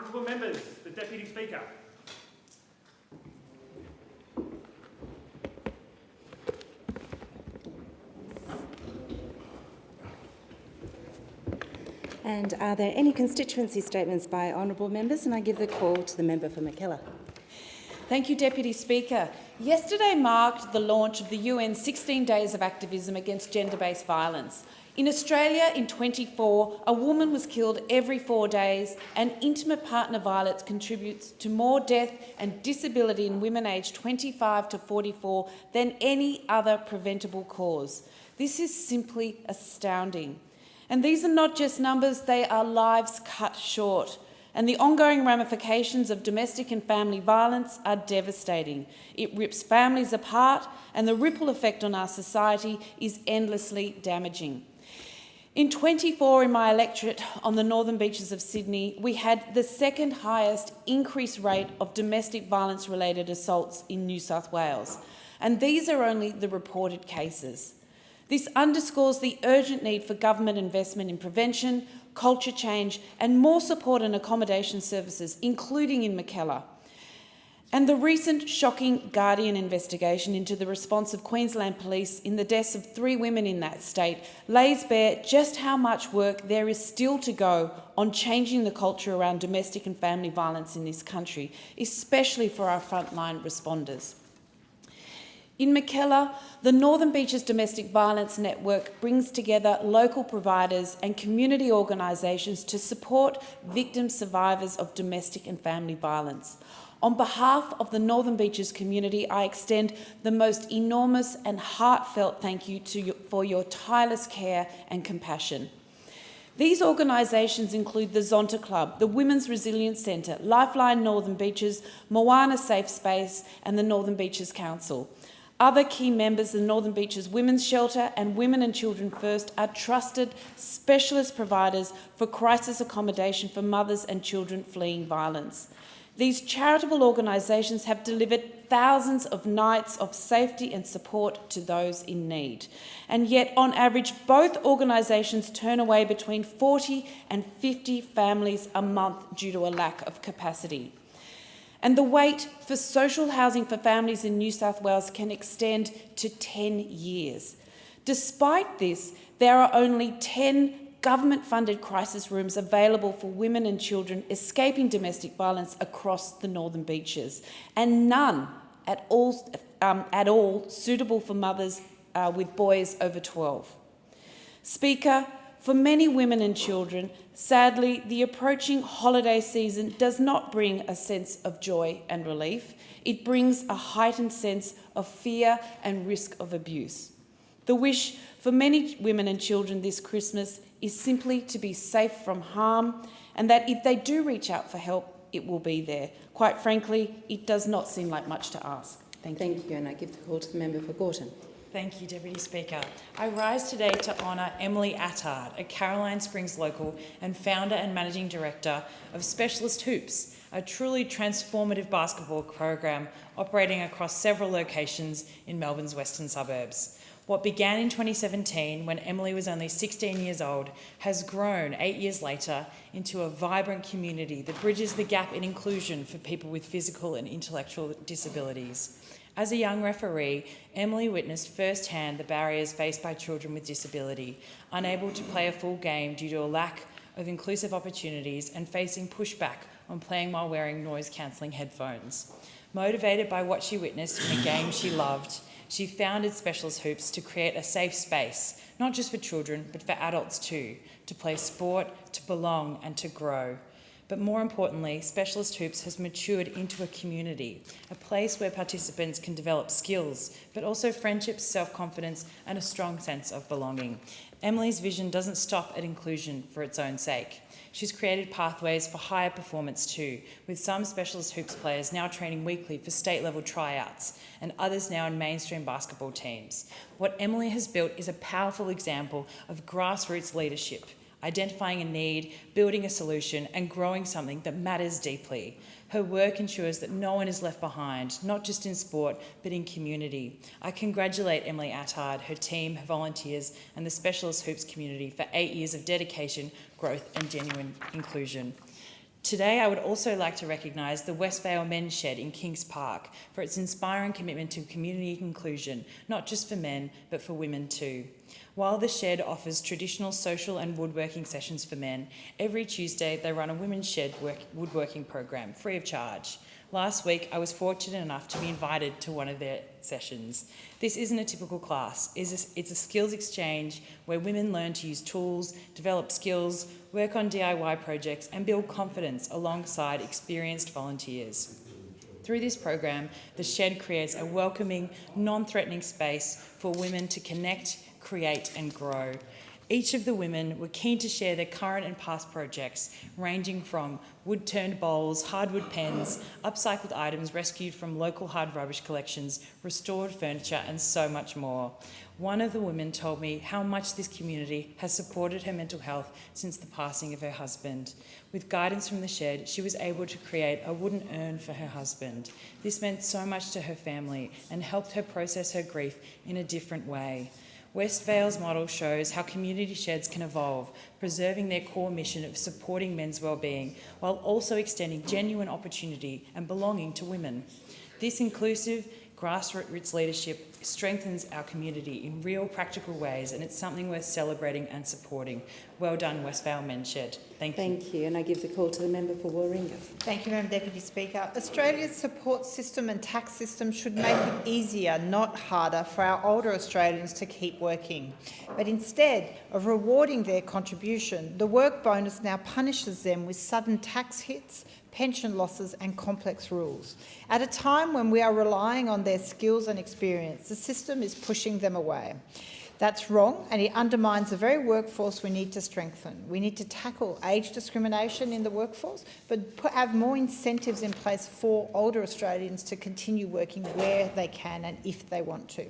Honourable members, the Deputy Speaker. And are there any constituency statements by honourable members? And I give the call to the member for Mackellar. Thank you, Deputy Speaker. Yesterday marked the launch of the UN's 16 Days of Activism against Gender-Based Violence. In Australia in 24, a woman was killed every 4 days, and intimate partner violence contributes to more death and disability in women aged 25 to 44 than any other preventable cause. This is simply astounding. And these are not just numbers, they are lives cut short. And the ongoing ramifications of domestic and family violence are devastating. It rips families apart, and the ripple effect on our society is endlessly damaging. In 24 in my electorate on the northern beaches of Sydney, we had the second highest increase rate of domestic violence-related assaults in New South Wales. And these are only the reported cases. This underscores the urgent need for government investment in prevention, culture change and more support and accommodation services, including in Mackellar. And the recent shocking Guardian investigation into the response of Queensland Police in the deaths of 3 women in that state lays bare just how much work there is still to go on changing the culture around domestic and family violence in this country, especially for our frontline responders. In Mackellar, the Northern Beaches Domestic Violence Network brings together local providers and community organisations to support victim survivors of domestic and family violence. On behalf of the Northern Beaches community, I extend the most enormous and heartfelt thank you for your tireless care and compassion. These organisations include the Zonta Club, the Women's Resilience Centre, Lifeline Northern Beaches, Moana Safe Space and the Northern Beaches Council. Other key members of the Northern Beaches Women's Shelter and Women and Children First are trusted specialist providers for crisis accommodation for mothers and children fleeing violence. These charitable organisations have delivered thousands of nights of safety and support to those in need. And yet, on average, both organisations turn away between 40 and 50 families a month due to a lack of capacity. And the wait for social housing for families in New South Wales can extend to 10 years. Despite this, there are only 10 government-funded crisis rooms available for women and children escaping domestic violence across the Northern Beaches, and none at all suitable for mothers with boys over 12. Speaker, for many women and children, sadly, the approaching holiday season does not bring a sense of joy and relief. It brings a heightened sense of fear and risk of abuse. The wish for many women and children this Christmas is simply to be safe from harm, and that if they do reach out for help, it will be there. Quite frankly, it does not seem like much to ask. Thank you. Thank you, and I give the call to the member for Gorton. Thank you, Deputy Speaker. I rise today to honour Emily Attard, a Caroline Springs local and founder and managing director of Specialist Hoops, a truly transformative basketball program operating across several locations in Melbourne's western suburbs. What began in 2017, when Emily was only 16 years old, has grown 8 years later into a vibrant community that bridges the gap in inclusion for people with physical and intellectual disabilities. As a young referee, Emily witnessed firsthand the barriers faced by children with disability, unable to play a full game due to a lack of inclusive opportunities and facing pushback on playing while wearing noise-cancelling headphones. Motivated by what she witnessed in a game she loved, she founded Specialist Hoops to create a safe space, not just for children, but for adults too, to play sport, to belong and to grow. But more importantly, Specialist Hoops has matured into a community, a place where participants can develop skills, but also friendships, self-confidence and a strong sense of belonging. Emily's vision doesn't stop at inclusion for its own sake. She's created pathways for higher performance too, with some Specialist Hoops players now training weekly for state-level tryouts and others now in mainstream basketball teams. What Emily has built is a powerful example of grassroots leadership, identifying a need, building a solution and growing something that matters deeply. Her work ensures that no one is left behind, not just in sport, but in community. I congratulate Emily Attard, her team, her volunteers, and the Specialist Hoops community for 8 years of dedication, growth, and genuine inclusion. Today, I would also like to recognise the Westvale Men's Shed in Kings Park for its inspiring commitment to community inclusion, not just for men, but for women too. While the shed offers traditional social and woodworking sessions for men, every Tuesday they run a women's shed woodworking program, free of charge. Last week, I was fortunate enough to be invited to one of their sessions. This isn't a typical class. It's a skills exchange where women learn to use tools, develop skills, work on DIY projects, and build confidence alongside experienced volunteers. Through this program, the shed creates a welcoming, non-threatening space for women to connect, create, and grow. Each of the women were keen to share their current and past projects, ranging from wood-turned bowls, hardwood pens, upcycled items rescued from local hard rubbish collections, restored furniture, and so much more. One of the women told me how much this community has supported her mental health since the passing of her husband. With guidance from the shed, she was able to create a wooden urn for her husband. This meant so much to her family and helped her process her grief in a different way. Westvale's model shows how community sheds can evolve, preserving their core mission of supporting men's well-being while also extending genuine opportunity and belonging to women. This inclusive, grassroots leadership strengthens our community in real practical ways, and it's something worth celebrating and supporting. Well done, Westvale Men's Shed. Thank you. Thank you. And I give the call to the member for Warringah. Thank you, Madam Deputy Speaker. Australia's support system and tax system should make it easier, not harder, for our older Australians to keep working. But instead of rewarding their contribution, the work bonus now punishes them with sudden tax hits, pension losses and complex rules. At a time when we are relying on their skills and experience, the system is pushing them away. That's wrong, and it undermines the very workforce we need to strengthen. We need to tackle age discrimination in the workforce, but have more incentives in place for older Australians to continue working where they can and if they want to.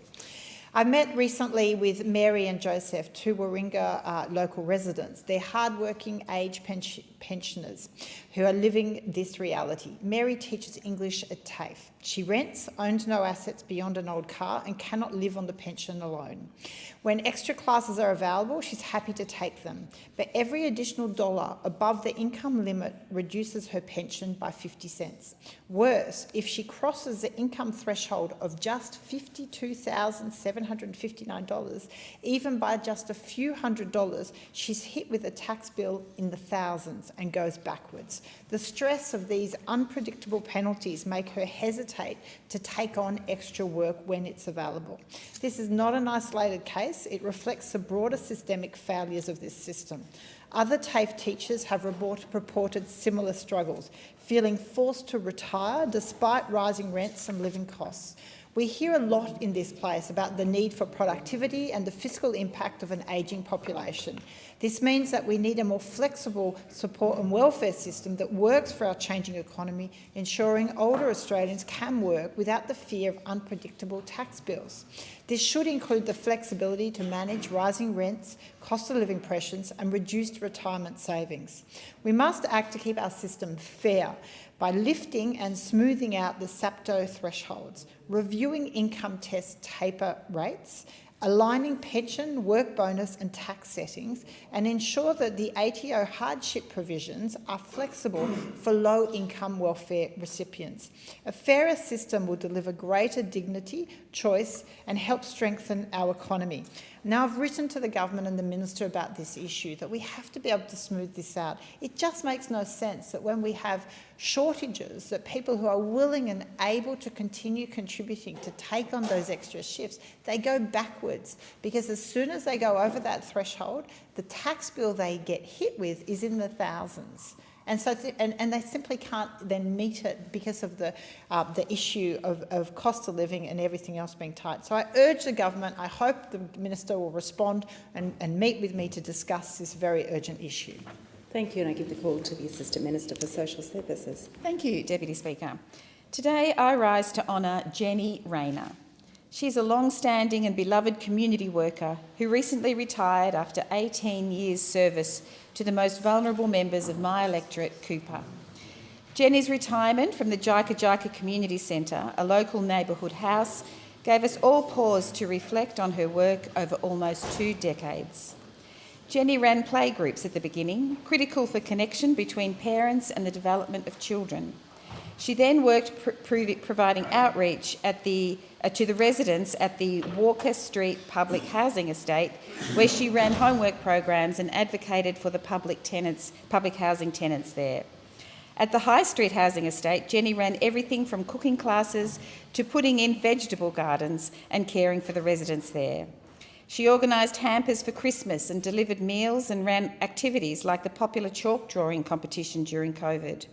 I met recently with Mary and Joseph, two Warringah local residents. They're hard-working age pensioners who are living this reality. Mary teaches English at TAFE. She rents, owns no assets beyond an old car and cannot live on the pension alone. When extra classes are available, she's happy to take them, but every additional dollar above the income limit reduces her pension by 50 cents. Worse, if she crosses the income threshold of just $52,759, even by just a few $100s, she's hit with a tax bill in the thousands and goes backwards. The stress of these unpredictable penalties make her hesitate to take on extra work when it's available. This is not an isolated case. It reflects the broader systemic failures of this system. Other TAFE teachers have reported similar struggles, feeling forced to retire despite rising rents and living costs. We hear a lot in this place about the need for productivity and the fiscal impact of an ageing population. This means that we need a more flexible support and welfare system that works for our changing economy, ensuring older Australians can work without the fear of unpredictable tax bills. This should include the flexibility to manage rising rents, cost of living pressures and reduced retirement savings. We must act to keep our system fair by lifting and smoothing out the SAPTO thresholds, reviewing income test taper rates, aligning pension, work bonus and tax settings, and ensure that the ATO hardship provisions are flexible for low-income welfare recipients. A fairer system will deliver greater dignity, choice and help strengthen our economy. Now, I've written to the government and the minister about this issue, that we have to be able to smooth this out. It just makes no sense that when we have shortages, that people who are willing and able to continue contributing to take on those extra shifts, they go backwards, because as soon as they go over that threshold, the tax bill they get hit with is in the thousands. And so, and they simply can't then meet it because of the issue of cost of living and everything else being tight. So I urge the government, I hope the minister will respond and meet with me to discuss this very urgent issue. Thank you, and I give the call to the Assistant Minister for Social Services. Thank you, Deputy Speaker. Today I rise to honour Jenny Rayner. She's a long-standing and beloved community worker who recently retired after 18 years' service to the most vulnerable members of my electorate, Cooper. Jenny's retirement from the Jika Community Centre, a local neighbourhood house, gave us all pause to reflect on her work over almost 2 decades. Jenny ran playgroups at the beginning, critical for connection between parents and the development of children. She then worked providing outreach to the residents at the Walker Street public housing estate, where she ran homework programs and advocated for the public housing tenants there. At the High Street housing estate, Jenny ran everything from cooking classes to putting in vegetable gardens and caring for the residents there. She organised hampers for Christmas and delivered meals and ran activities like the popular chalk drawing competition during COVID.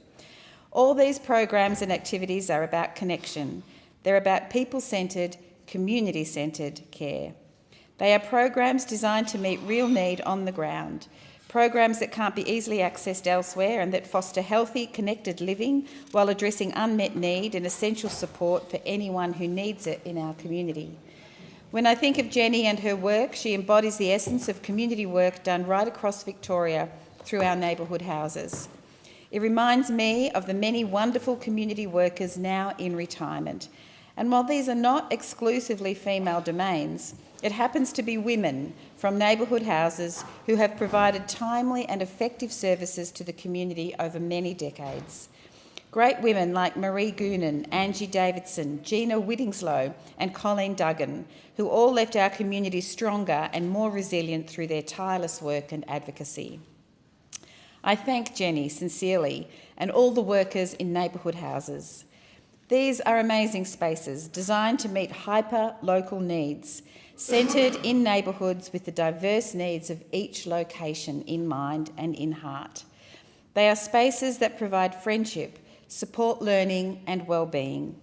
All these programs and activities are about connection. They're about people-centred, community-centred care. They are programs designed to meet real need on the ground, programs that can't be easily accessed elsewhere and that foster healthy, connected living while addressing unmet need and essential support for anyone who needs it in our community. When I think of Jenny and her work, she embodies the essence of community work done right across Victoria through our neighbourhood houses. It reminds me of the many wonderful community workers now in retirement. And while these are not exclusively female domains, it happens to be women from neighbourhood houses who have provided timely and effective services to the community over many decades. Great women like Marie Goonan, Angie Davidson, Gina Whittingslow and Colleen Duggan, who all left our community stronger and more resilient through their tireless work and advocacy. I thank Jenny sincerely and all the workers in neighbourhood houses. These are amazing spaces designed to meet hyper-local needs, centred in neighbourhoods with the diverse needs of each location in mind and in heart. They are spaces that provide friendship, support learning and well-being.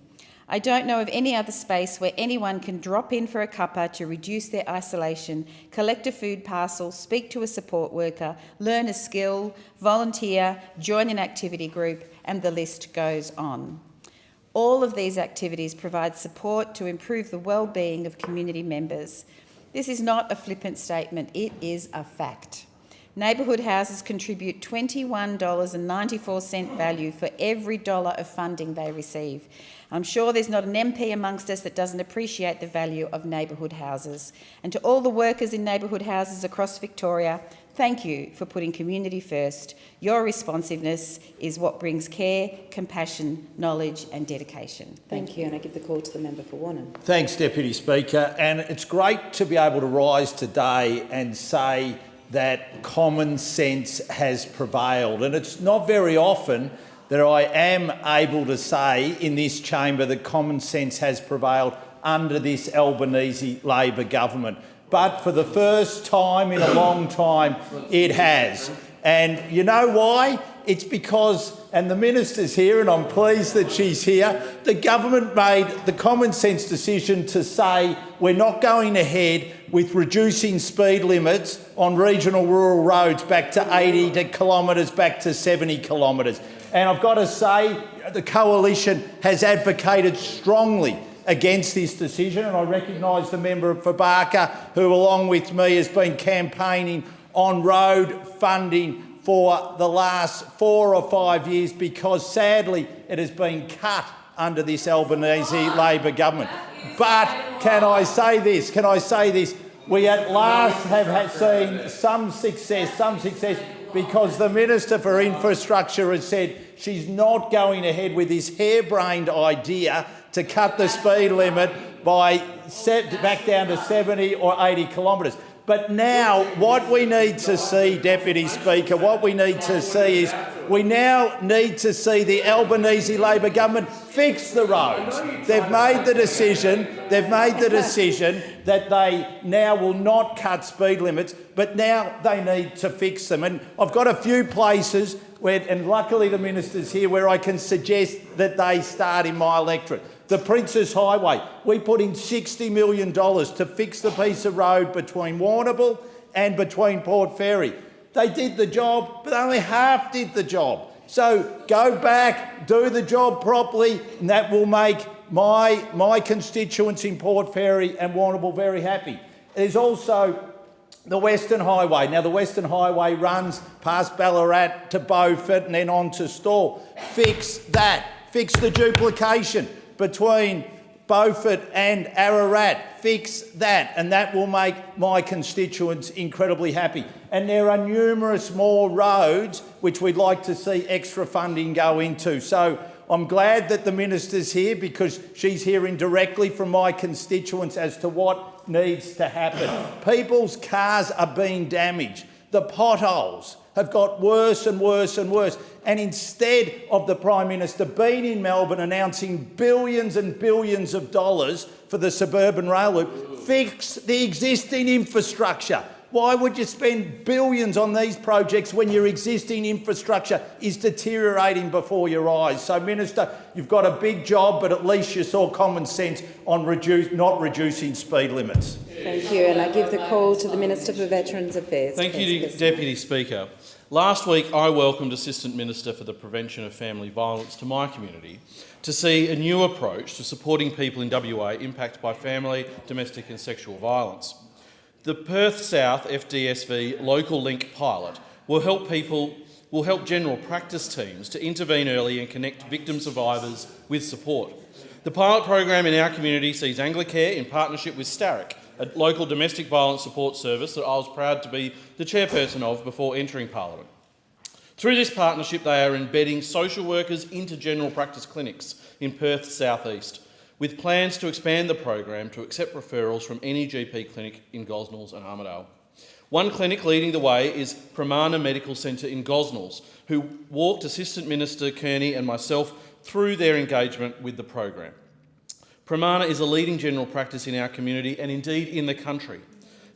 I don't know of any other space where anyone can drop in for a cuppa to reduce their isolation, collect a food parcel, speak to a support worker, learn a skill, volunteer, join an activity group, and the list goes on. All of these activities provide support to improve the well-being of community members. This is not a flippant statement, it is a fact. Neighbourhood houses contribute $21.94 value for every dollar of funding they receive. I'm sure there's not an MP amongst us that doesn't appreciate the value of neighbourhood houses. And to all the workers in neighbourhood houses across Victoria, thank you for putting community first. Your responsiveness is what brings care, compassion, knowledge and dedication. Thank you, and I give the call to the member for Warren. Thanks, Deputy Speaker. And it's great to be able to rise today and say that common sense has prevailed. And it's not very often that I am able to say in this chamber that common sense has prevailed under this Albanese Labor government. But for the first time in a long time, it has. And you know why? It's because, and the minister's here and I'm pleased that she's here, the government made the common sense decision to say we're not going ahead with reducing speed limits on regional rural roads back to 80 kilometres, back to 70 kilometres. And I've got to say, the coalition has advocated strongly against this decision, and I recognise the member for Barker, who along with me has been campaigning on road funding for the last 4 or 5 years because sadly it has been cut under this Albanese Labor government. But can I say this? We at last have seen some success because the Minister for Infrastructure has said she's not going ahead with this harebrained idea to cut the speed limit back down to 70 or 80 kilometres. But now what we need to see, Deputy Speaker, we now need to see the Albanese Labor government fix the roads. They've made the decision that they now will not cut speed limits, but now they need to fix them. And I've got a few places where, and luckily the minister's here, where I can suggest that they start in my electorate. The Princess Highway, we put in $60 million to fix the piece of road between Warrnambool and between Port Fairy. They did the job, but only half did the job. So go back, do the job properly, and that will make my constituents in Port Fairy and Warrnambool very happy. There's also the Western Highway. Now, the Western Highway runs past Ballarat to Beaufort and then on to Stawell. Fix that. Fix the duplication between Beaufort and Ararat. Fix that, and that will make my constituents incredibly happy. And there are numerous more roads which we'd like to see extra funding go into. So I'm glad that the Minister's here, because she's hearing directly from my constituents as to what needs to happen. People's cars are being damaged. The potholes have got worse and worse and worse. And instead of the Prime Minister being in Melbourne announcing billions and billions of dollars for the suburban rail loop, fix the existing infrastructure. Why would you spend billions on these projects when your existing infrastructure is deteriorating before your eyes? So, Minister, you've got a big job, but at least you saw common sense on not reducing speed limits. Thank you, and I give the call to the Minister for Veterans Affairs. Thank you, Deputy Speaker. Last week I welcomed Assistant Minister for the Prevention of Family Violence to my community to see a new approach to supporting people in WA impacted by family, domestic and sexual violence. The Perth South FDSV Local Link pilot will help general practice teams to intervene early and connect victim survivors with support. The pilot program in our community sees Anglicare in partnership with Starrick, a local domestic violence support service that I was proud to be the chairperson of before entering Parliament. Through this partnership, they are embedding social workers into general practice clinics in Perth's southeast, with plans to expand the program to accept referrals from any GP clinic in Gosnells and Armidale. One clinic leading the way is Pramana Medical Centre in Gosnells, who walked Assistant Minister Kearney and myself through their engagement with the program. Pramana is a leading general practice in our community and indeed in the country.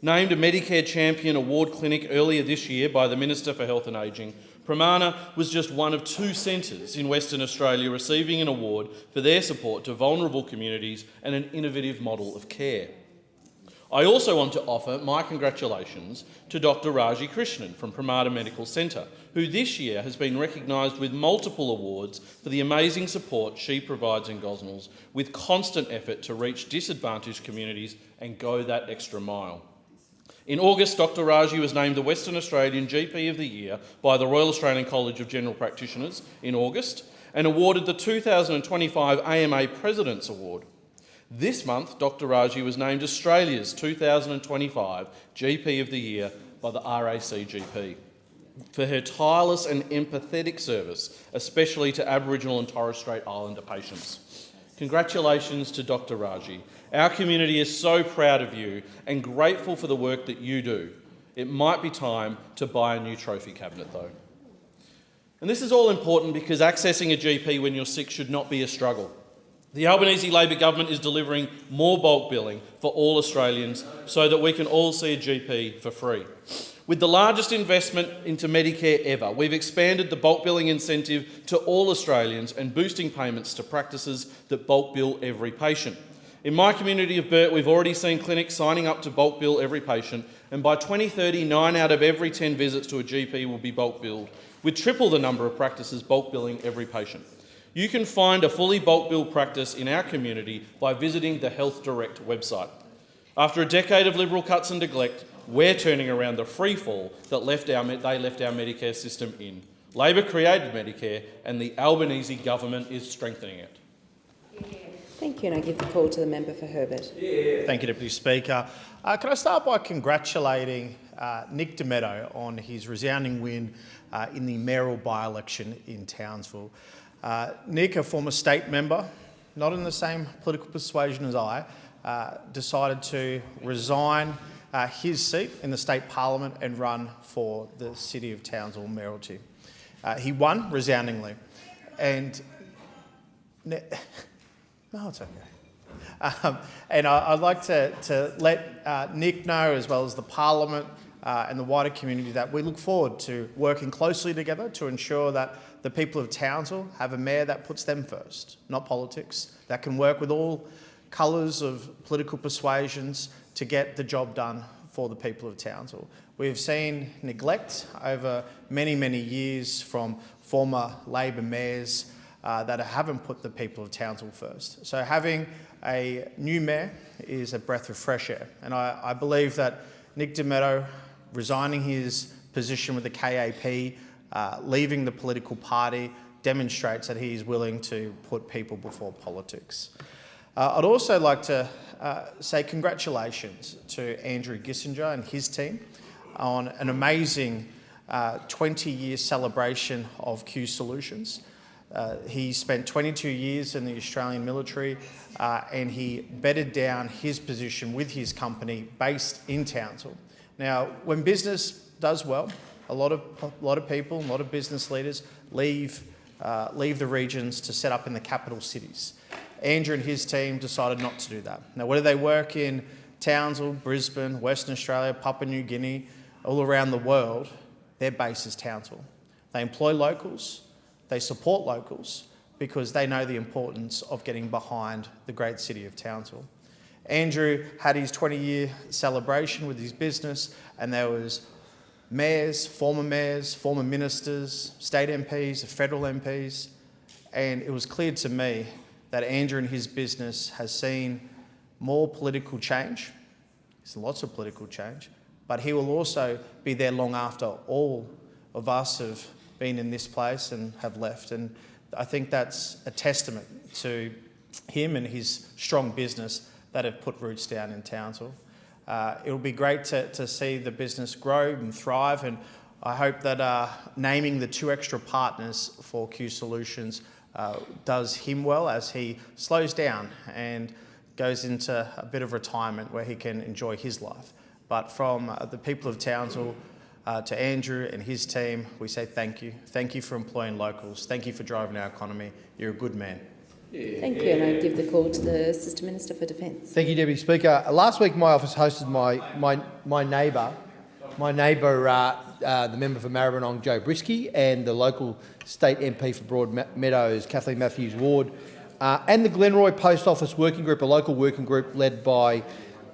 Named a Medicare Champion Award clinic earlier this year by the Minister for Health and Ageing, Pramana was just one of 2 centres in Western Australia receiving an award for their support to vulnerable communities and an innovative model of care. I also want to offer my congratulations to Dr Raji Krishnan from Pramana Medical Centre, who this year has been recognised with multiple awards for the amazing support she provides in Gosnells, with constant effort to reach disadvantaged communities and go that extra mile. In August, Dr Raji was named the Western Australian GP of the Year by the Royal Australian College of General Practitioners in August and awarded the 2025 AMA President's Award. This month, Dr Raji was named Australia's 2025 GP of the Year by the RACGP for her tireless and empathetic service, especially to Aboriginal and Torres Strait Islander patients. Congratulations to Dr Raji. Our community is so proud of you and grateful for the work that you do. It might be time to buy a new trophy cabinet though. And this is all important because accessing a GP when you're sick should not be a struggle. The Albanese Labor government is delivering more bulk billing for all Australians so that we can all see a GP for free. With the largest investment into Medicare ever, we've expanded the bulk billing incentive to all Australians and boosting payments to practices that bulk bill every patient. In my community of Burt, we've already seen clinics signing up to bulk bill every patient, and by 2030, 9 out of every 10 visits to a GP will be bulk billed, with triple the number of practices bulk billing every patient. You can find a fully bulk billed practice in our community by visiting the Health Direct website. After a decade of Liberal cuts and neglect, we're turning around the free fall that they left our Medicare system in. Labor created Medicare and the Albanese government is strengthening it. Thank you, and I give the call to the member for Herbert. Thank you, Deputy Speaker. Can I start by congratulating Nick Demeto on his resounding win in the mayoral by-election in Townsville. Nick, a former state member, not in the same political persuasion as I, decided to resign his seat in the state parliament and run for the City of Townsville mayoralty. He won resoundingly, and no, it's okay. And I'd like to let Nick know, as well as the Parliament and the wider community, that we look forward to working closely together to ensure that the people of Townsville have a mayor that puts them first, not politics, that can work with all colours of political persuasions to get the job done for the people of Townsville. We've seen neglect over many, many years from former Labor mayors that haven't put the people of Townsville first. So having a new mayor is a breath of fresh air. And I believe that Nick Demeto resigning his position with the KAP, leaving the political party, demonstrates that he is willing to put people before politics. I'd also like to say congratulations to Andrew Gissinger and his team on an amazing 20-year celebration of Q Solutions. He spent 22 years in the Australian military and he bedded down his position with his company based in Townsville. Now, when business does well, a lot of people, a lot of business leaders leave the regions to set up in the capital cities. Andrew and his team decided not to do that. Now, whether they work in Townsville, Brisbane, Western Australia, Papua New Guinea, all around the world, their base is Townsville. They employ locals, they support locals because they know the importance of getting behind the great city of Townsville. Andrew had his 20-year celebration with his business, and there was mayors, former ministers, state MPs, federal MPs, and it was clear to me that Andrew and his business has seen more political change. There's lots of political change, but he will also be there long after all of us have been in this place and have left. And I think that's a testament to him and his strong business that have put roots down in Townsville. It'll be great to see the business grow and thrive, and I hope that naming the 2 extra partners for Q Solutions does him well as he slows down and goes into a bit of retirement where he can enjoy his life. But from the people of Townsville to Andrew and his team, we say thank you. Thank you for employing locals. Thank you for driving our economy. You're a good man. Thank you, and I give the call to the Assistant Minister for Defence. Thank you, Deputy Speaker. Last week, my office hosted my neighbour, the member for Maribyrnong, Joe Brisky, and the local state MP for Broadmeadows, Kathleen Matthews-Ward, and the Glenroy Post Office Working Group, a local working group led by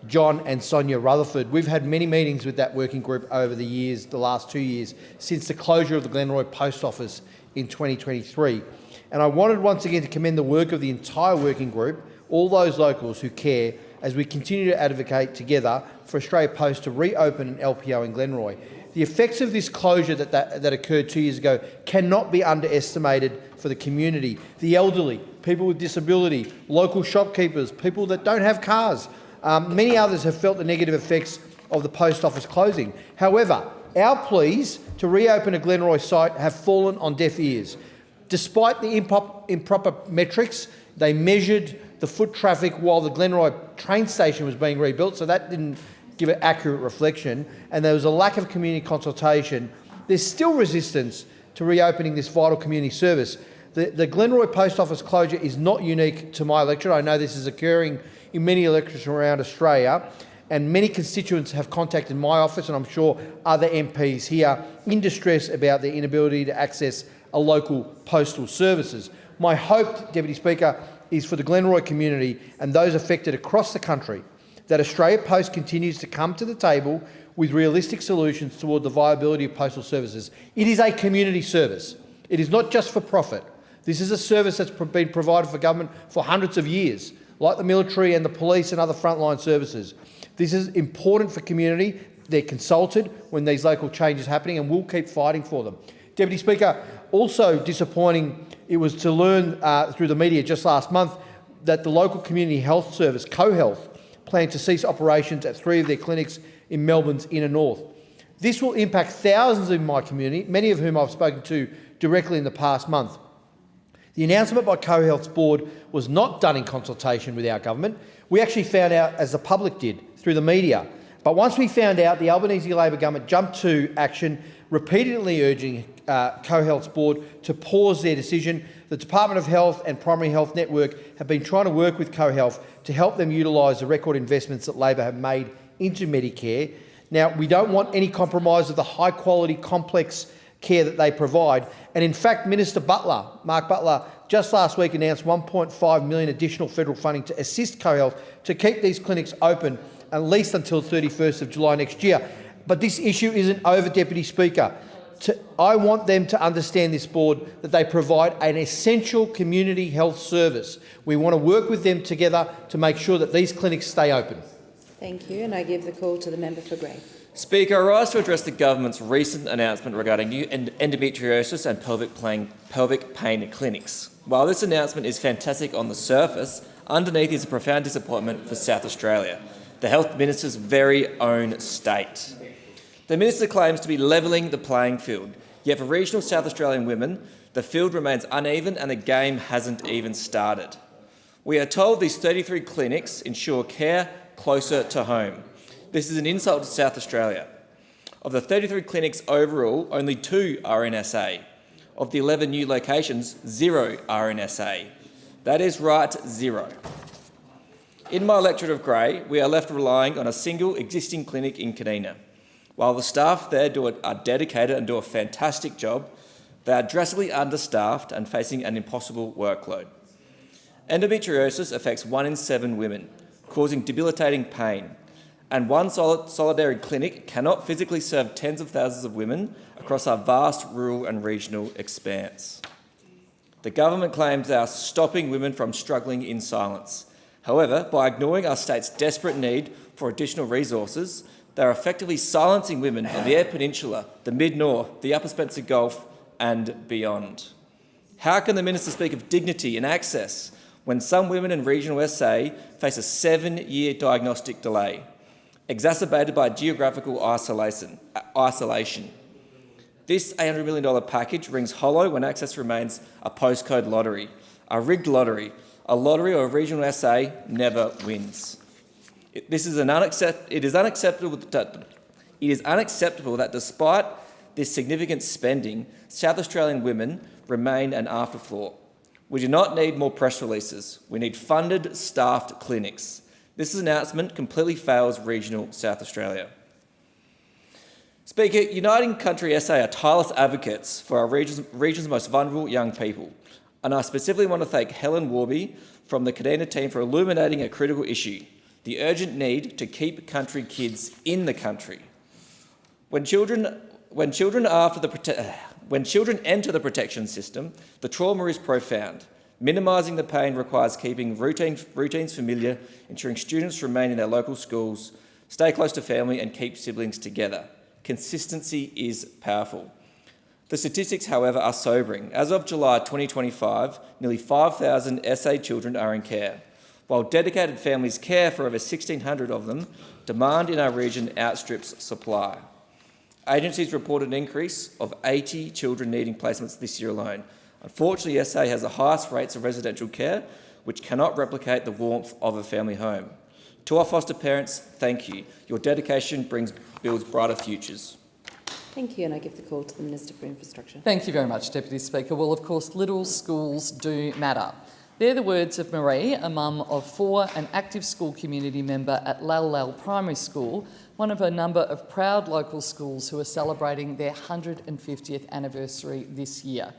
John and Sonia Rutherford. We've had many meetings with that working group over the years, the last 2 years, since the closure of the Glenroy Post Office in 2023. And I wanted once again to commend the work of the entire working group, all those locals who care, as we continue to advocate together for Australia Post to reopen an LPO in Glenroy. The effects of this closure that occurred 2 years ago cannot be underestimated for the community. The elderly, people with disability, local shopkeepers, people that don't have cars. Many others have felt the negative effects of the post office closing. However, our pleas to reopen a Glenroy site have fallen on deaf ears. Despite the improper metrics, they measured the foot traffic while the Glenroy train station was being rebuilt, so that didn't give an accurate reflection, and there was a lack of community consultation. There's still resistance to reopening this vital community service. The Glenroy Post Office closure is not unique to my electorate. I know this is occurring in many electorates around Australia, and many constituents have contacted my office, and I'm sure other MPs here, in distress about their inability to access a local postal services. My hope, Deputy Speaker, is for the Glenroy community and those affected across the country that Australia Post continues to come to the table with realistic solutions toward the viability of postal services. It is a community service. It is not just for profit. This is a service that's been provided for government for hundreds of years, like the military and the police and other frontline services. This is important for community. They're consulted when these local changes are happening, and we'll keep fighting for them. Deputy Speaker, also disappointing it was to learn through the media just last month that the local community health service, CoHealth, planned to cease operations at 3 of their clinics in Melbourne's inner north. This will impact thousands in my community, many of whom I've spoken to directly in the past month. The announcement by CoHealth's board was not done in consultation with our government. We actually found out, as the public did, through the media. But once we found out, the Albanese Labor government jumped to action, repeatedly urging CoHealth's board to pause their decision. The Department of Health and Primary Health Network have been trying to work with CoHealth to help them utilise the record investments that Labor have made into Medicare. Now, we don't want any compromise of the high-quality, complex care that they provide. And in fact, Minister Butler, Mark Butler, just last week announced $1.5 million additional federal funding to assist CoHealth to keep these clinics open at least until 31st of July next year. But this issue isn't over, Deputy Speaker. I want them to understand, this board, that they provide an essential community health service. We want to work with them together to make sure that these clinics stay open. Thank you, and I give the call to the member for Grey. Speaker, I rise to address the government's recent announcement regarding new endometriosis and pelvic pain clinics. While this announcement is fantastic on the surface, underneath is a profound disappointment for South Australia, the Health Minister's very own state. The Minister claims to be levelling the playing field, yet for regional South Australian women, the field remains uneven and the game hasn't even started. We are told these 33 clinics ensure care closer to home. This is an insult to South Australia. Of the 33 clinics overall, only 2 are in SA. Of the 11 new locations, 0 are in SA. That is right, 0. In my electorate of Grey, we are left relying on a single existing clinic in Kadina. While the staff there are dedicated and do a fantastic job, they are drastically understaffed and facing an impossible workload. Endometriosis affects 1 in 7 women, causing debilitating pain, and one solidarity clinic cannot physically serve tens of thousands of women across our vast rural and regional expanse. The government claims they are stopping women from struggling in silence. However, by ignoring our state's desperate need for additional resources, they are effectively silencing women on the Eyre Peninsula, the Mid-North, the Upper Spencer Gulf and beyond. How can the Minister speak of dignity and access when some women in regional SA face a 7-year diagnostic delay, exacerbated by geographical isolation? This $800 million package rings hollow when access remains a postcode lottery, a rigged lottery, a lottery where regional SA never wins. It is unacceptable that despite this significant spending, South Australian women remain an afterthought. We do not need more press releases. We need funded, staffed clinics. This announcement completely fails regional South Australia. Speaker, Uniting Country SA are tireless advocates for our region's most vulnerable young people, and I specifically want to thank Helen Warby from the Kadina team for illuminating a critical issue: the urgent need to keep country kids in the country. When children enter the protection system, the trauma is profound. Minimising the pain requires keeping routines familiar, ensuring students remain in their local schools, stay close to family and keep siblings together. Consistency is powerful. The statistics, however, are sobering. As of July 2025, nearly 5,000 SA children are in care. While dedicated families care for over 1,600 of them, demand in our region outstrips supply. Agencies reported an increase of 80 children needing placements this year alone. Unfortunately, SA has the highest rates of residential care, which cannot replicate the warmth of a family home. To our foster parents, thank you. Your dedication builds brighter futures. Thank you, and I give the call to the Minister for Infrastructure. Thank you very much, Deputy Speaker. Well, of course, little schools do matter. They're the words of Marie, a mum of 4, an active school community member at Lal Primary School, one of a number of proud local schools who are celebrating their 150th anniversary this year.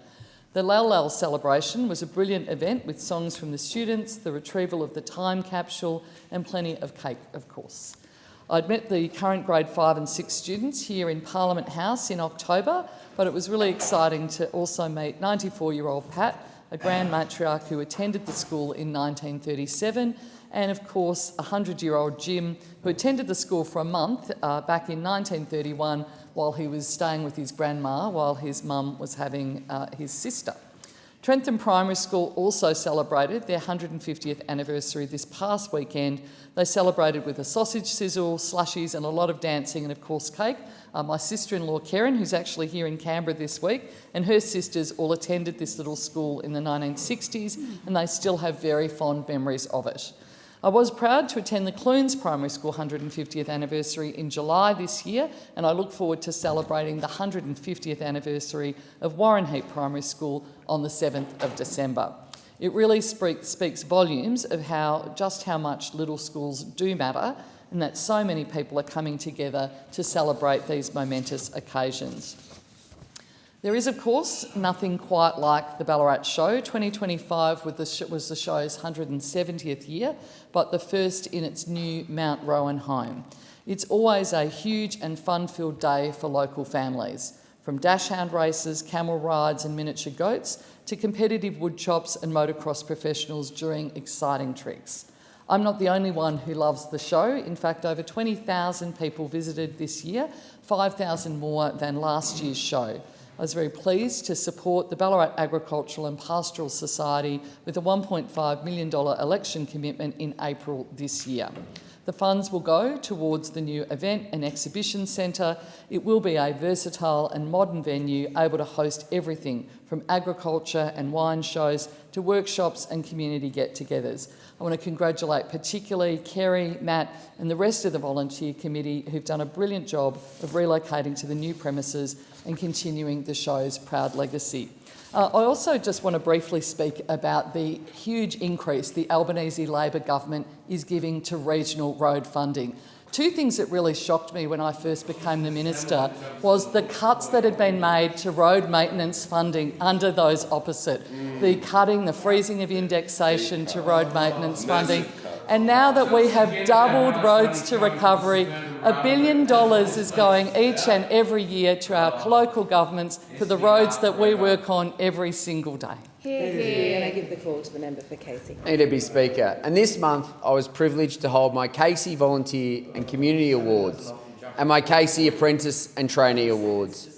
The Lal celebration was a brilliant event with songs from the students, the retrieval of the time capsule and plenty of cake, of course. I'd met the current grade 5 and 6 students here in Parliament House in October, but it was really exciting to also meet 94-year-old Pat, a grand matriarch who attended the school in 1937, and of course 100-year-old Jim, who attended the school for a month back in 1931 while he was staying with his grandma while his mum was having his sister. Trentham Primary School also celebrated their 150th anniversary this past weekend. They celebrated with a sausage sizzle, slushies and a lot of dancing and of course cake. My sister-in-law Karen, who's actually here in Canberra this week, and her sisters all attended this little school in the 1960s and they still have very fond memories of it. I was proud to attend the Clunes Primary School 150th anniversary in July this year, and I look forward to celebrating the 150th anniversary of Warren Heap Primary School on the 7th of December. It really speaks volumes of just how much little schools do matter, and that so many people are coming together to celebrate these momentous occasions. There is, of course, nothing quite like the Ballarat Show. 2025 was the show's 170th year, but the first in its new Mount Rowan home. It's always a huge and fun-filled day for local families, from dashhound races, camel rides and miniature goats, to competitive wood chops and motocross professionals during exciting tricks. I'm not the only one who loves the show. In fact, over 20,000 people visited this year, 5,000 more than last year's show. I was very pleased to support the Ballarat Agricultural and Pastoral Society with a $1.5 million election commitment in April this year. The funds will go towards the new event and exhibition centre. It will be a versatile and modern venue able to host everything from agriculture and wine shows to workshops and community get-togethers. I want to congratulate particularly Kerry, Matt and the rest of the volunteer committee who've done a brilliant job of relocating to the new premises and continuing the show's proud legacy. I also just want to briefly speak about the huge increase the Albanese Labor government is giving to regional road funding. Two things that really shocked me when I first became the minister was the cuts that had been made to road maintenance funding under those opposite. The cutting, the freezing of indexation to road maintenance funding. And now that we have doubled roads to recovery, $1 billion is going each and every year to our local governments for the roads that we work on every single day. Thank you. And I give the call to the member for Casey. Deputy Speaker, and this month I was privileged to hold my Casey Volunteer and Community Awards and my Casey Apprentice and Trainee Awards.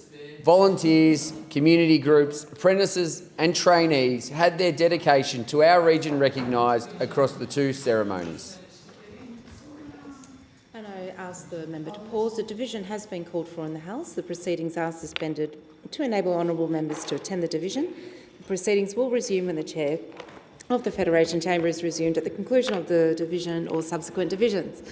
Volunteers, community groups, apprentices and trainees had their dedication to our region recognised across the two ceremonies. And I ask the member to pause. The division has been called for in the House. The proceedings are suspended to enable honourable members to attend the division. The proceedings will resume when the chair of the Federation Chamber is resumed at the conclusion of the division or subsequent divisions.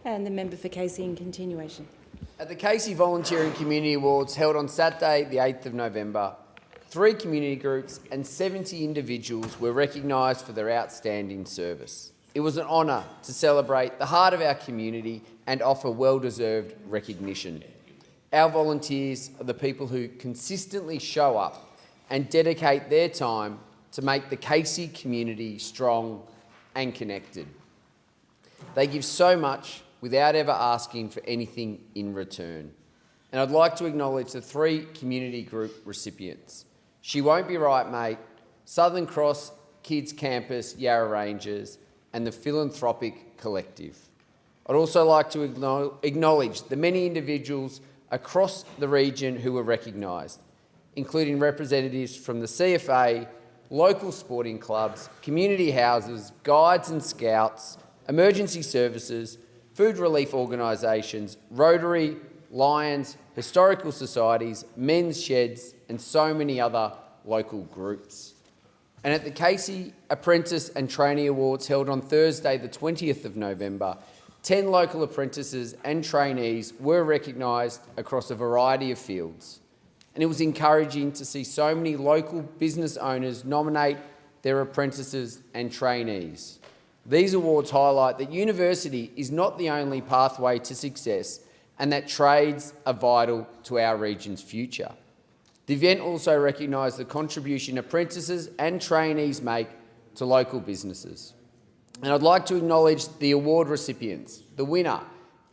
And the member for Casey in continuation. At the Casey Volunteer and Community Awards held on Saturday the 8th of November, 3 community groups and 70 individuals were recognised for their outstanding service. It was an honour to celebrate the heart of our community and offer well-deserved recognition. Our volunteers are the people who consistently show up and dedicate their time to make the Casey community strong and connected. They give so much without ever asking for anything in return. And I'd like to acknowledge the 3 community group recipients. She Won't Be Right Mate, Southern Cross Kids Campus Yarra Rangers and the Philanthropic Collective. I'd also like to acknowledge the many individuals across the region who were recognised, including representatives from the CFA, local sporting clubs, community houses, guides and scouts, emergency services, food relief organisations, Rotary, Lions, historical societies, men's sheds and so many other local groups. And at the Casey Apprentice and Trainee Awards held on Thursday the 20th of November, 10 local apprentices and trainees were recognised across a variety of fields. And it was encouraging to see so many local business owners nominate their apprentices and trainees. These awards highlight that university is not the only pathway to success and that trades are vital to our region's future. The event also recognised the contribution apprentices and trainees make to local businesses. And I'd like to acknowledge the award recipients. The winner,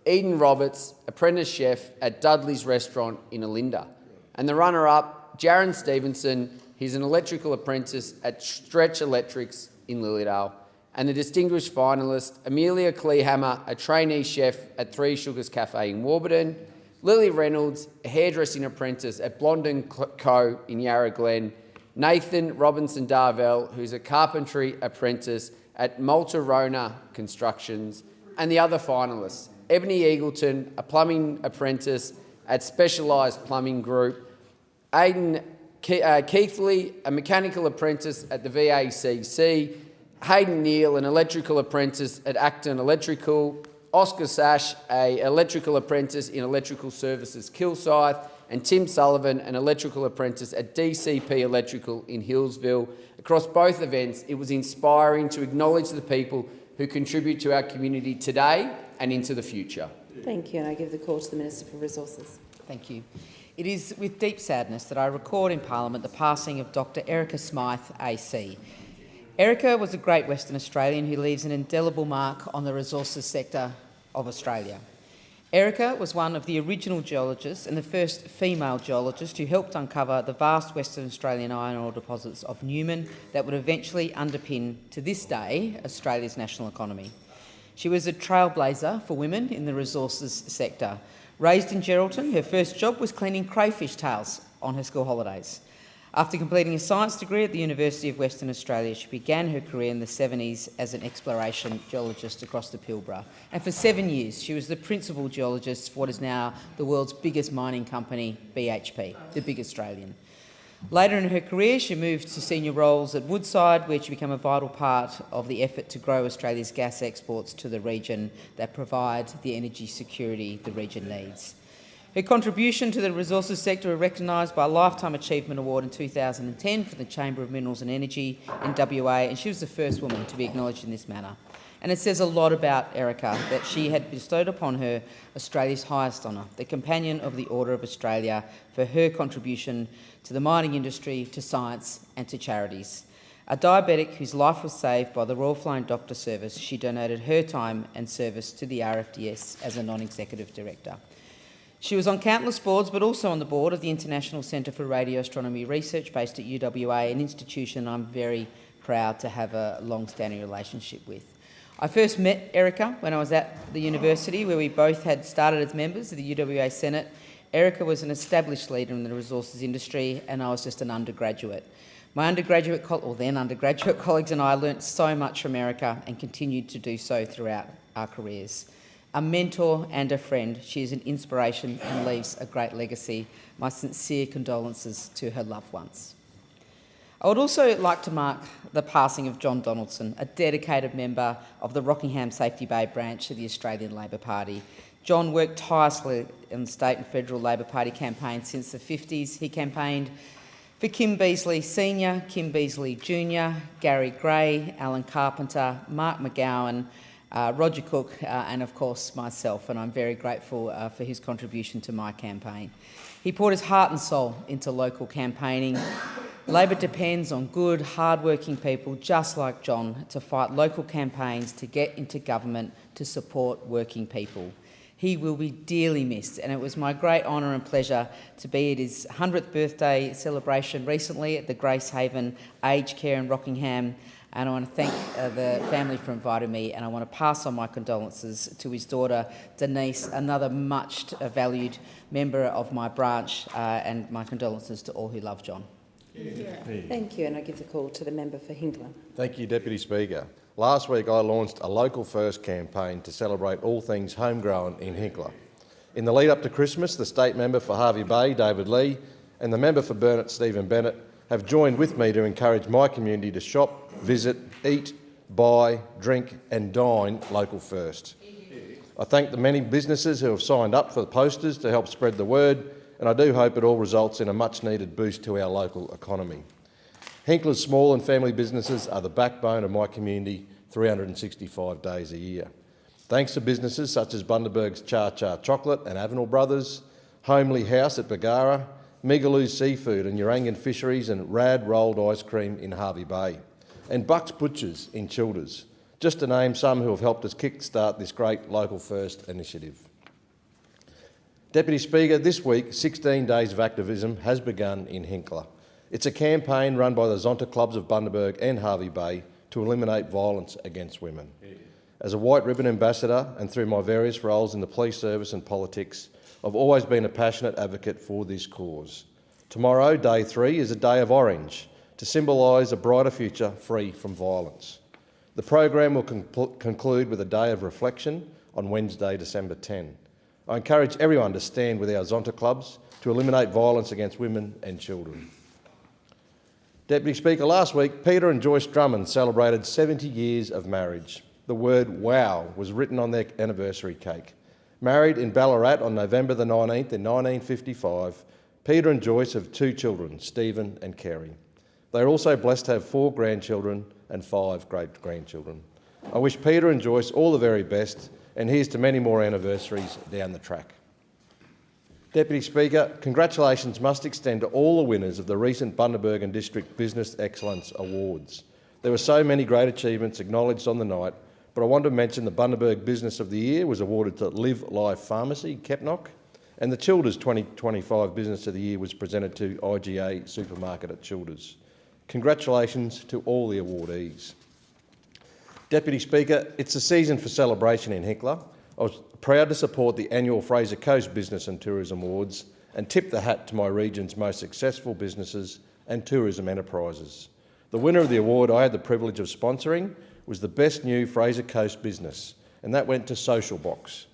Eden Roberts, apprentice chef at Dudley's Restaurant in Olinda. And the runner-up, Jaron Stevenson, he's an electrical apprentice at Stretch Electrics in Lilydale. And the distinguished finalist, Amelia Kleehammer, a trainee chef at Three Sugars Cafe in Warburton. Lily Reynolds, a hairdressing apprentice at Blondin Co in Yarra Glen. Nathan Robinson Darvell, who's a carpentry apprentice at Malta-Rona Constructions. And the other finalists, Ebony Eagleton, a plumbing apprentice at Specialised Plumbing Group. Aidan Keithley, a mechanical apprentice at the VACC. Hayden Neal, an electrical apprentice at Acton Electrical. Oscar Sash, an electrical apprentice in Electrical Services Kilsyth. And Tim Sullivan, an electrical apprentice at DCP Electrical in Hillsville. Across both events, it was inspiring to acknowledge the people who contribute to our community today and into the future. Thank you, and I give the call to the Minister for Resources. Thank you. It is with deep sadness that I record in Parliament the passing of Dr Erica Smythe AC. Erica was a great Western Australian who leaves an indelible mark on the resources sector of Australia. Erica was one of the original geologists and the first female geologist who helped uncover the vast Western Australian iron ore deposits of Newman that would eventually underpin, to this day, Australia's national economy. She was a trailblazer for women in the resources sector. Raised in Geraldton, her first job was cleaning crayfish tails on her school holidays. After completing a science degree at the University of Western Australia, she began her career in the 70s as an exploration geologist across the Pilbara. And for 7 years, she was the principal geologist for what is now the world's biggest mining company, BHP, the big Australian. Later in her career, she moved to senior roles at Woodside, where she became a vital part of the effort to grow Australia's gas exports to the region that provide the energy security the region needs. Her contribution to the resources sector was recognised by a Lifetime Achievement Award in 2010 from the Chamber of Minerals and Energy in WA, and she was the first woman to be acknowledged in this manner. And it says a lot about Erica that she had bestowed upon her Australia's highest honour, the Companion of the Order of Australia, for her contribution to the mining industry, to science and to charities. A diabetic whose life was saved by the Royal Flying Doctor Service, she donated her time and service to the RFDS as a non-executive director. She was on countless boards, but also on the board of the International Centre for Radio Astronomy Research based at UWA, an institution I'm very proud to have a long-standing relationship with. I first met Erica when I was at the university, where we both had started as members of the UWA Senate. Erica was an established leader in the resources industry, and I was just an undergraduate. My undergraduate colleagues and I learnt so much from Erica and continued to do so throughout our careers. A mentor and a friend, she is an inspiration and leaves a great legacy. My sincere condolences to her loved ones. I would also like to mark the passing of John Donaldson, a dedicated member of the Rockingham Safety Bay branch of the Australian Labor Party. John worked tirelessly in the state and federal Labor Party campaigns since the 50s. He campaigned for Kim Beazley Sr., Kim Beazley Jr., Gary Gray, Alan Carpenter, Mark McGowan, Roger Cook, and of course myself, and I'm very grateful for his contribution to my campaign. He poured his heart and soul into local campaigning. Labor depends on good, hard-working people just like John to fight local campaigns, to get into government, to support working people. He will be dearly missed, and it was my great honour and pleasure to be at his 100th birthday celebration recently at the Gracehaven Aged Care in Rockingham, and I want to thank the family for inviting me, and I want to pass on my condolences to his daughter Denise, another much valued member of my branch, and my condolences to all who love John. Thank you, and I give the call to the member for Hinkler. Thank you, Deputy Speaker. Last week I launched a Local First campaign to celebrate all things homegrown in Hinkler. In the lead up to Christmas, the state member for Hervey Bay, David Lee, and the member for Burnett, Stephen Bennett, have joined with me to encourage my community to shop, visit, eat, buy, drink and dine Local First. I thank the many businesses who have signed up for the posters to help spread the word, and I do hope it all results in a much-needed boost to our local economy. Hinkler's small and family businesses are the backbone of my community 365 days a year. Thanks to businesses such as Bundaberg's Char Char Chocolate and Avenel Brothers, Homely House at Bagara, Migaloo's Seafood and Urangan Fisheries and Rad Rolled Ice Cream in Hervey Bay, and Buck's Butchers in Childers, just to name some who have helped us kick-start this great Local First initiative. Deputy Speaker, this week 16 days of activism has begun in Hinkler. It's a campaign run by the Zonta clubs of Bundaberg and Hervey Bay to eliminate violence against women. As a White Ribbon Ambassador and through my various roles in the police service and politics, I've always been a passionate advocate for this cause. Tomorrow, day 3, is a day of orange to symbolise a brighter future free from violence. The program will conclude with a day of reflection on Wednesday, December 10. I encourage everyone to stand with our Zonta clubs to eliminate violence against women and children. Deputy Speaker, last week, Peter and Joyce Drummond celebrated 70 years of marriage. The word wow was written on their anniversary cake. Married in Ballarat on November the 19th in 1955, Peter and Joyce have 2 children, Stephen and Kerry. They are also blessed to have 4 grandchildren and 5 great-grandchildren. I wish Peter and Joyce all the very best, and here's to many more anniversaries down the track. Deputy Speaker, congratulations must extend to all the winners of the recent Bundaberg and District Business Excellence Awards. There were so many great achievements acknowledged on the night, but I want to mention the Bundaberg Business of the Year was awarded to Live Life Pharmacy, Kepnock, and the Childers 2025 Business of the Year was presented to IGA Supermarket at Childers. Congratulations to all the awardees. Deputy Speaker, it's a season for celebration in Hinkler. I was proud to support the annual Fraser Coast Business and Tourism Awards and tip the hat to my region's most successful businesses and tourism enterprises. The winner of the award I had the privilege of sponsoring was the Best New Fraser Coast Business, and that went to Social Box.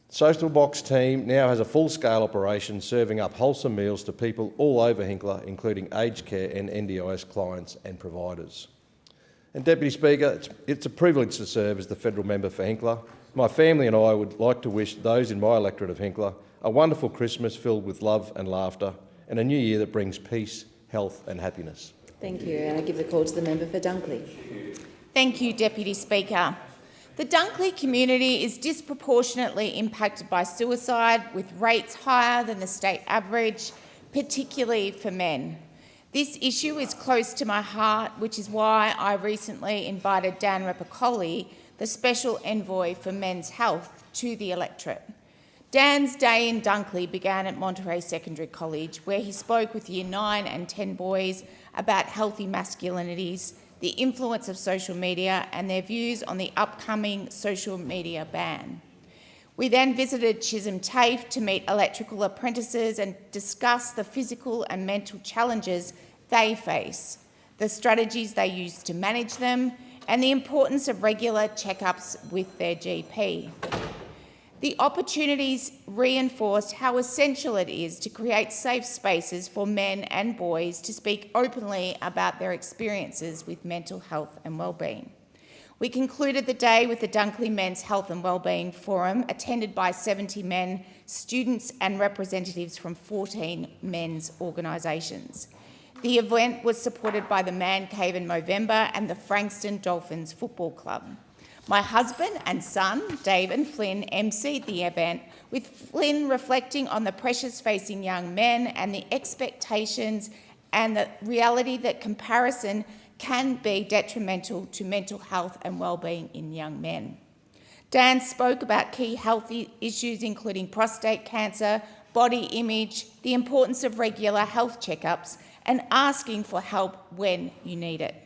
Social Box team now has a full-scale operation serving up wholesome meals to people all over Hinkler, including aged care and NDIS clients and providers. And Deputy Speaker, it's a privilege to serve as the federal member for Hinkler. My family and I would like to wish those in my electorate of Hinkler a wonderful Christmas filled with love and laughter and a new year that brings peace, health and happiness. Thank you, and I give the call to the member for Dunkley. Thank you, Deputy Speaker. The Dunkley community is disproportionately impacted by suicide, with rates higher than the state average, particularly for men. This issue is close to my heart, which is why I recently invited Dan Repicoli, the Special Envoy for Men's Health, to the electorate. Dan's day in Dunkley began at Monterey Secondary College, where he spoke with Year 9 and 10 boys about healthy masculinities, the influence of social media and their views on the upcoming social media ban. We then visited Chisholm TAFE to meet electrical apprentices and discuss the physical and mental challenges they face, the strategies they use to manage them, and the importance of regular checkups with their GP. The opportunities reinforced how essential it is to create safe spaces for men and boys to speak openly about their experiences with mental health and wellbeing. We concluded the day with the Dunkley Men's Health and Wellbeing Forum, attended by 70 men, students and representatives from 14 men's organisations. The event was supported by the Man Cave in Movember and the Frankston Dolphins Football Club. My husband and son, Dave and Flynn, emceed the event, with Flynn reflecting on the pressures facing young men and the expectations and the reality that comparison can be detrimental to mental health and wellbeing in young men. Dan spoke about key health issues including prostate cancer, body image, the importance of regular health checkups, and asking for help when you need it.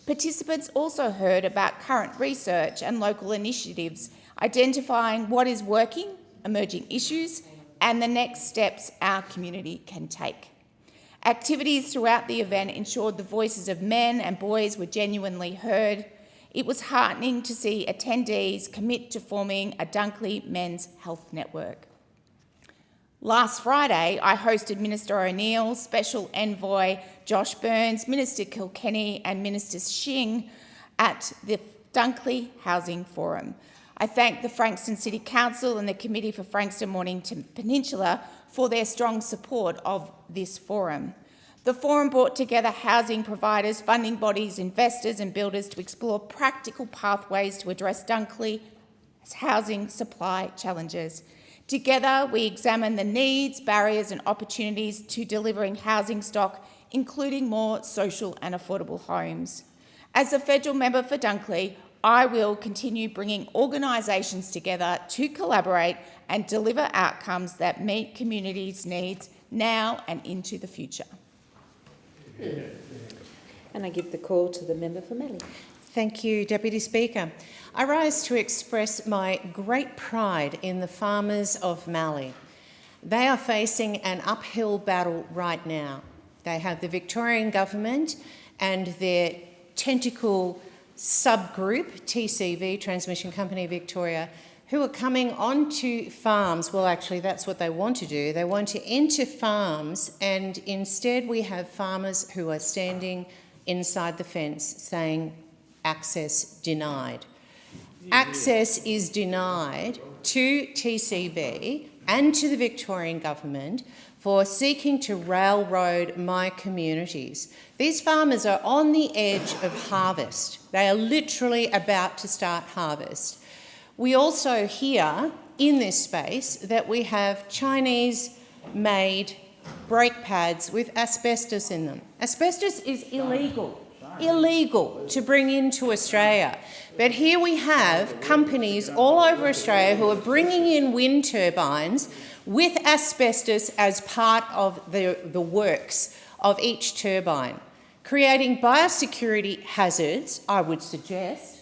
Participants also heard about current research and local initiatives identifying what is working, emerging issues, and the next steps our community can take. Activities throughout the event ensured the voices of men and boys were genuinely heard. It was heartening to see attendees commit to forming a Dunkley Men's Health Network. Last Friday, I hosted Minister O'Neill, Special Envoy Josh Burns, Minister Kilkenny and Minister Shing at the Dunkley Housing Forum. I thank the Frankston City Council and the Committee for Frankston Mornington Peninsula for their strong support of this forum. The forum brought together housing providers, funding bodies, investors and builders to explore practical pathways to address Dunkley's housing supply challenges. Together, we examine the needs, barriers and opportunities to delivering housing stock, including more social and affordable homes. As a federal member for Dunkley, I will continue bringing organisations together to collaborate and deliver outcomes that meet communities' needs now and into the future. And I give the call to the member for Mallee. Thank you, Deputy Speaker. I rise to express my great pride in the farmers of Mallee. They are facing an uphill battle right now. They have the Victorian government and their tentacle subgroup, TCV, Transmission Company Victoria, who are coming onto farms. Well, actually, that's what they want to do. They want to enter farms, and instead we have farmers who are standing inside the fence saying, access denied. Access is denied to TCV and to the Victorian government for seeking to railroad my communities. These farmers are on the edge of harvest. They are literally about to start harvest. We also hear in this space that we have Chinese-made brake pads with asbestos in them. Asbestos is illegal to bring into Australia. But here we have companies all over Australia who are bringing in wind turbines with asbestos as part of the works of each turbine, creating biosecurity hazards. I would suggest,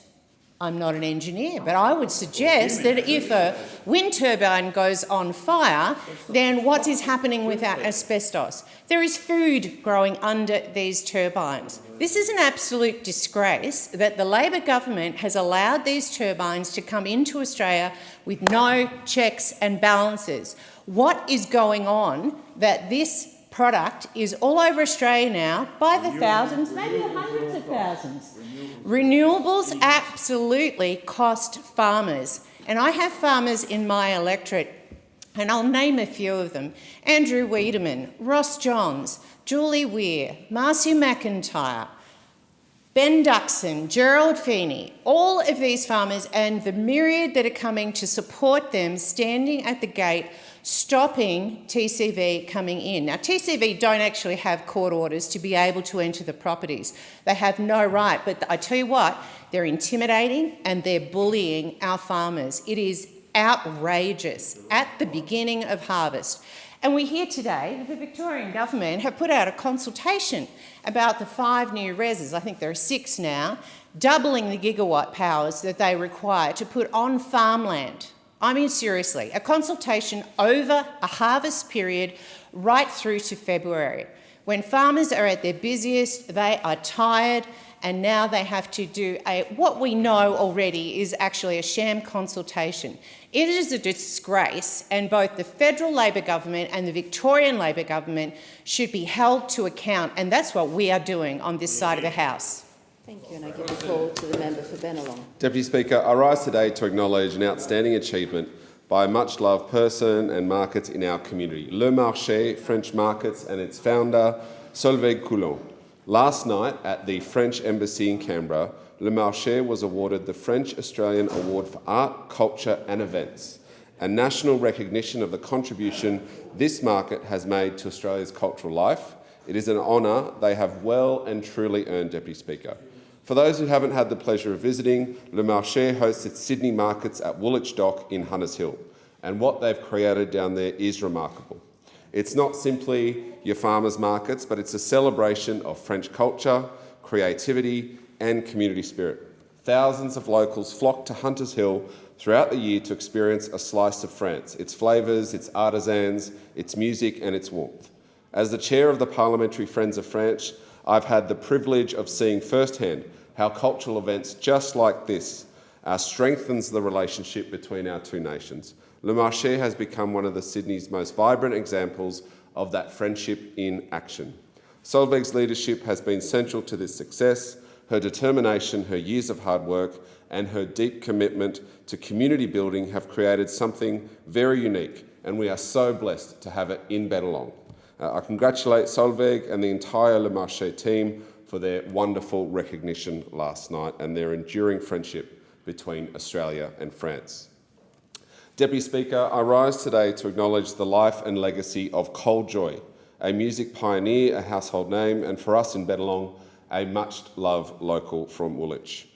I'm not an engineer, but I would suggest that if a wind turbine goes on fire, then what is happening with that asbestos? There is food growing under these turbines. This is an absolute disgrace that the Labor government has allowed these turbines to come into Australia with no checks and balances. What is going on that this product is all over Australia now by the thousands, maybe the hundreds of thousands? Renewables absolutely cost farmers. And I have farmers in my electorate, and I'll name a few of them: Andrew Wiedemann, Ross Johns, Julie Weir, Marcia McIntyre, Ben Duxon, Gerald Feeney, all of these farmers and the myriad that are coming to support them, standing at the gate, stopping TCV coming in. Now, TCV don't actually have court orders to be able to enter the properties. They have no right, but I tell you what, they're intimidating and they're bullying our farmers. It is outrageous at the beginning of harvest. And we hear today that the Victorian government have put out a consultation about the 5 new reses, I think there are 6 now, doubling the gigawatt powers that they require to put on farmland. I mean, seriously, a consultation over a harvest period right through to February. When farmers are at their busiest, they are tired and now they have to do what we know already is actually a sham consultation. It is a disgrace, and both the federal Labor government and the Victorian Labor government should be held to account, and that's what we are doing on this side of the House. Thank you, and I give the floor to the member for Bennelong. Deputy Speaker, I rise today to acknowledge an outstanding achievement by a much-loved person and market in our community, Le Marché French Markets, and its founder, Solveig Coulon. Last night at the French Embassy in Canberra, Le Marché was awarded the French Australian Award for Art, Culture and Events, a national recognition of the contribution this market has made to Australia's cultural life. It is an honour they have well and truly earned, Deputy Speaker. For those who haven't had the pleasure of visiting, Le Marché hosts its Sydney markets at Woolwich Dock in Hunters Hill, and what they've created down there is remarkable. It's not simply your farmers' markets, but it's a celebration of French culture, creativity and community spirit. Thousands of locals flock to Hunters Hill throughout the year to experience a slice of France, its flavours, its artisans, its music and its warmth. As the chair of the Parliamentary Friends of France, I've had the privilege of seeing firsthand how cultural events just like this strengthens the relationship between our two nations. Le Marché has become one of the Sydney's most vibrant examples of that friendship in action. Solveig's leadership has been central to this success. Her determination, her years of hard work and her deep commitment to community building have created something very unique, and we are so blessed to have it in Bennelong. I congratulate Solveig and the entire Le Marché team for their wonderful recognition last night and their enduring friendship between Australia and France. Deputy Speaker, I rise today to acknowledge the life and legacy of Cole Joy, a music pioneer, a household name, and for us in Bennelong, a much-loved local from Woolwich.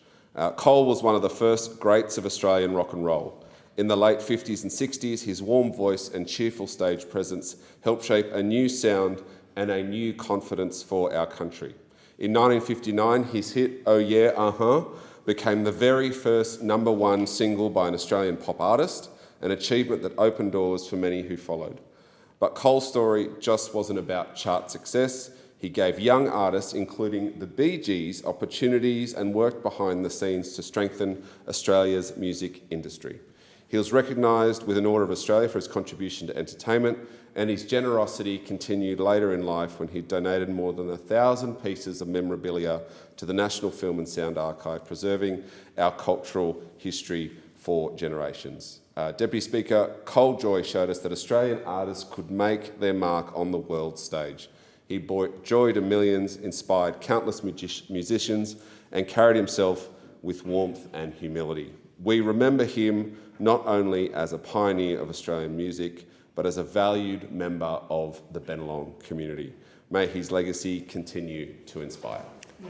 Cole was one of the first greats of Australian rock and roll. In the late 50s and 60s, his warm voice and cheerful stage presence helped shape a new sound and a new confidence for our country. In 1959, his hit Oh Yeah, Uh-huh became the very first #1 single by an Australian pop artist, an achievement that opened doors for many who followed. But Cole's story just wasn't about chart success. He gave young artists, including the Bee Gees, opportunities and worked behind the scenes to strengthen Australia's music industry. He was recognised with an Order of Australia for his contribution to entertainment, and his generosity continued later in life when he donated more than 1,000 pieces of memorabilia to the National Film and Sound Archive, preserving our cultural history for generations. Deputy Speaker, Cole Joy showed us that Australian artists could make their mark on the world stage. He brought joy to millions, inspired countless musicians, and carried himself with warmth and humility. We remember him not only as a pioneer of Australian music, but as a valued member of the Bennelong community. May his legacy continue to inspire.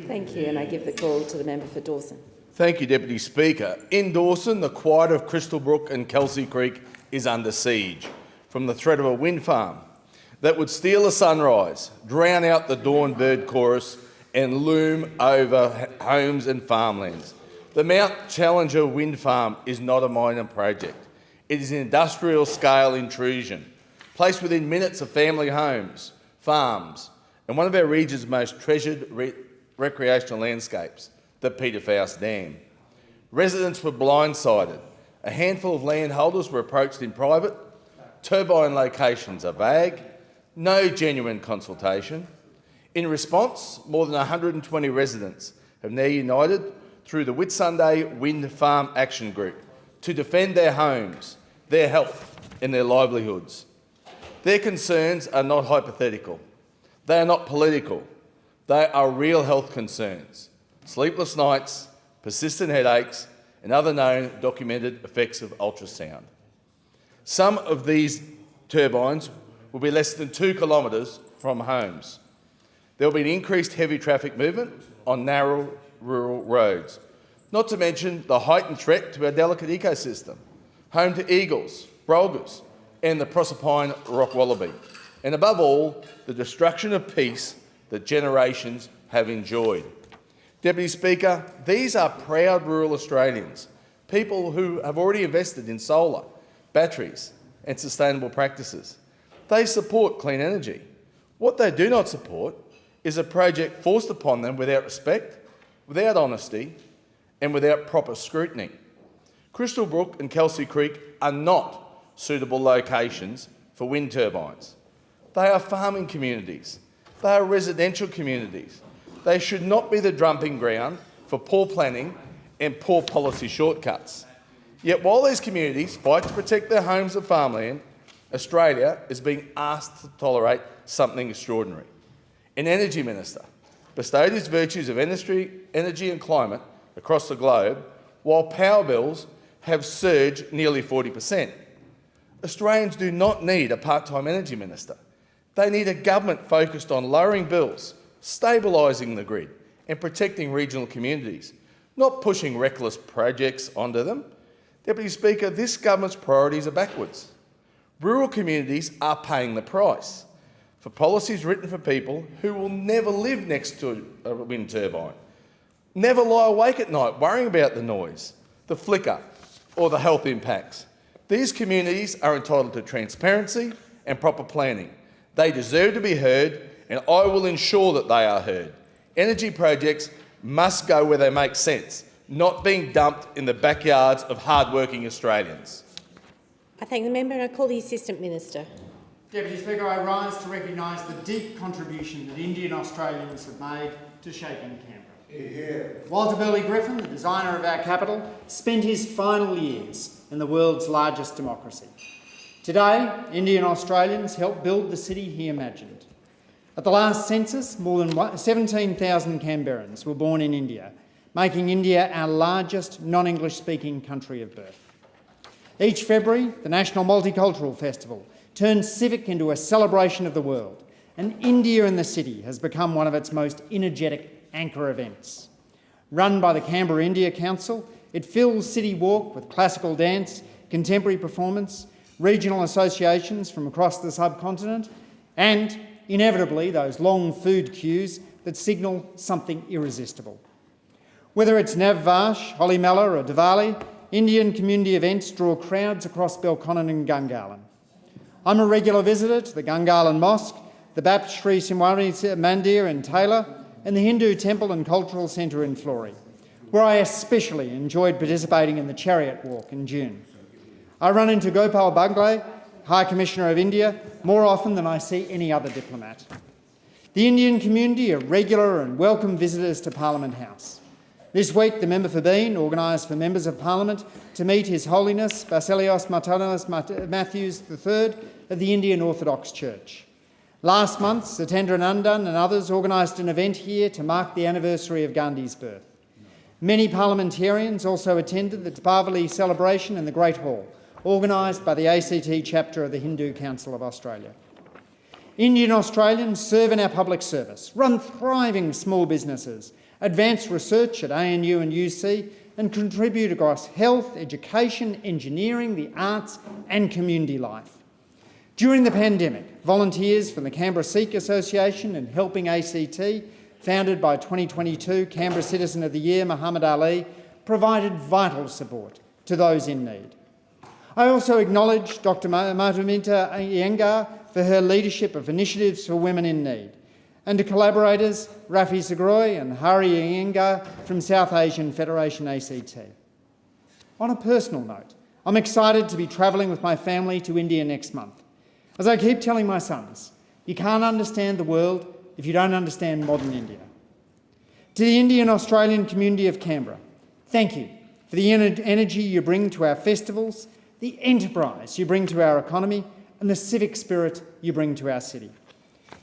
Thank you, and I give the call to the member for Dawson. Thank you, Deputy Speaker. In Dawson, the quiet of Crystal Brook and Kelsey Creek is under siege from the threat of a wind farm that would steal a sunrise, drown out the dawn bird chorus and loom over homes and farmlands. The Mount Challenger wind farm is not a minor project. It is an industrial-scale intrusion, placed within minutes of family homes, farms, and one of our region's most treasured recreational landscapes, the Peter Faust Dam. Residents were blindsided. A handful of landholders were approached in private. Turbine locations are vague. No genuine consultation. In response, more than 120 residents have now united through the Whitsunday Wind Farm Action Group to defend their homes, their health and their livelihoods. Their concerns are not hypothetical. They are not political. They are real health concerns. Sleepless nights, persistent headaches and other known documented effects of ultrasound. Some of these turbines will be less than 2 kilometres from homes. There will be an increased heavy traffic movement on narrow rural roads, not to mention the heightened threat to our delicate ecosystem, home to eagles, brolgas and the Proserpine rock wallaby, and above all, the destruction of peace that generations have enjoyed. Deputy Speaker, these are proud rural Australians, people who have already invested in solar, batteries and sustainable practices. They support clean energy. What they do not support is a project forced upon them without respect, without honesty and without proper scrutiny. Crystal Brook and Kelsey Creek are not suitable locations for wind turbines. They are farming communities. They are residential communities. They should not be the dumping ground for poor planning and poor policy shortcuts. Yet while these communities fight to protect their homes and farmland, Australia is being asked to tolerate something extraordinary. An Energy Minister bestowed his virtues of energy and climate across the globe while power bills have surged nearly 40%. Australians do not need a part-time Energy Minister. They need a government focused on lowering bills, stabilising the grid and protecting regional communities, not pushing reckless projects onto them. Deputy Speaker, this government's priorities are backwards. Rural communities are paying the price for policies written for people who will never live next to a wind turbine, never lie awake at night worrying about the noise, the flicker or the health impacts. These communities are entitled to transparency and proper planning. They deserve to be heard, and I will ensure that they are heard. Energy projects must go where they make sense, not being dumped in the backyards of hard-working Australians. I thank the member and I call the Assistant Minister. Deputy Speaker, I rise to recognise the deep contribution that Indian Australians have made to shaping Canberra. Walter Burley Griffin, the designer of our capital, spent his final years in the world's largest democracy. Today, Indian Australians helped build the city he imagined. At the last census, more than 17,000 Canberrans were born in India, making India our largest non-English speaking country of birth. Each February, the National Multicultural Festival turns civic into a celebration of the world, and India in the City has become one of its most energetic anchor events. Run by the Canberra India Council, it fills City Walk with classical dance, contemporary performance, regional associations from across the subcontinent, and, inevitably, those long food queues that signal something irresistible. Whether it's Navvash, Holi Mela or Diwali, Indian community events draw crowds across Belconnen and Gungahlin. I'm a regular visitor to the Gungahlin Mosque, the Baptist Sri Simwari Mandir in Taylor, and the Hindu Temple and Cultural Centre in Florey, where I especially enjoyed participating in the Chariot Walk in June. I run into Gopal Bagle, High Commissioner of India, more often than I see any other diplomat. The Indian community are regular and welcome visitors to Parliament House. This week, the Member for Bean organised for Members of Parliament to meet His Holiness Basilios Martynos Matthews III of the Indian Orthodox Church. Last month, Satendra Nandan and others organised an event here to mark the anniversary of Gandhi's birth. Many parliamentarians also attended the Deepavali celebration in the Great Hall, organised by the ACT chapter of the Hindu Council of Australia. Indian Australians serve in our public service, run thriving small businesses, advance research at ANU and UC, and contribute across health, education, engineering, the arts and community life. During the pandemic, volunteers from the Canberra Sikh Association and Helping ACT, founded by 2022 Canberra Citizen of the Year Muhammad Ali, provided vital support to those in need. I also acknowledge Dr Madhumita Iyengar for her leadership of initiatives for women in need, and to collaborators Rafi Sagroy and Hari Iyengar from South Asian Federation ACT. On a personal note, I'm excited to be travelling with my family to India next month. As I keep telling my sons, you can't understand the world if you don't understand modern India. To the Indian Australian community of Canberra, thank you for the energy you bring to our festivals, the enterprise you bring to our economy, and the civic spirit you bring to our city.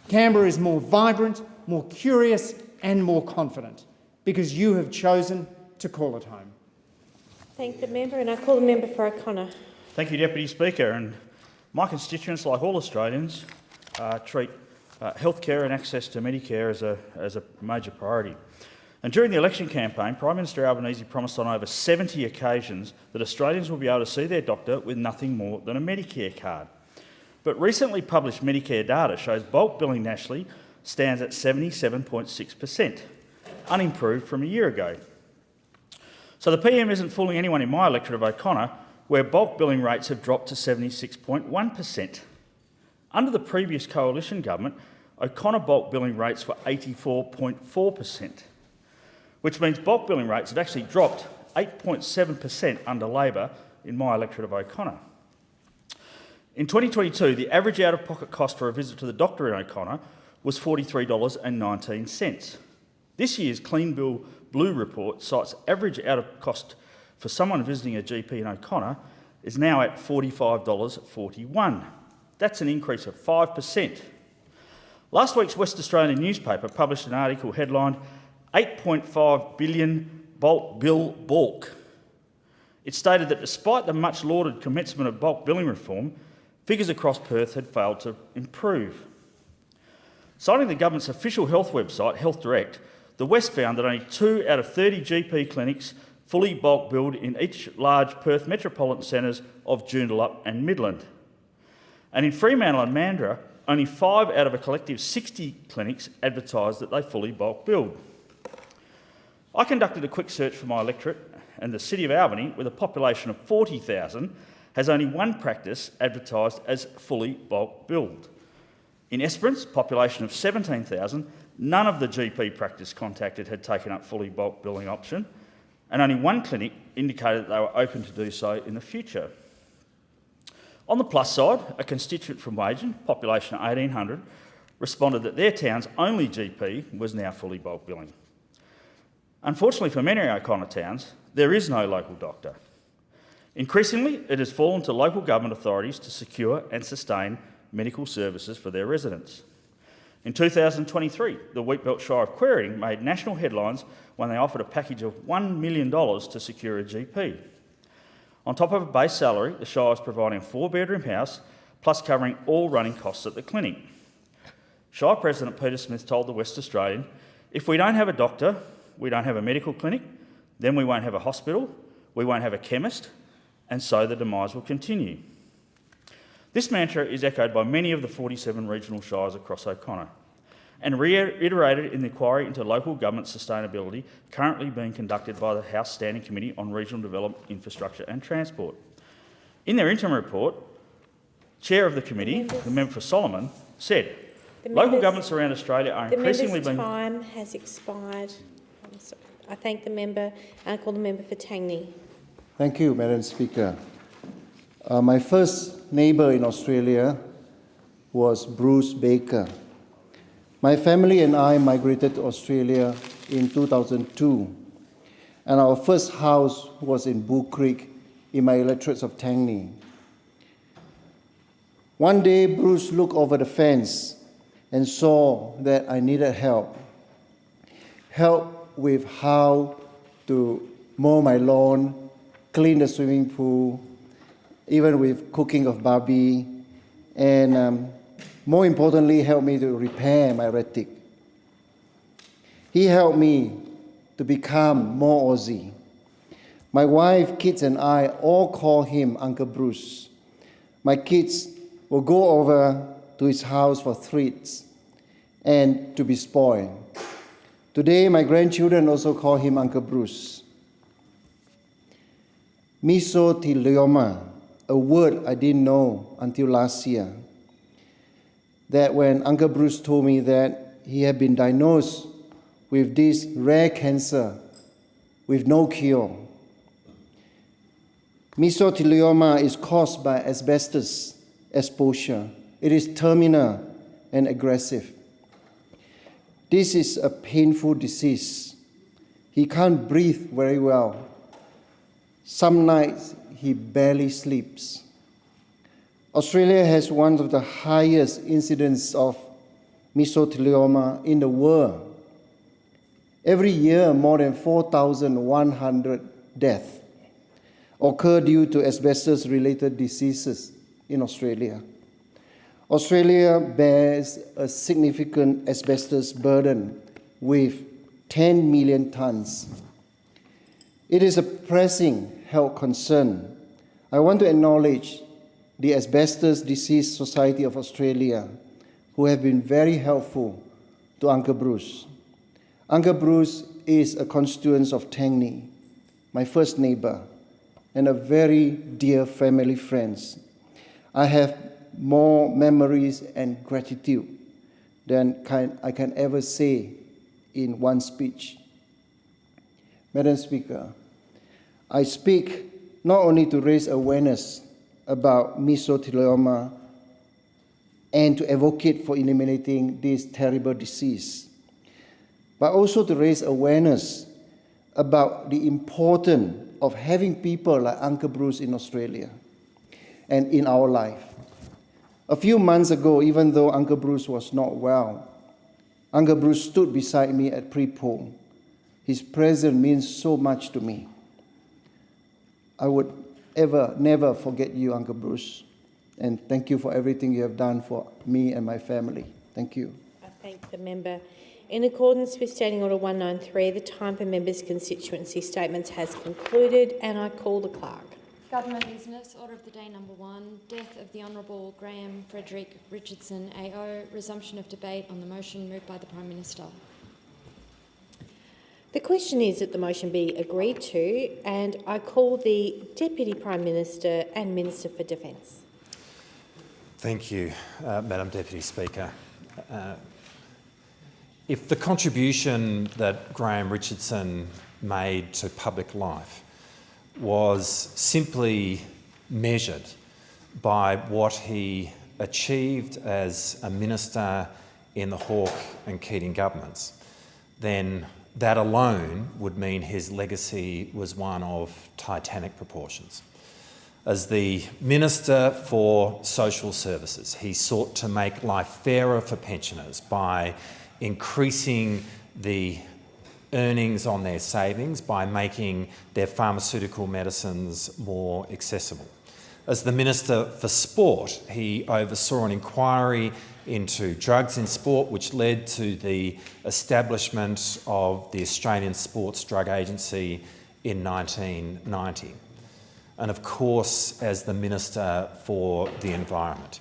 Canberra is more vibrant, more curious and more confident because you have chosen to call it home. Thank the member and I call the member for O'Connor. Thank you, Deputy Speaker. And my constituents, like all Australians, treat healthcare and access to Medicare as a major priority. And during the election campaign, Prime Minister Albanese promised on over 70 occasions that Australians will be able to see their doctor with nothing more than a Medicare card. But recently published Medicare data shows bulk billing nationally stands at 77.6%, unimproved from a year ago. So the PM isn't fooling anyone in my electorate of O'Connor, where bulk billing rates have dropped to 76.1%. Under the previous coalition government, O'Connor bulk billing rates were 84.4%. which means bulk billing rates have actually dropped 8.7% under Labor in my electorate of O'Connor. In 2022, the average out-of-pocket cost for a visit to the doctor in O'Connor was $43.19. This year's Clean Bill Blue report cites average out-of-cost for someone visiting a GP in O'Connor is now at $45.41. That's an increase of 5%. Last week's West Australian newspaper published an article headlined 8.5 billion bulk bill balk. It stated that despite the much lauded commencement of bulk billing reform, figures across Perth had failed to improve. Citing the government's official health website, Health Direct, the West found that only 2 out of 30 GP clinics fully bulk billed in each large Perth metropolitan centres of Joondalup and Midland. And in Fremantle and Mandurah, only 5 out of a collective 60 clinics advertised that they fully bulk billed. I conducted a quick search for my electorate, and the City of Albany, with a population of 40,000, has only one practice advertised as fully bulk billed. In Esperance, population of 17,000, none of the GP practice contacted had taken up fully bulk billing option, and only one clinic indicated that they were open to do so in the future. On the plus side, a constituent from Wagen, population of 1,800, responded that their town's only GP was now fully bulk billing. Unfortunately for many O'Connor towns, there is no local doctor. Increasingly, it has fallen to local government authorities to secure and sustain medical services for their residents. In 2023, the Wheatbelt Shire of Quairing made national headlines when they offered a package of $1 million to secure a GP. On top of a base salary, the Shire is providing a 4-bedroom house, plus covering all running costs at the clinic. Shire President Peter Smith told the West Australian, "If we don't have a doctor, we don't have a medical clinic, then we won't have a hospital, we won't have a chemist, and so the demise will continue." This mantra is echoed by many of the 47 regional shires across O'Connor and reiterated in the inquiry into local government sustainability currently being conducted by the House Standing Committee on Regional Development, Infrastructure and Transport. In their interim report, Chair of the committee, the member for Solomon, said, "Local governments around Australia are increasingly being..." The member's time has expired. I'm sorry. I thank the member and I call the member for Tangney. Thank you, Madam Speaker. My first neighbour in Australia was Bruce Baker. My family and I migrated to Australia in 2002, and our first house was in Bull Creek in my electorates of Tangney. One day, Bruce looked over the fence and saw that I needed help with how to mow my lawn, clean the swimming pool, even with cooking of barbie, and more importantly, helped me to repair my retic. He helped me to become more Aussie. My wife, kids, and I all call him Uncle Bruce. My kids will go over to his house for treats and to be spoiled. Today, my grandchildren also call him Uncle Bruce. Mesothelioma, a word I didn't know until last year. That when Uncle Bruce told me that he had been diagnosed with this rare cancer with no cure. Mesothelioma is caused by asbestos exposure. It is terminal and aggressive. This is a painful disease. He can't breathe very well. Some nights he barely sleeps. Australia has one of the highest incidence of mesothelioma in the world. Every year, more than 4,100 deaths occur due to asbestos-related diseases in Australia. Australia bears a significant asbestos burden with 10 million tonnes. It is a pressing health concern. I want to acknowledge the Asbestos Disease Society of Australia, who have been very helpful to Uncle Bruce. Uncle Bruce is a constituent of Tangney, my first neighbour, and a very dear family friend. I have more memories and gratitude than I can ever say in one speech. Madam Speaker, I speak not only to raise awareness about mesothelioma and to advocate for eliminating this terrible disease, but also to raise awareness about the importance of having people like Uncle Bruce in Australia and in our life. A few months ago, even though Uncle Bruce was not well, Uncle Bruce stood beside me at pre-poll. His presence means so much to me. I would never forget you, Uncle Bruce, and thank you for everything you have done for me and my family. Thank you. I thank the member. In accordance with Standing Order 193, the time for members' constituency statements has concluded, and I call the clerk. Government business, order of the day number 1, death of the Honourable Graham Frederick Richardson AO, resumption of debate on the motion moved by the Prime Minister. The question is that the motion be agreed to, and I call the Deputy Prime Minister and Minister for Defence. Thank you, Madam Deputy Speaker. If the contribution that Graham Richardson made to public life was simply measured by what he achieved as a minister in the Hawke and Keating governments, then that alone would mean his legacy was one of titanic proportions. As the Minister for Social Services, he sought to make life fairer for pensioners by increasing the earnings on their savings, by making their pharmaceutical medicines more accessible. As the Minister for Sport, he oversaw an inquiry into drugs in sport, which led to the establishment of the Australian Sports Drug Agency in 1990. And of course, as the Minister for the Environment,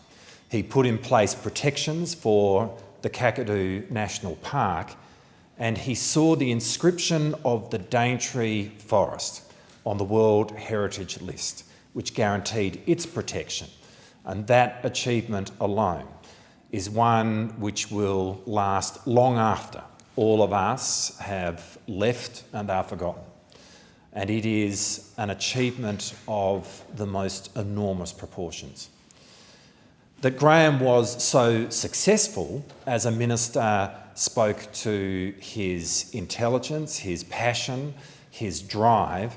he put in place protections for the Kakadu National Park, and he saw the inscription of the Daintree Forest on the World Heritage List, which guaranteed its protection. And that achievement alone is one which will last long after all of us have left and are forgotten. And it is an achievement of the most enormous proportions. That Graham was so successful as a minister spoke to his intelligence, his passion, his drive,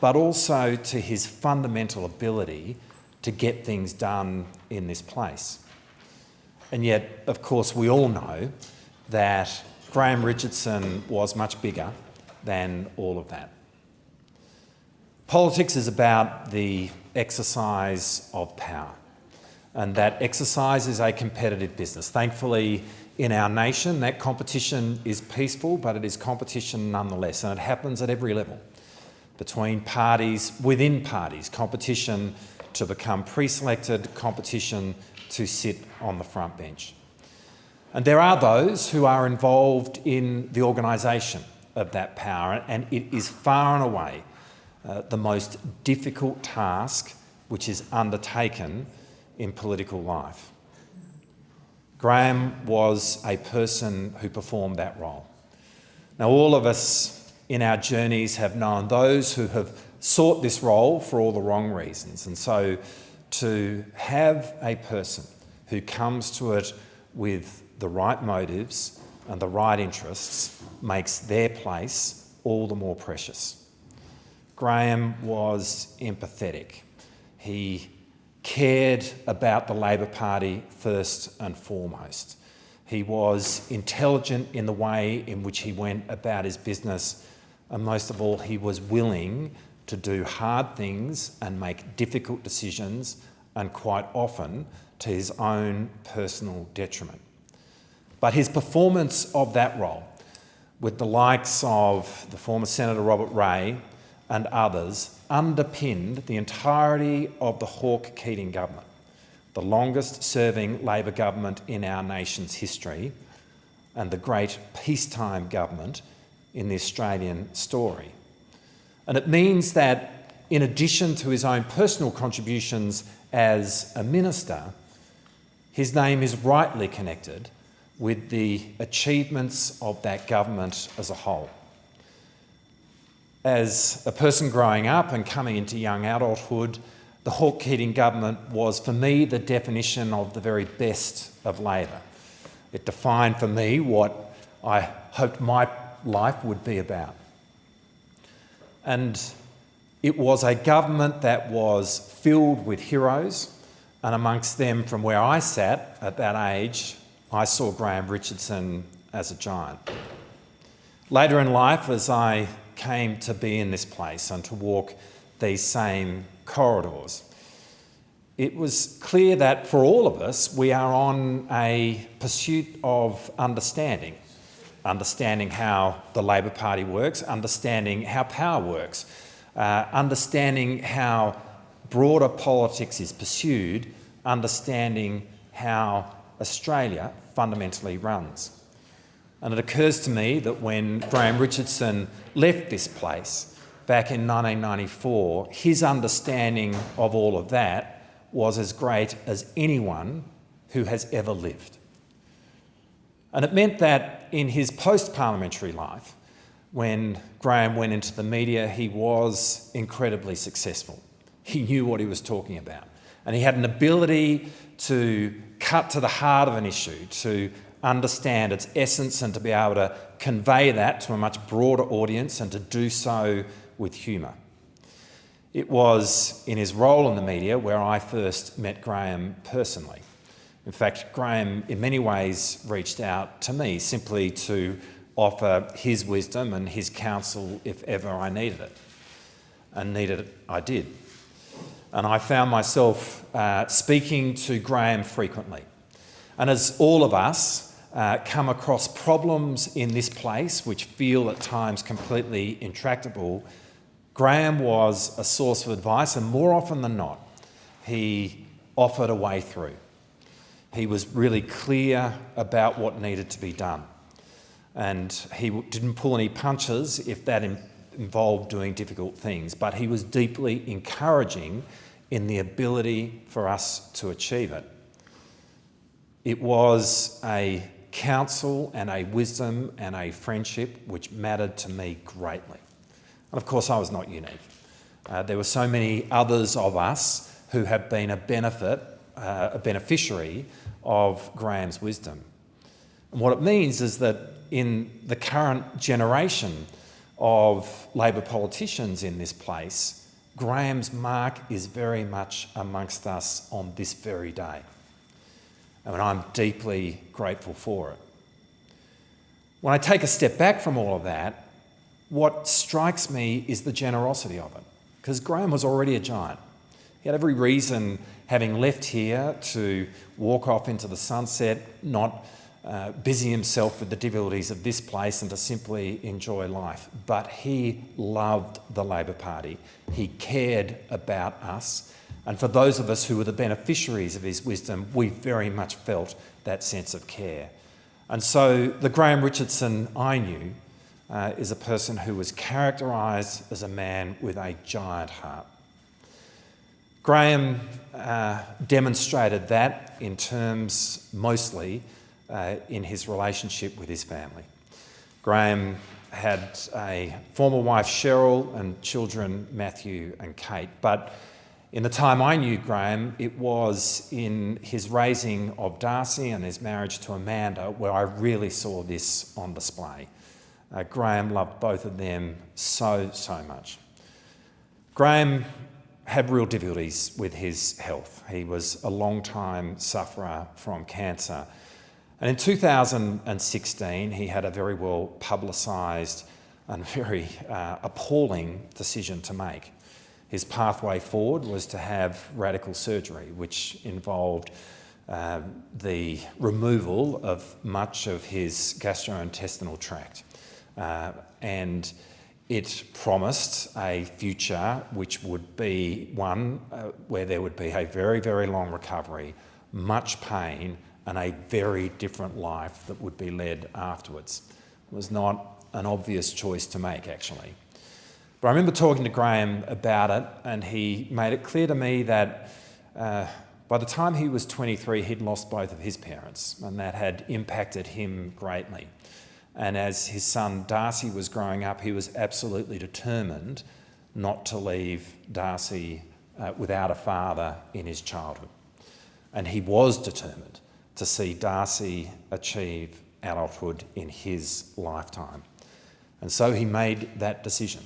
but also to his fundamental ability to get things done in this place. And yet, of course, we all know that Graham Richardson was much bigger than all of that. Politics is about the exercise of power, and that exercise is a competitive business. Thankfully, in our nation, that competition is peaceful, but it is competition nonetheless, and it happens at every level. Between parties, within parties, competition to become pre-selected, competition to sit on the front bench. And there are those who are involved in the organisation of that power, and it is far and away the most difficult task which is undertaken in political life. Graham was a person who performed that role. Now, all of us in our journeys have known those who have sought this role for all the wrong reasons, and so to have a person who comes to it with the right motives and the right interests makes their place all the more precious. Graham was empathetic. He cared about the Labor Party first and foremost. He was intelligent in the way in which he went about his business, and most of all, he was willing to do hard things and make difficult decisions, and quite often to his own personal detriment. But his performance of that role, with the likes of the former Senator Robert Ray and others, underpinned the entirety of the Hawke-Keating government, the longest-serving Labor government in our nation's history, and the great peacetime government in the Australian story. And it means that, in addition to his own personal contributions as a minister, his name is rightly connected with the achievements of that government as a whole. As a person growing up and coming into young adulthood, the Hawke Keating government was, for me, the definition of the very best of Labor. It defined for me what I hoped my life would be about. And it was a government that was filled with heroes, and amongst them, from where I sat at that age, I saw Graham Richardson as a giant. Later in life, as I came to be in this place and to walk these same corridors, it was clear that for all of us, we are on a pursuit of understanding how the Labor Party works, understanding how power works, understanding how broader politics is pursued, understanding how Australia fundamentally runs. And it occurs to me that when Graham Richardson left this place back in 1994, his understanding of all of that was as great as anyone who has ever lived. And it meant that in his post-parliamentary life, when Graham went into the media, he was incredibly successful. He knew what he was talking about. And he had an ability to cut to the heart of an issue, to understand its essence and to be able to convey that to a much broader audience and to do so with humour. It was in his role in the media where I first met Graham personally. In fact, Graham in many ways reached out to me simply to offer his wisdom and his counsel if ever I needed it. And needed it, I did. And I found myself speaking to Graham frequently. And as all of us come across problems in this place which feel at times completely intractable, Graham was a source of advice, and more often than not, he offered a way through. He was really clear about what needed to be done. And he didn't pull any punches if that involved doing difficult things, but he was deeply encouraging in the ability for us to achieve it. It was a counsel and a wisdom and a friendship which mattered to me greatly. And of course, I was not unique. There were so many others of us who have been a beneficiary of Graham's wisdom. And what it means is that in the current generation of Labor politicians in this place, Graham's mark is very much amongst us on this very day. And I'm deeply grateful for it. When I take a step back from all of that, what strikes me is the generosity of it, because Graham was already a giant. He had every reason, having left here, to walk off into the sunset, not busy himself with the difficulties of this place and to simply enjoy life. But he loved the Labor Party. He cared about us. And for those of us who were the beneficiaries of his wisdom, we very much felt that sense of care. And so the Graham Richardson I knew is a person who was characterised as a man with a giant heart. Graham demonstrated that in terms mostly in his relationship with his family. Graham had a former wife, Cheryl, and children, Matthew and Kate. But in the time I knew Graham, it was in his raising of Darcy and his marriage to Amanda where I really saw this on display. Graham loved both of them so much. Graham had real difficulties with his health. He was a long-time sufferer from cancer. And in 2016, he had a very well publicised and very appalling decision to make. His pathway forward was to have radical surgery, which involved the removal of much of his gastrointestinal tract. And it promised a future which would be one where there would be a very, very long recovery, much pain, and a very different life that would be led afterwards. It was not an obvious choice to make, actually. But I remember talking to Graham about it, and he made it clear to me that by the time he was 23, he'd lost both of his parents, and that had impacted him greatly. And as his son Darcy was growing up, he was absolutely determined not to leave Darcy without a father in his childhood. And he was determined to see Darcy achieve adulthood in his lifetime. And so he made that decision.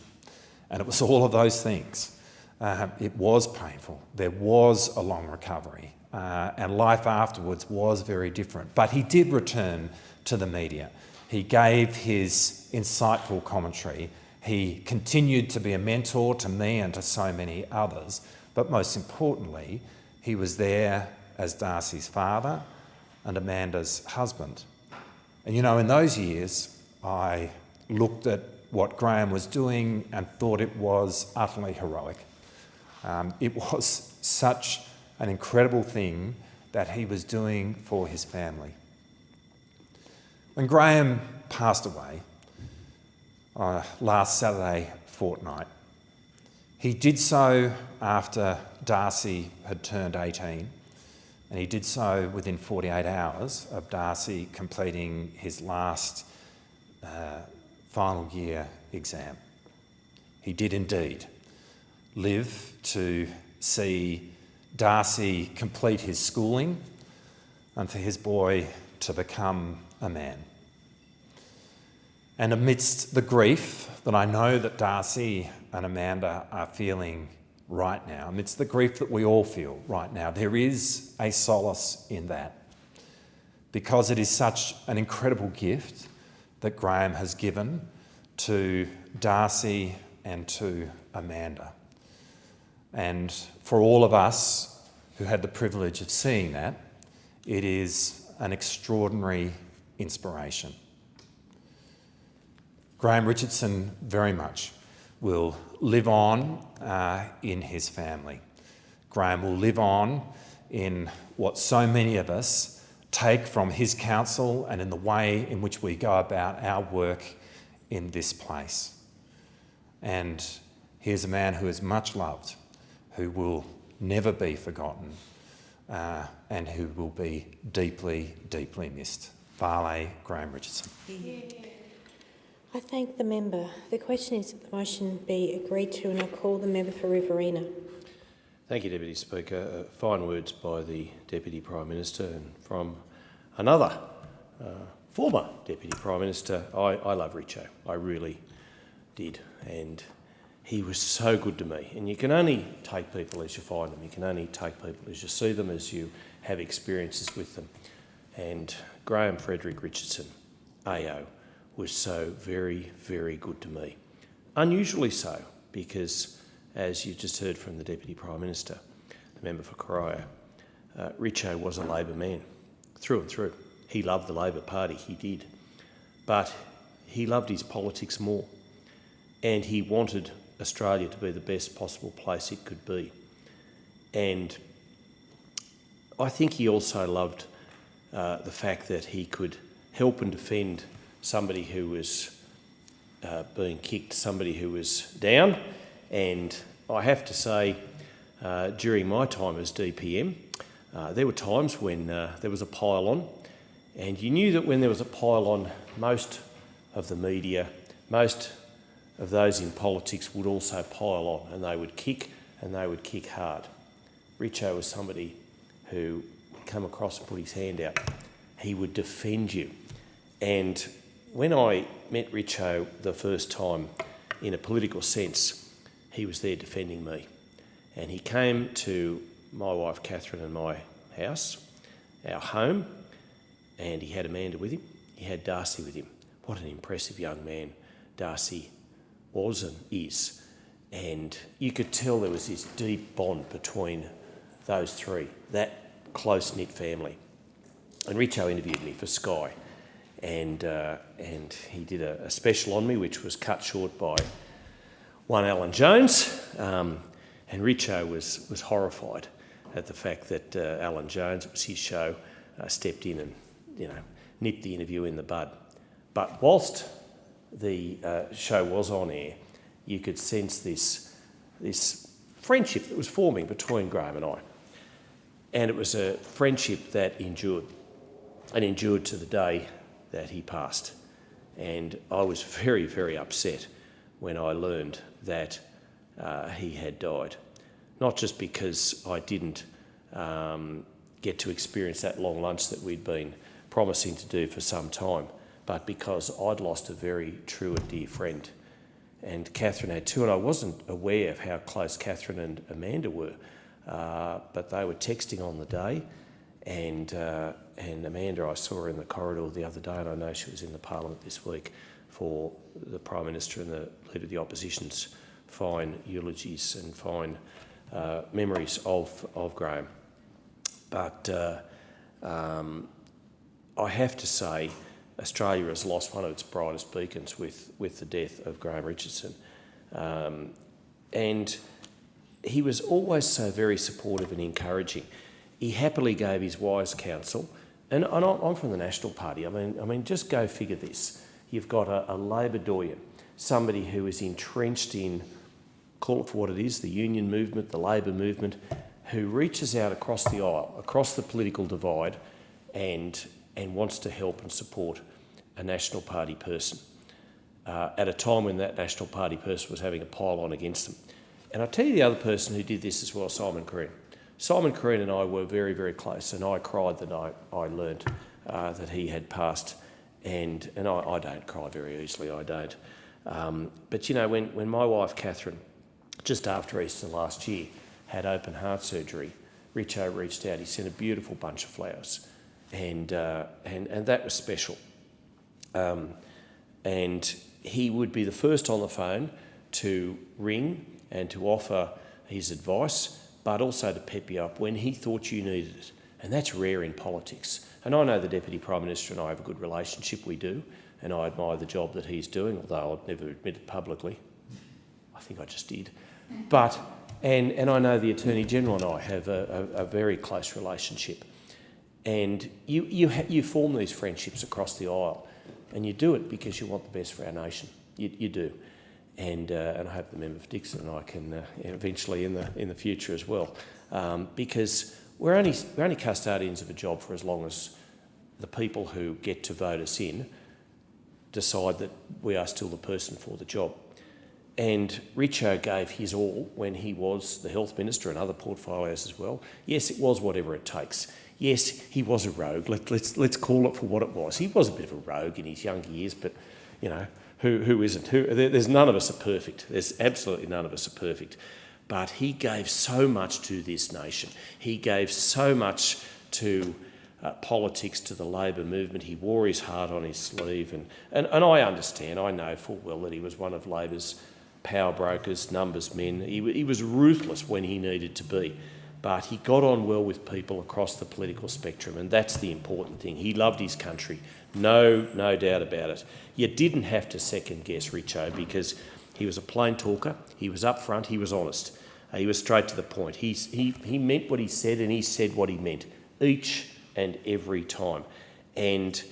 And it was all of those things. It was painful. There was a long recovery. And life afterwards was very different. But he did return to the media. He gave his insightful commentary. He continued to be a mentor to me and to so many others. But most importantly, he was there as Darcy's father and Amanda's husband. And you know, in those years, I looked at what Graham was doing and thought it was utterly heroic. It was such an incredible thing that he was doing for his family. When Graham passed away last Saturday fortnight, he did so after Darcy had turned 18, and he did so within 48 hours of Darcy completing his last final year exam. He did indeed live to see Darcy complete his schooling and for his boy to become a man. And amidst the grief that I know that Darcy and Amanda are feeling right now, amidst the grief that we all feel right now, there is a solace in that, because it is such an incredible gift that Graham has given to Darcy and to Amanda. And for all of us who had the privilege of seeing that, it is an extraordinary inspiration. Graham Richardson very much will live on in his family. Graham will live on in what so many of us take from his counsel and in the way in which we go about our work in this place. And here's a man who is much loved, who will never be forgotten, and who will be deeply, deeply missed. Vale Graham Richardson. I thank the member. The question is that the motion be agreed to, and I call the member for Riverina. Thank you, Deputy Speaker. Fine words by the Deputy Prime Minister, and from another former Deputy Prime Minister. I love Richo. I really did. And he was so good to me. And you can only take people as you find them. You can only take people as you see them, as you have experiences with them. And Graham Frederick Richardson, AO, was so very, very good to me. Unusually so, because as you just heard from the Deputy Prime Minister, the member for Corio, Richo was a Labor man, through and through. He loved the Labor Party, he did. But he loved his politics more, and he wanted Australia to be the best possible place it could be. And I think he also loved the fact that he could help and defend somebody who was being kicked, somebody who was down. And I have to say, during my time as DPM, there were times when there was a pile-on, and you knew that when there was a pile-on, most of the media, most of those in politics would also pile on, and they would kick, and they would kick hard. Richo was somebody who would come across and put his hand out. He would defend you. And when I met Richo the first time, in a political sense, he was there defending me. And he came to my wife Catherine and my house, our home, and he had Amanda with him. He had Darcy with him. What an impressive young man Darcy was and is. And you could tell there was this deep bond between those three, that close-knit family. And Richo interviewed me for Sky, and he did a special on me, which was cut short by one Alan Jones, and Richo was horrified at the fact that Alan Jones, it was his show, stepped in and nipped the interview in the bud. But whilst the show was on air, you could sense this friendship that was forming between Graham and I. And it was a friendship that endured, and endured to the day that he passed. And I was very, very upset when I learned that he had died. Not just because I didn't get to experience that long lunch that we'd been promising to do for some time, but because I'd lost a very true and dear friend. And Catherine had too, and I wasn't aware of how close Catherine and Amanda were, but they were texting on the day, and Amanda, I saw her in the corridor the other day, and I know she was in the Parliament this week for the Prime Minister and the Leader of the Opposition's fine eulogies and fine memories of Graham. But I have to say, Australia has lost one of its brightest beacons with the death of Graham Richardson. And he was always so very supportive and encouraging. He happily gave his wise counsel. And I'm from the National Party. I mean, just go figure this. You've got a Labor doyen, somebody who is entrenched in, call it for what it is, the union movement, the Labor movement, who reaches out across the aisle, across the political divide, and wants to help and support a National Party person at a time when that National Party person was having a pile-on against them. And I'll tell you the other person who did this as well, Simon Crean. Simon Crean and I were very, very close, and I cried the night I learnt that he had passed, and I don't cry very easily, I don't. But, you know, when my wife Catherine, just after Easter last year, had open heart surgery, Richo reached out. He sent a beautiful bunch of flowers, and that was special. And he would be the first on the phone to ring and to offer his advice, but also to pep you up when he thought you needed it. And that's rare in politics. And I know the Deputy Prime Minister and I have a good relationship, we do, and I admire the job that he's doing, although I'd never admit it publicly. I think I just did. But, and I know the Attorney-General and I have a very close relationship. And you form these friendships across the aisle, and you do it because you want the best for our nation. You do. And I hope the member for Dixon and I can eventually in the future as well, because we're only custodians of a job for as long as the people who get to vote us in decide that we are still the person for the job. And Richo gave his all when he was the Health Minister and other portfolios as well. Yes, it was whatever it takes. Yes, he was a rogue. Let's call it for what it was. He was a bit of a rogue in his younger years, but you know, who isn't? There's none of us are perfect. There's absolutely none of us are perfect. But he gave so much to this nation. He gave so much to politics, to the Labor movement. He wore his heart on his sleeve. And I understand, I know full well that he was one of Labor's power brokers, numbers men. He was ruthless when he needed to be. But he got on well with people across the political spectrum, and that's the important thing. He loved his country, no doubt about it. You didn't have to second-guess Richo because he was a plain talker, he was upfront, he was honest, he was straight to the point. He meant what he said, and he said what he meant each and every time. And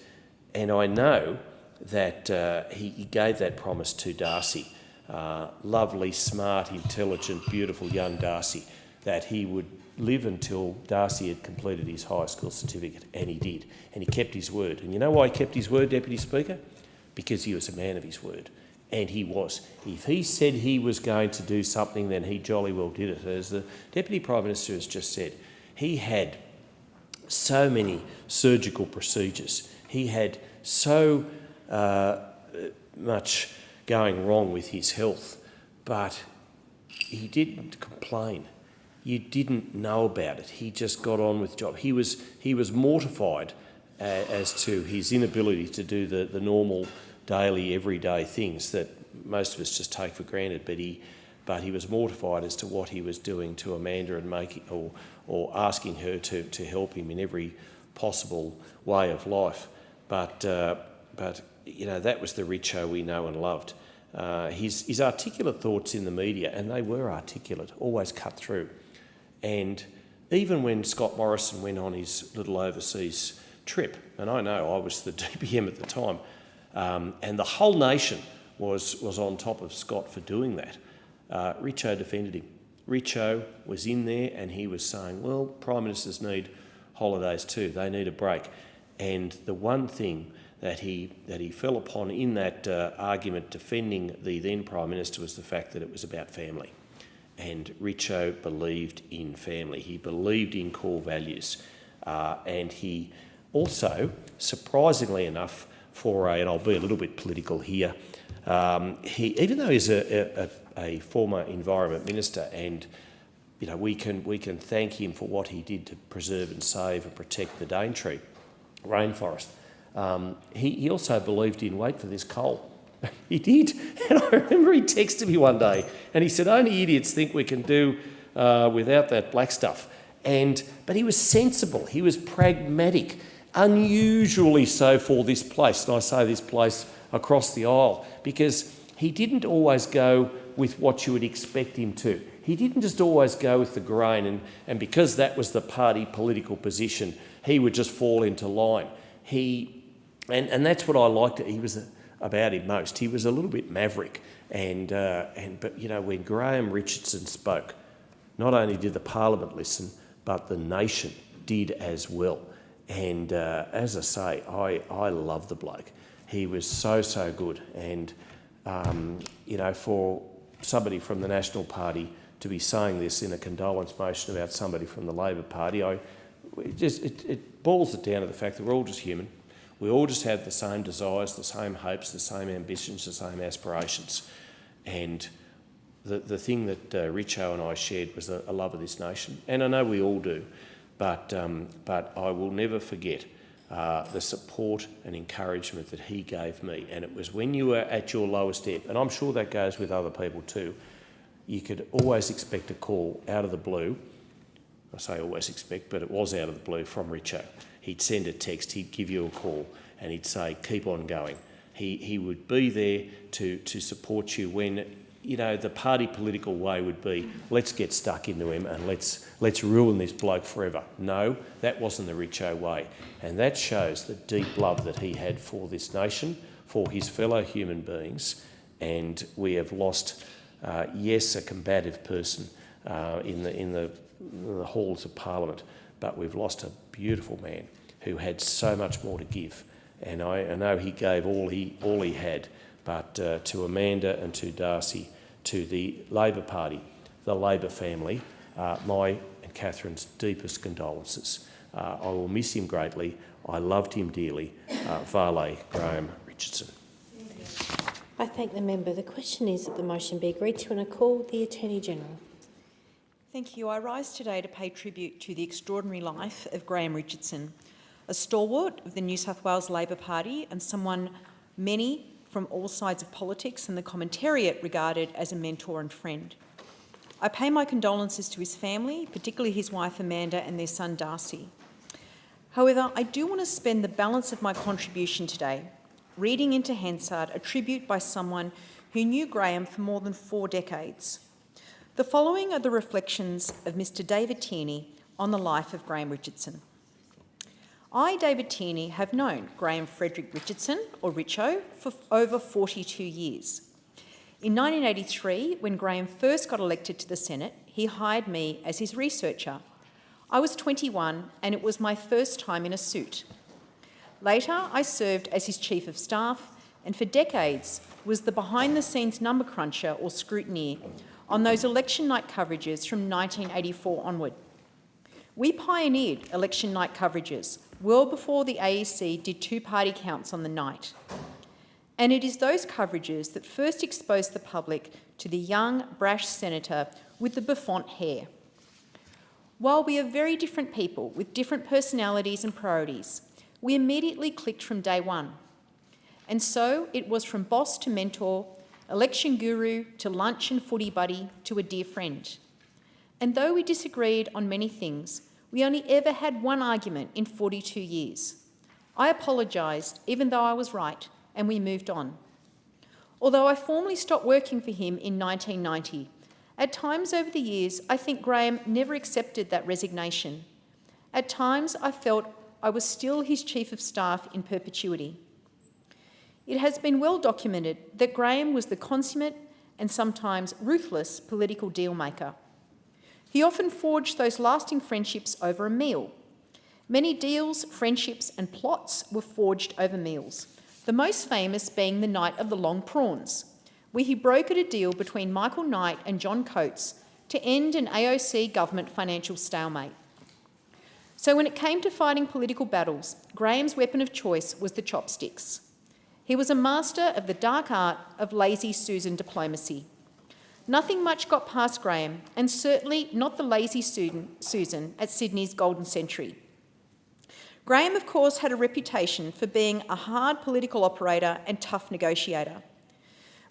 I know that he gave that promise to Darcy, lovely, smart, intelligent, beautiful young Darcy, that he would live until Darcy had completed his high school certificate, and he did. And he kept his word. And you know why he kept his word, Deputy Speaker? Because he was a man of his word. And he was. If he said he was going to do something, then he jolly well did it. As the Deputy Prime Minister has just said, he had so many surgical procedures. He had so much going wrong with his health, but he didn't complain. You didn't know about it. He just got on with the job. He was mortified as to his inability to do the normal, daily, everyday things that most of us just take for granted. But he was mortified as to what he was doing to Amanda and or asking her to help him in every possible way of life. But you know, that was the Richo we know and loved. His articulate thoughts in the media, and they were articulate, always cut through. And even when Scott Morrison went on his little overseas trip, and I know I was the DPM at the time, and the whole nation was on top of Scott for doing that, Richo defended him. Richo was in there and he was saying, well, Prime Ministers need holidays too, they need a break. And the one thing that he fell upon in that argument defending the then Prime Minister was the fact that it was about family. And Richo believed in family. He believed in core values. And he also, surprisingly enough, and I'll be a little bit political here, even though he's a former Environment Minister, and we can thank him for what he did to preserve and save and protect the Daintree rainforest, he also believed in, wait for this, coal. He did. And I remember he texted me one day and he said, only idiots think we can do without that black stuff. But he was sensible, he was pragmatic, unusually so for this place. And I say this place across the aisle because he didn't always go with what you would expect him to. He didn't just always go with the grain, and because that was the party political position, he would just fall into line. And that's what I liked about him most. He was a little bit maverick, but when Graham Richardson spoke, not only did the Parliament listen, but the nation did as well. And as I say, I love the bloke. He was so good. And for somebody from the National Party to be saying this in a condolence motion about somebody from the Labor Party, it boils it down to the fact that we're all just human. We all just have the same desires, the same hopes, the same ambitions, the same aspirations. And the thing that Richo and I shared was a love of this nation. And I know we all do, but I will never forget the support and encouragement that he gave me. And it was when you were at your lowest ebb, and I'm sure that goes with other people too, you could always expect a call out of the blue. I say always expect, but it was out of the blue from Richo. He'd send a text, he'd give you a call, and he'd say, keep on going. He would be there to support you when, the party political way would be, let's get stuck into him and let's ruin this bloke forever. No, that wasn't the Richo way. And that shows the deep love that he had for this nation, for his fellow human beings. And we have lost, yes, a combative person in the halls of Parliament, but we've lost a beautiful man who had so much more to give. And I know he gave all he had, but to Amanda and to Darcy, to the Labor Party, the Labor family, my and Catherine's deepest condolences. I will miss him greatly. I loved him dearly. Vale Graham Richardson. I thank the member. The question is that the motion be agreed to, and I call the Attorney-General. Thank you. I rise today to pay tribute to the extraordinary life of Graham Richardson, a stalwart of the New South Wales Labor Party and someone many from all sides of politics and the commentariat regarded as a mentor and friend. I pay my condolences to his family, particularly his wife Amanda and their son Darcy. However, I do want to spend the balance of my contribution today reading into Hansard a tribute by someone who knew Graham for more than 4 decades. The following are the reflections of Mr. David Tierney on the life of Graham Richardson. I, David Tierney, have known Graham Frederick Richardson, or Richo, for over 42 years. In 1983, when Graham first got elected to the Senate, he hired me as his researcher. I was 21 and it was my first time in a suit. Later, I served as his Chief of Staff and for decades was the behind-the-scenes number cruncher or scrutineer on those election night coverages from 1984 onward. We pioneered election night coverages well before the AEC did 2-party counts on the night. And it is those coverages that first exposed the public to the young, brash senator with the bouffant hair. While we are very different people with different personalities and priorities, we immediately clicked from day one. And so it was from boss to mentor, election guru to lunch and footy buddy to a dear friend. And though we disagreed on many things, we only ever had one argument in 42 years. I apologised, even though I was right, and we moved on. Although I formally stopped working for him in 1990, at times over the years, I think Graham never accepted that resignation. At times, I felt I was still his Chief of Staff in perpetuity. It has been well documented that Graham was the consummate and sometimes ruthless political deal maker. He often forged those lasting friendships over a meal, Many deals, friendships and plots were forged over meals, the most famous being the night of the long prawns, where he brokered a deal between Michael Knight and John Coates to end an AOC government financial stalemate. So when it came to fighting political battles, Graham's weapon of choice was the chopsticks. He was a master of the dark art of lazy Susan diplomacy. Nothing much got past Graham, and certainly not the lazy Susan at Sydney's Golden Century. Graham, of course, had a reputation for being a hard political operator and tough negotiator.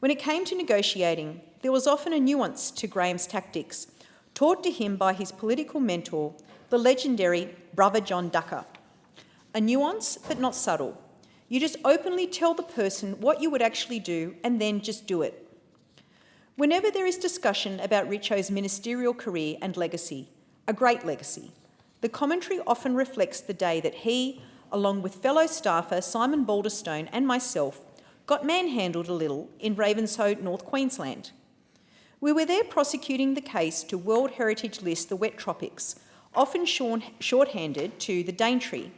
When it came to negotiating, there was often a nuance to Graham's tactics, taught to him by his political mentor, the legendary Brother John Ducker. A nuance, but not subtle. You just openly tell the person what you would actually do and then just do it. Whenever there is discussion about Richo's ministerial career and legacy, a great legacy, the commentary often reflects the day that he, along with fellow staffer Simon Balderstone and myself, got manhandled a little in Ravenshoe, North Queensland. We were there prosecuting the case to World Heritage list the wet tropics, often shorthanded to the Daintree.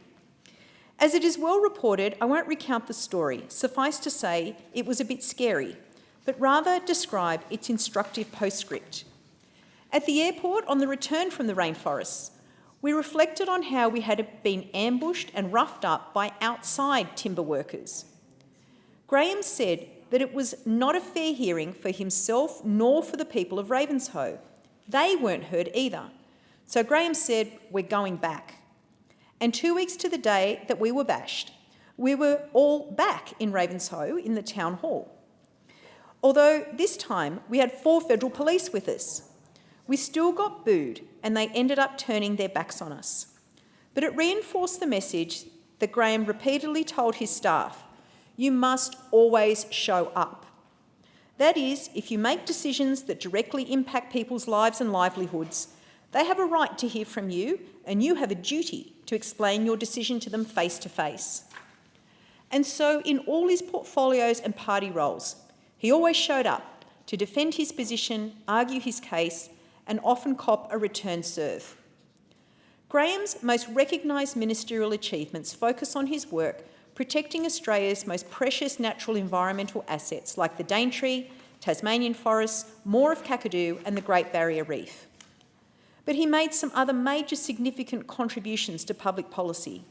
As it is well reported, I won't recount the story. Suffice to say, it was a bit scary, but rather describe its instructive postscript. At the airport, on the return from the rainforests, we reflected on how we had been ambushed and roughed up by outside timber workers. Graham said that it was not a fair hearing for himself nor for the people of Ravenshoe. They weren't heard either. So Graham said, "We're going back." And 2 weeks to the day that we were bashed, we were all back in Ravenshoe in the town hall. Although this time we had 4 federal police with us. We still got booed and they ended up turning their backs on us. But it reinforced the message that Graham repeatedly told his staff, you must always show up. That is, if you make decisions that directly impact people's lives and livelihoods, they have a right to hear from you and you have a duty to explain your decision to them face to face. And so in all his portfolios and party roles, he always showed up to defend his position, argue his case, and often cop a return serve. Graham's most recognised ministerial achievements focus on his work protecting Australia's most precious natural environmental assets like the Daintree, Tasmanian forests, Moor of Kakadu and the Great Barrier Reef. But he made some other major significant contributions to public policy.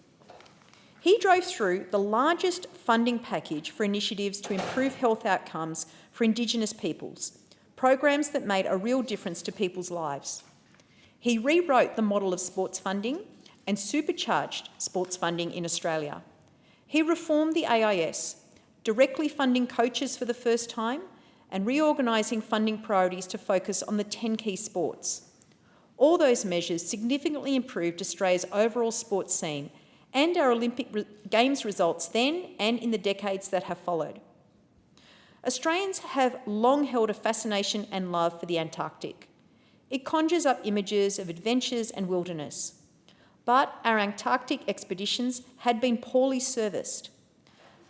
He drove through the largest funding package for initiatives to improve health outcomes for Indigenous peoples, programs that made a real difference to people's lives. He rewrote the model of sports funding and supercharged sports funding in Australia. He reformed the AIS, directly funding coaches for the first time and reorganising funding priorities to focus on the 10 key sports. All those measures significantly improved Australia's overall sports scene and our Olympic Games results then and in the decades that have followed. Australians have long held a fascination and love for the Antarctic. It conjures up images of adventures and wilderness. But our Antarctic expeditions had been poorly serviced.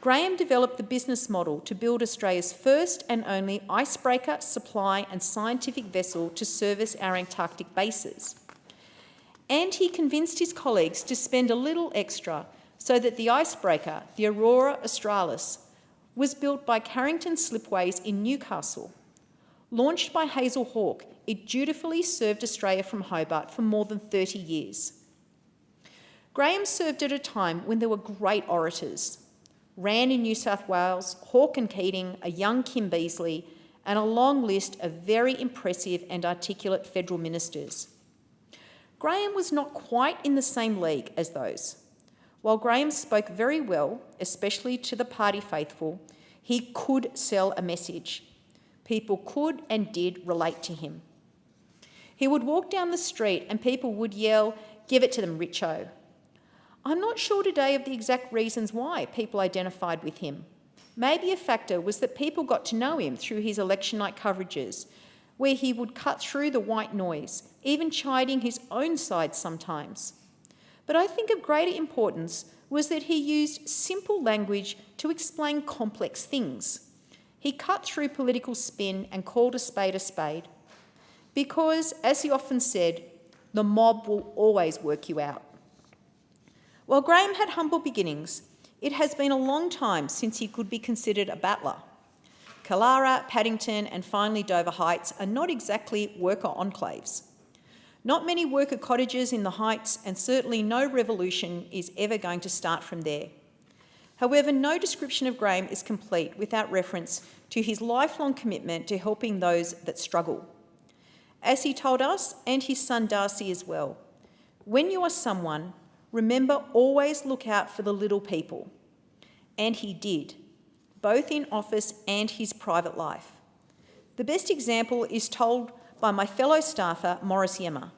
Graham developed the business model to build Australia's first and only icebreaker, supply and scientific vessel to service our Antarctic bases. And he convinced his colleagues to spend a little extra so that the icebreaker, the Aurora Australis, was built by Carrington Slipways in Newcastle. Launched by Hazel Hawke, it dutifully served Australia from Hobart for more than 30 years. Graham served at a time when there were great orators. Rand in New South Wales, Hawke and Keating, a young Kim Beazley, and a long list of very impressive and articulate federal ministers. Graham was not quite in the same league as those. While Graham spoke very well, especially to the party faithful, he could sell a message. People could and did relate to him. He would walk down the street and people would yell, "Give it to them, Richo." I'm not sure today of the exact reasons why people identified with him. Maybe a factor was that people got to know him through his election night coverages, where he would cut through the white noise, even chiding his own side sometimes. But I think of greater importance was that he used simple language to explain complex things. He cut through political spin and called a spade, because, as he often said, the mob will always work you out. While Graham had humble beginnings, it has been a long time since he could be considered a battler. Killara, Paddington and finally Dover Heights are not exactly worker enclaves. Not many worker cottages in the Heights, and certainly no revolution is ever going to start from there. However, no description of Graham is complete without reference to his lifelong commitment to helping those that struggle. As he told us, and his son Darcy as well, when you are someone, remember always look out for the little people. And he did, both in office and his private life. The best example is told by my fellow staffer, Morris Yemmer.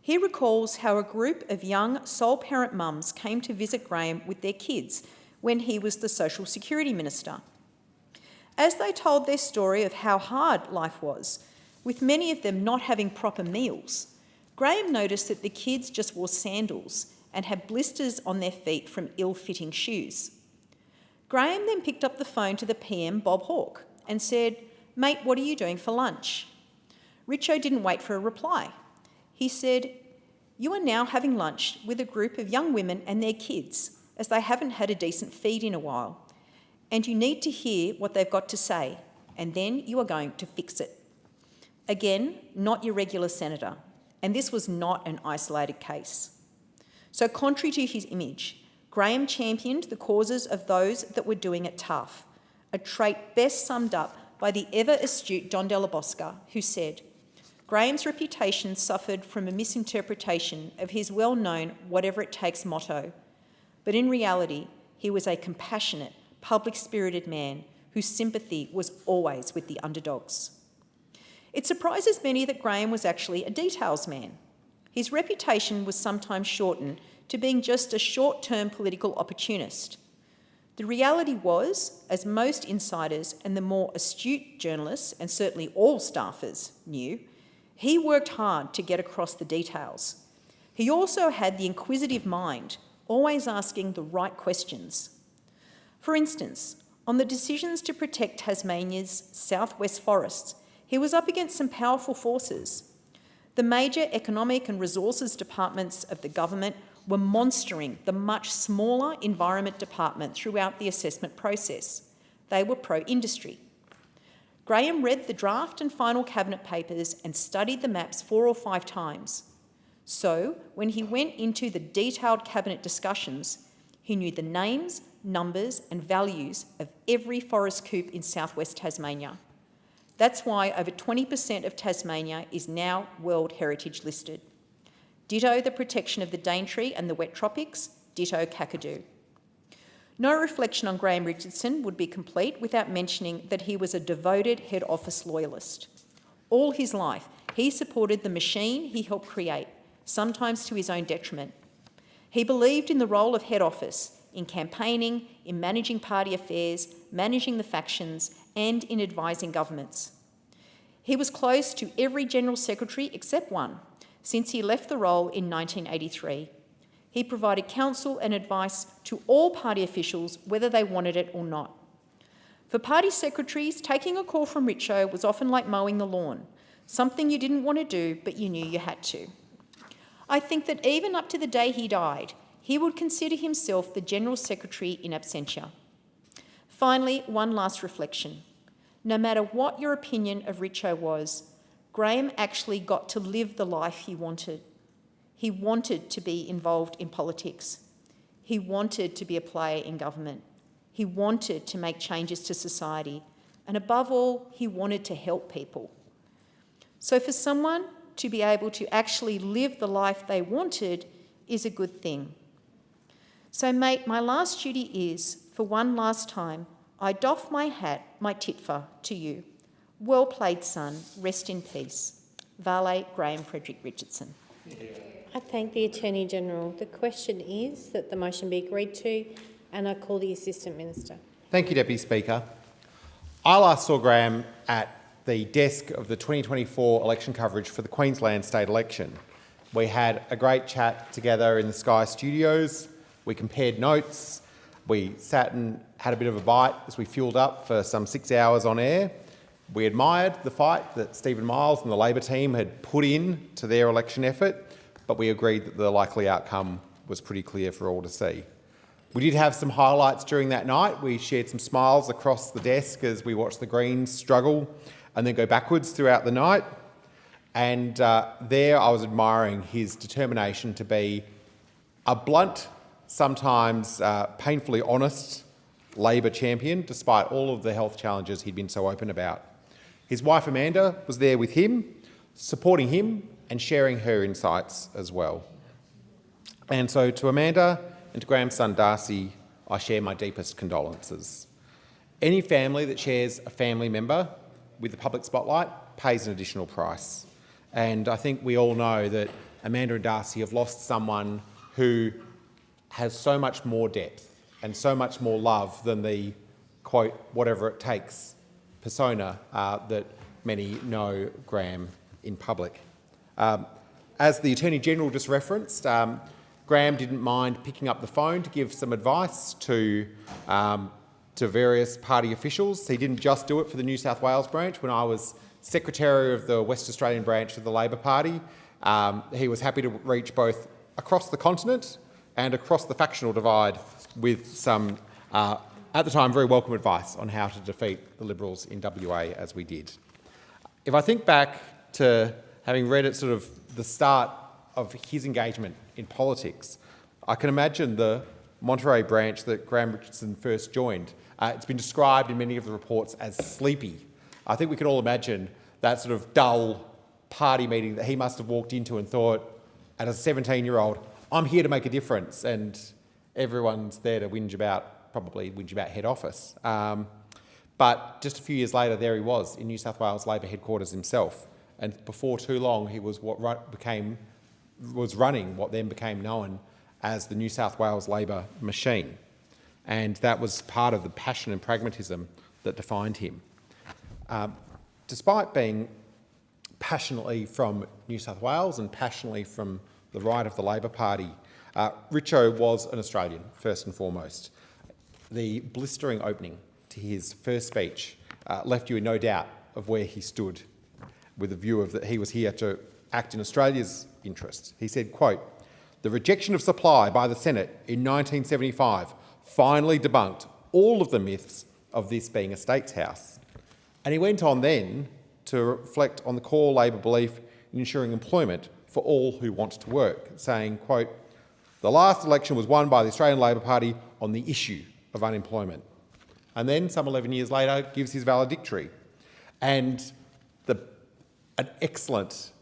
He recalls how a group of young sole parent mums came to visit Graham with their kids when he was the Social Security Minister. As they told their story of how hard life was, with many of them not having proper meals, Graham noticed that the kids just wore sandals and had blisters on their feet from ill-fitting shoes. Graham then picked up the phone to the PM, Bob Hawke, and said, "Mate, what are you doing for lunch?" Richo didn't wait for a reply. He said, "You are now having lunch with a group of young women and their kids, as they haven't had a decent feed in a while, and you need to hear what they've got to say, and then you are going to fix it." Again, not your regular senator, and this was not an isolated case. So contrary to his image, Graham championed the causes of those that were doing it tough, a trait best summed up by the ever-astute John Della Bosca, who said, "Graham's reputation suffered from a misinterpretation of his well-known whatever it takes motto, but in reality, he was a compassionate, public-spirited man whose sympathy was always with the underdogs." It surprises many that Graham was actually a details man. His reputation was sometimes shortened to being just a short-term political opportunist. The reality was, as most insiders and the more astute journalists, and certainly all staffers, knew, he worked hard to get across the details. He also had the inquisitive mind, always asking the right questions. For instance, on the decisions to protect Tasmania's southwest forests, he was up against some powerful forces. The major economic and resources departments of the government were monstering the much smaller Environment Department throughout the assessment process. They were pro-industry. Graham read the draft and final cabinet papers and studied the maps 4 or 5 times. So, when he went into the detailed cabinet discussions, he knew the names, numbers and values of every forest coupe in southwest Tasmania. That's why over 20% of Tasmania is now World Heritage listed. Ditto the protection of the Daintree and the wet tropics, ditto Kakadu. No reflection on Graham Richardson would be complete without mentioning that he was a devoted head office loyalist. All his life, he supported the machine he helped create, sometimes to his own detriment. He believed in the role of head office, in campaigning, in managing party affairs, managing the factions, and in advising governments. He was close to every General Secretary except one, since he left the role in 1983. He provided counsel and advice to all party officials, whether they wanted it or not. For party secretaries, taking a call from Richo was often like mowing the lawn, something you didn't want to do, but you knew you had to. I think that even up to the day he died, he would consider himself the General Secretary in absentia. Finally, one last reflection. No matter what your opinion of Richo was, Graham actually got to live the life he wanted. He wanted to be involved in politics. He wanted to be a player in government. He wanted to make changes to society. And above all, he wanted to help people. So for someone to be able to actually live the life they wanted is a good thing. So mate, my last duty is, for one last time, I doff my hat, my titfa, to you. Well played, son. Rest in peace. Vale Graham Frederick Richardson. I thank the Attorney-General. The question is that the motion be agreed to, and I call the Assistant Minister. Thank you, Deputy Speaker. I last saw Graham at the desk of the 2024 election coverage for the Queensland state election. We had a great chat together in the Sky studios. We compared notes. We sat and had a bit of a bite as we fueled up for some 6 hours on air. We admired the fight that Stephen Miles and the Labor team had put in to their election effort, but we agreed that the likely outcome was pretty clear for all to see. We did have some highlights during that night. We shared some smiles across the desk as we watched the Greens struggle and then go backwards throughout the night. And there I was admiring his determination to be a blunt, sometimes painfully honest Labor champion, despite all of the health challenges he'd been so open about. His wife Amanda was there with him, supporting him and sharing her insights as well. And so to Amanda and to Graham's son Darcy, I share my deepest condolences. Any family that shares a family member with the public spotlight pays an additional price. And I think we all know that Amanda and Darcy have lost someone who has so much more depth and so much more love than the, quote, whatever it takes persona that many know Graham in public. As the Attorney-General just referenced, Graham didn't mind picking up the phone to give some advice to various party officials. He didn't just do it for the New South Wales branch. When I was Secretary of the West Australian branch of the Labor Party, he was happy to reach both across the continent and across the factional divide with some, at the time, very welcome advice on how to defeat the Liberals in WA as we did. If I think back to having read at sort of the start of his engagement in politics, I can imagine the Monterey branch that Graham Richardson first joined. It's been described in many of the reports as sleepy. I think we can all imagine that sort of dull party meeting that he must have walked into and thought, as a 17-year-old, I'm here to make a difference, and everyone's there to probably whinge about head office. But just a few years later, there he was in New South Wales Labor headquarters himself, and before too long, he was running what then became known as the New South Wales Labor machine, and that was part of the passion and pragmatism that defined him. Despite being passionately from New South Wales and passionately from the right of the Labor Party, Richo was an Australian, first and foremost. The blistering opening to his first speech left you in no doubt of where he stood, with a view of that he was here to act in Australia's interest. He said, quote, "The rejection of supply by the Senate in 1975 finally debunked all of the myths of this being a states house." And he went on then to reflect on the core Labor belief in ensuring employment for all who want to work, saying, quote, "The last election was won by the Australian Labor Party on the issue of unemployment." And then, some 11 years later, gives his valedictory. And an excellent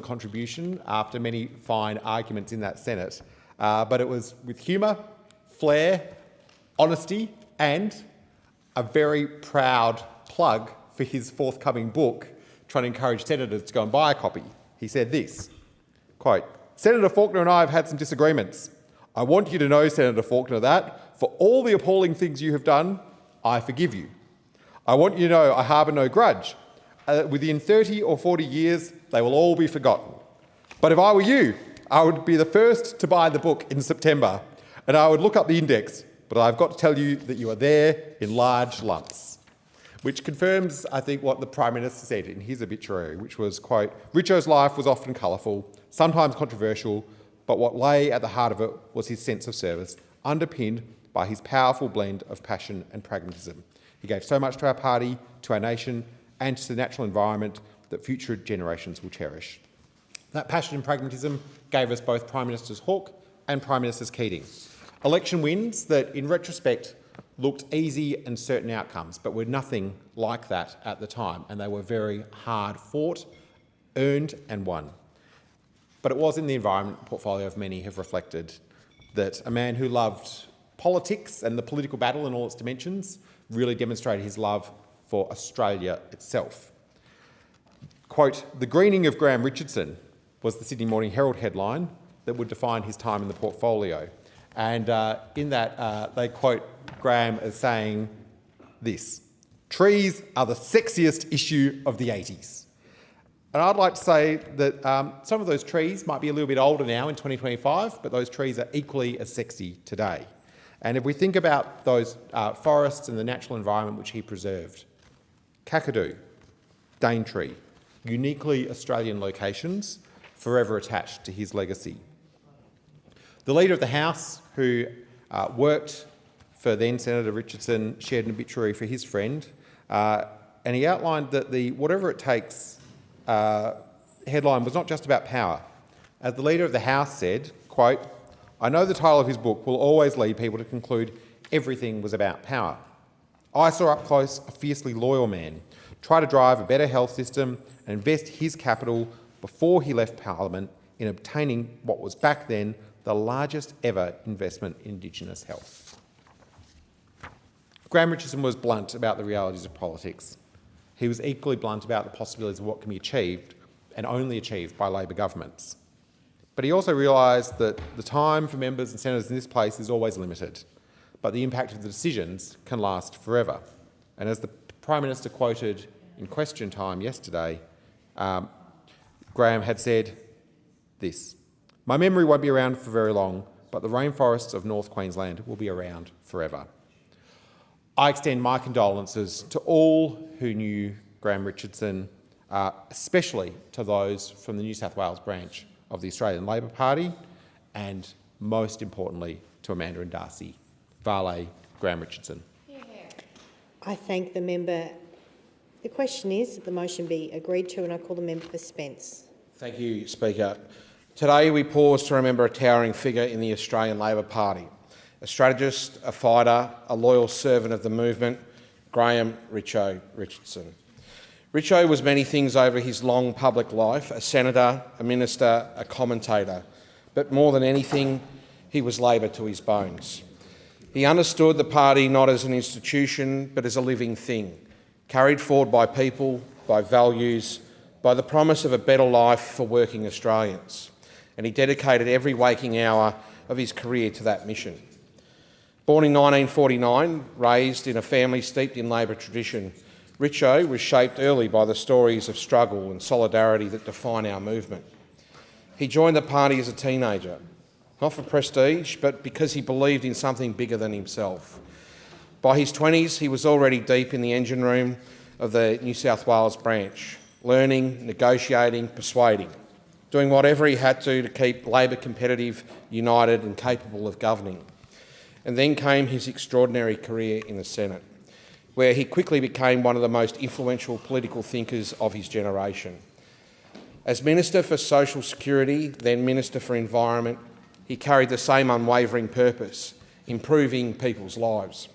contribution after many fine arguments in that Senate. But it was with humour, flair, honesty, and a very proud plug for his forthcoming book, trying to encourage senators to go and buy a copy. He said this, quote, "Senator Faulkner and I have had some disagreements. I want you to know, Senator Faulkner, that for all the appalling things you have done, I forgive you. I want you to know I harbour no grudge. Within 30 or 40 years, they will all be forgotten. But if I were you, I would be the first to buy the book in September, and I would look up the index, but I've got to tell you that you are there in large lumps." Which confirms, I think, what the Prime Minister said in his obituary, which was, quote, "Richo's life was often colourful, sometimes controversial, but what lay at the heart of it was his sense of service, underpinned by his powerful blend of passion and pragmatism. He gave so much to our party, to our nation, and to the natural environment that future generations will cherish." That passion and pragmatism gave us both Prime Ministers Hawke and Prime Ministers Keating. Election wins that, in retrospect, looked easy and certain outcomes, but were nothing like that at the time, and they were very hard fought, earned and won. But it was in the environment portfolio of many have reflected that a man who loved politics and the political battle in all its dimensions really demonstrated his love for Australia itself. Quote, "The greening of Graham Richardson" was the Sydney Morning Herald headline that would define his time in the portfolio. And in that, they quote Graham as saying this, "Trees are the sexiest issue of the 80s. And I'd like to say that some of those trees might be a little bit older now in 2025, but those trees are equally as sexy today. And if we think about those forests and the natural environment which he preserved, Kakadu, Daintree, uniquely Australian locations, forever attached to his legacy. The Leader of the House, who worked for then Senator Richardson, shared an obituary for his friend, and he outlined that the Whatever It Takes headline was not just about power. As the Leader of the House said, quote, "I know the title of his book will always lead people to conclude everything was about power. I saw up close a fiercely loyal man try to drive a better health system and invest his capital before he left Parliament in obtaining what was back then the largest ever investment in Indigenous health." Graham Richardson was blunt about the realities of politics. He was equally blunt about the possibilities of what can be achieved and only achieved by Labor governments. But he also realised that the time for members and senators in this place is always limited, but the impact of the decisions can last forever. And as the Prime Minister quoted in question time yesterday, Graham had said this: "My memory won't be around for very long, but the rainforests of North Queensland will be around forever." I extend my condolences to all who knew Graham Richardson, especially to those from the New South Wales branch of the Australian Labor Party, and most importantly to Amanda and Darcy. Vale Graham Richardson. I thank the member. The question is that the motion be agreed to, and I call the member for Spence. Thank you, Speaker. Today we pause to remember a towering figure in the Australian Labor Party, a strategist, a fighter, a loyal servant of the movement, Graham Richo Richardson. Richo was many things over his long public life: a senator, a minister, a commentator, but more than anything, he was Labor to his bones. He understood the party not as an institution, but as a living thing, carried forward by people, by values, by the promise of a better life for working Australians, and he dedicated every waking hour of his career to that mission. Born in 1949, raised in a family steeped in Labor tradition, Richo was shaped early by the stories of struggle and solidarity that define our movement. He joined the party as a teenager, not for prestige, but because he believed in something bigger than himself. By his 20s, he was already deep in the engine room of the New South Wales branch, learning, negotiating, persuading, doing whatever he had to keep Labor competitive, united and capable of governing. And then came his extraordinary career in the Senate, where he quickly became one of the most influential political thinkers of his generation. As Minister for Social Security, then Minister for Environment, he carried the same unwavering purpose: improving people's lives.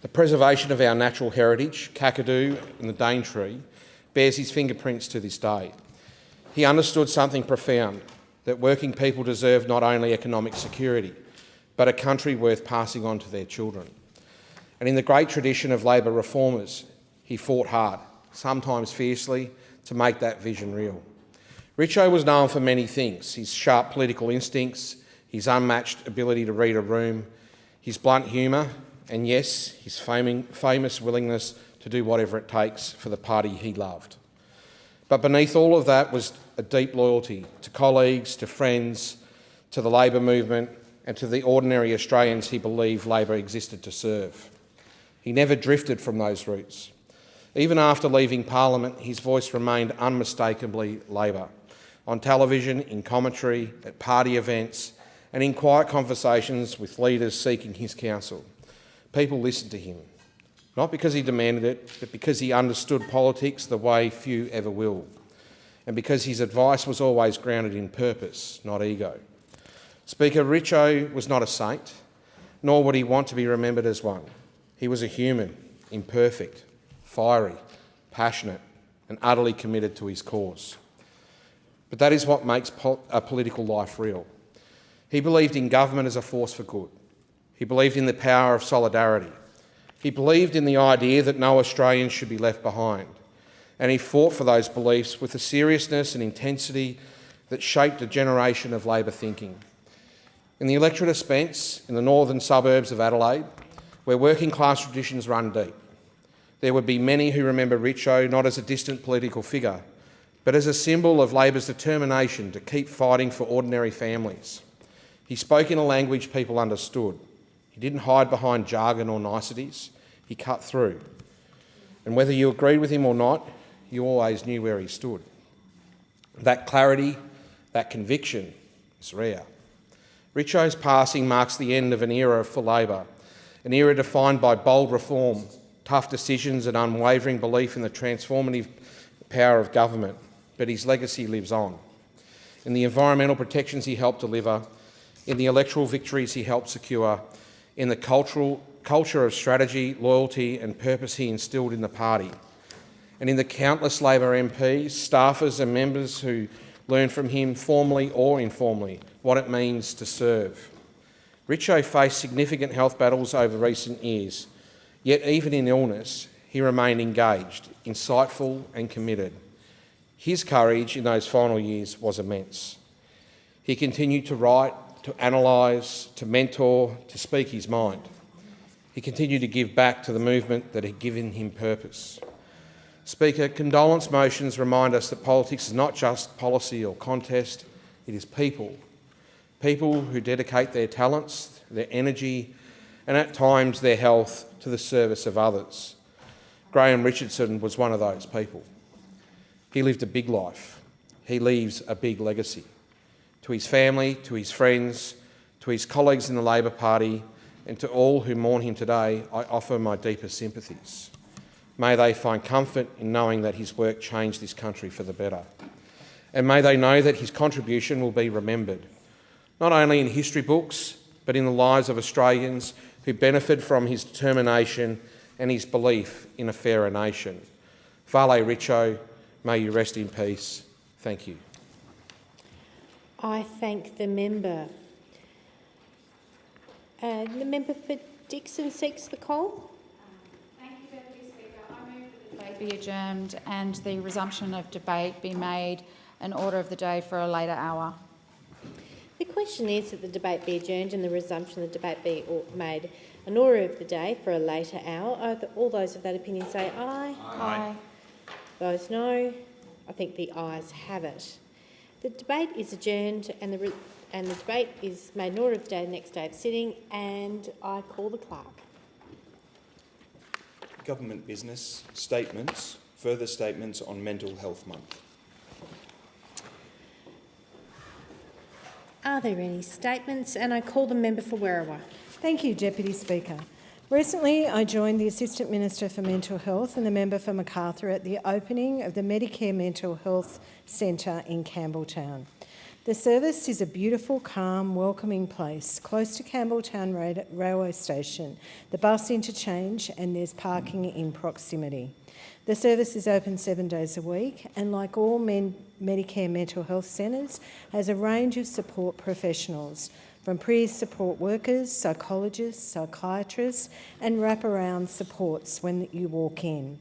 The preservation of our natural heritage, Kakadu and the Daintree, bears his fingerprints to this day. He understood something profound, that working people deserve not only economic security, but a country worth passing on to their children. And in the great tradition of Labor reformers, he fought hard, sometimes fiercely, to make that vision real. Richo was known for many things: his sharp political instincts, his unmatched ability to read a room, his blunt humour, and yes, his famous willingness to do whatever it takes for the party he loved. But beneath all of that was a deep loyalty to colleagues, to friends, to the Labor movement, and to the ordinary Australians he believed Labor existed to serve. He never drifted from those roots. Even after leaving Parliament, his voice remained unmistakably Labor, on television, in commentary, at party events, and in quiet conversations with leaders seeking his counsel. People listened to him, not because he demanded it, but because he understood politics the way few ever will, and because his advice was always grounded in purpose, not ego. Speaker, Richo was not a saint, nor would he want to be remembered as one. He was a human, imperfect, fiery, passionate, and utterly committed to his cause. But that is what makes a political life real. He believed in government as a force for good. He believed in the power of solidarity. He believed in the idea that no Australian should be left behind. And he fought for those beliefs with a seriousness and intensity that shaped a generation of Labor thinking. In the electorate of Spence, in the northern suburbs of Adelaide, where working class traditions run deep, there would be many who remember Richo not as a distant political figure, but as a symbol of Labor's determination to keep fighting for ordinary families. He spoke in a language people understood. He didn't hide behind jargon or niceties. He cut through. And whether you agreed with him or not, you always knew where he stood. That clarity, that conviction is rare. Richo's passing marks the end of an era for Labor, an era defined by bold reform, tough decisions and unwavering belief in the transformative power of government, but his legacy lives on. In the environmental protections he helped deliver, in the electoral victories he helped secure, in the culture of strategy, loyalty and purpose he instilled in the party, and in the countless Labor MPs, staffers and members who learned from him, formally or informally, what it means to serve. Richo faced significant health battles over recent years, yet even in illness, he remained engaged, insightful and committed. His courage in those final years was immense. He continued to write, to analyse, to mentor, to speak his mind. He continued to give back to the movement that had given him purpose. Speaker, condolence motions remind us that politics is not just policy or contest, it is people. People who dedicate their talents, their energy and at times their health to the service of others. Graham Richardson was one of those people. He lived a big life. He leaves a big legacy. To his family, to his friends, to his colleagues in the Labor Party and to all who mourn him today, I offer my deepest sympathies. May they find comfort in knowing that his work changed this country for the better. And may they know that his contribution will be remembered, not only in history books, but in the lives of Australians who benefit from his determination and his belief in a fairer nation. Vale Richo, may you rest in peace. Thank you. I thank the member. The member for Dixon seeks the call. Thank you, Deputy Speaker. I move that the debate be adjourned and the resumption of debate be made an order of the day for a later hour. The question is that the debate be adjourned and the resumption of the debate be made an order of the day for a later hour. All those of that opinion say aye. Aye. Those no. I think the ayes have it. The debate is adjourned and the debate is made an order of the day, the next day of sitting, and I call the clerk. Government business, statements, further statements on Mental Health Month. Are there any statements? And I call the member for Werriwa. Thank you, Deputy Speaker. Recently, I joined the Assistant Minister for Mental Health and the member for Macarthur at the opening of the Medicare Mental Health Centre in Campbelltown. The service is a beautiful, calm, welcoming place close to Campbelltown Railway Station, the bus interchange, and there's parking in proximity. The service is open 7 days a week and, like all Medicare mental health centres, has a range of support professionals, from peer support workers, psychologists, psychiatrists and wraparound supports when you walk in.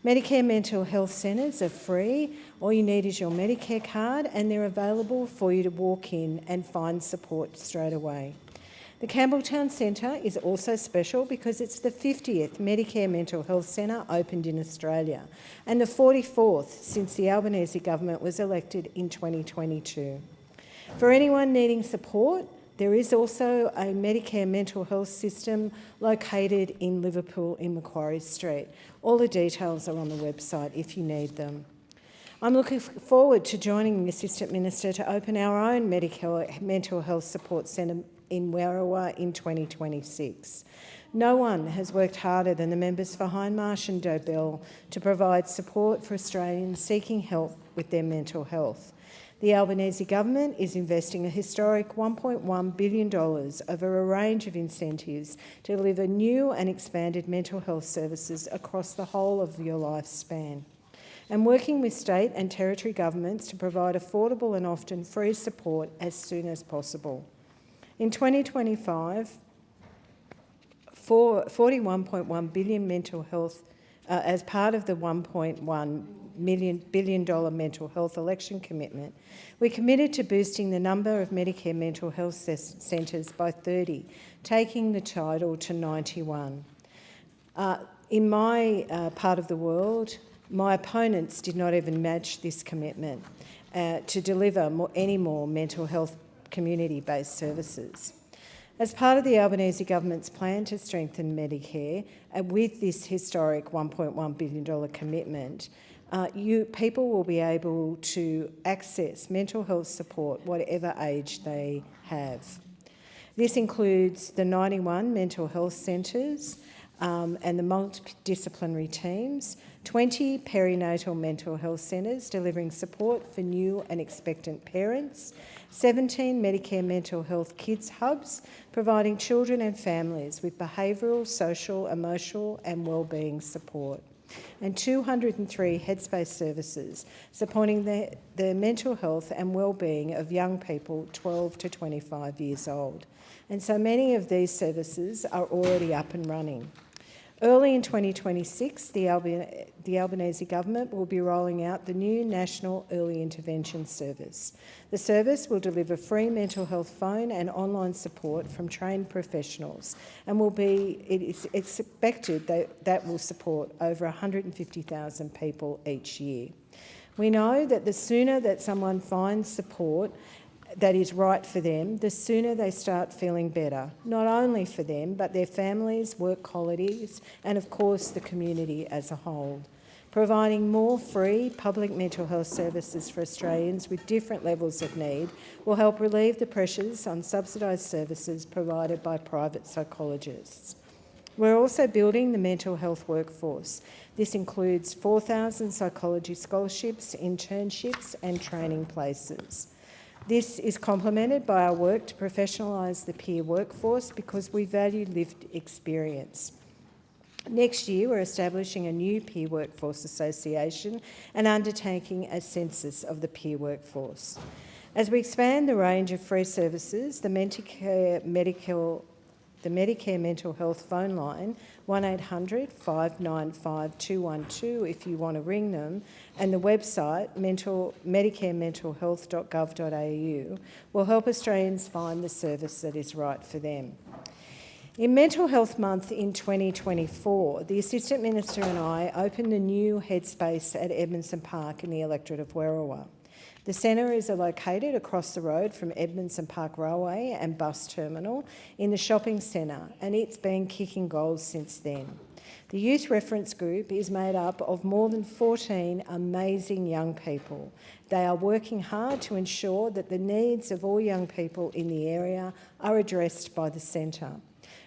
Medicare mental health centres are free. All you need is your Medicare card and they're available for you to walk in and find support straight away. The Campbelltown Centre is also special because it's the 50th Medicare Mental Health Centre opened in Australia and the 44th since the Albanese government was elected in 2022. For anyone needing support, there is also a Medicare mental health system located in Liverpool in Macquarie Street. All the details are on the website if you need them. I'm looking forward to joining the Assistant Minister to open our own mental health support centre in Werriwa in 2026. No one has worked harder than the members for Hindmarsh and Dobell to provide support for Australians seeking help with their mental health. The Albanese government is investing a historic $1.1 billion over a range of incentives to deliver new and expanded mental health services across the whole of your lifespan, and working with state and territory governments to provide affordable and often free support as soon as possible. In 2025, $41.1 billion mental health, as part of the $1.1 billion mental health election commitment, we committed to boosting the number of Medicare mental health centres by 30, taking the total to 91. In my part of the world, my opponents did not even match this commitment to deliver any more mental health community-based services. As part of the Albanese government's plan to strengthen Medicare, with this historic $1.1 billion commitment, people will be able to access mental health support whatever age they have. This includes the 91 mental health centres and the multidisciplinary teams, 20 perinatal mental health centres delivering support for new and expectant parents, 17 Medicare mental health kids hubs providing children and families with behavioural, social, emotional and wellbeing support, and 203 Headspace services supporting the mental health and wellbeing of young people 12 to 25 years old. And so many of these services are already up and running. Early in 2026, the Albanese government will be rolling out the new National Early Intervention Service. The service will deliver free mental health phone and online support from trained professionals, and it is expected that will support over 150,000 people each year. We know that the sooner that someone finds support that is right for them, the sooner they start feeling better, not only for them, but their families, work colleagues, and of course the community as a whole. Providing more free public mental health services for Australians with different levels of need will help relieve the pressures on subsidised services provided by private psychologists. We're also building the mental health workforce. This includes 4,000 psychology scholarships, internships and training places. This is complemented by our work to professionalise the peer workforce because we value lived experience. Next year, we're establishing a new peer workforce association and undertaking a census of the peer workforce. As we expand the range of free services, the Medicare mental health phone line, 1800 595 212 if you want to ring them, and the website medicarementalhealth.gov.au will help Australians find the service that is right for them. In Mental Health Month in 2024, the Assistant Minister and I opened the new Headspace at Edmondson Park in the electorate of Werriwa. The centre is located across the road from Edmondson Park Railway and Bus Terminal in the shopping centre, and it's been kicking goals since then. The Youth Reference Group is made up of more than 14 amazing young people. They are working hard to ensure that the needs of all young people in the area are addressed by the centre.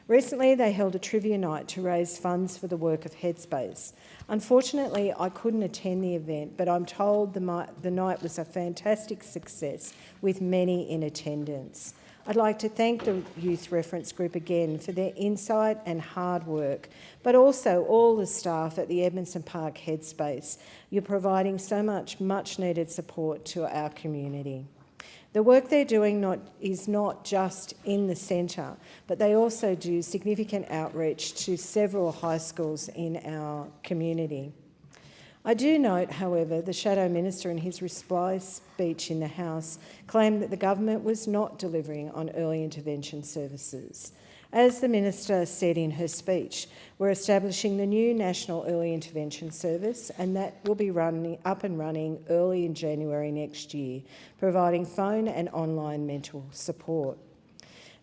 Recently, they held a trivia night to raise funds for the work of Headspace. Unfortunately, I couldn't attend the event, but I'm told the night was a fantastic success with many in attendance. I'd like to thank the Youth Reference Group again for their insight and hard work, but also all the staff at the Edmondson Park Headspace. You're providing so much needed support to our community. The work they're doing is not just in the centre, but they also do significant outreach to several high schools in our community. I do note, however, the Shadow Minister in his reply speech in the House claimed that the government was not delivering on early intervention services. As the Minister said in her speech, we're establishing the new National Early Intervention Service, and that will be up and running early in January next year, providing phone and online mental support.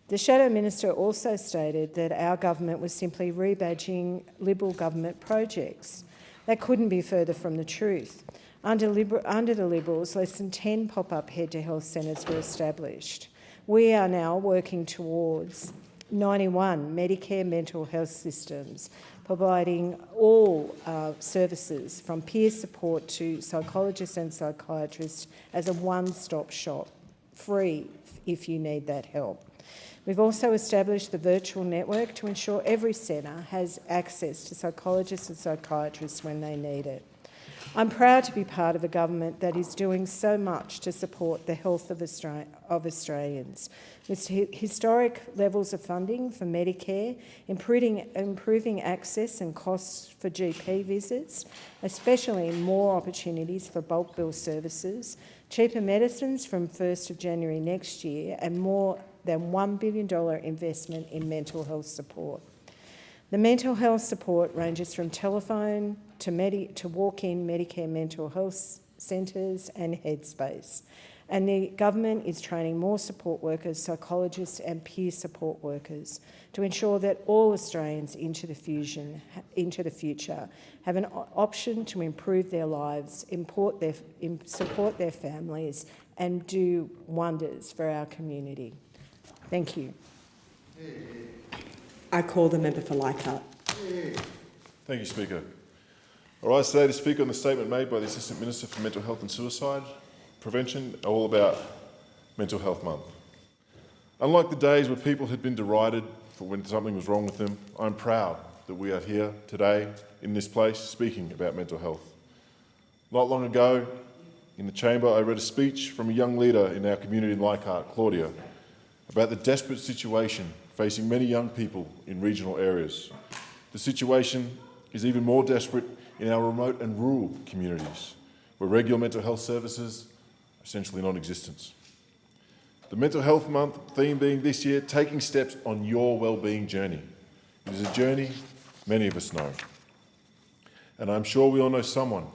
The Shadow Minister also stated that our government was simply rebadging Liberal government projects. That couldn't be further from the truth. Under the Liberals, less than 10 pop-up head-to-health centres were established. We are now working towards 91 Medicare mental health systems, providing all services from peer support to psychologists and psychiatrists as a one-stop shop, free if you need that help. We've also established the virtual network to ensure every centre has access to psychologists and psychiatrists when they need it. I'm proud to be part of a government that is doing so much to support the health of Australians, with historic levels of funding for Medicare, improving access and costs for GP visits, especially more opportunities for bulk bill services, cheaper medicines from 1st of January next year, and more than $1 billion investment in mental health support. The mental health support ranges from telephone to walk-in Medicare mental health centres and Headspace. And the government is training more support workers, psychologists and peer support workers to ensure that all Australians into the future have an option to improve their lives, support their families and do wonders for our community. Thank you. I call the member for Leichhardt. Thank you, Speaker. I rise today to speak on the statement made by the Assistant Minister for Mental Health and Suicide Prevention, all about Mental Health Month. Unlike the days where people had been derided for when something was wrong with them, I'm proud that we are here today in this place speaking about mental health. Not long ago, in the chamber, I read a speech from a young leader in our community in Leichhardt, Claudia, about the desperate situation facing many young people in regional areas. The situation is even more desperate in our remote and rural communities, where regular mental health services are essentially non-existent. The Mental Health Month theme being this year, taking steps on your wellbeing journey. It is a journey many of us know. And I'm sure we all know someone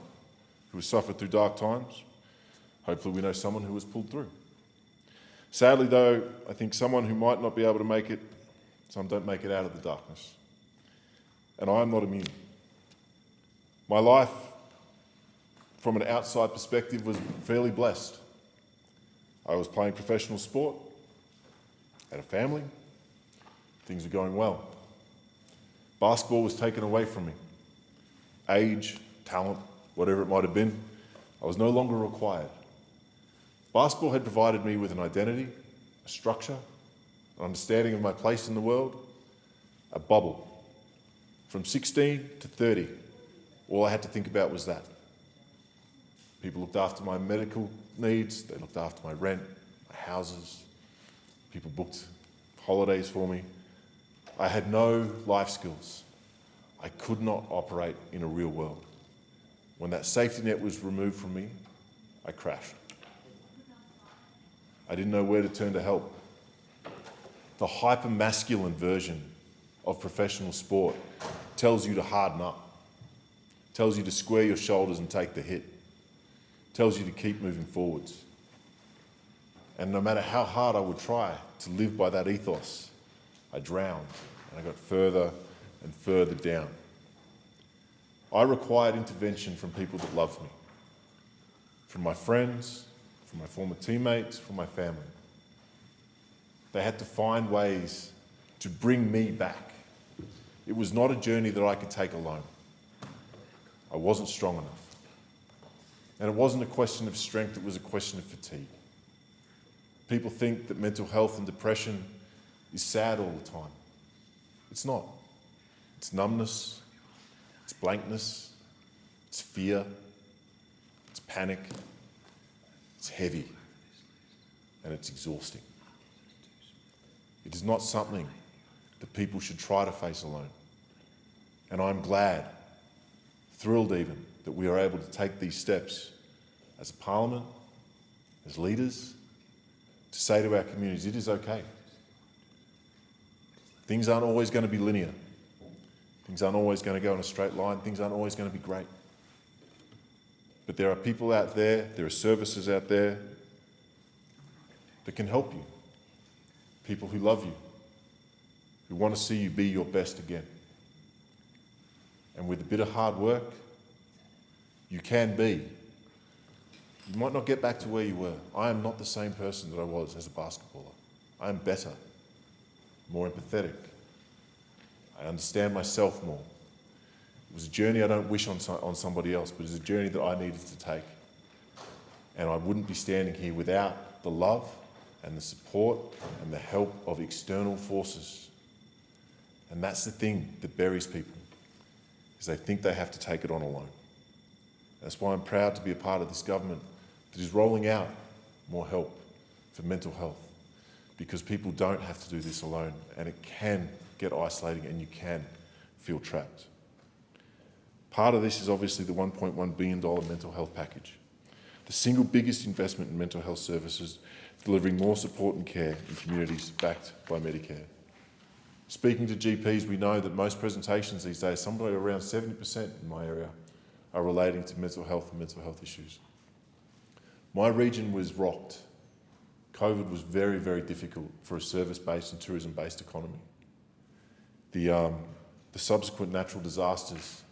who has suffered through dark times. Hopefully we know someone who has pulled through. Sadly though, I think someone who might not be able to make it, some don't make it out of the darkness. And I am not immune. My life, from an outside perspective, was fairly blessed. I was playing professional sport, had a family, things were going well. Basketball was taken away from me. Age, talent, whatever it might have been, I was no longer required. Basketball had provided me with an identity, a structure, an understanding of my place in the world, a bubble. From 16 to 30, all I had to think about was that. People looked after my medical needs, they looked after my rent, my houses, people booked holidays for me. I had no life skills. I could not operate in a real world. When that safety net was removed from me, I crashed. I didn't know where to turn to help. The hyper-masculine version of professional sport tells you to harden up, tells you to square your shoulders and take the hit, tells you to keep moving forwards. And no matter how hard I would try to live by that ethos, I drowned and I got further and further down. I required intervention from people that loved me, from my friends, from my former teammates, from my family. They had to find ways to bring me back. It was not a journey that I could take alone. I wasn't strong enough. And it wasn't a question of strength, it was a question of fatigue. People think that mental health and depression is sad all the time. It's not. It's numbness, it's blankness, it's fear, it's panic, it's heavy, and it's exhausting. It is not something that people should try to face alone. And I'm glad, thrilled even, that we are able to take these steps as a parliament, as leaders, to say to our communities, it is okay. Things aren't always going to be linear. Things aren't always going to go in a straight line. Things aren't always going to be great. But there are people out there, there are services out there that can help you. People who love you, who want to see you be your best again. And with a bit of hard work, you can be. You might not get back to where you were. I am not the same person that I was as a basketballer. I am better, more empathetic. I understand myself more. It was a journey I don't wish on somebody else, but it's a journey that I needed to take. And I wouldn't be standing here without the love and the support and the help of external forces. And that's the thing that buries people, is they think they have to take it on alone. That's why I'm proud to be a part of this government that is rolling out more help for mental health, because people don't have to do this alone, and it can get isolating and you can feel trapped. Part of this is obviously the $1.1 billion mental health package, the single biggest investment in mental health services, delivering more support and care in communities backed by Medicare. Speaking to GPs, we know that most presentations these days, somewhere around 70% in my area, are relating to mental health and mental health issues. My region was rocked. COVID was very, very difficult for a service-based and tourism-based economy. The subsequent natural disasters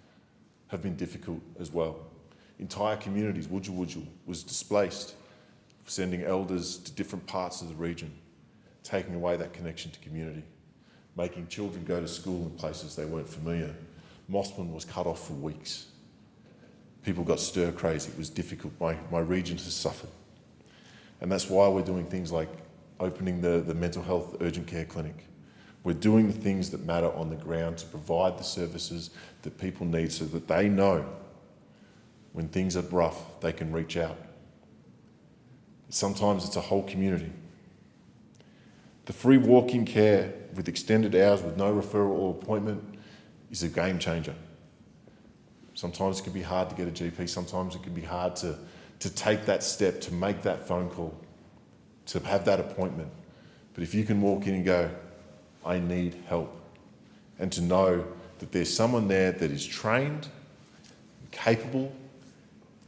have been difficult as well. Entire communities, Wujal was displaced, sending elders to different parts of the region, taking away that connection to community. making children go to school in places they weren't familiar. Mossman was cut off for weeks. People got stir crazy. It was difficult. My region has suffered. And that's why we're doing things like opening the mental health urgent care clinic. We're doing the things that matter on the ground to provide the services that people need so that they know when things are rough, they can reach out. Sometimes it's a whole community. The free walk-in care with extended hours with no referral or appointment is a game changer. Sometimes it can be hard to get a GP, sometimes it can be hard to take that step, to make that phone call, to have that appointment. But if you can walk in and go, I need help, and to know that there's someone there that is trained, capable,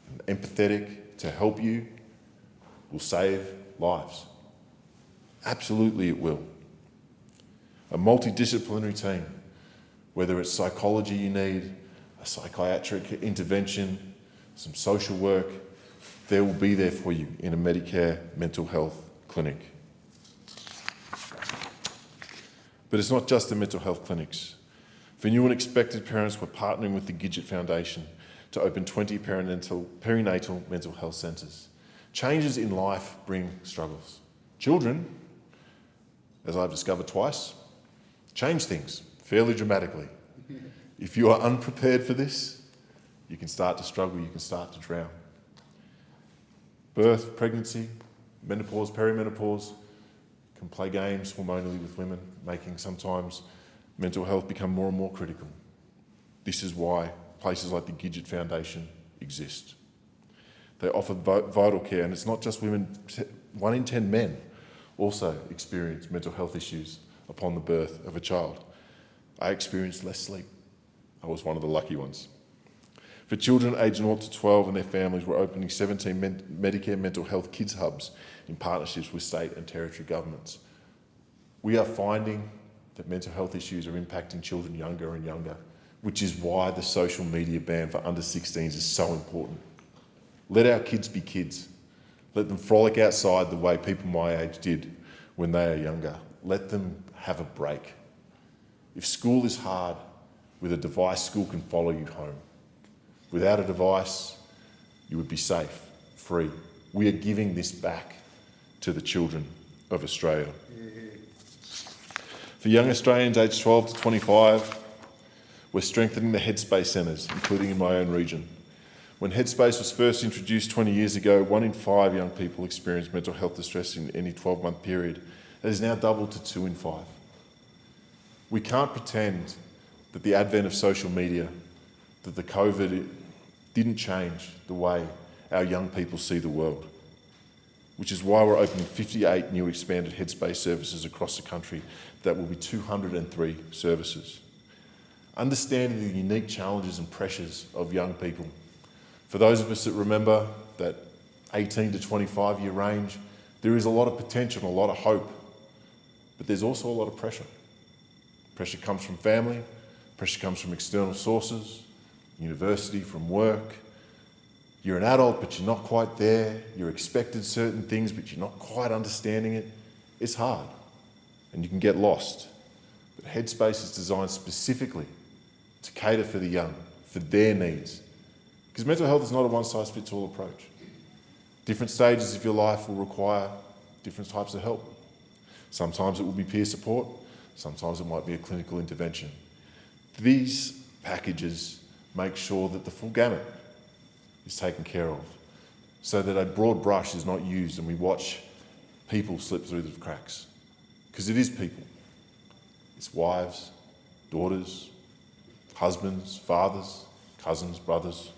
and empathetic to help you, will save lives. Absolutely it will. A multidisciplinary team, whether it's psychology you need, a psychiatric intervention, some social work, they will be there for you in a Medicare mental health clinic. But it's not just the mental health clinics. For new and expected parents, we're partnering with the Gidget Foundation to open 20 perinatal mental health centres. Changes in life bring struggles. Children, as I've discovered twice, change things fairly dramatically. If you are unprepared for this, you can start to struggle, you can start to drown. Birth, pregnancy, menopause, perimenopause can play games hormonally with women, making sometimes mental health become more and more critical. This is why places like the Gidget Foundation exist. They offer vital care, and it's not just women. 1 in 10 men also experience mental health issues upon the birth of a child. I experienced less sleep. I was one of the lucky ones. For children aged 0 to 12 and their families, we're opening 17 Medicare mental health kids hubs in partnerships with state and territory governments. We are finding that mental health issues are impacting children younger and younger, which is why the social media ban for under 16s is so important. Let our kids be kids. Let them frolic outside the way people my age did when they are younger. Let them have a break. If school is hard, with a device, school can follow you home. Without a device, you would be safe, free. We are giving this back to the children of Australia. For young Australians aged 12 to 25, we're strengthening the Headspace centres, including in my own region. When Headspace was first introduced 20 years ago, 1 in 5 young people experienced mental health distress in any 12-month period. That has now doubled to 2 in 5. We can't pretend that the advent of social media, that the COVID didn't change the way our young people see the world, which is why we're opening 58 new expanded Headspace services across the country. That will be 203 services. Understanding the unique challenges and pressures of young people. For those of us that remember that 18 to 25-year range, there is a lot of potential and a lot of hope, but there's also a lot of pressure. Pressure comes from family, pressure comes from external sources, university, from work. You're an adult, but you're not quite there. You're expected certain things, but you're not quite understanding it. It's hard, and you can get lost. But Headspace is designed specifically to cater for the young, for their needs. Because mental health is not a one-size-fits-all approach. Different stages of your life will require different types of help. Sometimes it will be peer support, sometimes it might be a clinical intervention. These packages make sure that the full gamut is taken care of, so that a broad brush is not used and we watch people slip through the cracks. Because it is people. It's wives, daughters, husbands, fathers, cousins, brothers.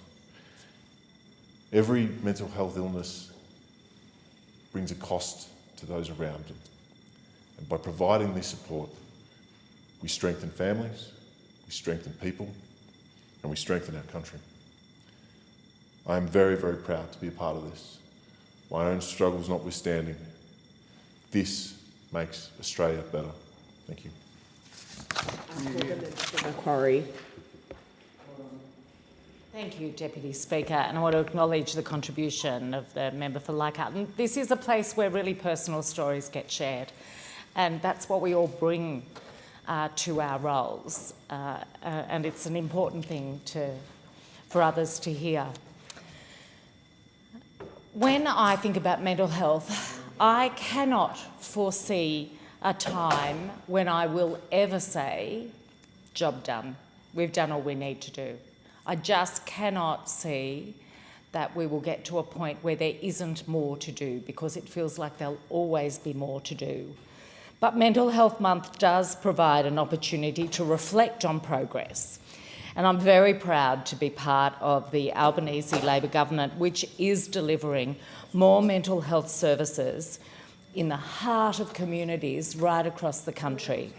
Every mental health illness brings a cost to those around them. And by providing this support, we strengthen families, we strengthen people, and we strengthen our country. I am very, very proud to be a part of this. My own struggles notwithstanding, this makes Australia better. Thank you. Macquarie. Thank you, Deputy Speaker, and I want to acknowledge the contribution of the member for Leichhardt. And this is a place where really personal stories get shared, and that's what we all bring to our roles, and it's an important thing for others to hear. When I think about mental health, I cannot foresee a time when I will ever say, job done, we've done all we need to do. I just cannot see that we will get to a point where there isn't more to do, because it feels like there'll always be more to do. But Mental Health Month does provide an opportunity to reflect on progress. And I'm very proud to be part of the Albanese Labor government, which is delivering more mental health services in the heart of communities right across the country.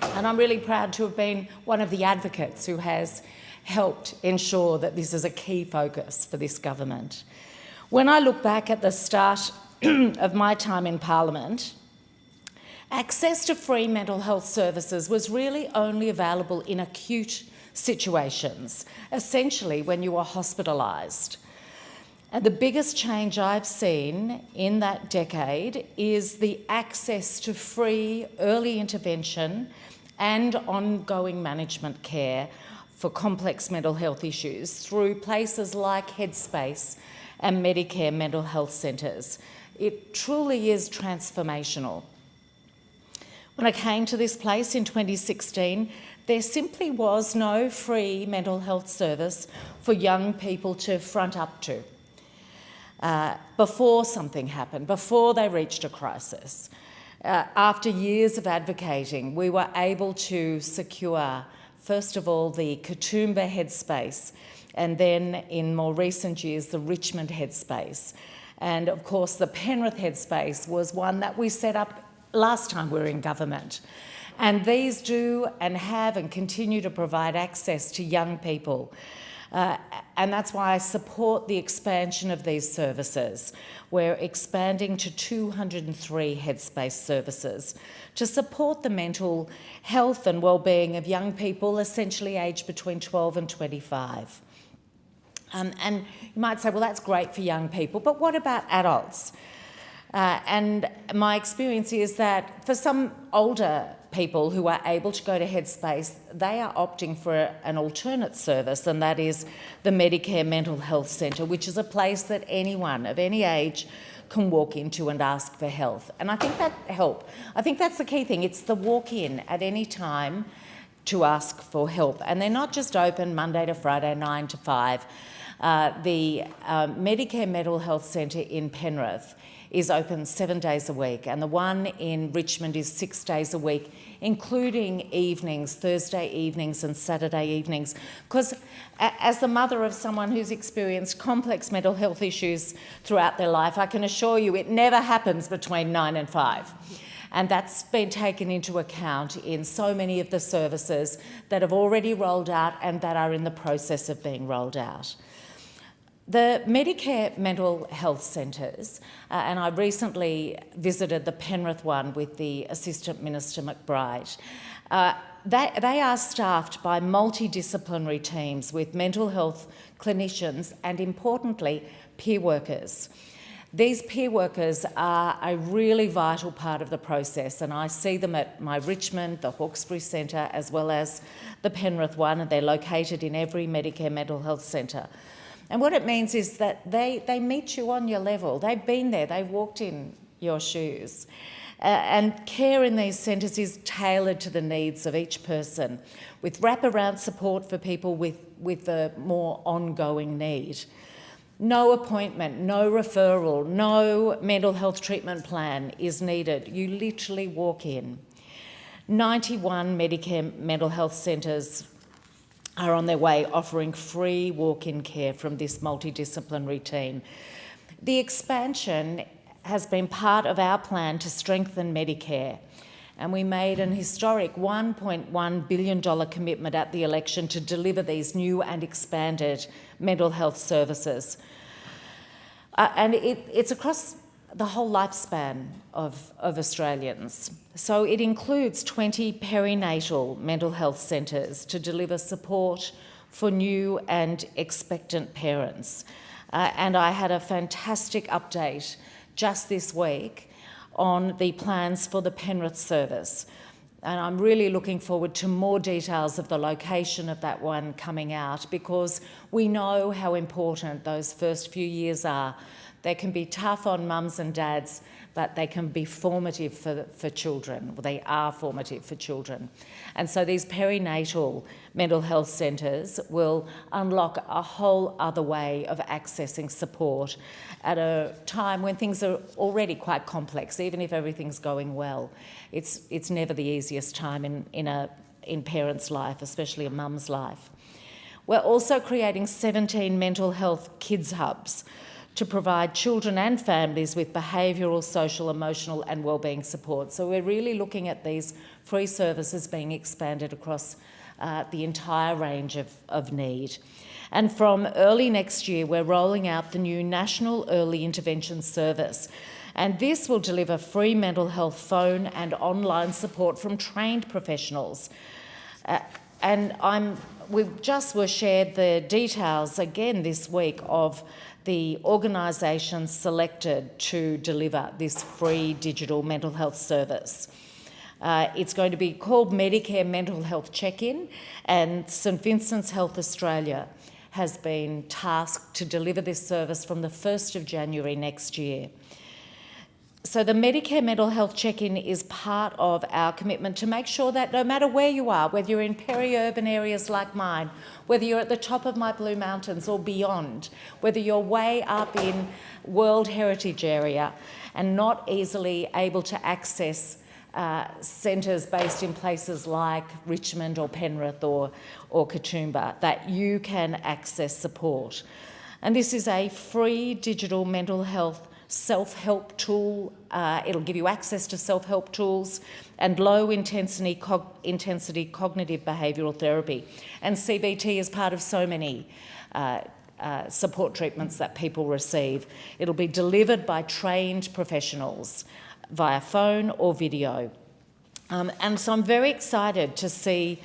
And I'm really proud to have been one of the advocates who has helped ensure that this is a key focus for this government. When I look back at the start of my time in Parliament, access to free mental health services was really only available in acute situations, essentially when you were hospitalised. And the biggest change I've seen in that decade is the access to free early intervention and ongoing management care for complex mental health issues through places like Headspace and Medicare mental health centres. It truly is transformational. When I came to this place in 2016, there simply was no free mental health service for young people to front up to before something happened, before they reached a crisis. After years of advocating, we were able to secure, first of all, the Katoomba Headspace, and then in more recent years, the Richmond Headspace. And of course, the Penrith Headspace was one that we set up last time we were in government. And these do and have and continue to provide access to young people. And that's why I support the expansion of these services. We're expanding to 203 Headspace services to support the mental health and wellbeing of young people, essentially aged between 12 and 25. And you might say, well, that's great for young people, but what about adults? And my experience is that for some older people who are able to go to Headspace, they are opting for an alternate service, and that is the Medicare Mental Health Centre, which is a place that anyone of any age can walk into and ask for help. And I think that help. I think that's the key thing. It's the walk-in at any time to ask for help. And they're not just open Monday to Friday, 9 to 5. The Medicare Mental Health Centre in Penrith is open 7 days a week, and the one in Richmond is 6 days a week, including evenings, Thursday evenings and Saturday evenings. Because as the mother of someone who's experienced complex mental health issues throughout their life, I can assure you it never happens between 9 and 5. And that's been taken into account in so many of the services that have already rolled out and that are in the process of being rolled out. The Medicare mental health centres, and I recently visited the Penrith one with the Assistant Minister McBride, they are staffed by multidisciplinary teams with mental health clinicians and, importantly, peer workers. These peer workers are a really vital part of the process, and I see them at my Richmond, the Hawkesbury Centre, as well as the Penrith one, and they're located in every Medicare mental health centre. And what it means is that they meet you on your level. They've been there, they've walked in your shoes. And care in these centres is tailored to the needs of each person, with wraparound support for people with a more ongoing need. No appointment, no referral, no mental health treatment plan is needed. You literally walk in. 91 Medicare mental health centres are on their way offering free walk-in care from this multidisciplinary team. The expansion has been part of our plan to strengthen Medicare, and we made an historic $1.1 billion commitment at the election to deliver these new and expanded mental health services. And it's across the whole lifespan of Australians. So it includes 20 perinatal mental health centres to deliver support for new and expectant parents. And I had a fantastic update just this week on the plans for the Penrith service. And I'm really looking forward to more details of the location of that one coming out, because we know how important those first few years are. They can be tough on mums and dads, but they can be formative for children. Well, they are formative for children. And so these perinatal mental health centres will unlock a whole other way of accessing support at a time when things are already quite complex, even if everything's going well. It's never the easiest time in parents' life, especially a mum's life. We're also creating 17 mental health kids hubs to provide children and families with behavioural, social, emotional and wellbeing support. So we're really looking at these free services being expanded across the entire range of need. And from early next year, we're rolling out the new National Early Intervention Service. And this will deliver free mental health phone and online support from trained professionals. We just were shared the details again this week of the organisations selected to deliver this free digital mental health service. It's going to be called Medicare Mental Health Check-In, and St Vincent's Health Australia has been tasked to deliver this service from the 1st of January next year. So the Medicare Mental Health Check-In is part of our commitment to make sure that no matter where you are, whether you're in peri-urban areas like mine, whether you're at the top of my Blue Mountains or beyond, whether you're way up in World Heritage area and not easily able to access centres based in places like Richmond or Penrith or Katoomba, that you can access support. And this is a free digital mental health self-help tool. It'll give you access to self-help tools and low-intensity cognitive behavioural therapy. And CBT is part of so many support treatments that people receive. It'll be delivered by trained professionals via phone or video. And so I'm very excited to see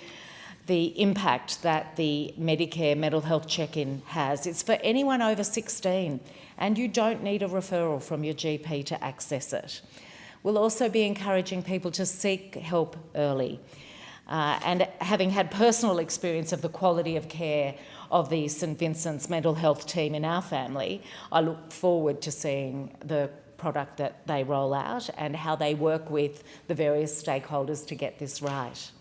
the impact that the Medicare Mental Health Check-In has. It's for anyone over 16, and you don't need a referral from your GP to access it. We'll also be encouraging people to seek help early. And having had personal experience of the quality of care of the St Vincent's mental health team in our family, I look forward to seeing the product that they roll out and how they work with the various stakeholders to get this right.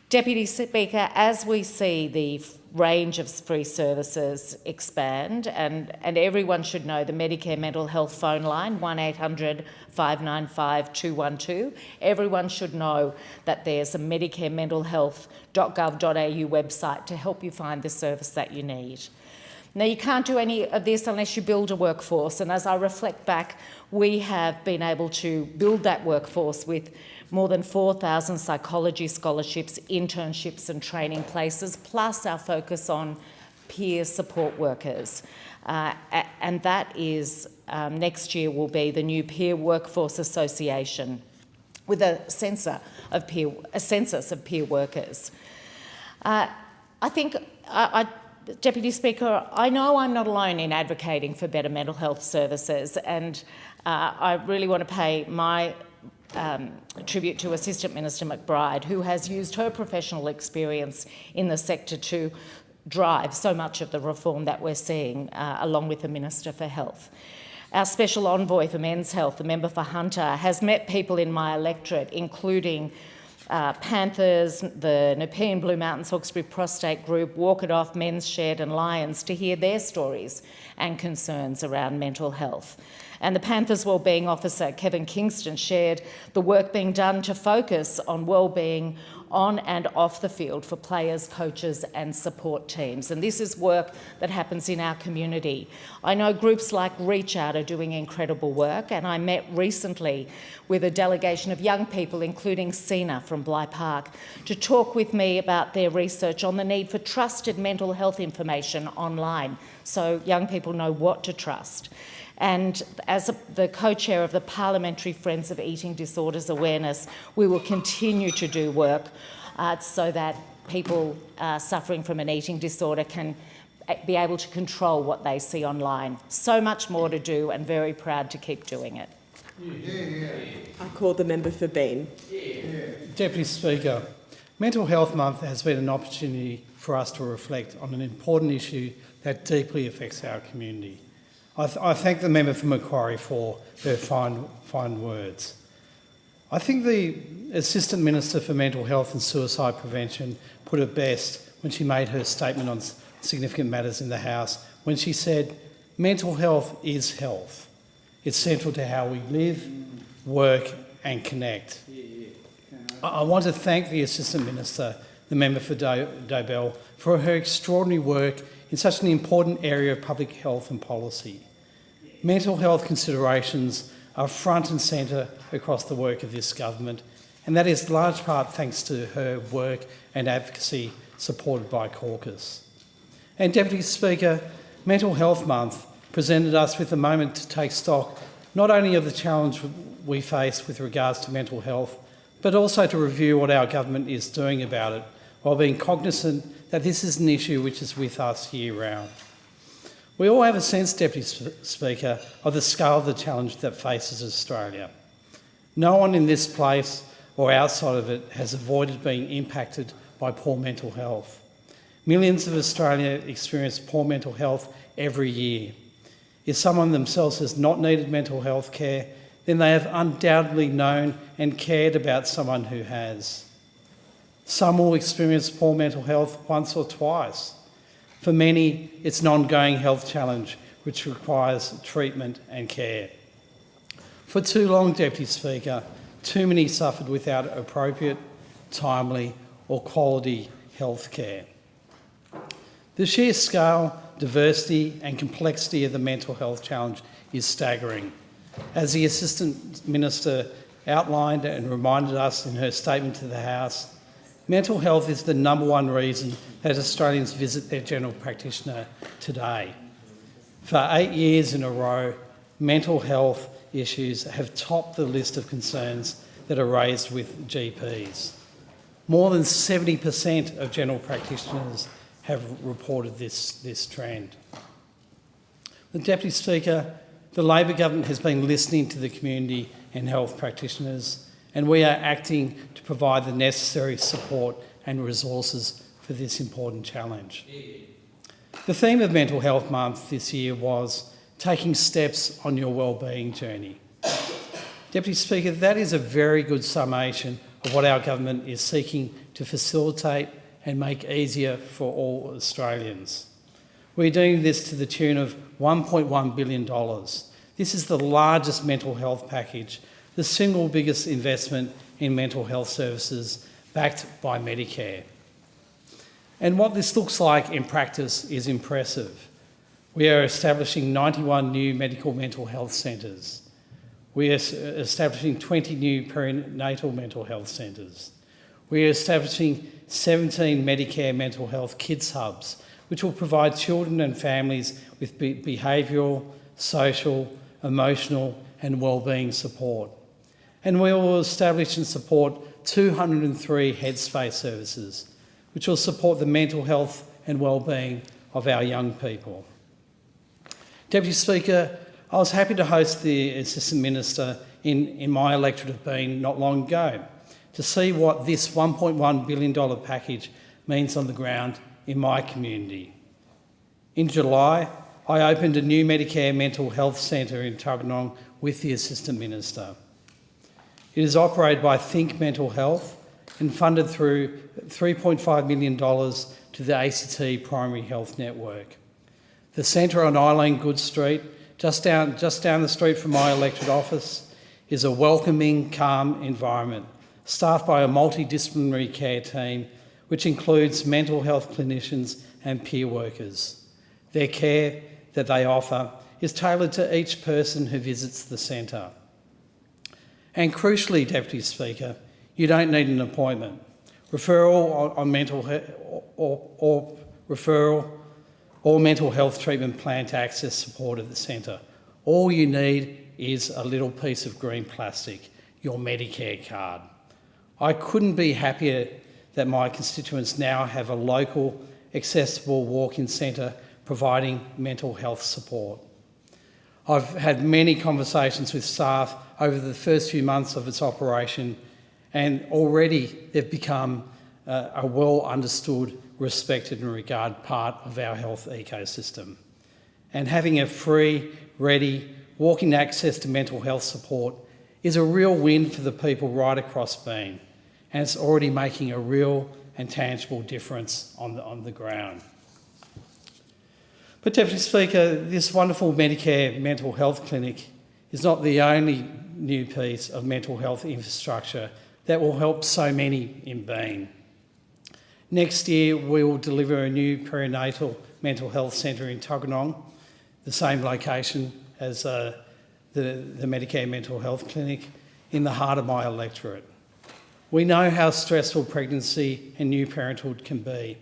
Deputy Speaker, as we see the range of free services expand, and everyone should know the Medicare mental health phone line, 1800 595 212, everyone should know that there's a medicarementalhealth.gov.au website to help you find the service that you need. Now, you can't do any of this unless you build a workforce, and as I reflect back, we have been able to build that workforce with more than 4,000 psychology scholarships, internships and training places, plus our focus on peer support workers. And that is, next year will be the new Peer Workforce Association with a census of peer workers. I think, Deputy Speaker, I know I'm not alone in advocating for better mental health services, and I really want to pay my tribute to Assistant Minister McBride, who has used her professional experience in the sector to drive so much of the reform that we're seeing, along with the Minister for Health. Our Special Envoy for Men's Health, the member for Hunter, has met people in my electorate, including Panthers, the Nepean Blue Mountains Hawkesbury Prostate Group, Walk It Off, Men's Shed and Lions to hear their stories and concerns around mental health. And the Panthers Wellbeing Officer, Kevin Kingston, shared the work being done to focus on wellbeing on and off the field for players, coaches and support teams. And this is work that happens in our community. I know groups like Reach Out are doing incredible work, and I met recently with a delegation of young people, including Sina from Bligh Park, to talk with me about their research on the need for trusted mental health information online so young people know what to trust. And as the co-chair of the Parliamentary Friends of Eating Disorders Awareness, we will continue to do work so that people suffering from an eating disorder can be able to control what they see online. So much more to do, and very proud to keep doing it. I call the member for Bean. Deputy Speaker, Mental Health Month has been an opportunity for us to reflect on an important issue that deeply affects our community. I thank the member for Macquarie for her fine words. I think the Assistant Minister for Mental Health and Suicide Prevention put it best when she made her statement on significant matters in the House, when she said, mental health is health. It's central to how we live, work and connect. I want to thank the Assistant Minister, the member for Dobell, for her extraordinary work in such an important area of public health and policy. Mental health considerations are front and centre across the work of this government, and that is large part thanks to her work and advocacy supported by Caucus. And Deputy Speaker, Mental Health Month presented us with a moment to take stock not only of the challenge we face with regards to mental health, but also to review what our government is doing about it, while being cognisant that this is an issue which is with us year-round. We all have a sense, Deputy Speaker, of the scale of the challenge that faces Australia. No one in this place or outside of it has avoided being impacted by poor mental health. Millions of Australians experience poor mental health every year. If someone themselves has not needed mental health care, then they have undoubtedly known and cared about someone who has. Some will experience poor mental health once or twice. For many, it's an ongoing health challenge which requires treatment and care. For too long, Deputy Speaker, too many suffered without appropriate, timely or quality health care. The sheer scale, diversity and complexity of the mental health challenge is staggering. As the Assistant Minister outlined and reminded us in her statement to the House, mental health is the #1 reason that Australians visit their general practitioner today. For 8 years in a row, mental health issues have topped the list of concerns that are raised with GPs. More than 70% of general practitioners have reported this trend. The Deputy Speaker, the Labor government has been listening to the community and health practitioners, and we are acting to provide the necessary support and resources for this important challenge. The theme of Mental Health Month this year was taking steps on your wellbeing journey. Deputy Speaker, that is a very good summation of what our government is seeking to facilitate and make easier for all Australians. We're doing this to the tune of $1.1 billion. This is the largest mental health package, the single biggest investment in mental health services backed by Medicare. And what this looks like in practice is impressive. We are establishing 91 new medical mental health centres. We are establishing 20 new perinatal mental health centres. We are establishing 17 Medicare mental health kids hubs, which will provide children and families with behavioural, social, emotional and wellbeing support. And we will establish and support 203 Headspace services, which will support the mental health and wellbeing of our young people. Deputy Speaker, I was happy to host the Assistant Minister in my electorate of Bean not long ago to see what this $1.1 billion package means on the ground in my community. In July, I opened a new Medicare mental health centre in Tuggeranong with the Assistant Minister. It is operated by Think Mental Health and funded through $3.5 million to the ACT Primary Health Network. The centre on Eileen Good Street, just down the street from my electorate office, is a welcoming, calm environment, staffed by a multidisciplinary care team, which includes mental health clinicians and peer workers. Their care that they offer is tailored to each person who visits the centre. And crucially, Deputy Speaker, you don't need an appointment. Referral on mental health or referral or mental health treatment plan to access support at the centre. All you need is a little piece of green plastic, your Medicare card. I couldn't be happier that my constituents now have a local, accessible walk-in centre providing mental health support. I've had many conversations with staff over the first few months of its operation, and already they've become a well understood, respected and regarded part of our health ecosystem. And having a free, ready, walking access to mental health support is a real win for the people right across Bean, and it's already making a real and tangible difference on the ground. But Deputy Speaker, this wonderful Medicare mental health clinic is not the only new piece of mental health infrastructure that will help so many in Bean. Next year, we will deliver a new perinatal mental health centre in Tuggeranong, the same location as the Medicare mental health clinic, in the heart of my electorate. We know how stressful pregnancy and new parenthood can be,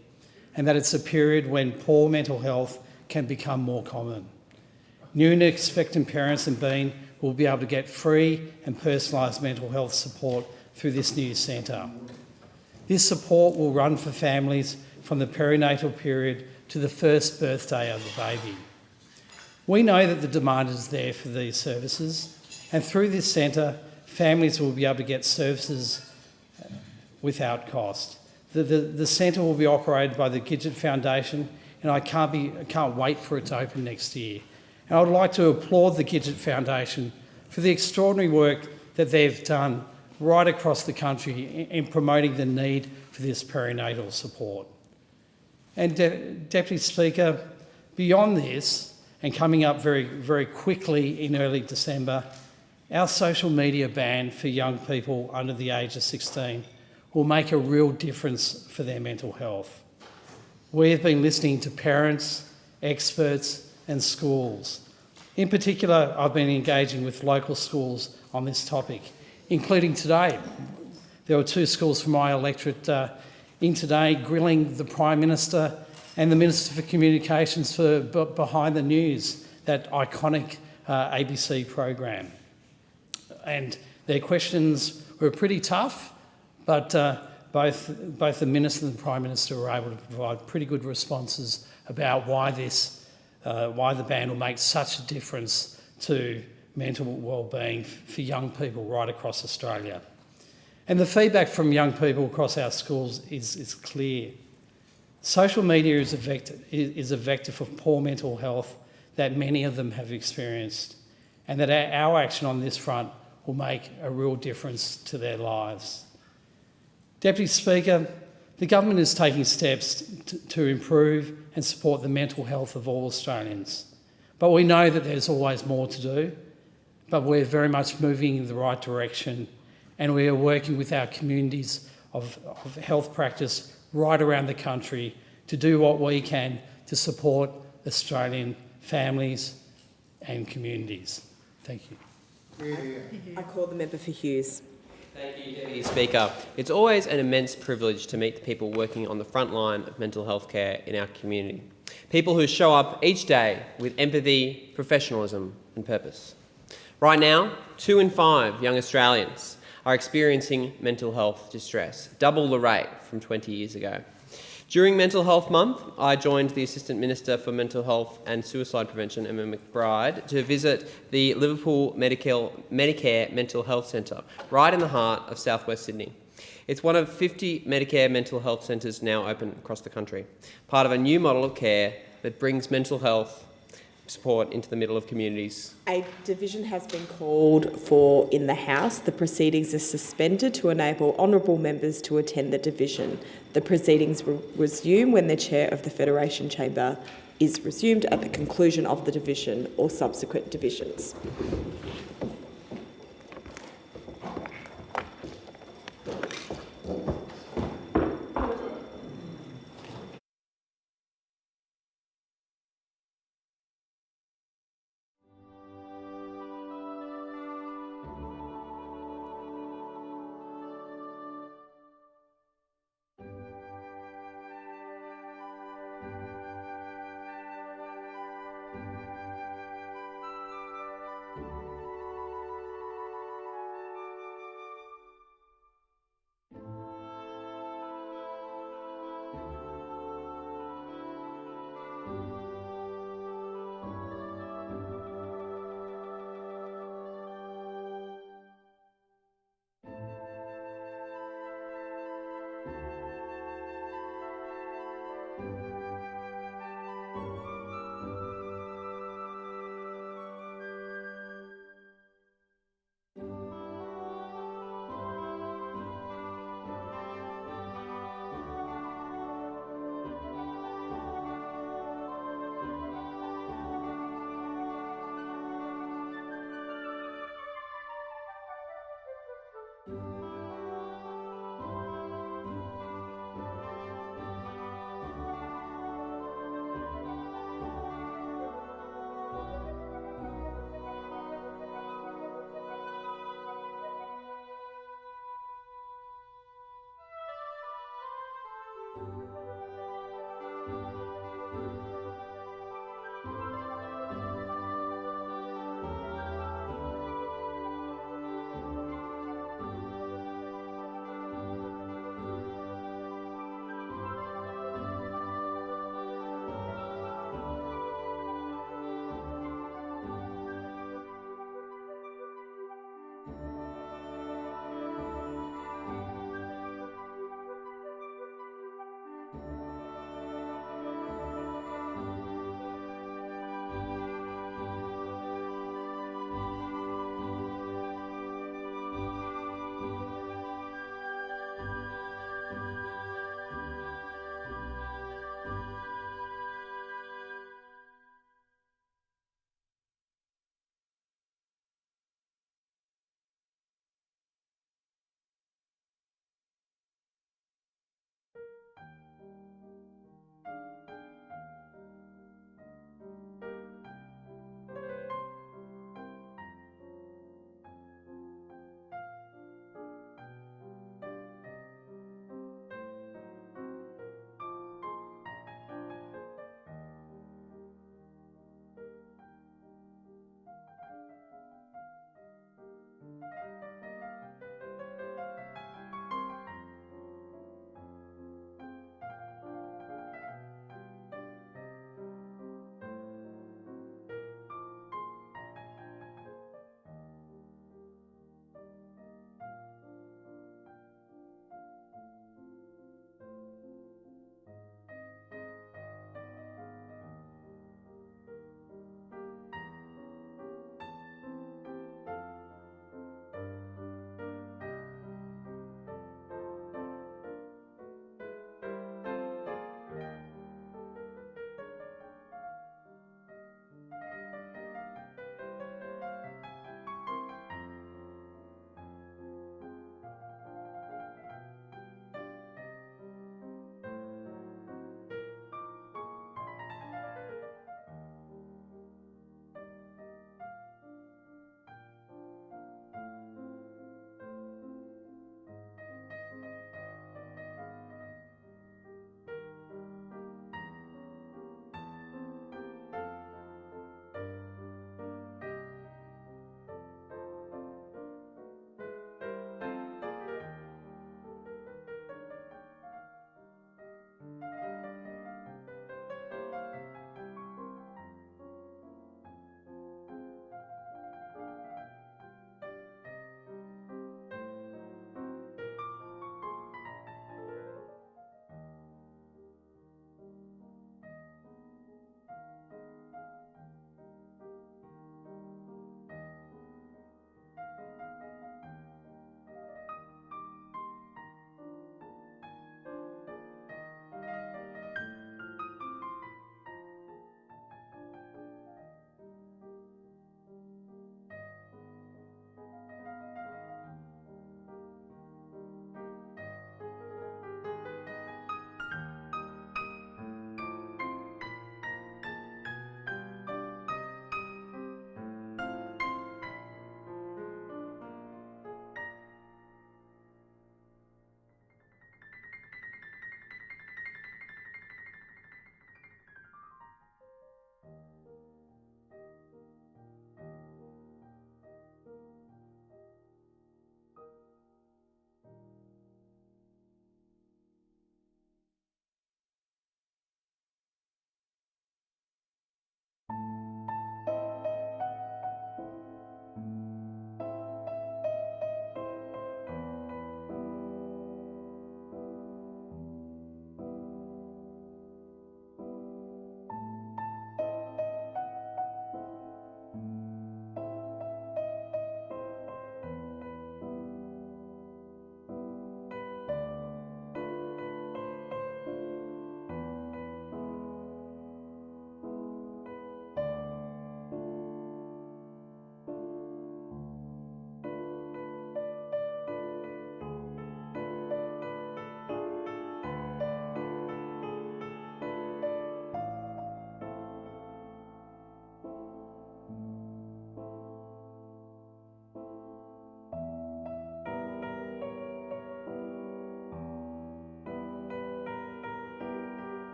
and that it's a period when poor mental health can become more common. New and expectant parents in Bean will be able to get free and personalised mental health support through this new centre. This support will run for families from the perinatal period to the first birthday of the baby. We know that the demand is there for these services, and through this centre, families will be able to get services without cost. The centre will be operated by the Gidget Foundation, and I can't wait for it to open next year. And I would like to applaud the Gidget Foundation for the extraordinary work that they've done right across the country in promoting the need for this perinatal support. And Deputy Speaker, beyond this, and coming up very, very quickly in early December, our social media ban for young people under the age of 16 will make a real difference for their mental health. We have been listening to parents, experts and schools. In particular, I've been engaging with local schools on this topic, including today. There were 2 schools from my electorate in today grilling the Prime Minister and the Minister for Communications for Behind the News, that iconic ABC program. And their questions were pretty tough, but both the Minister and the Prime Minister were able to provide pretty good responses about why the ban will make such a difference to mental wellbeing for young people right across Australia. And the feedback from young people across our schools is clear. Social media is a vector for poor mental health that many of them have experienced, and that our action on this front will make a real difference to their lives. Deputy Speaker, the government is taking steps to improve and support the mental health of all Australians. But we know that there's always more to do, but we're very much moving in the right direction, and we are working with our communities of health practice right around the country to do what we can to support Australian families and communities. Thank you. I call the member for Hughes. Thank you, Deputy Speaker. It's always an immense privilege to meet the people working on the front line of mental health care in our community. People who show up each day with empathy, professionalism and purpose. Right now, 2 in 5 young Australians are experiencing mental health distress, double the rate from 20 years ago. During Mental Health Month, I joined the Assistant Minister for Mental Health and Suicide Prevention, Emma McBride, to visit the Liverpool Medicare Mental Health Centre, right in the heart of southwest Sydney. It's one of 50 Medicare mental health centres now open across the country, part of a new model of care that brings mental health support into the middle of communities. A division has been called for in the House. The proceedings are suspended to enable honourable members to attend the division. The proceedings will resume when the chair of the Federation Chamber is resumed at the conclusion of the division or subsequent divisions.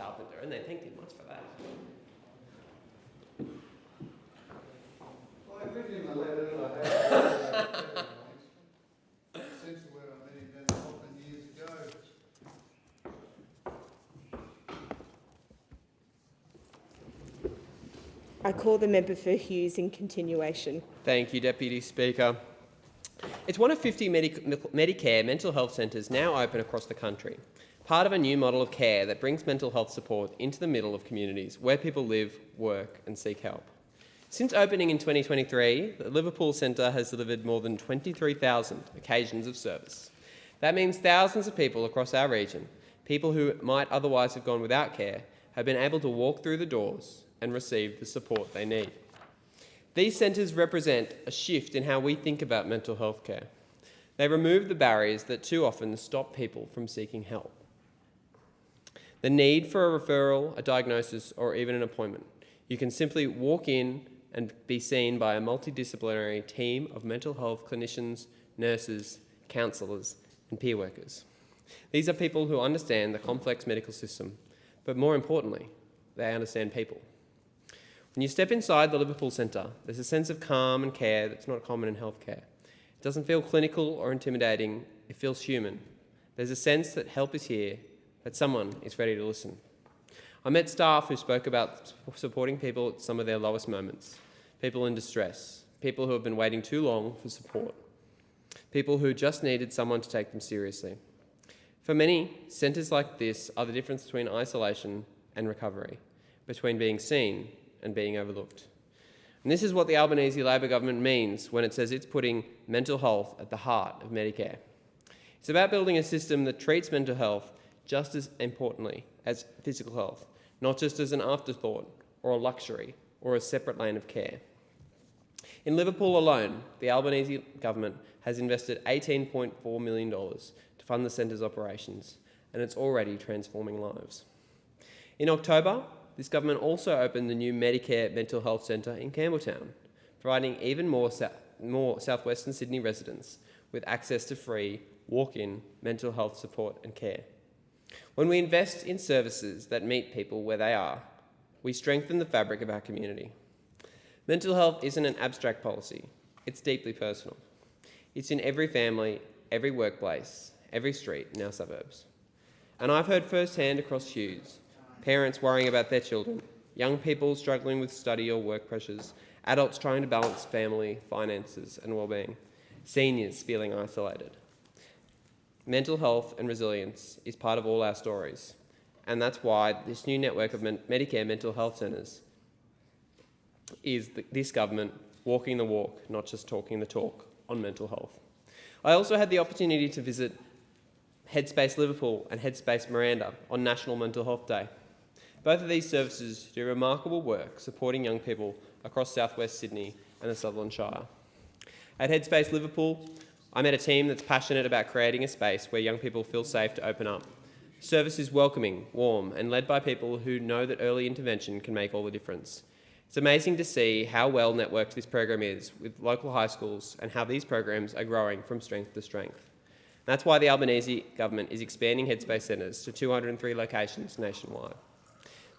carpenter, and they thanked him much for that. Well, I've written him a letter that I have. Essentially where I met him then often years ago. I call the member for Hughes in continuation. Thank you, Deputy Speaker. It's one of 50 Medicare mental health centres now open across the country, part of a new model of care that brings mental health support into the middle of communities where people live, work and seek help. Since opening in 2023, the Liverpool Centre has delivered more than 23,000 occasions of service. That means thousands of people across our region, people who might otherwise have gone without care, have been able to walk through the doors and receive the support they need. These centres represent a shift in how we think about mental health care. They remove the barriers that too often stop people from seeking help. The need for a referral, a diagnosis, or even an appointment. You can simply walk in and be seen by a multidisciplinary team of mental health clinicians, nurses, counsellors, and peer workers. These are people who understand the complex medical system, but more importantly, they understand people. When you step inside the Liverpool Centre, there's a sense of calm and care that's not common in healthcare. It doesn't feel clinical or intimidating, it feels human. There's a sense that help is here, that someone is ready to listen. I met staff who spoke about supporting people at some of their lowest moments, people in distress, people who have been waiting too long for support, people who just needed someone to take them seriously. For many, centres like this are the difference between isolation and recovery, between being seen and being overlooked. And this is what the Albanese Labor government means when it says it's putting mental health at the heart of Medicare. It's about building a system that treats mental health just as importantly as physical health, not just as an afterthought or a luxury or a separate lane of care. In Liverpool alone, the Albanese government has invested $18.4 million to fund the centre's operations, and it's already transforming lives. In October, this government also opened the new Medicare Mental Health Centre in Campbelltown, providing even more southwestern Sydney residents with access to free, walk-in mental health support and care. When we invest in services that meet people where they are, we strengthen the fabric of our community. Mental health isn't an abstract policy, it's deeply personal. It's in every family, every workplace, every street in our suburbs. And I've heard firsthand across Hughes, parents worrying about their children, young people struggling with study or work pressures, adults trying to balance family, finances and well-being, seniors feeling isolated. Mental health and resilience is part of all our stories, and that's why this new network of Medicare mental health centres is this government walking the walk, not just talking the talk on mental health. I also had the opportunity to visit Headspace Liverpool and Headspace Miranda on National Mental Health Day. Both of these services do remarkable work supporting young people across southwest Sydney and the Sutherland Shire. At Headspace Liverpool, I met a team that's passionate about creating a space where young people feel safe to open up. Service is welcoming, warm, and led by people who know that early intervention can make all the difference. It's amazing to see how well networked this program is with local high schools and how these programs are growing from strength to strength. That's why the Albanese government is expanding Headspace centres to 203 locations nationwide.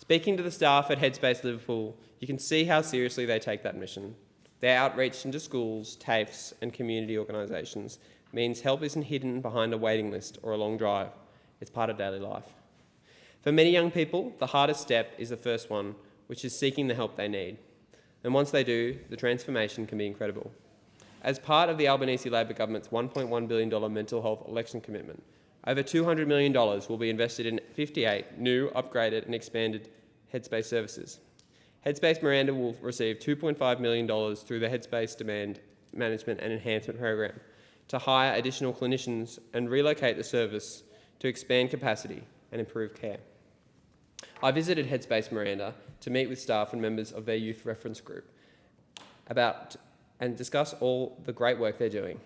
Speaking to the staff at Headspace Liverpool, you can see how seriously they take that mission. Their outreach into schools, TAFEs and community organisations means help isn't hidden behind a waiting list or a long drive. It's part of daily life. For many young people, the hardest step is the first one, which is seeking the help they need. And once they do, the transformation can be incredible. As part of the Albanese Labor government's $1.1 billion mental health election commitment, over $200 million will be invested in 58 new, upgraded and expanded Headspace services. Headspace Miranda will receive $2.5 million through the Headspace Demand Management and Enhancement Program to hire additional clinicians and relocate the service to expand capacity and improve care. I visited Headspace Miranda to meet with staff and members of their youth reference group and discuss all the great work they're doing.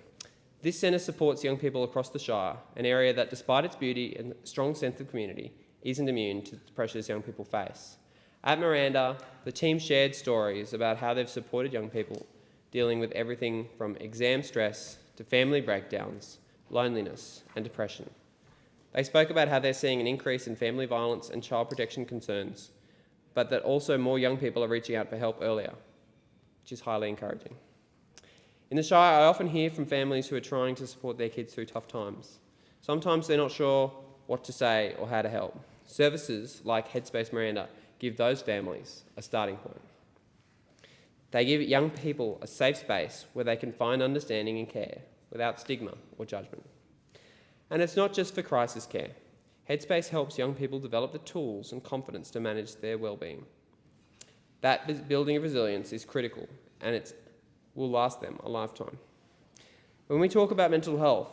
This centre supports young people across the Shire, an area that, despite its beauty and strong sense of community, isn't immune to the pressures young people face. At Miranda, the team shared stories about how they've supported young people dealing with everything from exam stress to family breakdowns, loneliness and depression. They spoke about how they're seeing an increase in family violence and child protection concerns, but that also more young people are reaching out for help earlier, which is highly encouraging. In the Shire, I often hear from families who are trying to support their kids through tough times. Sometimes they're not sure what to say or how to help. Services like Headspace Miranda give those families a starting point. They give young people a safe space where they can find understanding and care without stigma or judgment. And it's not just for crisis care. Headspace helps young people develop the tools and confidence to manage their well-being. That building of resilience is critical, and it will last them a lifetime. When we talk about mental health,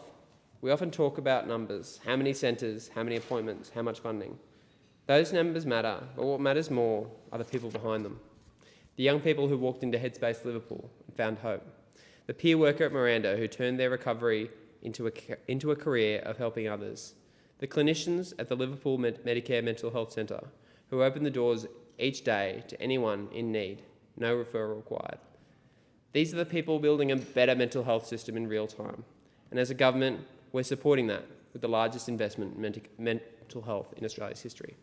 we often talk about numbers, how many centres, how many appointments, how much funding. Those numbers matter, but what matters more are the people behind them. The young people who walked into Headspace Liverpool and found hope. The peer worker at Miranda who turned their recovery into a career of helping others. The clinicians at the Liverpool Medicare Mental Health Centre who open the doors each day to anyone in need, no referral required. These are the people building a better mental health system in real time. And as a government, we're supporting that with the largest investment in mental health in Australia's history.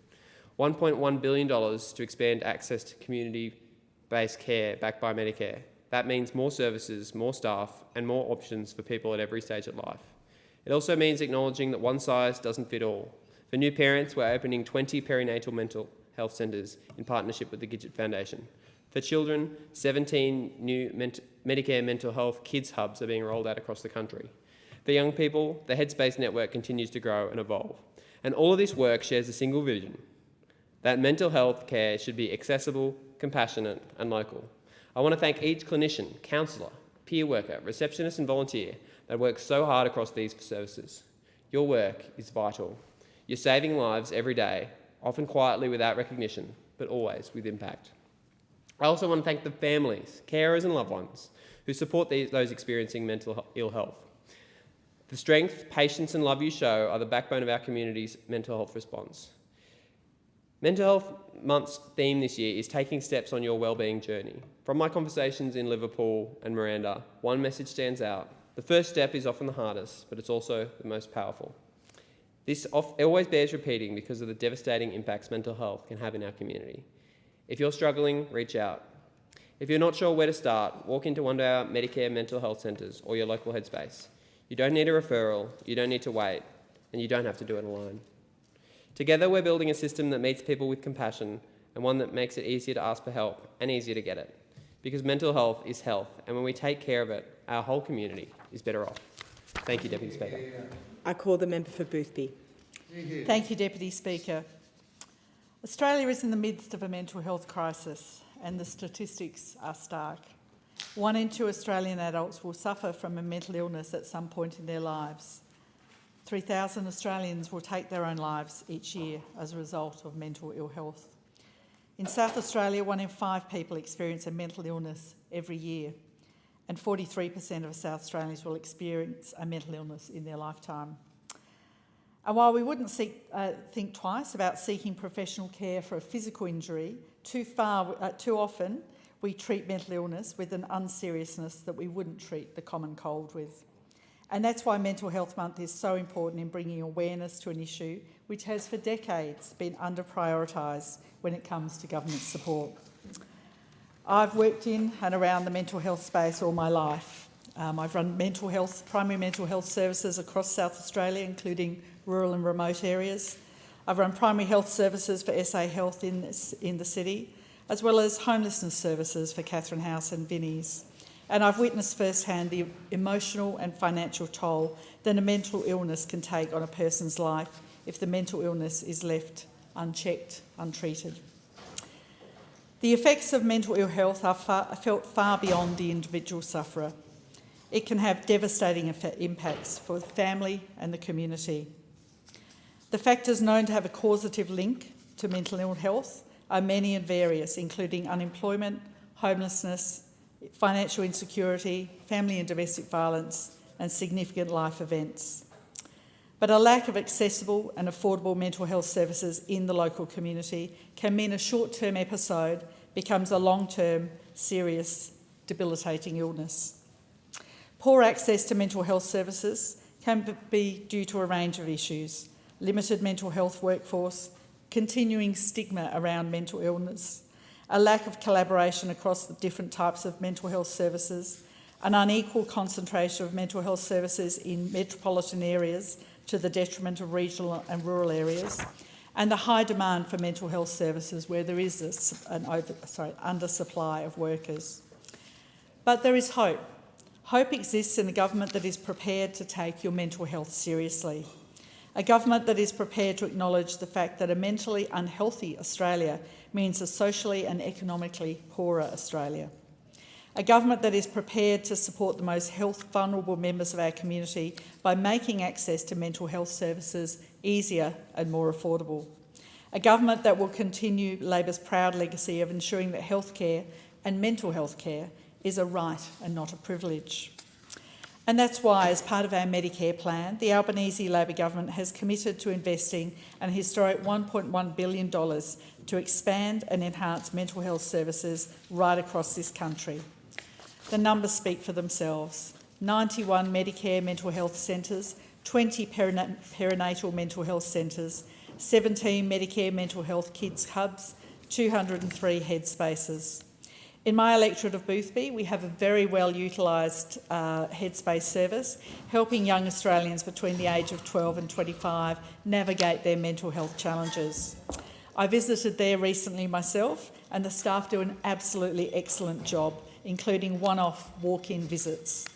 $1.1 billion to expand access to community-based care backed by Medicare. That means more services, more staff, and more options for people at every stage of life. It also means acknowledging that one size doesn't fit all. For new parents, we're opening 20 perinatal mental health centres in partnership with the Gidget Foundation. For children, 17 new Medicare mental health kids hubs are being rolled out across the country. For young people, the Headspace network continues to grow and evolve. And all of this work shares a single vision, that mental health care should be accessible, compassionate and local. I want to thank each clinician, counsellor, peer worker, receptionist and volunteer that works so hard across these services. Your work is vital. You're saving lives every day, often quietly without recognition, but always with impact. I also want to thank the families, carers and loved ones who support those experiencing mental ill health. The strength, patience and love you show are the backbone of our community's mental health response. Mental Health Month's theme this year is taking steps on your wellbeing journey. From my conversations in Liverpool and Miranda, one message stands out. The first step is often the hardest, but it's also the most powerful. This always bears repeating because of the devastating impacts mental health can have in our community. If you're struggling, reach out. If you're not sure where to start, walk into one of our Medicare mental health centres or your local Headspace. You don't need a referral, you don't need to wait, and you don't have to do it alone. Together, we're building a system that meets people with compassion and one that makes it easier to ask for help and easier to get it. Because mental health is health, and when we take care of it, our whole community is better off. Thank you, Deputy Speaker. I call the member for Boothby. Thank you, Deputy Speaker. Australia is in the midst of a mental health crisis, and the statistics are stark. 1 in 2 Australian adults will suffer from a mental illness at some point in their lives. 3,000 Australians will take their own lives each year as a result of mental ill health. In South Australia, 1 in 5 people experience a mental illness every year, and 43% of South Australians will experience a mental illness in their lifetime. And while we wouldn't think twice about seeking professional care for a physical injury, too often we treat mental illness with an unseriousness that we wouldn't treat the common cold with. And that's why Mental Health Month is so important in bringing awareness to an issue which has for decades been under-prioritised when it comes to government support. I've worked in and around the mental health space all my life. I've run primary mental health services across South Australia, including rural and remote areas. I've run primary health services for SA Health in the city, as well as homelessness services for Catherine House and Vinnie's. And I've witnessed firsthand the emotional and financial toll that a mental illness can take on a person's life if the mental illness is left unchecked, untreated. The effects of mental ill health are felt far beyond the individual sufferer. It can have devastating impacts for the family and the community. The factors known to have a causative link to mental ill health are many and various, including unemployment, homelessness, financial insecurity, family and domestic violence, and significant life events. But a lack of accessible and affordable mental health services in the local community can mean a short-term episode becomes a long-term, serious, debilitating illness. Poor access to mental health services can be due to a range of issues, limited mental health workforce, continuing stigma around mental illness, a lack of collaboration across the different types of mental health services, an unequal concentration of mental health services in metropolitan areas to the detriment of regional and rural areas, and the high demand for mental health services where there is an undersupply of workers. But there is hope. Hope exists in a government that is prepared to take your mental health seriously. A government that is prepared to acknowledge the fact that a mentally unhealthy Australia means a socially and economically poorer Australia. A government that is prepared to support the most health vulnerable members of our community by making access to mental health services easier and more affordable. A government that will continue Labor's proud legacy of ensuring that healthcare and mental health care is a right and not a privilege. And that's why, as part of our Medicare plan, the Albanese Labor government has committed to investing an historic $1.1 billion to expand and enhance mental health services right across this country. The numbers speak for themselves. 91 Medicare mental health centres, 20 perinatal mental health centres, 17 Medicare mental health kids hubs, 203 headspaces. In my electorate of Boothby, we have a very well utilised headspace service, helping young Australians between the age of 12 and 25 navigate their mental health challenges. I visited there recently myself, and the staff do an absolutely excellent job, including one-off walk-in visits.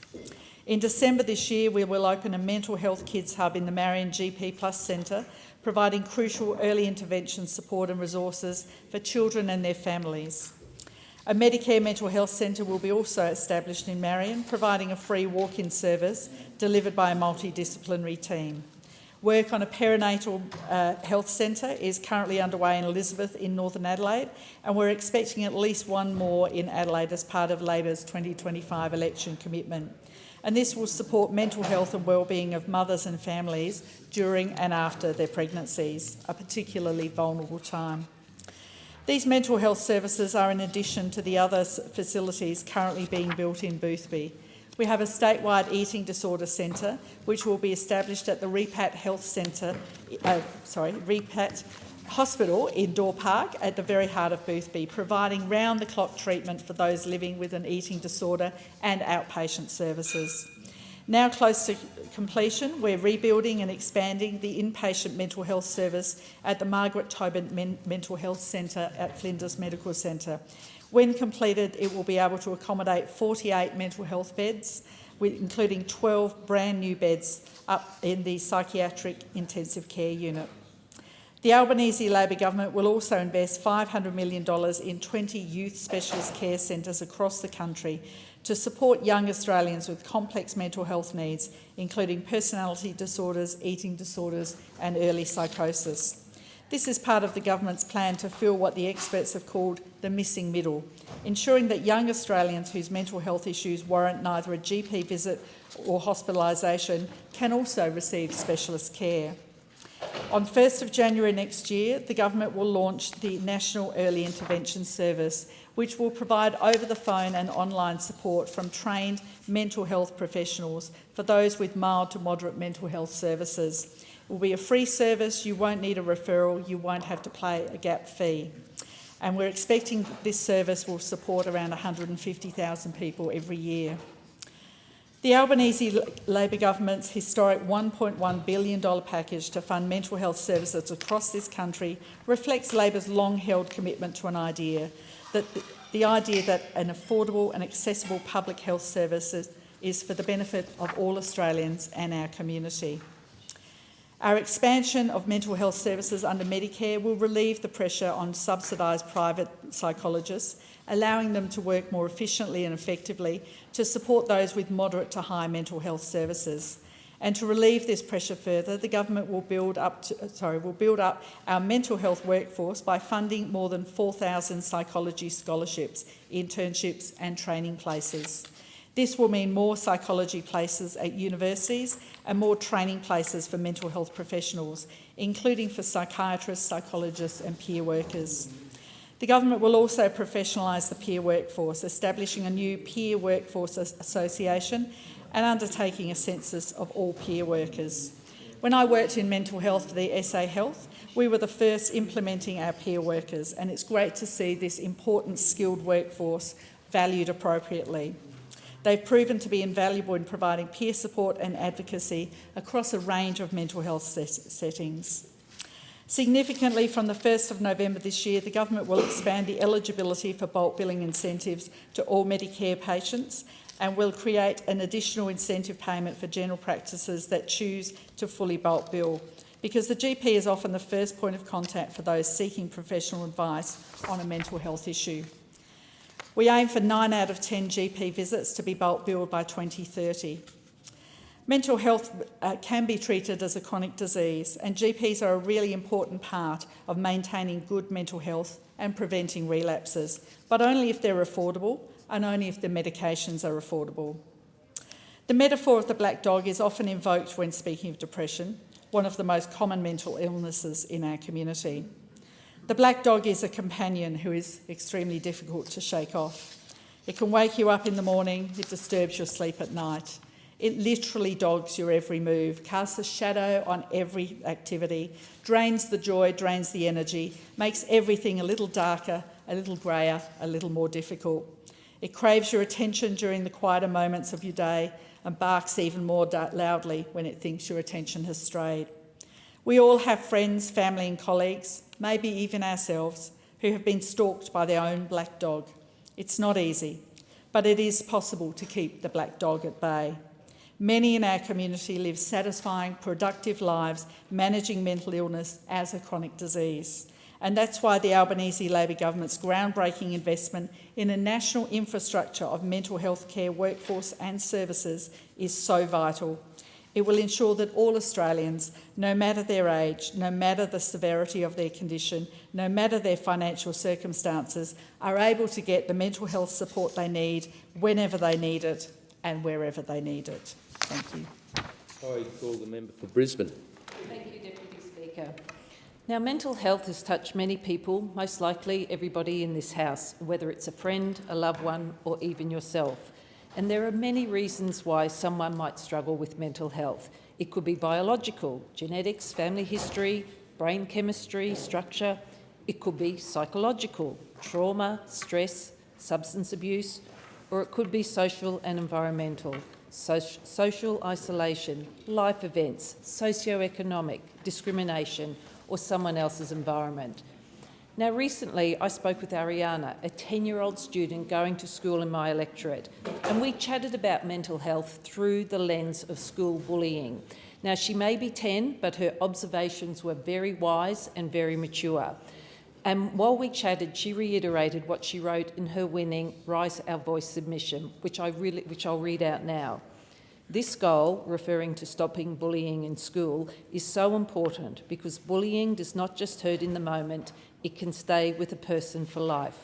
In December this year, we will open a mental health kids hub in the Marion GP Plus Centre, providing crucial early intervention support and resources for children and their families. A Medicare mental health centre will be also established in Marion, providing a free walk-in service delivered by a multidisciplinary team. Work on a perinatal health centre is currently underway in Elizabeth in Northern Adelaide, and we're expecting at least one more in Adelaide as part of Labor's 2025 election commitment. And this will support mental health and wellbeing of mothers and families during and after their pregnancies, a particularly vulnerable time. These mental health services are in addition to the other facilities currently being built in Boothby. We have a statewide eating disorder centre, which will be established at the Repat Hospital in Door Park at the very heart of Boothby, providing round-the-clock treatment for those living with an eating disorder and outpatient services. Now close to completion, we're rebuilding and expanding the inpatient mental health service at the Margaret Tobin Mental Health Centre at Flinders Medical Centre. When completed, it will be able to accommodate 48 mental health beds, including 12 brand new beds up in the psychiatric intensive care unit. The Albanese Labor government will also invest $500 million in 20 youth specialist care centres across the country to support young Australians with complex mental health needs, including personality disorders, eating disorders and early psychosis. This is part of the government's plan to fill what the experts have called the missing middle, ensuring that young Australians whose mental health issues warrant neither a GP visit or hospitalisation can also receive specialist care. On 1st of January next year, the government will launch the National Early Intervention Service, which will provide over-the-phone and online support from trained mental health professionals for those with mild to moderate mental health services. It will be a free service, you won't need a referral, you won't have to pay a gap fee. And we're expecting this service will support around 150,000 people every year. The Albanese Labor government's historic $1.1 billion package to fund mental health services across this country reflects Labor's long-held commitment to an idea that the idea that an affordable and accessible public health service is for the benefit of all Australians and our community. Our expansion of mental health services under Medicare will relieve the pressure on subsidised private psychologists, allowing them to work more efficiently and effectively to support those with moderate to high mental health services. And to relieve this pressure further, the government will build up our mental health workforce by funding more than 4,000 psychology scholarships, internships and training places. This will mean more psychology places at universities and more training places for mental health professionals, including for psychiatrists, psychologists and peer workers. The government will also professionalise the peer workforce, establishing a new peer workforce association and undertaking a census of all peer workers. When I worked in mental health for the SA Health, we were the first implementing our peer workers, and it's great to see this important skilled workforce valued appropriately. They've proven to be invaluable in providing peer support and advocacy across a range of mental health settings. Significantly, from the 1st of November this year, the government will expand the eligibility for bulk billing incentives to all Medicare patients and will create an additional incentive payment for general practices that choose to fully bulk bill, because the GP is often the first point of contact for those seeking professional advice on a mental health issue. We aim for 9 out of 10 GP visits to be bulk billed by 2030. Mental health can be treated as a chronic disease, and GPs are a really important part of maintaining good mental health and preventing relapses, but only if they're affordable and only if the medications are affordable. The metaphor of the black dog is often invoked when speaking of depression, one of the most common mental illnesses in our community. The black dog is a companion who is extremely difficult to shake off. It can wake you up in the morning, it disturbs your sleep at night. It literally dogs your every move, casts a shadow on every activity, drains the joy, drains the energy, makes everything a little darker, a little greyer, a little more difficult. It craves your attention during the quieter moments of your day and barks even more loudly when it thinks your attention has strayed. We all have friends, family and colleagues, maybe even ourselves, who have been stalked by their own black dog. It's not easy, but it is possible to keep the black dog at bay. Many in our community live satisfying, productive lives managing mental illness as a chronic disease. And that's why the Albanese Labor government's groundbreaking investment in a national infrastructure of mental health care workforce and services is so vital. It will ensure that all Australians, no matter their age, no matter the severity of their condition, no matter their financial circumstances, are able to get the mental health support they need whenever they need it and wherever they need it. Thank you. I call the member for Brisbane. Thank you, Deputy Speaker. Now, mental health has touched many people, most likely everybody in this House, whether it's a friend, a loved one, or even yourself. And there are many reasons why someone might struggle with mental health. It could be biological, genetics, family history, brain chemistry, structure. It could be psychological, trauma, stress, substance abuse, or it could be social and environmental, social isolation, life events, socio-economic, discrimination, or someone else's environment. Now, recently I spoke with Ariana, a 10-year-old student going to school in my electorate, and we chatted about mental health through the lens of school bullying. Now, she may be 10, but her observations were very wise and very mature. And while we chatted, she reiterated what she wrote in her winning Rise Our Voice submission, which I'll read out now. This goal, referring to stopping bullying in school, is so important because bullying does not just hurt in the moment, it can stay with a person for life.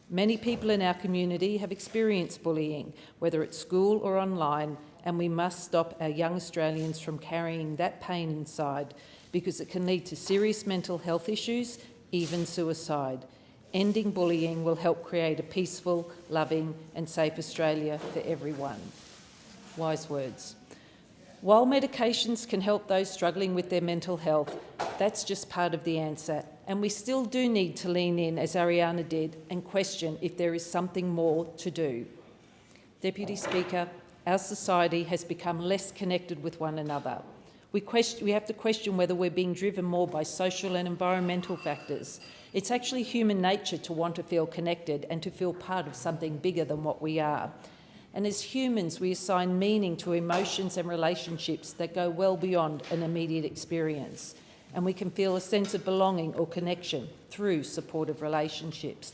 Many people in our community have experienced bullying, whether at school or online, and we must stop our young Australians from carrying that pain inside because it can lead to serious mental health issues, even suicide. Ending bullying will help create a peaceful, loving and safe Australia for everyone. Wise words. While medications can help those struggling with their mental health, that's just part of the answer. And we still do need to lean in, as Ariana did, and question if there is something more to do. Deputy Speaker, our society has become less connected with one another. We have to question whether we're being driven more by social and environmental factors. It's actually human nature to want to feel connected and to feel part of something bigger than what we are. And as humans, we assign meaning to emotions and relationships that go well beyond an immediate experience. And we can feel a sense of belonging or connection through supportive relationships.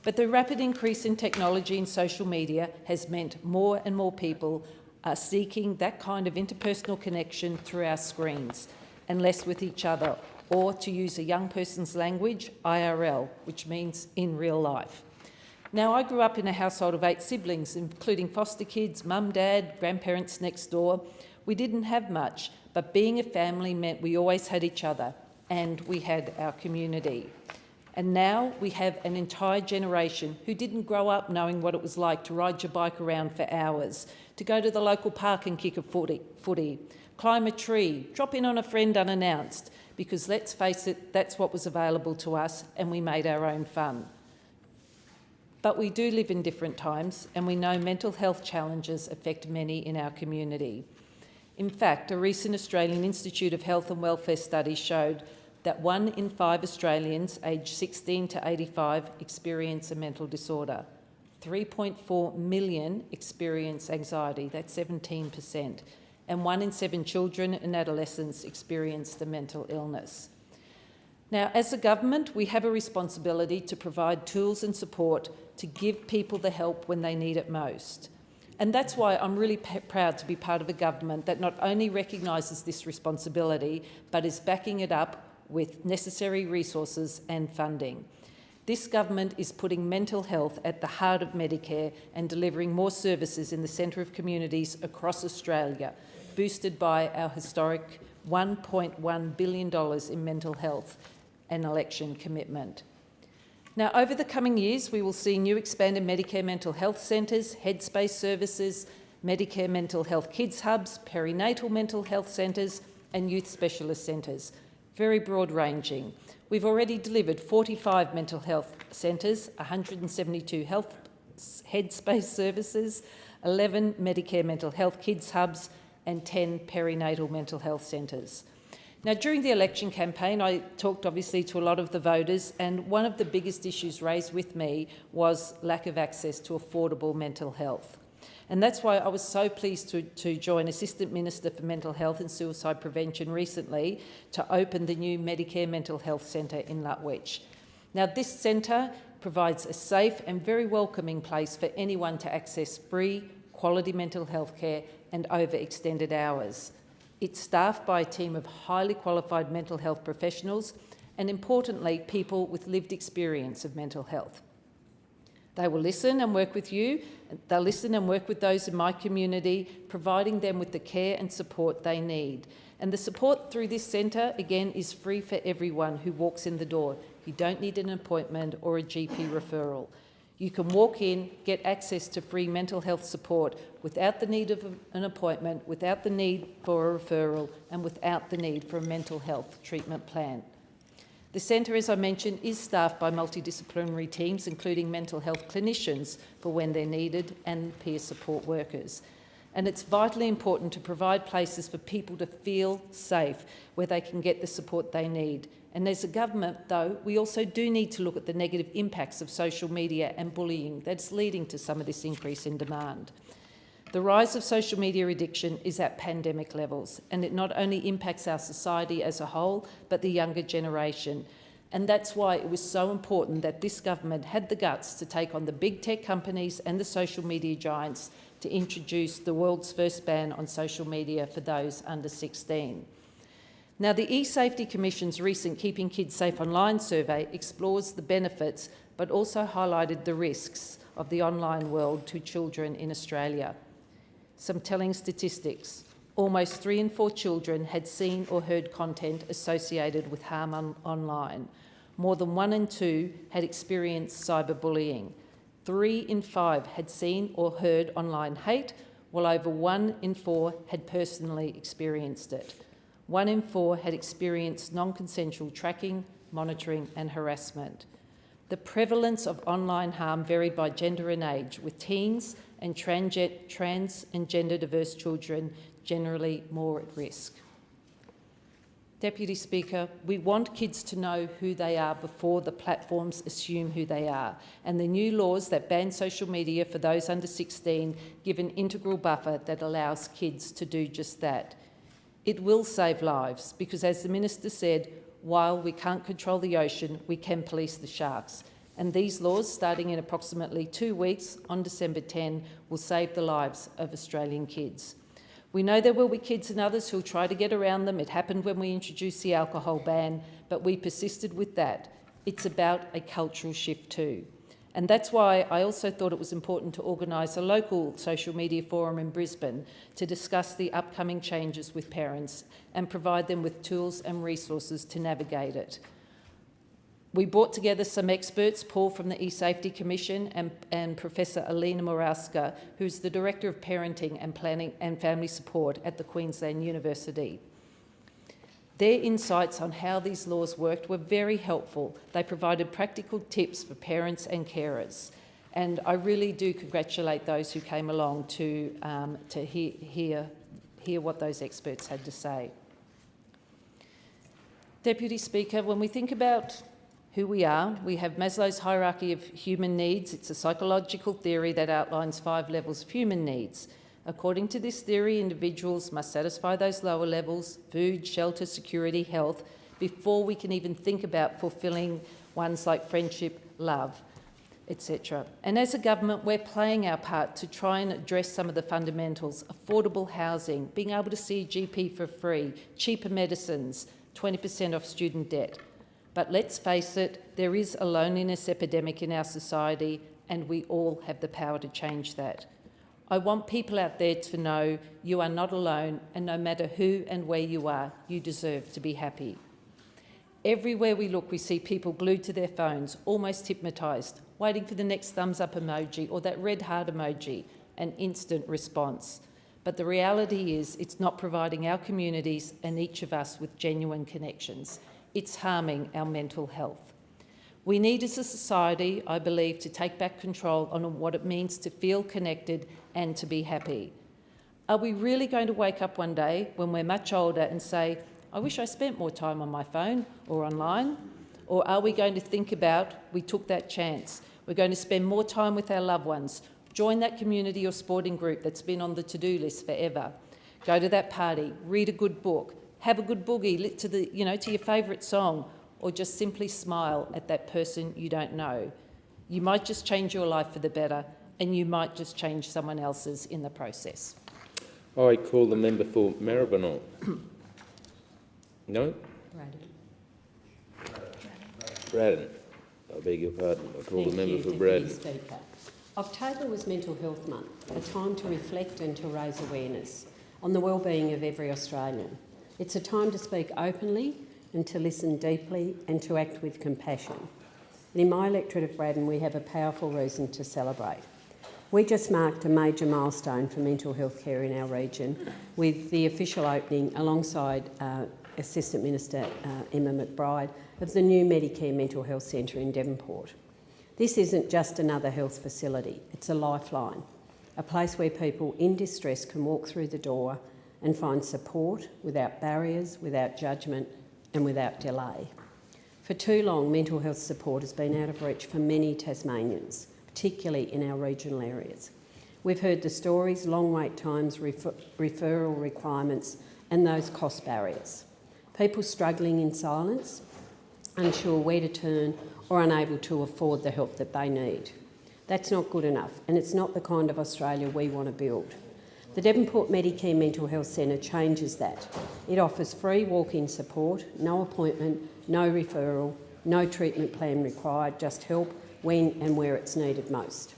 But the rapid increase in technology and social media has meant more and more people are seeking that kind of interpersonal connection through our screens and less with each other, or to use a young person's language, IRL, which means in real life. Now, I grew up in a household of 8 siblings, including foster kids, mum, dad, grandparents next door. We didn't have much, but being a family meant we always had each other and we had our community. And now we have an entire generation who didn't grow up knowing what it was like to ride your bike around for hours, to go to the local park and kick a footy, Climb a tree, drop in on a friend unannounced, because let's face it, that's what was available to us and we made our own fun. But we do live in different times and we know mental health challenges affect many in our community. In fact, a recent Australian Institute of Health and Welfare study showed that 1 in 5 Australians aged 16 to 85 experience a mental disorder. 3.4 million experience anxiety, that's 17%, and 1 in 7 children and adolescents experience the mental illness. Now, as a government, we have a responsibility to provide tools and support to give people the help when they need it most. And that's why I'm really proud to be part of a government that not only recognises this responsibility, but is backing it up with necessary resources and funding. This government is putting mental health at the heart of Medicare and delivering more services in the centre of communities across Australia, boosted by our historic $1.1 billion in mental health and election commitment. Now, over the coming years, we will see new expanded Medicare mental health centres, headspace services, Medicare mental health kids hubs, perinatal mental health centres and youth specialist centres, very broad-ranging. We've already delivered 45 mental health centres, 172 health headspace services, 11 Medicare mental health kids hubs and 10 perinatal mental health centres. Now, during the election campaign, I talked obviously to a lot of the voters, and one of the biggest issues raised with me was lack of access to affordable mental health. And that's why I was so pleased to join Assistant Minister for Mental Health and Suicide Prevention recently to open the new Medicare Mental Health Centre in Lutwyche. Now, this centre provides a safe and very welcoming place for anyone to access free, quality mental health care and over extended hours. It's staffed by a team of highly qualified mental health professionals and, importantly, people with lived experience of mental health. They will listen and work with you. They'll listen and work with those in my community, providing them with the care and support they need. And the support through this centre, again, is free for everyone who walks in the door. You don't need an appointment or a GP referral. You can walk in, get access to free mental health support without the need of an appointment, without the need for a referral, and without the need for a mental health treatment plan. The centre, as I mentioned, is staffed by multidisciplinary teams, including mental health clinicians for when they're needed and peer support workers. And it's vitally important to provide places for people to feel safe where they can get the support they need. And as a government, though, we also do need to look at the negative impacts of social media and bullying that's leading to some of this increase in demand. The rise of social media addiction is at pandemic levels, and it not only impacts our society as a whole, but the younger generation. And that's why it was so important that this government had the guts to take on the big tech companies and the social media giants to introduce the world's first ban on social media for those under 16. Now, the eSafety Commission's recent Keeping Kids Safe Online survey explores the benefits but also highlighted the risks of the online world to children in Australia. Some telling statistics. Almost 3 in 4 children had seen or heard content associated with harm online. More than 1 in 2 had experienced cyberbullying. 3 in 5 had seen or heard online hate, while over 1 in 4 had personally experienced it. 1 in 4 had experienced non-consensual tracking, monitoring and harassment. The prevalence of online harm varied by gender and age, with teens and trans and gender diverse children generally more at risk. Deputy Speaker, we want kids to know who they are before the platforms assume who they are, and the new laws that ban social media for those under 16 give an integral buffer that allows kids to do just that. It will save lives because, as the Minister said, while we can't control the ocean, we can police the sharks. And these laws, starting in approximately 2 weeks on December 10, will save the lives of Australian kids. We know there will be kids and others who'll try to get around them. It happened when we introduced the alcohol ban, but we persisted with that. It's about a cultural shift too. And that's why I also thought it was important to organise a local social media forum in Brisbane to discuss the upcoming changes with parents and provide them with tools and resources to navigate it. We brought together some experts, Paul from the E-Safety Commission and Professor Alina Morawska, who's the Director of Parenting and Planning and Family Support at the Queensland University. Their insights on how these laws worked were very helpful. They provided practical tips for parents and carers. And I really do congratulate those who came along to hear what those experts had to say. Deputy Speaker, when we think about who we are, we have Maslow's hierarchy of human needs. It's a psychological theory that outlines 5 levels of human needs. According to this theory, individuals must satisfy those lower levels, food, shelter, security, health, before we can even think about fulfilling ones like friendship, love, etc. And as a government, we're playing our part to try and address some of the fundamentals: affordable housing, being able to see a GP for free, cheaper medicines, 20% off student debt. But let's face it, there is a loneliness epidemic in our society, and we all have the power to change that. I want people out there to know you are not alone, and no matter who and where you are, you deserve to be happy. Everywhere we look, we see people glued to their phones, almost hypnotised, waiting for the next thumbs up emoji or that red heart emoji, an instant response. But the reality is it's not providing our communities and each of us with genuine connections. It's harming our mental health. We need as a society, I believe, to take back control on what it means to feel connected and to be happy. Are we really going to wake up one day when we're much older and say, I wish I spent more time on my phone or online? Or are we going to think about, we took that chance, we're going to spend more time with our loved ones, join that community or sporting group that's been on the to-do list forever, go to that party, read a good book, have a good boogie to your favourite song, or just simply smile at that person you don't know? You might just change your life for the better, and you might just change someone else's in the process. I call the member for Maribyrnong. No? Braddon. I beg your pardon. I call the member for Braddon. Speaker. October was Mental Health Month, a time to reflect and to raise awareness on the wellbeing of every Australian. It's a time to speak openly and to listen deeply and to act with compassion. And in my electorate of Braddon, we have a powerful reason to celebrate. We just marked a major milestone for mental health care in our region with the official opening, alongside Assistant Minister Emma McBride, of the new Medicare Mental Health Centre in Devonport. This isn't just another health facility, it's a lifeline, a place where people in distress can walk through the door and find support without barriers, without judgment and without delay. For too long, mental health support has been out of reach for many Tasmanians, particularly in our regional areas. We've heard the stories, long wait times, referral requirements and those cost barriers. People struggling in silence, unsure where to turn or unable to afford the help that they need. That's not good enough, and it's not the kind of Australia we want to build. The Devonport Medicare Mental Health Centre changes that. It offers free walk-in support, no appointment, no referral, no treatment plan required, just help when and where it's needed most.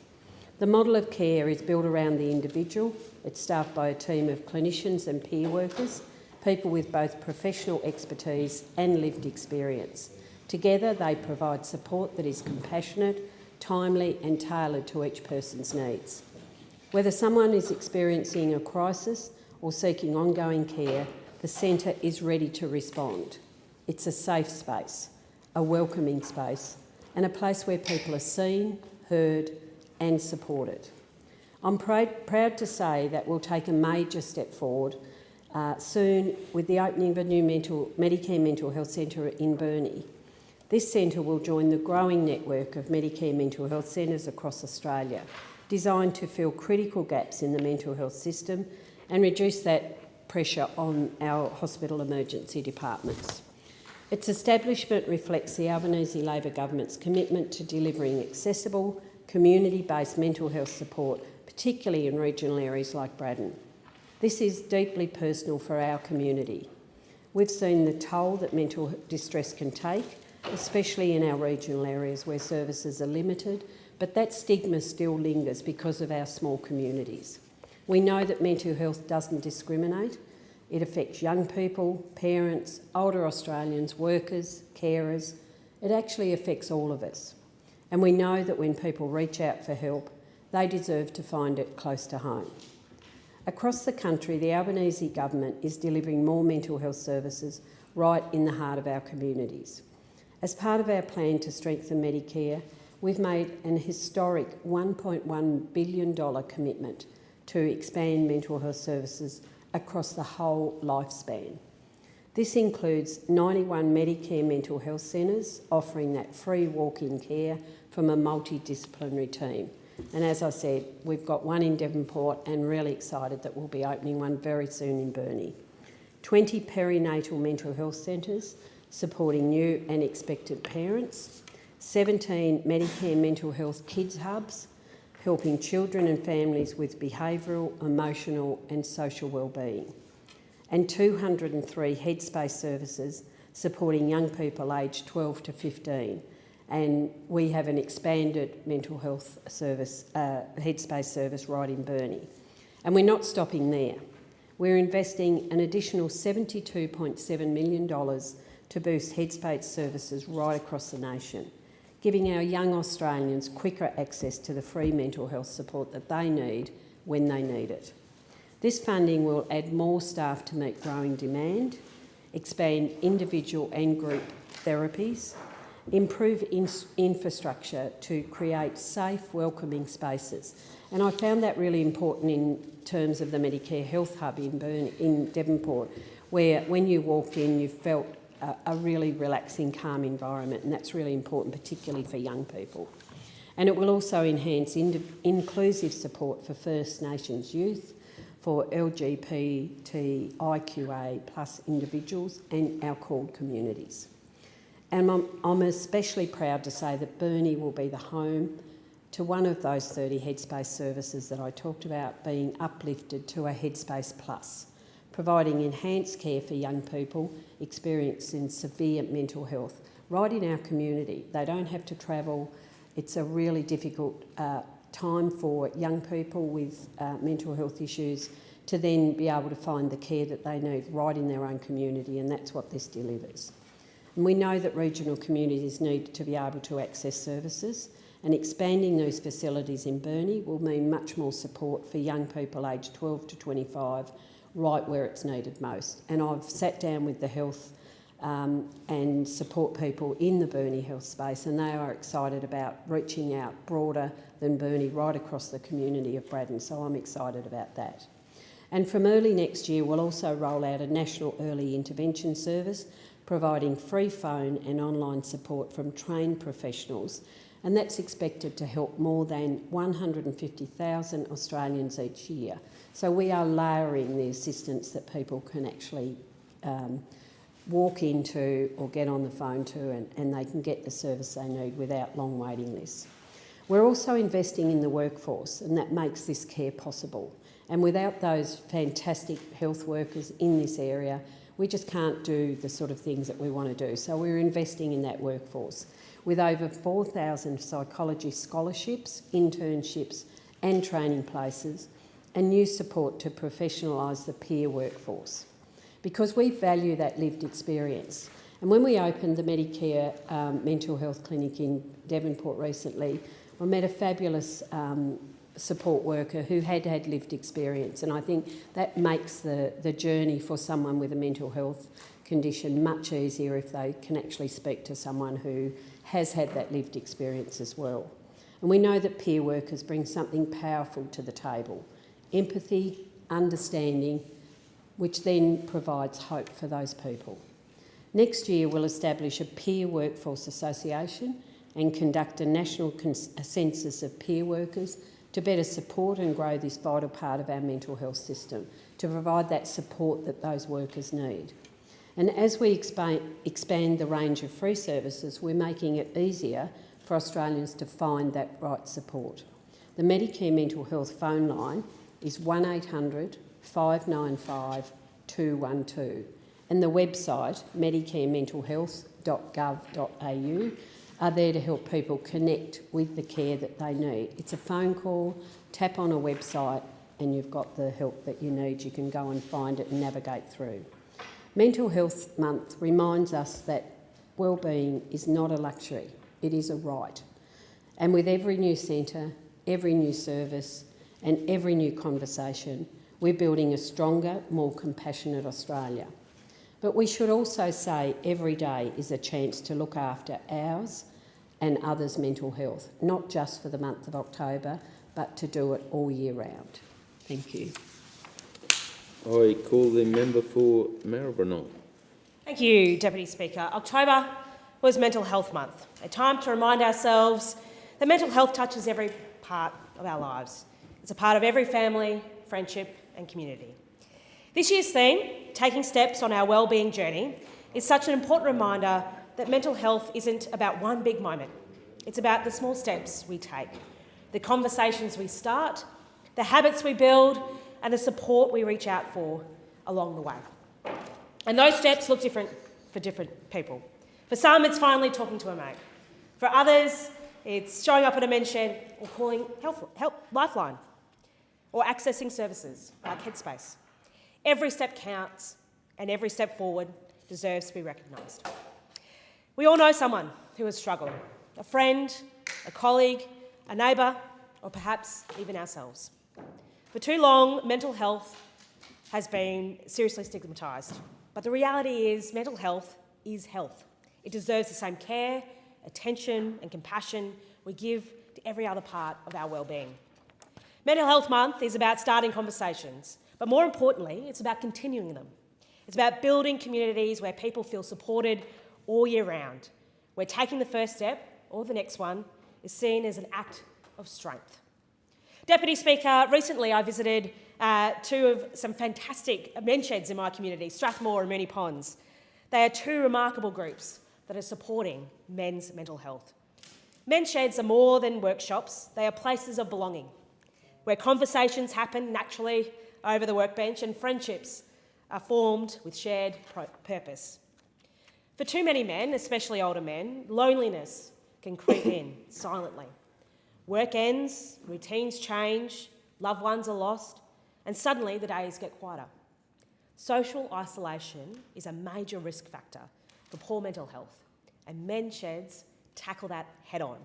The model of care is built around the individual. It's staffed by a team of clinicians and peer workers, people with both professional expertise and lived experience. Together, they provide support that is compassionate, timely and tailored to each person's needs. Whether someone is experiencing a crisis or seeking ongoing care, the centre is ready to respond. It's a safe space, a welcoming space, and a place where people are seen, heard and supported. I'm proud to say that we'll take a major step forward soon with the opening of a new Medicare Mental Health Centre in Burnie. This centre will join the growing network of Medicare mental health centres across Australia, designed to fill critical gaps in the mental health system and reduce that pressure on our hospital emergency departments. Its establishment reflects the Albanese Labor government's commitment to delivering accessible, community-based mental health support, particularly in regional areas like Braddon. This is deeply personal for our community. We've seen the toll that mental distress can take, especially in our regional areas where services are limited, but that stigma still lingers because of our small communities. We know that mental health doesn't discriminate. It affects young people, parents, older Australians, workers, carers. It actually affects all of us. And we know that when people reach out for help, they deserve to find it close to home. Across the country, the Albanese government is delivering more mental health services right in the heart of our communities. As part of our plan to strengthen Medicare, we've made an historic $1.1 billion commitment to expand mental health services across the whole lifespan. This includes 91 Medicare mental health centres offering that free walk-in care from a multidisciplinary team. And as I said, we've got one in Devonport and really excited that we'll be opening one very soon in Burnie. 20 perinatal mental health centres supporting new and expectant parents, 17 Medicare mental health kids hubs helping children and families with behavioural, emotional and social wellbeing, and 203 headspace services supporting young people aged 12 to 15. And we have an expanded mental health service, headspace service right in Burnie. And we're not stopping there. We're investing an additional $72.7 million to boost headspace services right across the nation, giving our young Australians quicker access to the free mental health support that they need when they need it. This funding will add more staff to meet growing demand, expand individual and group therapies, improve infrastructure to create safe, welcoming spaces. And I found that really important in terms of the Medicare Health Hub in Devonport, where when you walked in, you felt a really relaxing, calm environment, and that's really important, particularly for young people. And it will also enhance inclusive support for First Nations youth, for LGBTIQA plus individuals and our CALD communities. And I'm especially proud to say that Burnie will be the home to one of those 30 Headspace services that I talked about being uplifted to a Headspace Plus, providing enhanced care for young people experiencing severe mental health right in our community. They don't have to travel. It's a really difficult time for young people with mental health issues to then be able to find the care that they need right in their own community, and that's what this delivers. And we know that regional communities need to be able to access services, and expanding those facilities in Burnie will mean much more support for young people aged 12 to 25 right where it's needed most. And I've sat down with the health and support people in the Burnie health space, and they are excited about reaching out broader than Burnie right across the community of Braddon, so I'm excited about that. And from early next year, we'll also roll out a national early intervention service, providing free phone and online support from trained professionals, and that's expected to help more than 150,000 Australians each year. So we are layering the assistance that people can actually walk into or get on the phone to, and they can get the service they need without long waiting lists. We're also investing in the workforce, and that makes this care possible. And without those fantastic health workers in this area, we just can't do the sort of things that we want to do. So we're investing in that workforce with over 4,000 psychology scholarships, internships and training places, and new support to professionalise the peer workforce, because we value that lived experience. And when we opened the Medicare mental health clinic in Devonport recently, I met a fabulous support worker who had lived experience, and I think that makes the journey for someone with a mental health condition much easier if they can actually speak to someone who has had that lived experience as well. And we know that peer workers bring something powerful to the table: empathy, understanding, which then provides hope for those people. Next year, we'll establish a peer workforce association and conduct a national census of peer workers to better support and grow this vital part of our mental health system, to provide that support that those workers need. And as we expand the range of free services, we're making it easier for Australians to find that right support. The Medicare mental health phone line is 1800 595 212, and the website medicarementalhealth.gov.au are there to help people connect with the care that they need. It's a phone call, tap on a website, and you've got the help that you need. You can go and find it and navigate through. Mental Health Month reminds us that Wellbeing is not a luxury, it is a right. And with every new centre, every new service and every new conversation, we're building a stronger, more compassionate Australia. But we should also say every day is a chance to look after ours and others' mental health, not just for the month of October, but to do it all year round. Thank you. I call the member for Maribyrnong. Thank you, Deputy Speaker. October was Mental Health Month, a time to remind ourselves that mental health touches every part of our lives. It's a part of every family, friendship and community. This year's theme, Taking Steps on Our Wellbeing Journey, is such an important reminder that mental health isn't about one big moment. It's about the small steps we take, the conversations we start, the habits we build and the support we reach out for along the way. And those steps look different for different people. For some, it's finally talking to a mate. For others, it's showing up at a men's shed or calling help Lifeline or accessing services like Headspace. Every step counts and every step forward deserves to be recognised. We all know someone who has struggled, a friend, a colleague, a neighbour, or perhaps even ourselves. For too long, mental health has been seriously stigmatised. But the reality is mental health is health. It deserves the same care, attention and compassion we give to every other part of our wellbeing. Mental Health Month is about starting conversations, but more importantly, it's about continuing them. It's about building communities where people feel supported all year round, where taking the first step, or the next one, is seen as an act of strength. Deputy Speaker, recently I visited two of some fantastic men's sheds in my community, Strathmore and Moonee Ponds. They are two remarkable groups that are supporting men's mental health. Men's sheds are more than workshops, they are places of belonging, where conversations happen naturally over the workbench and friendships are formed with shared purpose. For too many men, especially older men, loneliness can creep in silently. Work ends, routines change, loved ones are lost, and suddenly the days get quieter. Social isolation is a major risk factor for poor mental health, and men's sheds tackle that head on.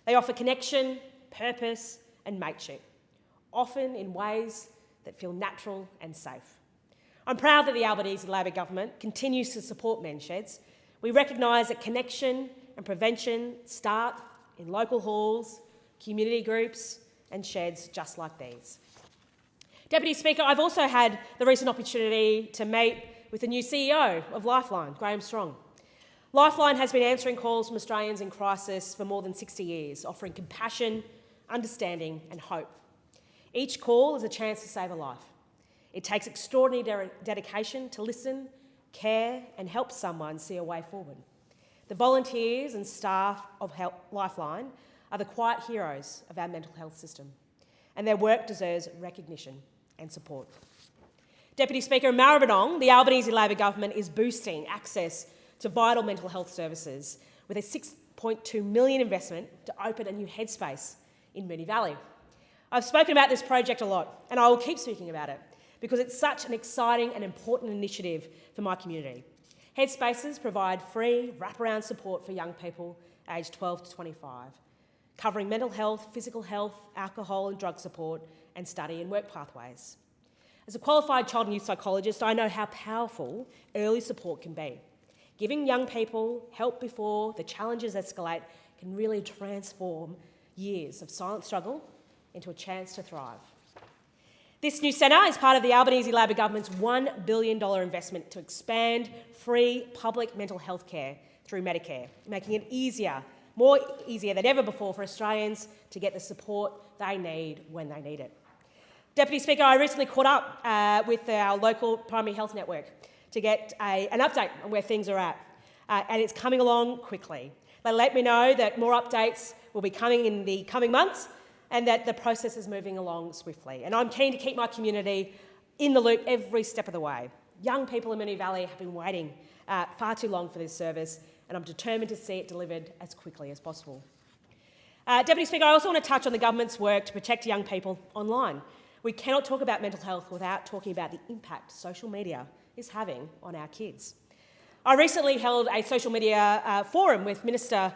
They offer connection, purpose, and mateship, often in ways that feel natural and safe. I'm proud that the Albanese Labor government continues to support men's sheds. We recognise that connection and prevention start in local halls, community groups and sheds just like these. Deputy Speaker, I've also had the recent opportunity to meet with the new CEO of Lifeline, Graham Strong. Lifeline has been answering calls from Australians in crisis for more than 60 years, offering compassion, understanding and hope. Each call is a chance to save a life. It takes extraordinary dedication to listen, care and help someone see a way forward. The volunteers and staff of Lifeline are the quiet heroes of our mental health system, and their work deserves recognition and support. Deputy Speaker, in Maribyrnong, the Albanese Labor government is boosting access to vital mental health services with a $6.2 million investment to open a new Headspace in Moonee Valley. I've spoken about this project a lot, and I will keep speaking about it because it's such an exciting and important initiative for my community. Headspaces provide free wraparound support for young people aged 12 to 25, covering mental health, physical health, alcohol and drug support, and study and work pathways. As a qualified child and youth psychologist, I know how powerful early support can be. Giving young people help before the challenges escalate can really transform years of silent struggle into a chance to thrive. This new centre is part of the Albanese Labor government's $1 billion investment to expand free public mental health care through Medicare, making it more easier than ever before for Australians to get the support they need when they need it. Deputy Speaker, I recently caught up with our local primary health network to get an update on where things are at, and it's coming along quickly. They let me know that more updates will be coming in the coming months and that the process is moving along swiftly. And I'm keen to keep my community in the loop every step of the way. Young people in Moonee Valley have been waiting far too long for this service, and I'm determined to see it delivered as quickly as possible. Deputy Speaker, I also want to touch on the government's work to protect young people online. We cannot talk about mental health without talking about the impact social media is having on our kids. I recently held a social media forum with Minister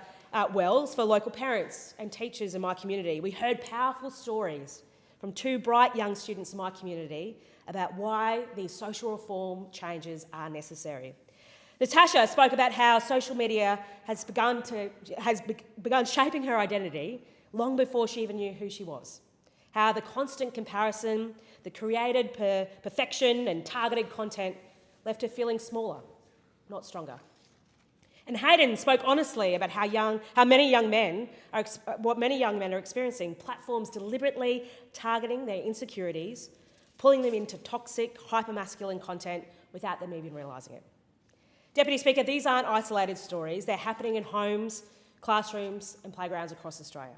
Wells for local parents and teachers in my community. We heard powerful stories from two bright young students in my community about why these social reform changes are necessary. Natasha spoke about how social media has begun shaping her identity long before she even knew who she was. How the constant comparison, the created perfection and targeted content left her feeling smaller, not stronger. And Hayden spoke honestly about what many young men are experiencing, platforms deliberately targeting their insecurities, pulling them into toxic, hypermasculine content without them even realising it. Deputy Speaker, these aren't isolated stories. They're happening in homes, classrooms and playgrounds across Australia.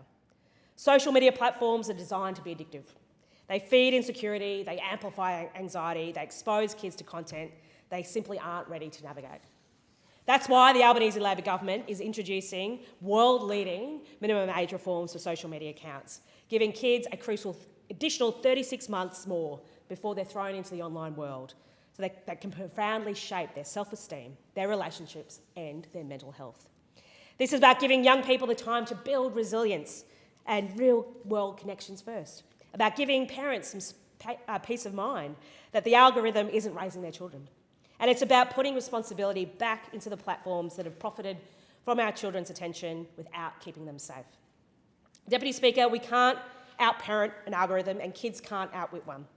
Social media platforms are designed to be addictive. They feed insecurity, they amplify anxiety, they expose kids to content they simply aren't ready to navigate. That's why the Albanese Labor government is introducing world-leading minimum age reforms for social media accounts, giving kids a crucial additional 36 months more before they're thrown into the online world, so that can profoundly shape their self-esteem, their relationships and their mental health. This is about giving young people the time to build resilience and real-world connections first, about giving parents some peace of mind that the algorithm isn't raising their children. And it's about putting responsibility back into the platforms that have profited from our children's attention without keeping them safe. Deputy Speaker, we can't out-parent an algorithm and kids can't outwit one.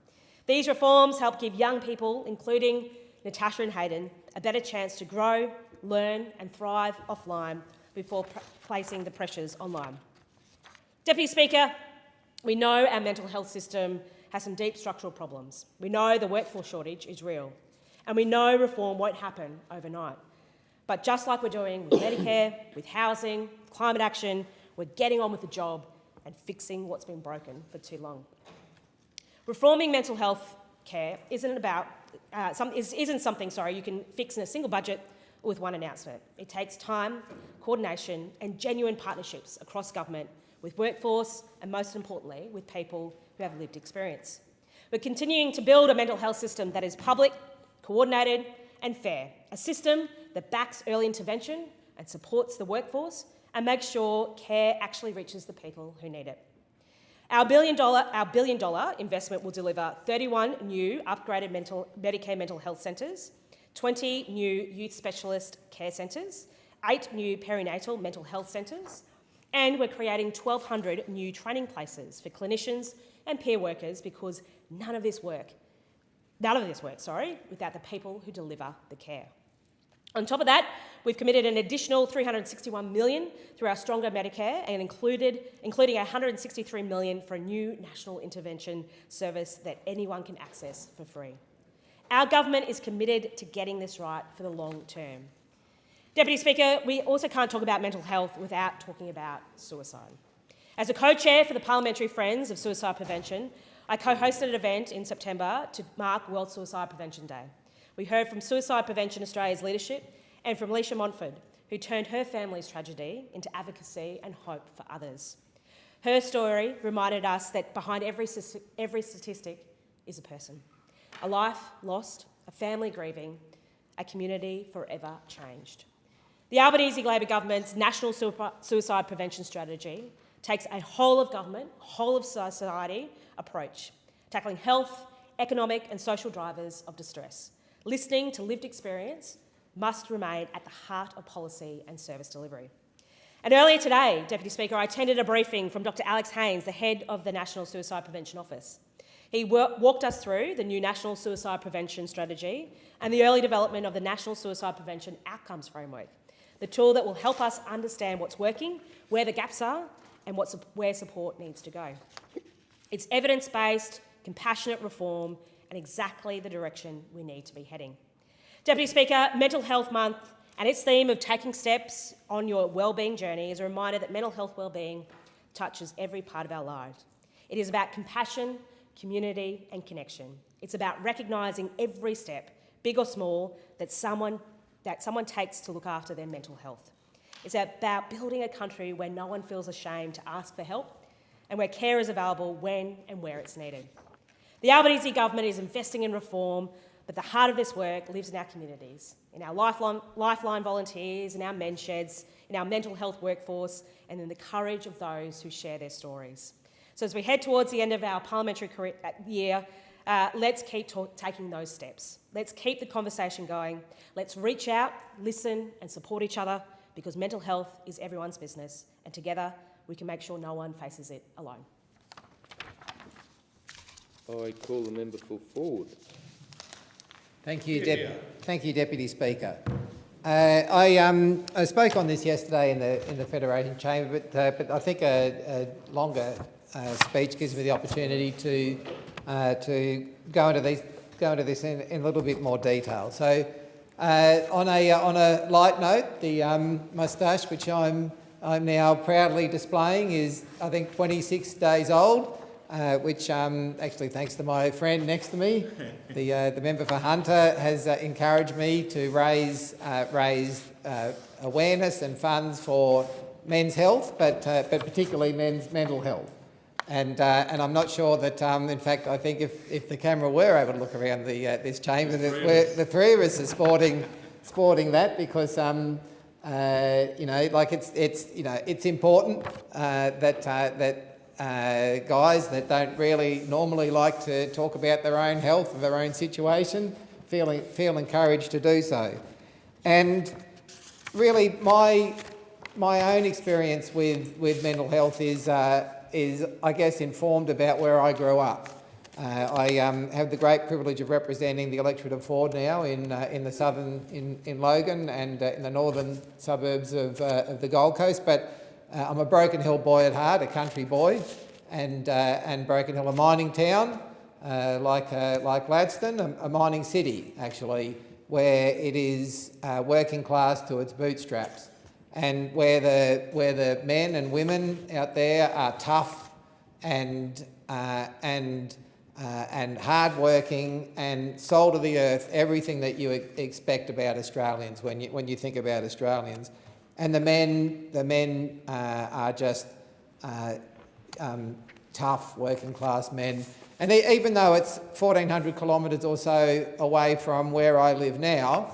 These reforms help give young people, including Natasha and Hayden, a better chance to grow, learn and thrive offline before placing the pressures online. Deputy Speaker, we know our mental health system has some deep structural problems. We know the workforce shortage is real. And we know reform won't happen overnight. But just like we're doing with Medicare, with housing, climate action, we're getting on with the job and fixing what's been broken for too long. Reforming mental health care isn't something you can fix in a single budget or with one announcement. It takes time, coordination and genuine partnerships across government with workforce and, most importantly, with people who have lived experience. We're continuing to build a mental health system that is public, coordinated and fair, a system that backs early intervention and supports the workforce and makes sure care actually reaches the people who need it. Our $1 billion investment will deliver 31 new upgraded Medicare mental health centres, 20 new youth specialist care centres, 8 new perinatal mental health centres, and we're creating 1,200 new training places for clinicians and peer workers, because none of this works, without the people who deliver the care. On top of that, we've committed an additional $361 million through our Stronger Medicare, and including $163 million for a new national intervention service that anyone can access for free. Our government is committed to getting this right for the long term. Deputy Speaker, we also can't talk about mental health without talking about suicide. As a co-chair for the Parliamentary Friends of Suicide Prevention, I co-hosted an event in September to mark World Suicide Prevention Day. We heard from Suicide Prevention Australia's leadership and from Alicia Montford, who turned her family's tragedy into advocacy and hope for others. Her story reminded us that behind every statistic is a person, a life lost, a family grieving, a community forever changed. The Albanese Labor government's National Suicide Prevention Strategy takes a whole of government, whole of society approach, tackling health, economic and social drivers of distress. Listening to lived experience must remain at the heart of policy and service delivery. And earlier today, Deputy Speaker, I attended a briefing from Dr Alex Haynes, the head of the National Suicide Prevention Office. He walked us through the new National Suicide Prevention Strategy and the early development of the National Suicide Prevention Outcomes Framework, the tool that will help us understand what's working, where the gaps are, and where support needs to go. It's evidence-based, compassionate reform and exactly the direction we need to be heading. Deputy Speaker, Mental Health Month and its theme of taking steps on your wellbeing journey is a reminder that mental health wellbeing touches every part of our lives. It is about compassion, community and connection. It's about recognising every step, big or small, that someone takes to look after their mental health. It's about building a country where no one feels ashamed to ask for help and where care is available when and where it's needed. The Albanese government is investing in reform But the heart of this work lives in our communities, in our lifeline volunteers, in our men's sheds, in our mental health workforce, and in the courage of those who share their stories. So as we head towards the end of our parliamentary year, let's keep taking those steps. Let's keep the conversation going. Let's reach out, listen, and support each other, because mental health is everyone's business, and together we can make sure no one faces it alone. I call the member for Ford. Thank you, Deputy Speaker. I spoke on this yesterday in the Federation Chamber, but I think a longer speech gives me the opportunity to go into this in a little bit more detail. So, on a light note, the moustache which I'm now proudly displaying is, I think, 26 days old. Which actually, thanks to my friend next to me, the member for Hunter, has encouraged me to raise awareness and funds for men's health, but particularly men's mental health. And I'm not sure that, in fact, I think if the camera were able to look around this chamber, the three of us are sporting that, because it's important that guys that don't really normally like to talk about their own health or their own situation feel encouraged to do so. And really, my own experience with mental health is I guess informed about where I grew up. I have the great privilege of representing the electorate of Ford now in the southern in Logan and in the northern suburbs of the Gold Coast, but I'm a Broken Hill boy at heart, a country boy, and Broken Hill, a mining town, like Gladstone, a mining city actually, where it is working class to its bootstraps, and where the men and women out there are tough and hard-working and soul of the earth, everything that you expect about Australians when you think about Australians. And the men are just tough, working-class men. And even though it's 1,400 kilometres or so away from where I live now,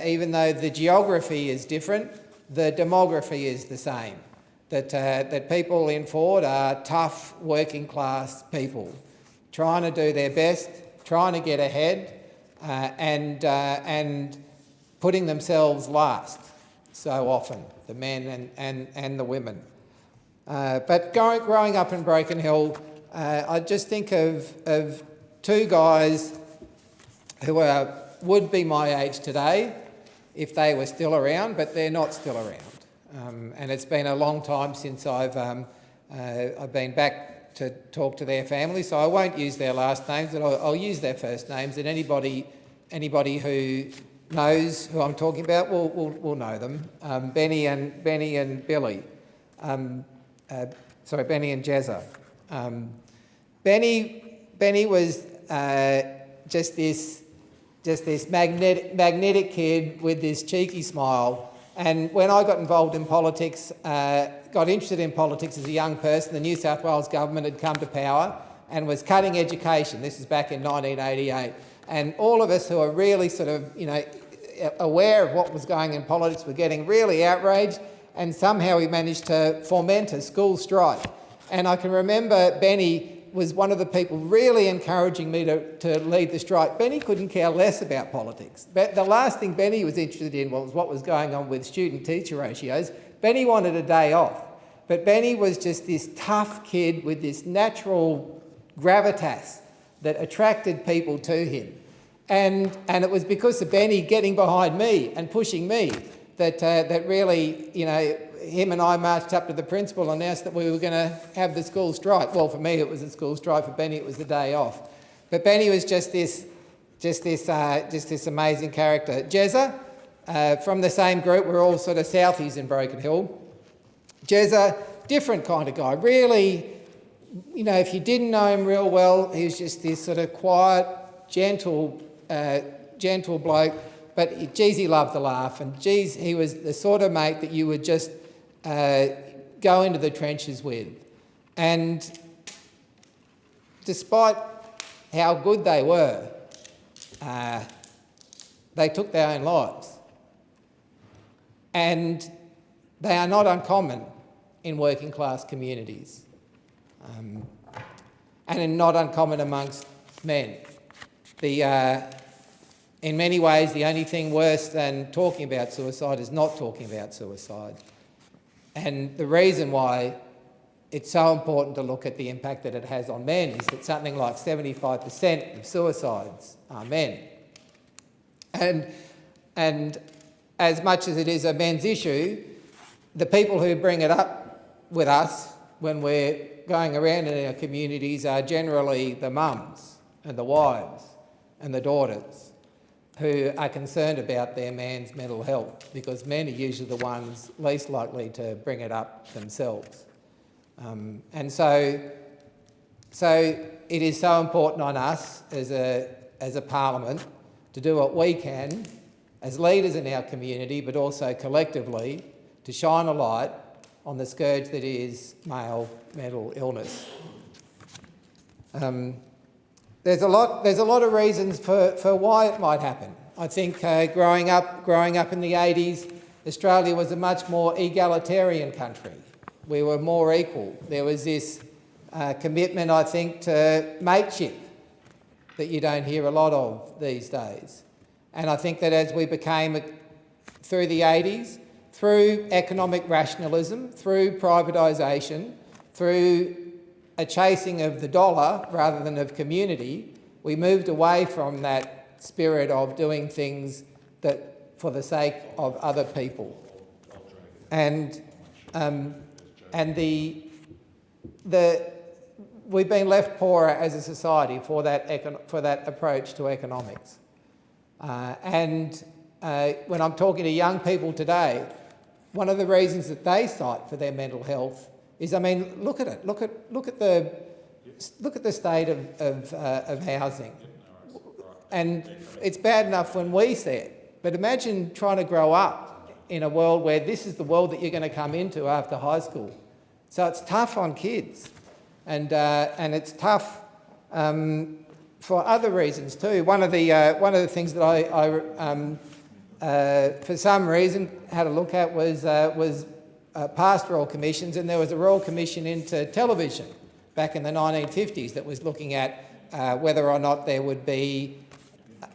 even though the geography is different, the demography is the same. That people in Ford are tough, working-class people, trying to do their best, trying to get ahead, and putting themselves last. So often, the men and the women. But growing up in Broken Hill, I just think of two guys who would be my age today if they were still around, but they're not still around. And it's been a long time since I've been back to talk to their families, so I won't use their last names, but I'll use their first names, and anybody who knows who I'm talking about will know them. Benny and Billy. Benny and Jezza. Benny was just this magnetic kid with this cheeky smile. And when I got involved in politics, got interested in politics as a young person, the New South Wales government had come to power and was cutting education. This is back in 1988. And all of us who are really sort of, aware of what was going in politics were getting really outraged, and somehow we managed to foment a school strike. And I can remember Benny was one of the people really encouraging me to lead the strike. Benny couldn't care less about politics. But the last thing Benny was interested in was what was going on with student-teacher ratios. Benny wanted a day off. But Benny was just this tough kid with this natural gravitas that attracted people to him. And it was because of Benny getting behind me and pushing me that really, him and I marched up to the principal and announced that we were going to have the school strike. Well, for me it was a school strike. For Benny it was the day off. But Benny was just this amazing character. Jezza, from the same group, we're all sort of Southies in Broken Hill. Jezza, different kind of guy. Really, if you didn't know him real well, he was just this sort of quiet, gentle bloke. But geez, he loved to laugh, and geez, he was the sort of mate that you would just go into the trenches with. And despite how good they were, they took their own lives. And they are not uncommon in working class communities and not uncommon amongst men. In many ways, the only thing worse than talking about suicide is not talking about suicide. And the reason why it's so important to look at the impact that it has on men is that something like 75% of suicides are men. And as much as it is a men's issue, the people who bring it up with us when we're going around in our communities are generally the mums and the wives and the daughters who are concerned about their man's mental health, because men are usually the ones least likely to bring it up themselves. And so it is so important on us as a parliament to do what we can as leaders in our community, but also collectively, to shine a light on the scourge that is male mental illness. There's a lot of reasons for why it might happen. I think growing up in the 80s, Australia was a much more egalitarian country. We were more equal. There was this commitment, I think, to mateship that you don't hear a lot of these days. And I think that as we became, through the 80s, through economic rationalism, through privatisation, through a chasing of the dollar rather than of community, we moved away from that spirit of doing things that for the sake of other people. And we've been left poorer as a society for that approach to economics. When I'm talking to young people today, one of the reasons that they cite for their mental health is, I mean, look at it. Look at the state of housing, and it's bad enough when we see it. But imagine trying to grow up in a world where this is the world that you're going to come into after high school. So it's tough on kids, and it's tough for other reasons too. One of the things that I for some reason had a look at was past royal commissions, and there was a royal commission into television back in the 1950s that was looking at whether or not there would be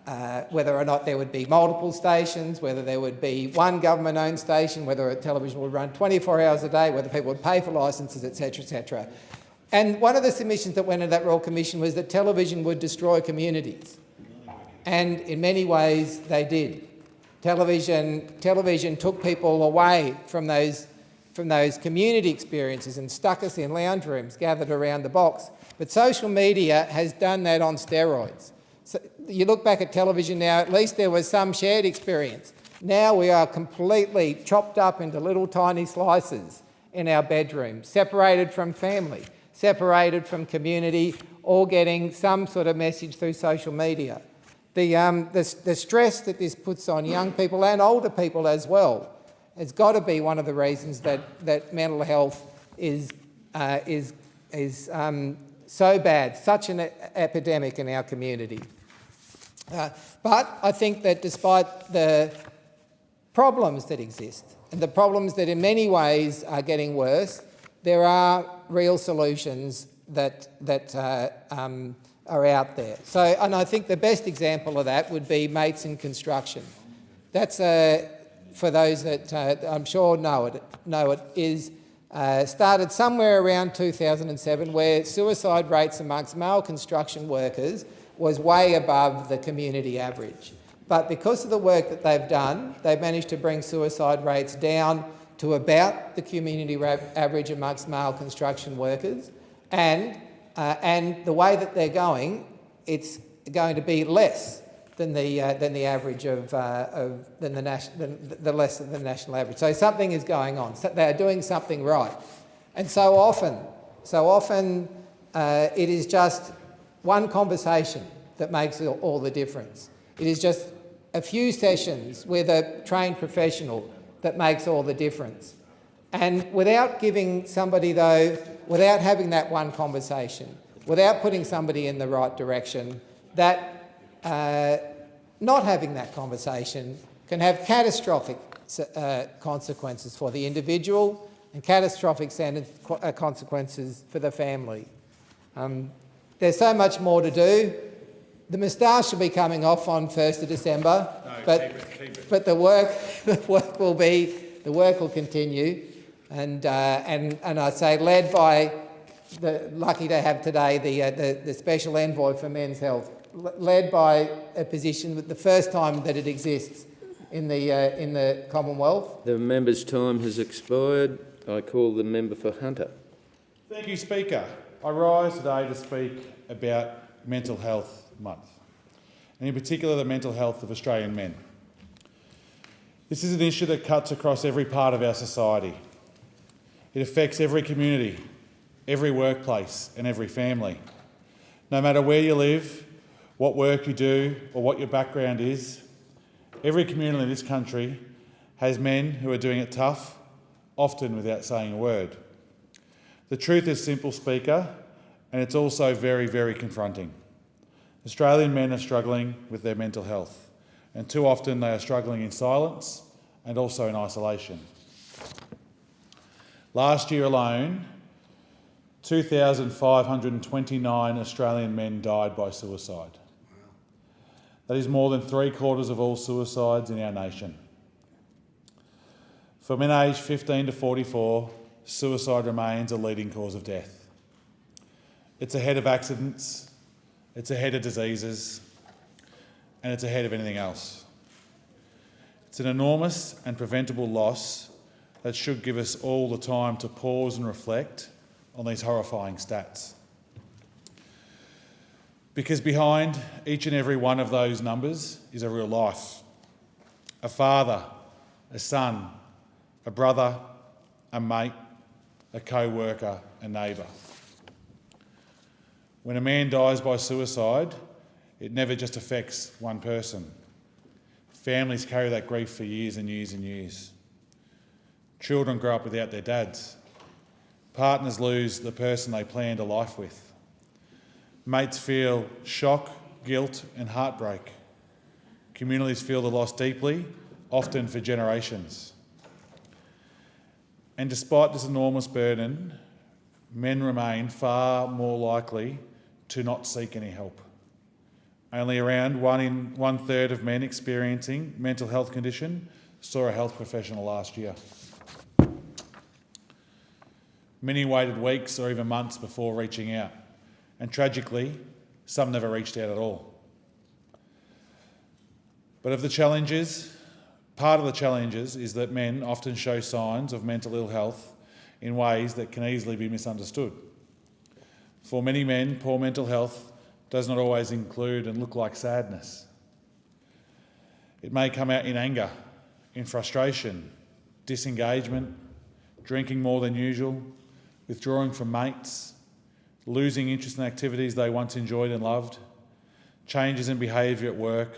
multiple stations, whether there would be one government-owned station, whether a television would run 24 hours a day, whether people would pay for licences, etc., etc. And one of the submissions that went into that royal commission was that television would destroy communities, and in many ways they did. Television took people away from those community experiences and stuck us in lounge rooms gathered around the box. But social media has done that on steroids. So you look back at television now, at least there was some shared experience. Now we are completely chopped up into little tiny slices in our bedrooms, separated from family, separated from community, all getting some sort of message through social media. The stress that this puts on young people and older people as well has got to be one of the reasons that mental health is so bad, such an epidemic in our community. But I think that despite the problems that exist, and the problems that in many ways are getting worse, there are real solutions that are out there. So, and I think the best example of that would be mates in construction. That's, for those that I'm sure know it is started somewhere around 2007, where suicide rates amongst male construction workers was way above the community average. But because of the work that they've done, they've managed to bring suicide rates down to about the community average amongst male construction workers, and the way that they're going, it's going to be less than the average less than the national average. So something is going on. So they're doing something right, and so often it is just one conversation that makes all the difference. It is just a few sessions with a trained professional that makes all the difference. And without giving somebody, though, without having that one conversation, without putting somebody in the right direction, that not having that conversation can have catastrophic consequences for the individual and catastrophic consequences for the family. There's so much more to do. The moustache will be coming off on 1st of December, but the work will continue, and I say led by lucky to have today the special envoy for men's health, led by a position with the first time that it exists in the Commonwealth. The member's time has expired. I call the member for Hunter. Thank you, Speaker. I rise today to speak about Mental Health Month, and in particular the mental health of Australian men. This is an issue that cuts across every part of our society. It affects every community, every workplace and every family. No matter where you live, what work you do or what your background is, every community in this country has men who are doing it tough, often without saying a word. The truth is simple, Speaker, and it's also very, very confronting. Australian men are struggling with their mental health, and too often they are struggling in silence and also in isolation. Last year alone, 2,529 Australian men died by suicide. That is more than 3/4 of all suicides in our nation. For men aged 15 to 44, suicide remains a leading cause of death. It's ahead of accidents, it's ahead of diseases, and it's ahead of anything else. It's an enormous and preventable loss that should give us all the time to pause and reflect on these horrifying stats. Because behind each and every one of those numbers is a real life. A father, a son, a brother, a mate, a co-worker, a neighbour. When a man dies by suicide, it never just affects one person. Families carry that grief for years and years and years. Children grow up without their dads. Partners lose the person they planned a life with. Mates feel shock, guilt and heartbreak. Communities feel the loss deeply, often for generations. And despite this enormous burden, men remain far more likely to not seek any help. Only around 1/3 of men experiencing mental health condition saw a health professional last year. Many waited weeks or even months before reaching out, and tragically, some never reached out at all. But of the challenges, part of the challenges is that men often show signs of mental ill health in ways that can easily be misunderstood. For many men, poor mental health does not always include and look like sadness. It may come out in anger, in frustration, disengagement, drinking more than usual, withdrawing from mates, losing interest in activities they once enjoyed and loved, changes in behaviour at work,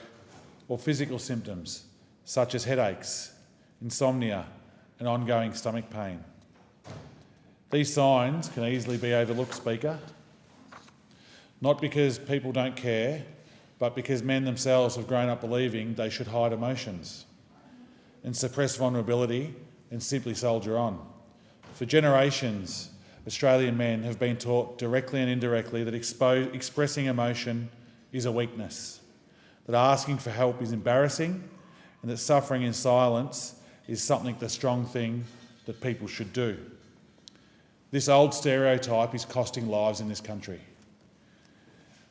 or physical symptoms such as headaches, insomnia, and ongoing stomach pain. These signs can easily be overlooked, Speaker, not because people don't care, but because men themselves have grown up believing they should hide emotions and suppress vulnerability and simply soldier on. For generations, Australian men have been taught directly and indirectly that expressing emotion is a weakness, that asking for help is embarrassing, and that suffering in silence is the strong thing that people should do. This old stereotype is costing lives in this country.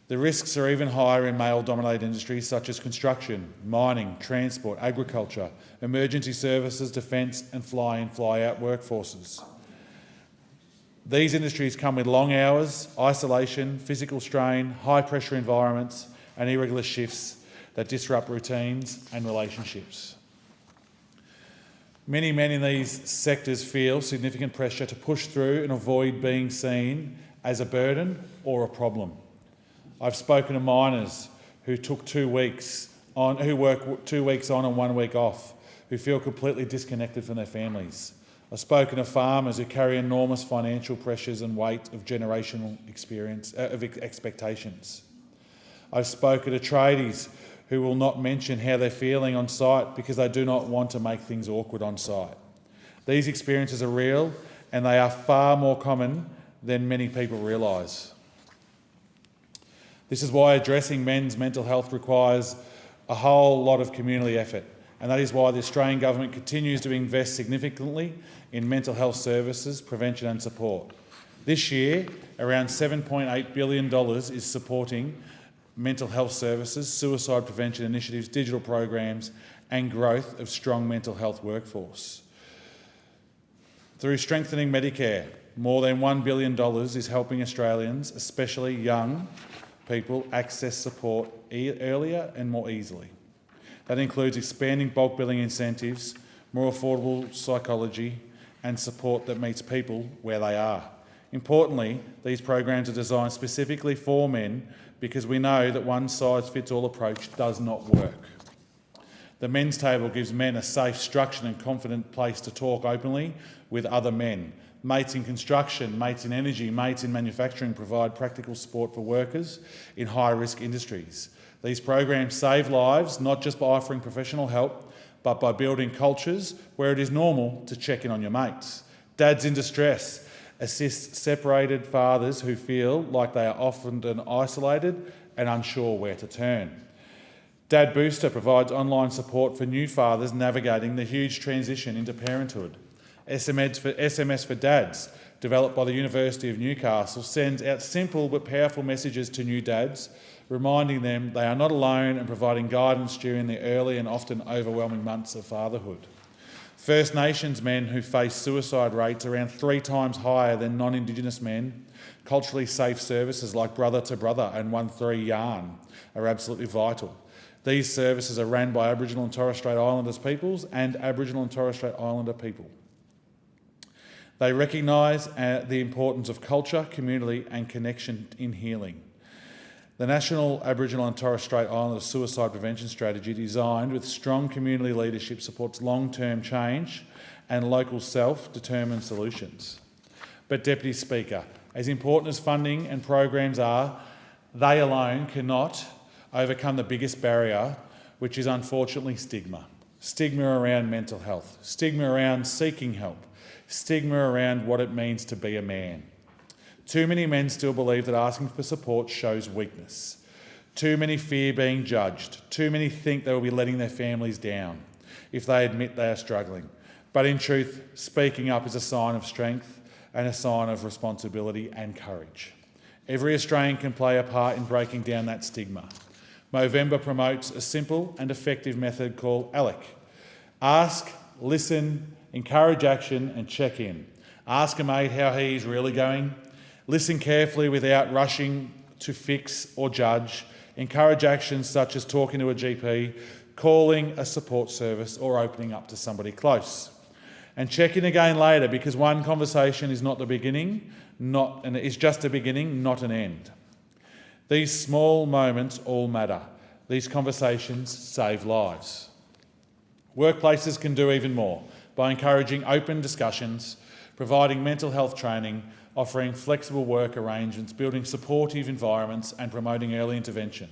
The risks are even higher in male-dominated industries such as construction, mining, transport, agriculture, emergency services, defence and fly-in, fly-out workforces. These industries come with long hours, isolation, physical strain, high-pressure environments and irregular shifts that disrupt routines and relationships. Many men in these sectors feel significant pressure to push through and avoid being seen as a burden or a problem. I've spoken to miners who took 2 weeks on, who work 2 weeks on and 1 week off, who feel completely disconnected from their families. I've spoken to farmers who carry enormous financial pressures and weight of generational experience, of expectations. I've spoken to tradies who will not mention how they're feeling on site because they do not want to make things awkward on site. These experiences are real and they are far more common than many people realise. This is why addressing men's mental health requires a whole lot of community effort, and that is why the Australian Government continues to invest significantly in mental health services, prevention and support. This year, around $7.8 billion is supporting mental health services, suicide prevention initiatives, digital programs and growth of strong mental health workforce. Through strengthening Medicare, more than $1 billion is helping Australians, especially young people, access support earlier and more easily. That includes expanding bulk billing incentives, more affordable psychology and support that meets people where they are. Importantly, these programs are designed specifically for men because we know that one-size-fits-all approach does not work. The men's table gives men a safe, structured and confident place to talk openly with other men. Mates in construction, mates in energy, mates in manufacturing provide practical support for workers in high-risk industries. These programs save lives not just by offering professional help, but by building cultures where it is normal to check in on your mates. Dads in distress assist separated fathers who feel like they are often isolated and unsure where to turn. Dad Booster provides online support for new fathers navigating the huge transition into parenthood. SMS for Dads, developed by the University of Newcastle, sends out simple but powerful messages to new dads, reminding them they are not alone and providing guidance during the early and often overwhelming months of fatherhood. First Nations men who face suicide rates around 3 times higher than non-Indigenous men, culturally safe services like Brother to Brother and 13 Yarn are absolutely vital. These services are run by Aboriginal and Torres Strait Islanders peoples and Aboriginal and Torres Strait Islander people. They recognise the importance of culture, community and connection in healing. The National Aboriginal and Torres Strait Islander Suicide Prevention Strategy, designed with strong community leadership, supports long-term change and local self-determined solutions. But, Deputy Speaker, as important as funding and programs are, they alone cannot overcome the biggest barrier, which is unfortunately stigma. Stigma around mental health, stigma around seeking help, stigma around what it means to be a man. Too many men still believe that asking for support shows weakness. Too many fear being judged. Too many think they will be letting their families down if they admit they are struggling. But in truth, speaking up is a sign of strength and a sign of responsibility and courage. Every Australian can play a part in breaking down that stigma. Movember promotes a simple and effective method called ALEC. Ask, listen, encourage action and check in. Ask a mate how he is really going. Listen carefully without rushing to fix or judge. Encourage actions such as talking to a GP, calling a support service or opening up to somebody close. And check in again later, because one conversation is not the beginning, it's just a beginning, not an end. These small moments all matter. These conversations save lives. Workplaces can do even more by encouraging open discussions, providing mental health training, offering flexible work arrangements, building supportive environments and promoting early intervention.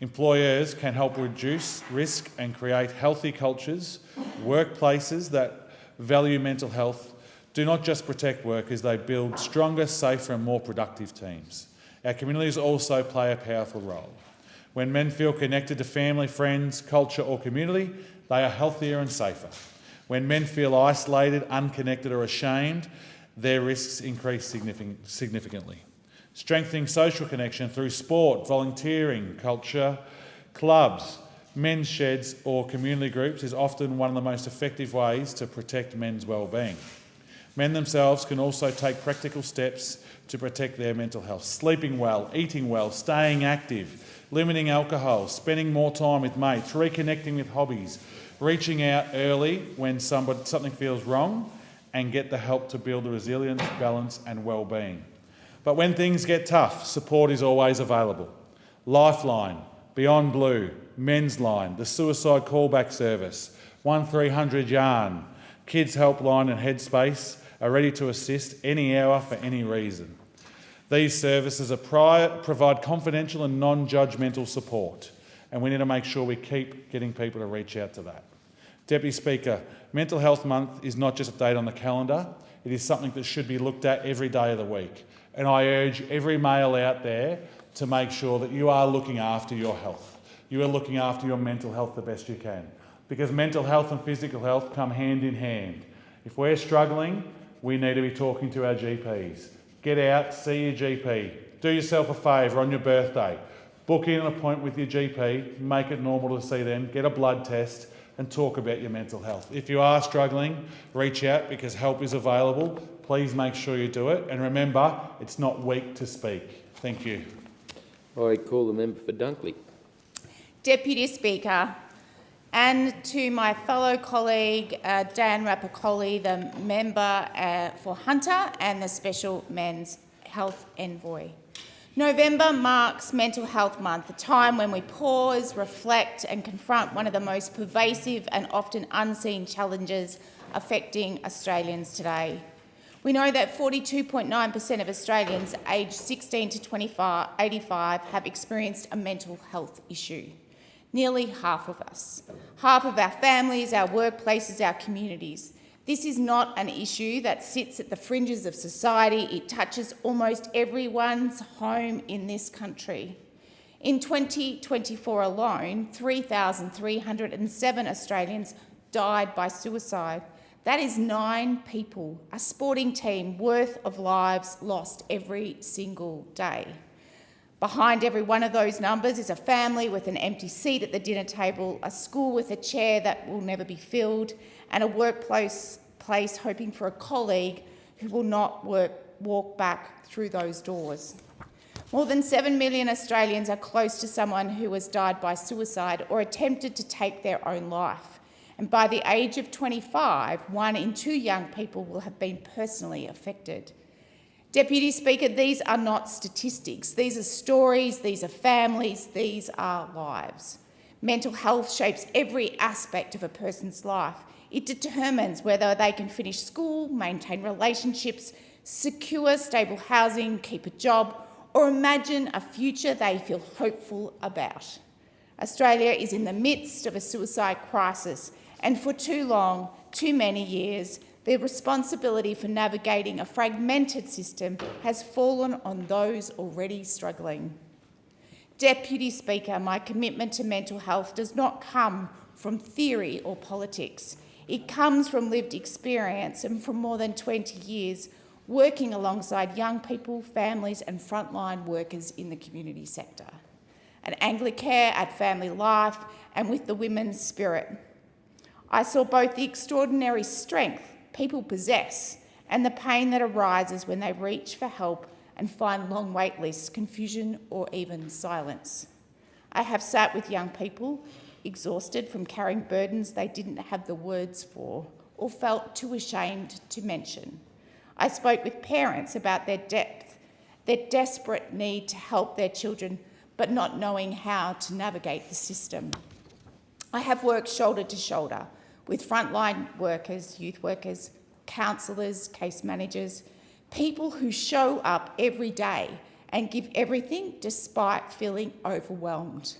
Employers can help reduce risk and create healthy cultures. Workplaces that value mental health do not just protect workers, they build stronger, safer and more productive teams. Our communities also play a powerful role. When men feel connected to family, friends, culture or community, they are healthier and safer. When men feel isolated, unconnected or ashamed, their risks increase significantly. Strengthening social connection through sport, volunteering, culture, clubs, men's sheds or community groups is often one of the most effective ways to protect men's well-being. Men themselves can also take practical steps to protect their mental health. Sleeping well, eating well, staying active, limiting alcohol, spending more time with mates, reconnecting with hobbies, reaching out early when something feels wrong, and get the help to build the resilience, balance and well-being. But when things get tough, support is always available. Lifeline, Beyond Blue, Men's Line, the Suicide Callback Service, 1300 Yarn, Kids Helpline and Headspace are ready to assist any hour for any reason. These services provide confidential and non-judgmental support. and we need to make sure we keep getting people to reach out to that. Deputy Speaker, Mental Health Month is not just a date on the calendar, it is something that should be looked at every day of the week. And I urge every male out there to make sure that you are looking after your health. You are looking after your mental health the best you can, because mental health and physical health come hand in hand. If we're struggling, we need to be talking to our GPs. Get out, see your GP. Do yourself a favour on your birthday. Book in an appointment with your GP, make it normal to see them, get a blood test and talk about your mental health. If you are struggling, reach out because help is available. Please make sure you do it. And remember, it's not weak to speak. Thank you. I call the member for Dunkley. Deputy Speaker, and to my fellow colleague Dan Rapicoli, the member for Hunter and the Special Men's Health Envoy. November marks Mental Health Month, a time when we pause, reflect and confront one of the most pervasive and often unseen challenges affecting Australians today. We know that 42.9% of Australians aged 16 to 85 have experienced a mental health issue. Nearly half of us. Half of our families, our workplaces, our communities. This is not an issue that sits at the fringes of society. It touches almost everyone's home in this country. In 2024 alone, 3,307 Australians died by suicide. That is 9 people, a sporting team worth of lives lost every single day. Behind every one of those numbers is a family with an empty seat at the dinner table, a school with a chair that will never be filled, and a workplace hoping for a colleague who will not walk back through those doors. More than 7 million Australians are close to someone who has died by suicide or attempted to take their own life. And by the age of 25, 1 in 2 young people will have been personally affected. Deputy Speaker, these are not statistics. These are stories, these are families, these are lives. Mental health shapes every aspect of a person's life. It determines whether they can finish school, maintain relationships, secure stable housing, keep a job, or imagine a future they feel hopeful about. Australia is in the midst of a suicide crisis, and for too long, too many years, the responsibility for navigating a fragmented system has fallen on those already struggling. Deputy Speaker, my commitment to mental health does not come from theory or politics. It comes from lived experience and from more than 20 years working alongside young people, families and frontline workers in the community sector. At Anglicare, at Family Life and with the Women's Spirit. I saw both the extraordinary strength people possess and the pain that arises when they reach for help and find long wait lists, confusion or even silence. I have sat with young people exhausted from carrying burdens they didn't have the words for or felt too ashamed to mention. I spoke with parents about their desperate need to help their children but not knowing how to navigate the system. I have worked shoulder to shoulder with frontline workers, youth workers, counsellors, case managers, people who show up every day and give everything despite feeling overwhelmed.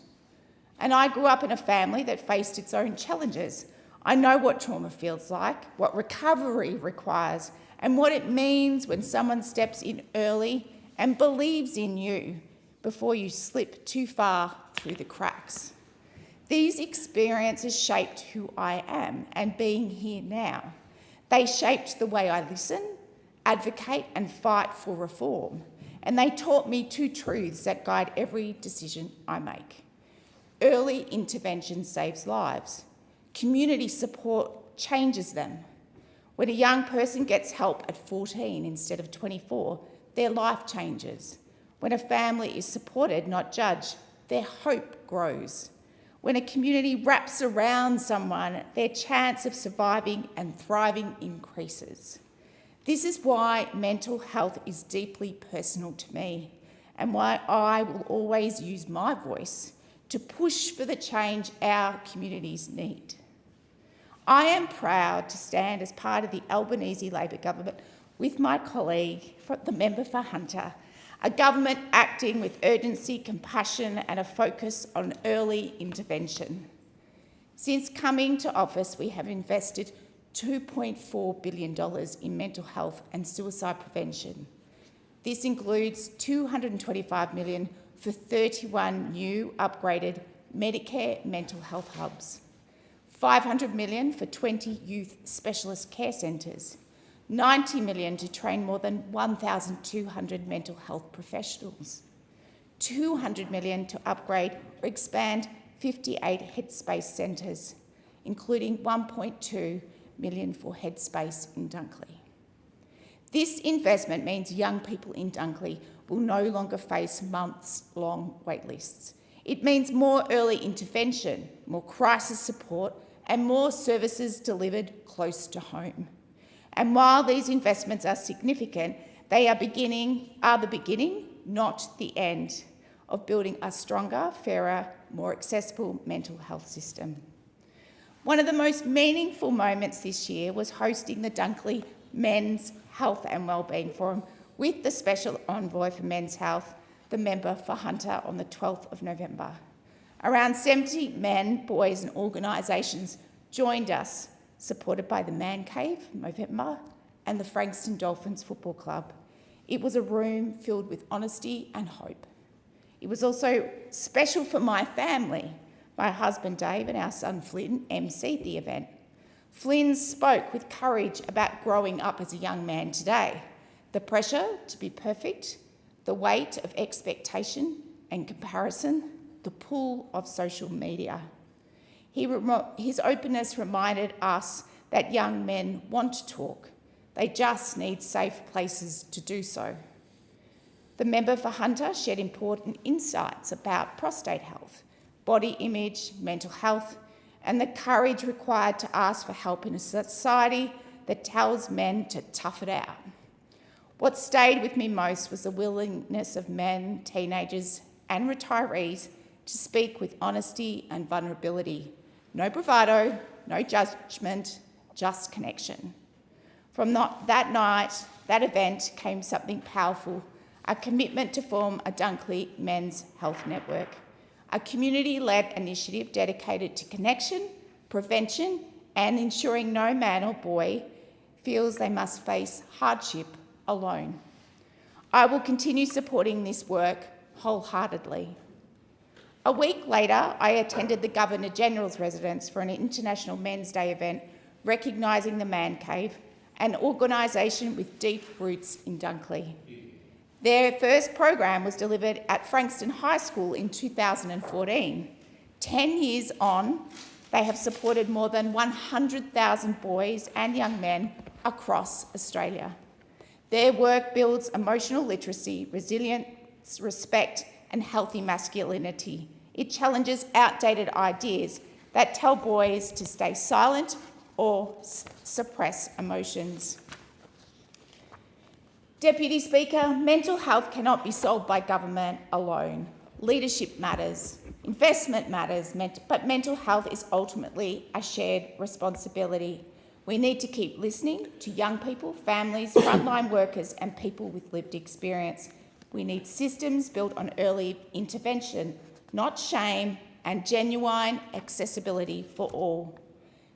And I grew up in a family that faced its own challenges. I know what trauma feels like, what recovery requires, and what it means when someone steps in early and believes in you before you slip too far through the cracks. These experiences shaped who I am and being here now. They shaped the way I listen, advocate and fight for reform. And they taught me 2 truths that guide every decision I make. Early intervention saves lives. Community support changes them. When a young person gets help at 14 instead of 24, their life changes. When a family is supported, not judged, their hope grows. When a community wraps around someone, their chance of surviving and thriving increases. This is why mental health is deeply personal to me and why I will always use my voice to push for the change our communities need. I am proud to stand as part of the Albanese Labor government with my colleague, the member for Hunter, a government acting with urgency, compassion and a focus on early intervention. Since coming to office, we have invested $2.4 billion in mental health and suicide prevention. This includes $225 million for 31 new upgraded Medicare mental health hubs, $500 million for 20 youth specialist care centres, $90 million to train more than 1,200 mental health professionals, $200 million to upgrade or expand 58 Headspace centres, including $1.2 million for Headspace in Dunkley. This investment means young people in Dunkley will no longer face months-long wait lists. It means more early intervention, more crisis support and more services delivered close to home. And while these investments are significant, they are the beginning, not the end, of building a stronger, fairer, more accessible mental health system. One of the most meaningful moments this year was hosting the Dunkley Men's Health and Wellbeing Forum with the Special Envoy for Men's Health, the member for Hunter, on the 12th of November. Around 70 men, boys and organisations joined us, supported by the Man Cave, Movember, and the Frankston Dolphins Football Club. It was a room filled with honesty and hope. It was also special for my family. My husband Dave and our son Flynn emceed the event. Flynn spoke with courage about growing up as a young man today, the pressure to be perfect, the weight of expectation and comparison, the pull of social media. His openness reminded us that young men want to talk. They just need safe places to do so. The member for Hunter shared important insights about prostate health, body image, mental health, and the courage required to ask for help in a society that tells men to tough it out. What stayed with me most was the willingness of men, teenagers, and retirees to speak with honesty and vulnerability. No bravado, no judgment, just connection. From that night, that event, came something powerful, a commitment to form a Dunkley Men's Health Network, a community-led initiative dedicated to connection, prevention, and ensuring no man or boy feels they must face hardship alone. I will continue supporting this work wholeheartedly. A week later, I attended the Governor-General's residence for an International Men's Day event recognising the Man Cave, an organisation with deep roots in Dunkley. Their first program was delivered at Frankston High School in 2014. 10 years on, they have supported more than 100,000 boys and young men across Australia. Their work builds emotional literacy, resilience, respect, and healthy masculinity. It challenges outdated ideas that tell boys to stay silent or suppress emotions. Deputy Speaker, mental health cannot be solved by government alone. Leadership matters, investment matters, but mental health is ultimately a shared responsibility. We need to keep listening to young people, families, frontline workers and people with lived experience. We need systems built on early intervention, not shame, and genuine accessibility for all.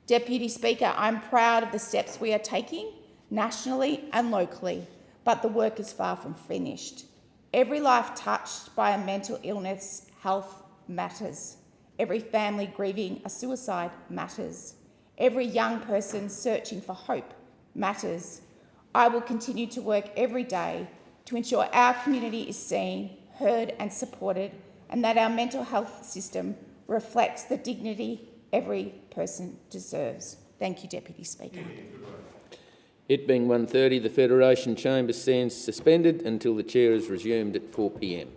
Deputy Speaker, I'm proud of the steps we are taking nationally and locally, but the work is far from finished. Every life touched by a mental illness, health matters. Every family grieving a suicide matters. Every young person searching for hope matters. I will continue to work every day to ensure our community is seen, heard and supported, and that our mental health system reflects the dignity every person deserves. Thank you, Deputy Speaker. It being 1:30, the Federation Chamber stands suspended until the chair is resumed at 4 p.m.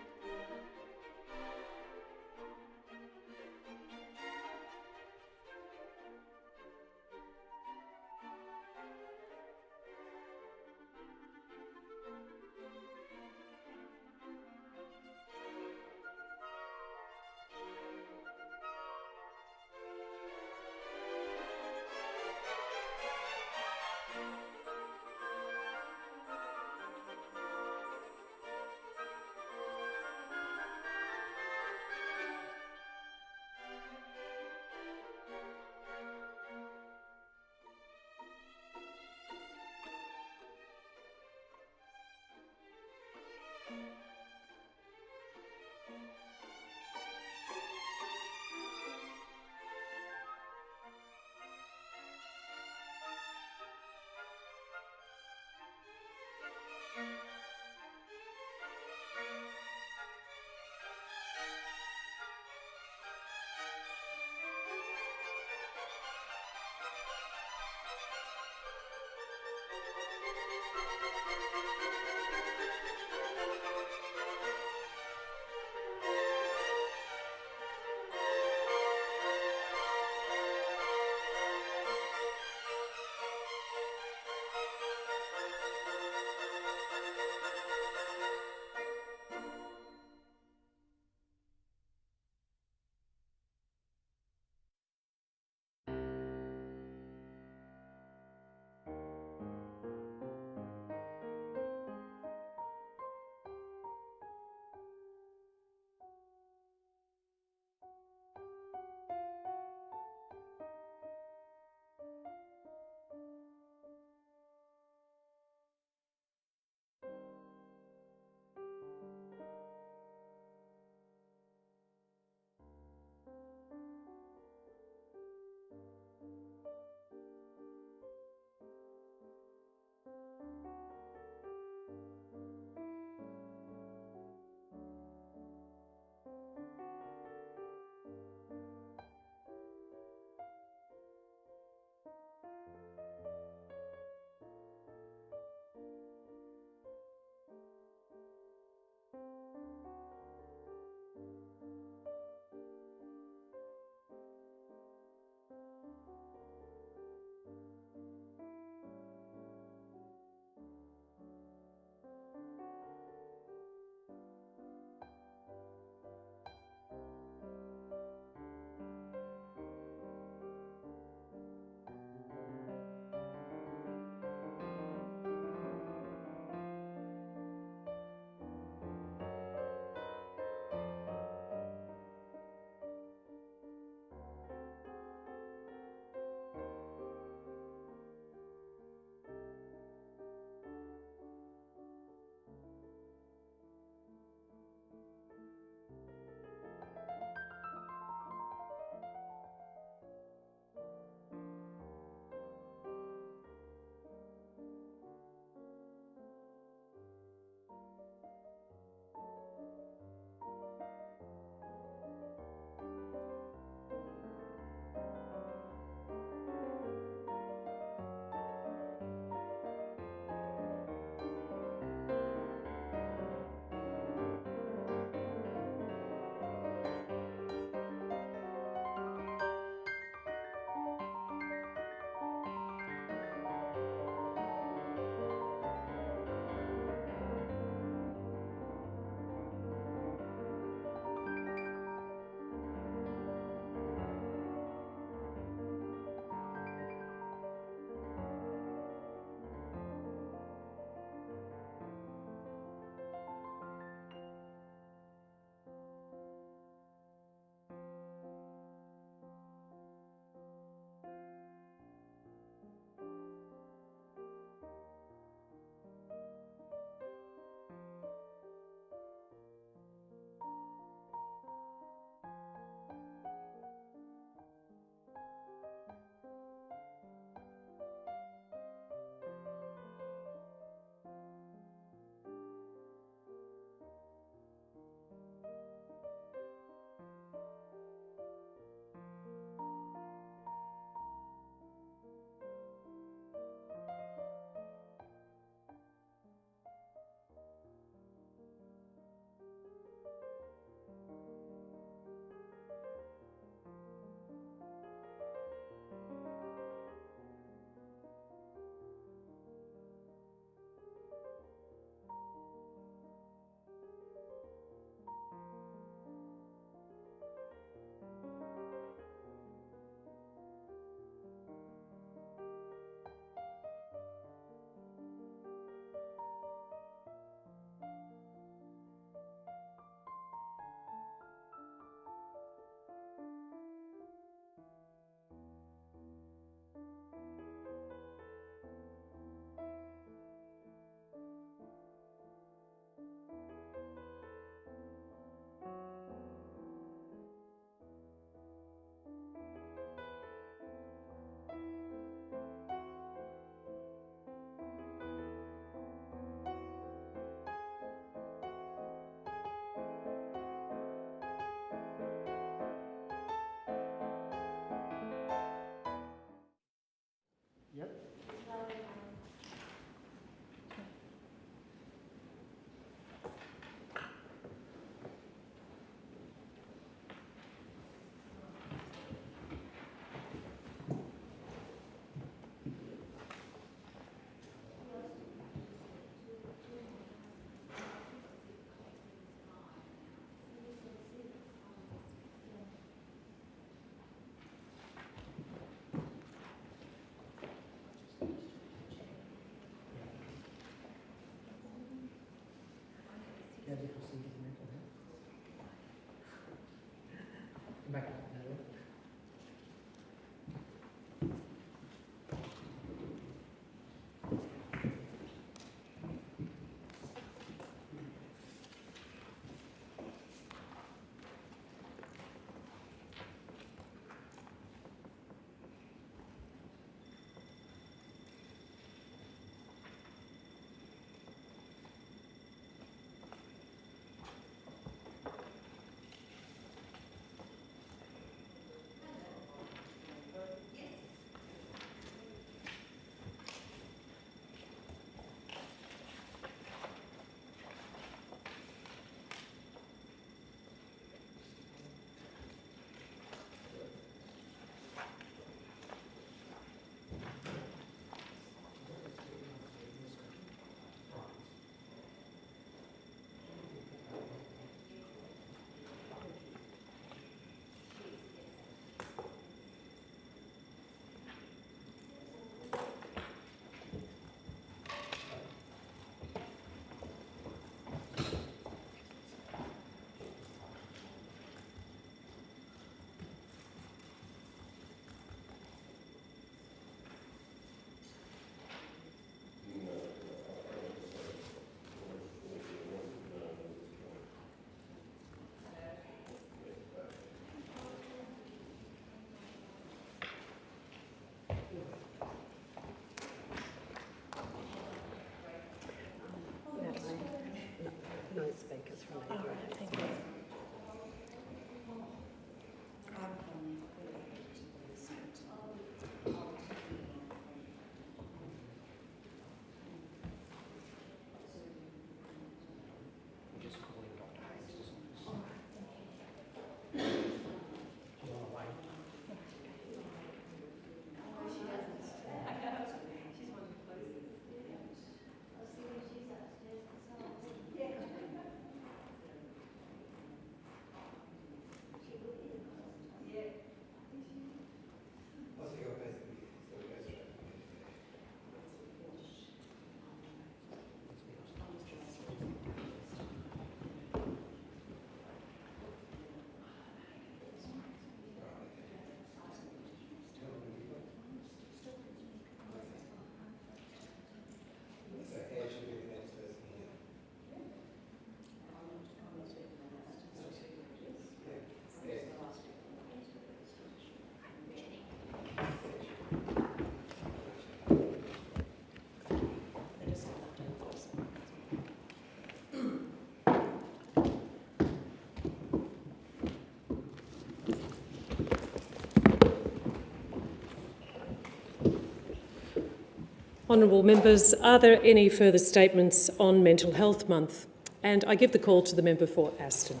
Honourable members, are there any further statements on Mental Health Month? And I give the call to the member for Aston.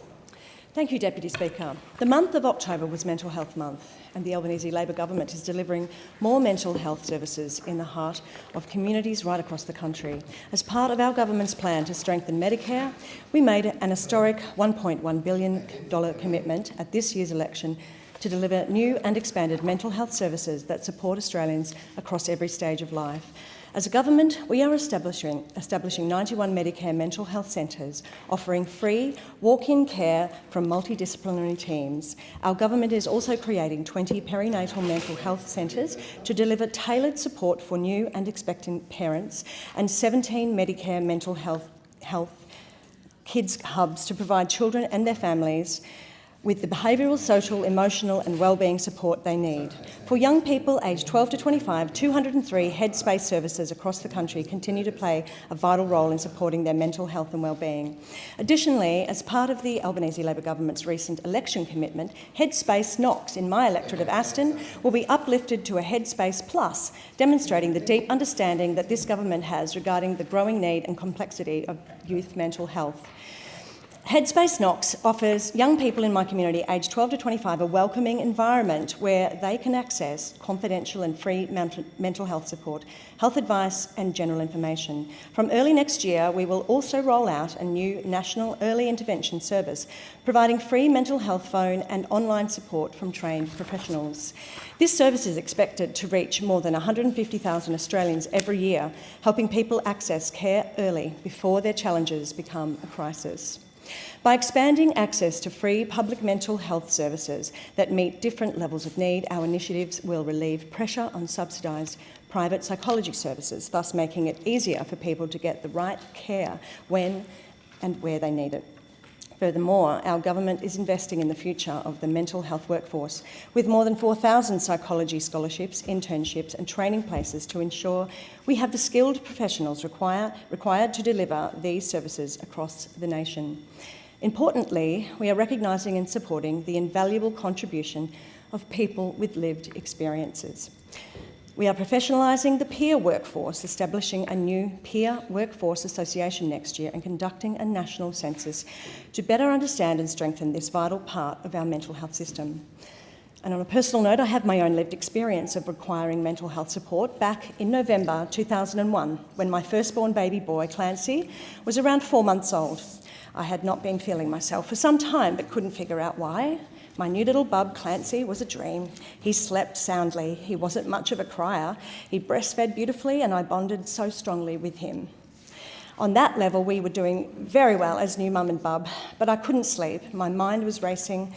Thank you, Deputy Speaker. The month of October was Mental Health Month, and the Albanese Labor Government is delivering more mental health services in the heart of communities right across the country. As part of our government's plan to strengthen Medicare, we made an historic $1.1 billion commitment at this year's election to deliver new and expanded mental health services that support Australians across every stage of life. As a government, we are establishing 91 Medicare mental health centres, offering free walk-in care from multidisciplinary teams. Our government is also creating 20 perinatal mental health centres to deliver tailored support for new and expectant parents, and 17 Medicare mental health kids hubs to provide children and their families with the behavioural, social, emotional and wellbeing support they need. For young people aged 12 to 25, 203 Headspace services across the country continue to play a vital role in supporting their mental health and wellbeing. Additionally, as part of the Albanese Labor Government's recent election commitment, Headspace Knox in my electorate of Aston will be uplifted to a Headspace Plus, demonstrating the deep understanding that this government has regarding the growing need and complexity of youth mental health. Headspace Knox offers young people in my community aged 12 to 25 a welcoming environment where they can access confidential and free mental health support, health advice and general information. From early next year, we will also roll out a new national early intervention service, providing free mental health phone and online support from trained professionals. This service is expected to reach more than 150,000 Australians every year, helping people access care early before their challenges become a crisis. By expanding access to free public mental health services that meet different levels of need, our initiatives will relieve pressure on subsidised private psychology services, thus making it easier for people to get the right care when and where they need it. Furthermore, our government is investing in the future of the mental health workforce with more than 4,000 psychology scholarships, internships and training places to ensure we have the skilled professionals required to deliver these services across the nation. Importantly, we are recognising and supporting the invaluable contribution of people with lived experiences. We are professionalising the peer workforce, establishing a new peer workforce association next year and conducting a national census to better understand and strengthen this vital part of our mental health system. And on a personal note, I have my own lived experience of requiring mental health support back in November 2001, when my firstborn baby boy, Clancy, was around 4 months old. I had not been feeling myself for some time, but couldn't figure out why. My new little bub, Clancy, was a dream. He slept soundly. He wasn't much of a crier. He breastfed beautifully and I bonded so strongly with him. On that level, we were doing very well as new mum and bub, but I couldn't sleep. My mind was racing.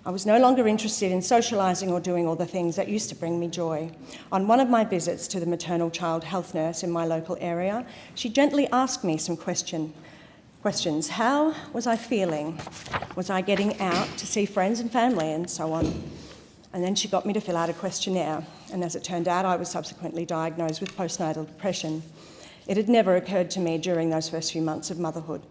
I was no longer interested in socialising or doing all the things that used to bring me joy. On one of my visits to the maternal child health nurse in my local area, she gently asked me some questions. How was I feeling? Was I getting out to see friends and family and so on? And then she got me to fill out a questionnaire, and as it turned out, I was subsequently diagnosed with postnatal depression. It had never occurred to me during those first few months of motherhood.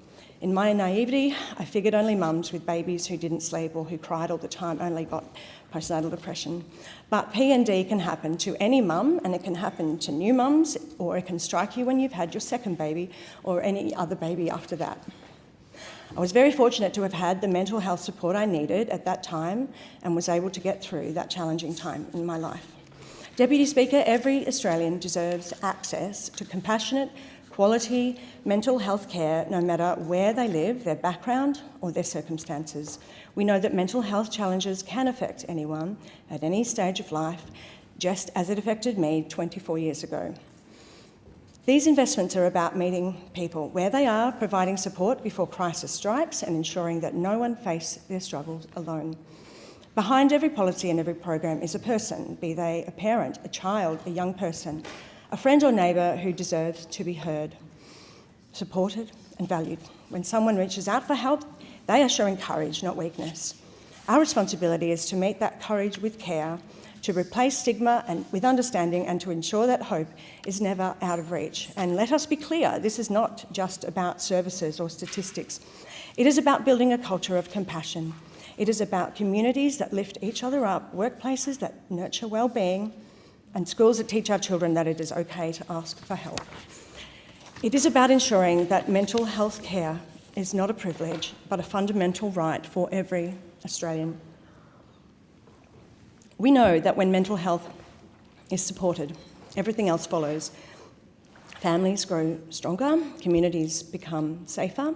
In my naivety, I figured only mums with babies who didn't sleep or who cried all the time only got postnatal depression. But PND can happen to any mum, and it can happen to new mums, or it can strike you when you've had your second baby or any other baby after that. I was very fortunate to have had the mental health support I needed at that time and was able to get through that challenging time in my life. Deputy Speaker, every Australian deserves access to compassionate, quality mental health care no matter where they live, their background or their circumstances. We know that mental health challenges can affect anyone at any stage of life, just as it affected me 24 years ago. These investments are about meeting people where they are, providing support before crisis strikes and ensuring that no one face their struggles alone. Behind every policy and every program is a person, be they a parent, a child, a young person, a friend or neighbour who deserves to be heard, supported and valued. When someone reaches out for help, they are showing courage, not weakness. Our responsibility is to meet that courage with care, to replace stigma and with understanding, and to ensure that hope is never out of reach. And let us be clear, this is not just about services or statistics. It is about building a culture of compassion. It is about communities that lift each other up, workplaces that nurture well-being, and schools that teach our children that it is okay to ask for help. It is about ensuring that mental health care is not a privilege, but a fundamental right for every Australian. We know that when mental health is supported, everything else follows. Families grow stronger, communities become safer,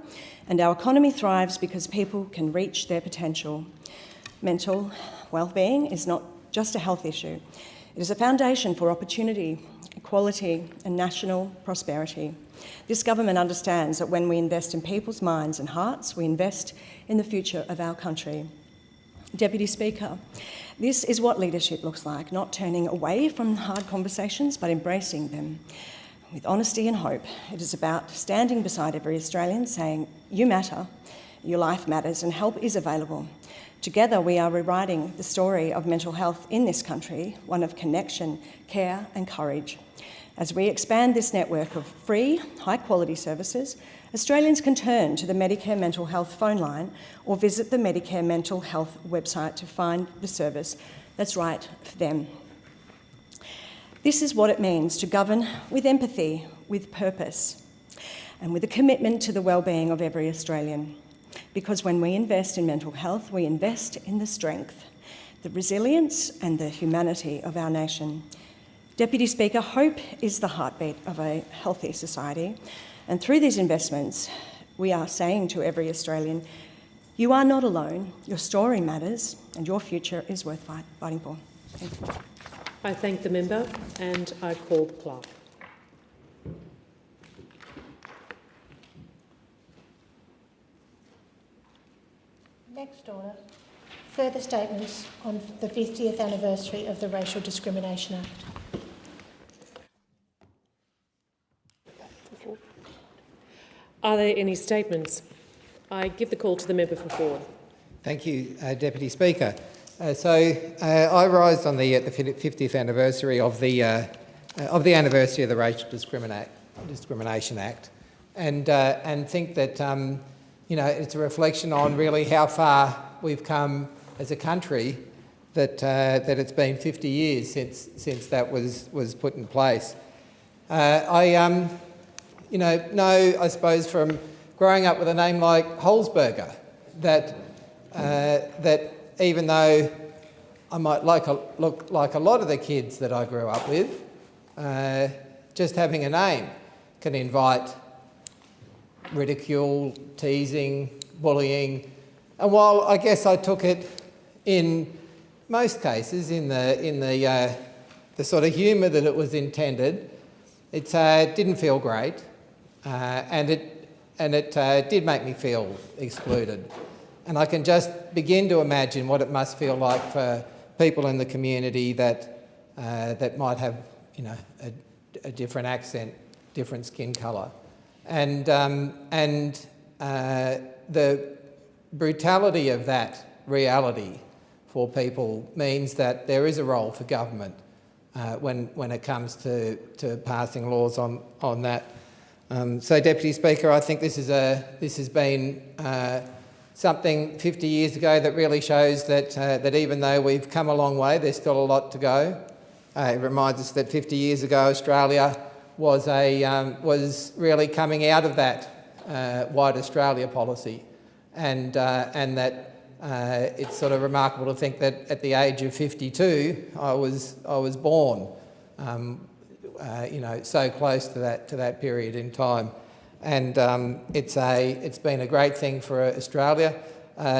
and our economy thrives because people can reach their potential. Mental well-being is not just a health issue. It is a foundation for opportunity, equality, and national prosperity. This government understands that when we invest in people's minds and hearts, we invest in the future of our country. Deputy Speaker, this is what leadership looks like, not turning away from hard conversations, but embracing them with honesty and hope. It is about standing beside every Australian, saying, you matter, your life matters, and help is available. Together, we are rewriting the story of mental health in this country, one of connection, care, and courage. As we expand this network of free, high-quality services, Australians can turn to the Medicare Mental Health phone line or visit the Medicare Mental Health website to find the service that's right for them. This is what it means to govern with empathy, with purpose, and with a commitment to the well-being of every Australian. Because when we invest in mental health, we invest in the strength, the resilience and the humanity of our nation. Deputy Speaker, hope is the heartbeat of a healthy society, and through these investments, we are saying to every Australian, you are not alone, your story matters, and your future is worth fighting for. Thank you. I thank the member and I call the clerk. Next order. Further statements on the 50th anniversary of the Racial Discrimination Act. Are there any statements? I give the call to the member for Ford. Thank you, Deputy Speaker. I rise on the 50th anniversary of the anniversary of the Racial Discrimination Act, and think that it's a reflection on really how far we've come as a country. That it's been 50 years since that was put in place. I suppose from growing up with a name like Holzberger, that even though I might look like a lot of the kids that I grew up with, just having a name can invite ridicule, teasing, bullying. And while I guess I took it in most cases in the sort of humour that it was intended, it didn't feel great, and it did make me feel excluded. And I can just begin to imagine what it must feel like for people in the community that might have, a different accent, different skin colour, and the brutality of that reality for people means that there is a role for government when it comes to passing laws on that. So, Deputy Speaker, I think this has been something 50 years ago that really shows that even though we've come a long way, there's still a lot to go. It reminds us that 50 years ago Australia was really coming out of that White Australia policy, and that it's sort of remarkable to think that at the age of 52 I was born. So close to that period in time, and it's been a great thing for Australia.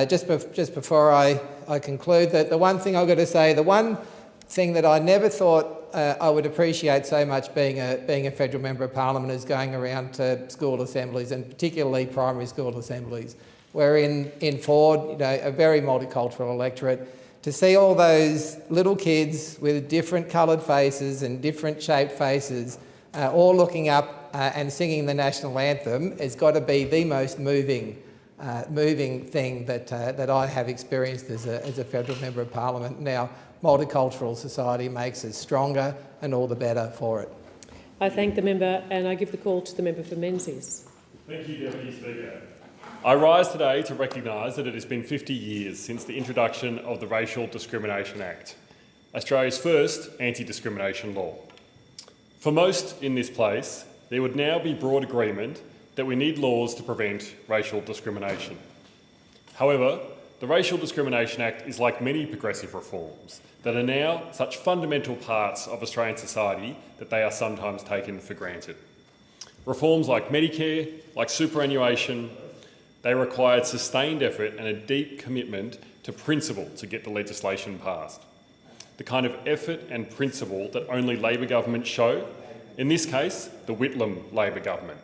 Just before I conclude, that the one thing I've got to say, the one thing that I never thought I would appreciate so much being a federal member of Parliament is going around to school assemblies, and particularly primary school assemblies. We're in Ford, a very multicultural electorate. To see all those little kids with different coloured faces and different shaped faces all looking up and singing the national anthem has got to be the most moving thing that I have experienced as a federal member of Parliament. Now, multicultural society makes us stronger, and all the better for it. I thank the member, and I give the call to the member for Menzies. Thank you, Deputy Speaker. I rise today to recognise that it has been 50 years since the introduction of the Racial Discrimination Act, Australia's first anti-discrimination law. For most in this place, there would now be broad agreement that we need laws to prevent racial discrimination. However, the Racial Discrimination Act is like many progressive reforms that are now such fundamental parts of Australian society that they are sometimes taken for granted. Reforms like Medicare, like superannuation, they required sustained effort and a deep commitment to principle to get the legislation passed. The kind of effort and principle that only Labor governments show, in this case, the Whitlam Labor government.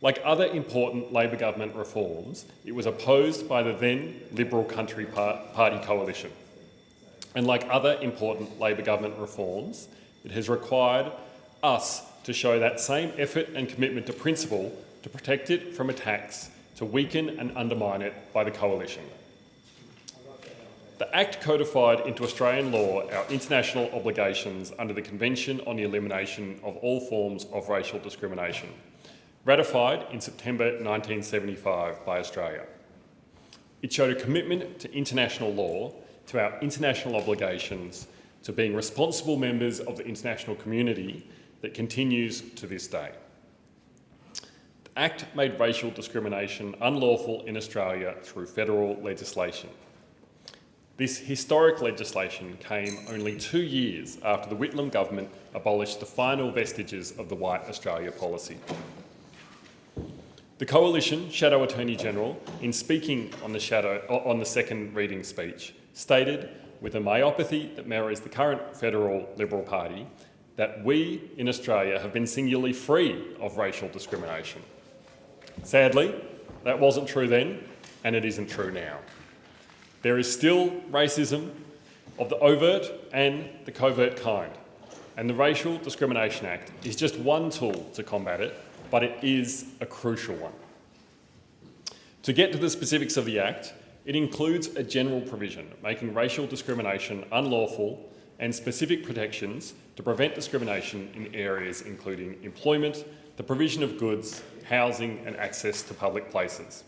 Like other important Labor government reforms, it was opposed by the then Liberal Country Party coalition. And like other important Labor government reforms, it has required us to show that same effort and commitment to principle to protect it from attacks, to weaken and undermine it by the coalition. The Act codified into Australian law our international obligations under the Convention on the Elimination of All Forms of Racial Discrimination, ratified in September 1975 by Australia. It showed a commitment to international law, to our international obligations, to being responsible members of the international community that continues to this day. The Act made racial discrimination unlawful in Australia through federal legislation. This historic legislation came only 2 years after the Whitlam government abolished the final vestiges of the White Australia policy. The Coalition Shadow Attorney General, in speaking on the second reading speech, stated, with a myopathy that mirrors the current federal Liberal Party, that we in Australia have been singularly free of racial discrimination. Sadly, that wasn't true then, and it isn't true now. There is still racism of the overt and the covert kind, and the Racial Discrimination Act is just one tool to combat it, but it is a crucial one. To get to the specifics of the Act, it includes a general provision making racial discrimination unlawful and specific protections to prevent discrimination in areas including employment, the provision of goods, housing and access to public places.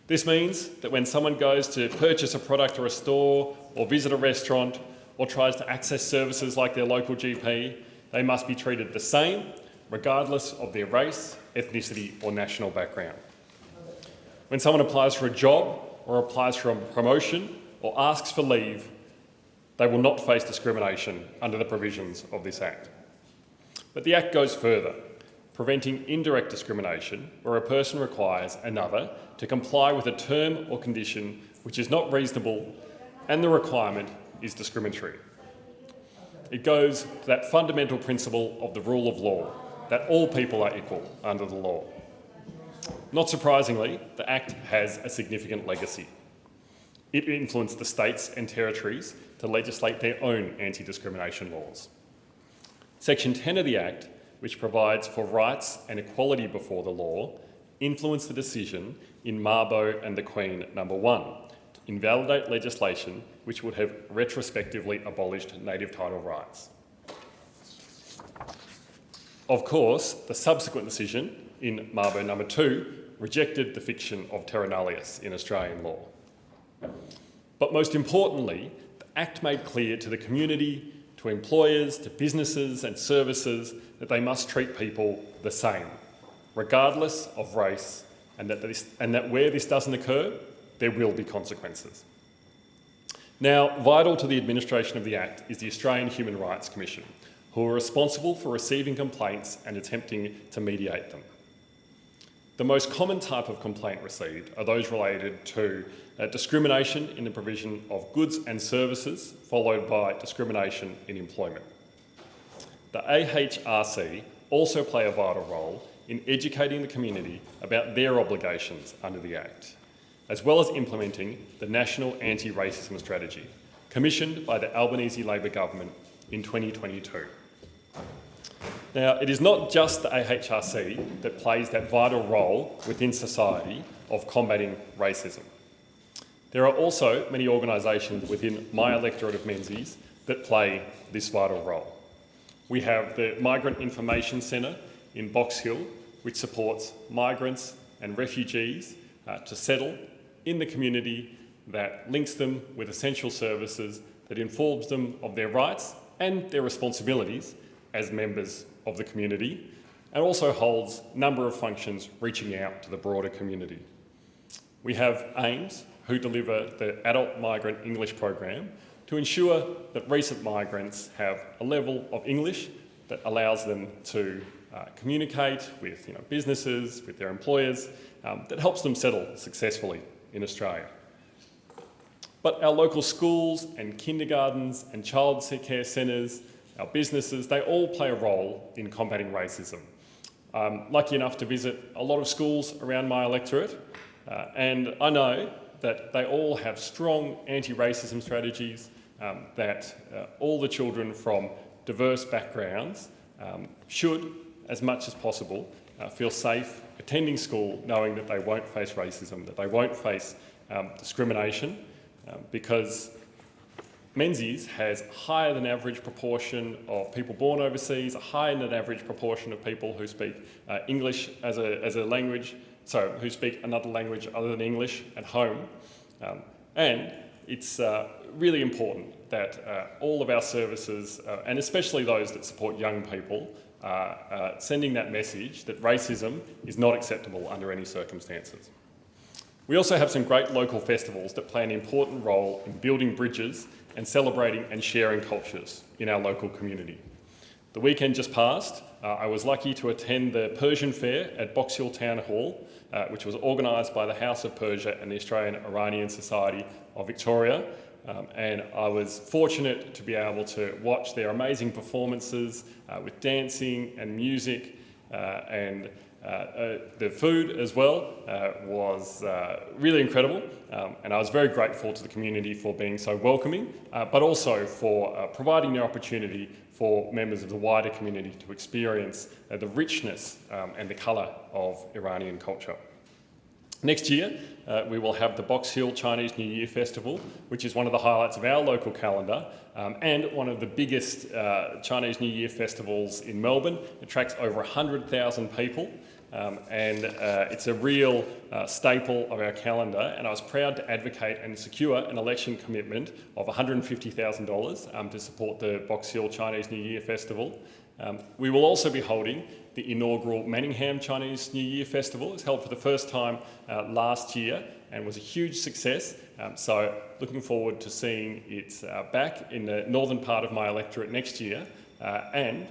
This means that when someone goes to purchase a product or a store or visit a restaurant or tries to access services like their local GP, they must be treated the same regardless of their race, ethnicity or national background. When someone applies for a job or applies for a promotion or asks for leave, they will not face discrimination under the provisions of this Act. But the Act goes further, preventing indirect discrimination where a person requires another to comply with a term or condition which is not reasonable and the requirement is discriminatory. It goes to that fundamental principle of the rule of law, that all people are equal under the law. Not surprisingly, the Act has a significant legacy. It influenced the states and territories to legislate their own anti-discrimination laws. Section 10 of the Act, which provides for rights and equality before the law, influenced the decision in Mabo and the Queen No. 1 to invalidate legislation which would have retrospectively abolished native title rights. Of course, the subsequent decision in Mabo No. 2 rejected the fiction of terra nullius in Australian law. But most importantly, the Act made clear to the community, to employers, to businesses and services that they must treat people the same, regardless of race, and that where this doesn't occur, there will be consequences. Now, vital to the administration of the Act is the Australian Human Rights Commission, who are responsible for receiving complaints and attempting to mediate them. The most common type of complaint received are those related to discrimination in the provision of goods and services, followed by discrimination in employment. The AHRC also play a vital role in educating the community about their obligations under the Act, as well as implementing the National Anti-Racism Strategy, commissioned by the Albanese Labor Government in 2022. Now, it is not just the AHRC that plays that vital role within society of combating racism. There are also many organisations within my electorate of Menzies that play this vital role. We have the Migrant Information Centre in Box Hill, which supports migrants and refugees to settle in the community, that links them with essential services, that informs them of their rights and their responsibilities as members of the community, and also holds a number of functions reaching out to the broader community. We have AIMS, who deliver the Adult Migrant English program to ensure that recent migrants have a level of English that allows them to communicate with businesses, with their employers, that helps them settle successfully in Australia. But our local schools and kindergartens and child care centres, our businesses, they all play a role in combating racism. I'm lucky enough to visit a lot of schools around my electorate, and I know that they all have strong anti-racism strategies, that all the children from diverse backgrounds should, as much as possible, feel safe attending school, knowing that they won't face racism, that they won't face discrimination, because Menzies has a higher than average proportion of people born overseas, a higher than average proportion of people who speak English as a language, who speak another language other than English at home. And it's really important that all of our services, and especially those that support young people, are sending that message that racism is not acceptable under any circumstances. We also have some great local festivals that play an important role in building bridges and celebrating and sharing cultures in our local community. The weekend just passed, I was lucky to attend the Persian Fair at Box Hill Town Hall, which was organised by the House of Persia and the Australian Iranian Society of Victoria. And I was fortunate to be able to watch their amazing performances with dancing and music, and the food as well was really incredible, and I was very grateful to the community for being so welcoming, but also for providing the opportunity for members of the wider community to experience the richness and the colour of Iranian culture. Next year, we will have the Box Hill Chinese New Year Festival, which is one of the highlights of our local calendar, and one of the biggest Chinese New Year festivals in Melbourne. It attracts over 100,000 people, and it's a real staple of our calendar, and I was proud to advocate and secure an election commitment of $150,000 to support the Box Hill Chinese New Year Festival. We will also be holding the inaugural Manningham Chinese New Year Festival. It was held for the first time last year and was a huge success. So looking forward to seeing it back in the northern part of my electorate next year, and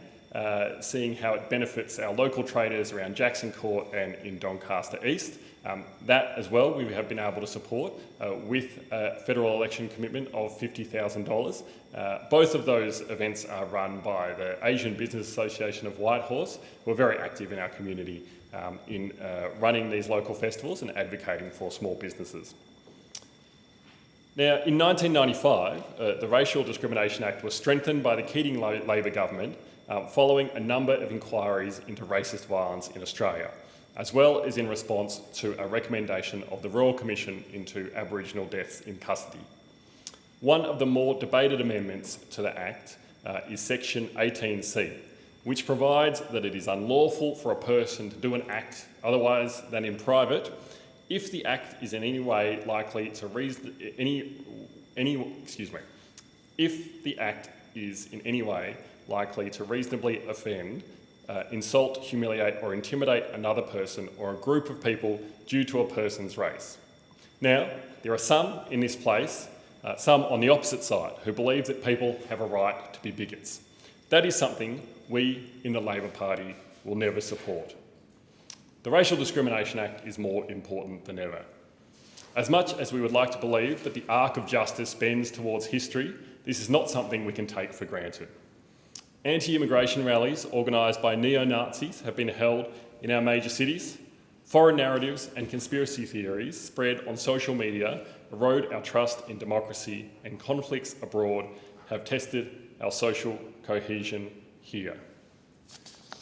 seeing how it benefits our local traders around Jackson Court and in Doncaster East. That as well we have been able to support with a federal election commitment of $50,000. Both of those events are run by the Asian Business Association of Whitehorse, who are very active in our community in running these local festivals and advocating for small businesses. Now, in 1995, the Racial Discrimination Act was strengthened by the Keating Labor government following a number of inquiries into racist violence in Australia, as well as in response to a recommendation of the Royal Commission into Aboriginal deaths in custody. One of the more debated amendments to the Act is Section 18C, which provides that it is unlawful for a person to do an act otherwise than in private if the act is in any way likely to if the act is in any way likely to reasonably offend, insult, humiliate or intimidate another person or a group of people due to a person's race. Now, there are some in this place, some on the opposite side, who believe that people have a right to be bigots. That is something we in the Labor Party will never support. The Racial Discrimination Act is more important than ever. As much as we would like to believe that the arc of justice bends towards history, this is not something we can take for granted. Anti-immigration rallies organised by neo-Nazis have been held in our major cities. Foreign narratives and conspiracy theories spread on social media erode our trust in democracy, and conflicts abroad have tested our social cohesion here.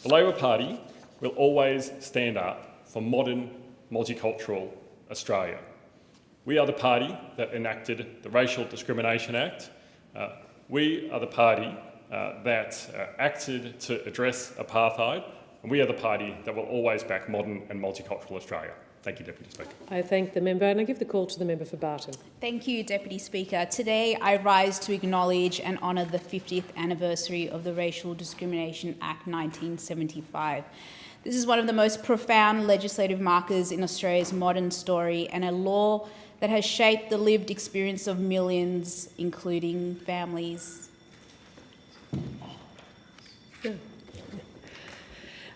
The Labor Party will always stand up for modern, multicultural Australia. We are the party that enacted the Racial Discrimination Act. We are the party that acted to address apartheid, and we are the party that will always back modern and multicultural Australia. Thank you, Deputy Speaker. I thank the member and I give the call to the member for Barton. Thank you, Deputy Speaker. Today I rise to acknowledge and honour the 50th anniversary of the Racial Discrimination Act 1975. This is one of the most profound legislative markers in Australia's modern story, and a law that has shaped the lived experience of millions, including families.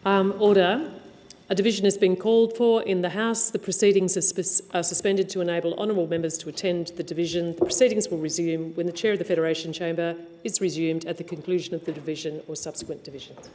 Order. A division has been called for in the House. The proceedings are suspended to enable honourable members to attend the division. The proceedings will resume when the Chair of the Federation Chamber is resumed at the conclusion of the division or subsequent divisions.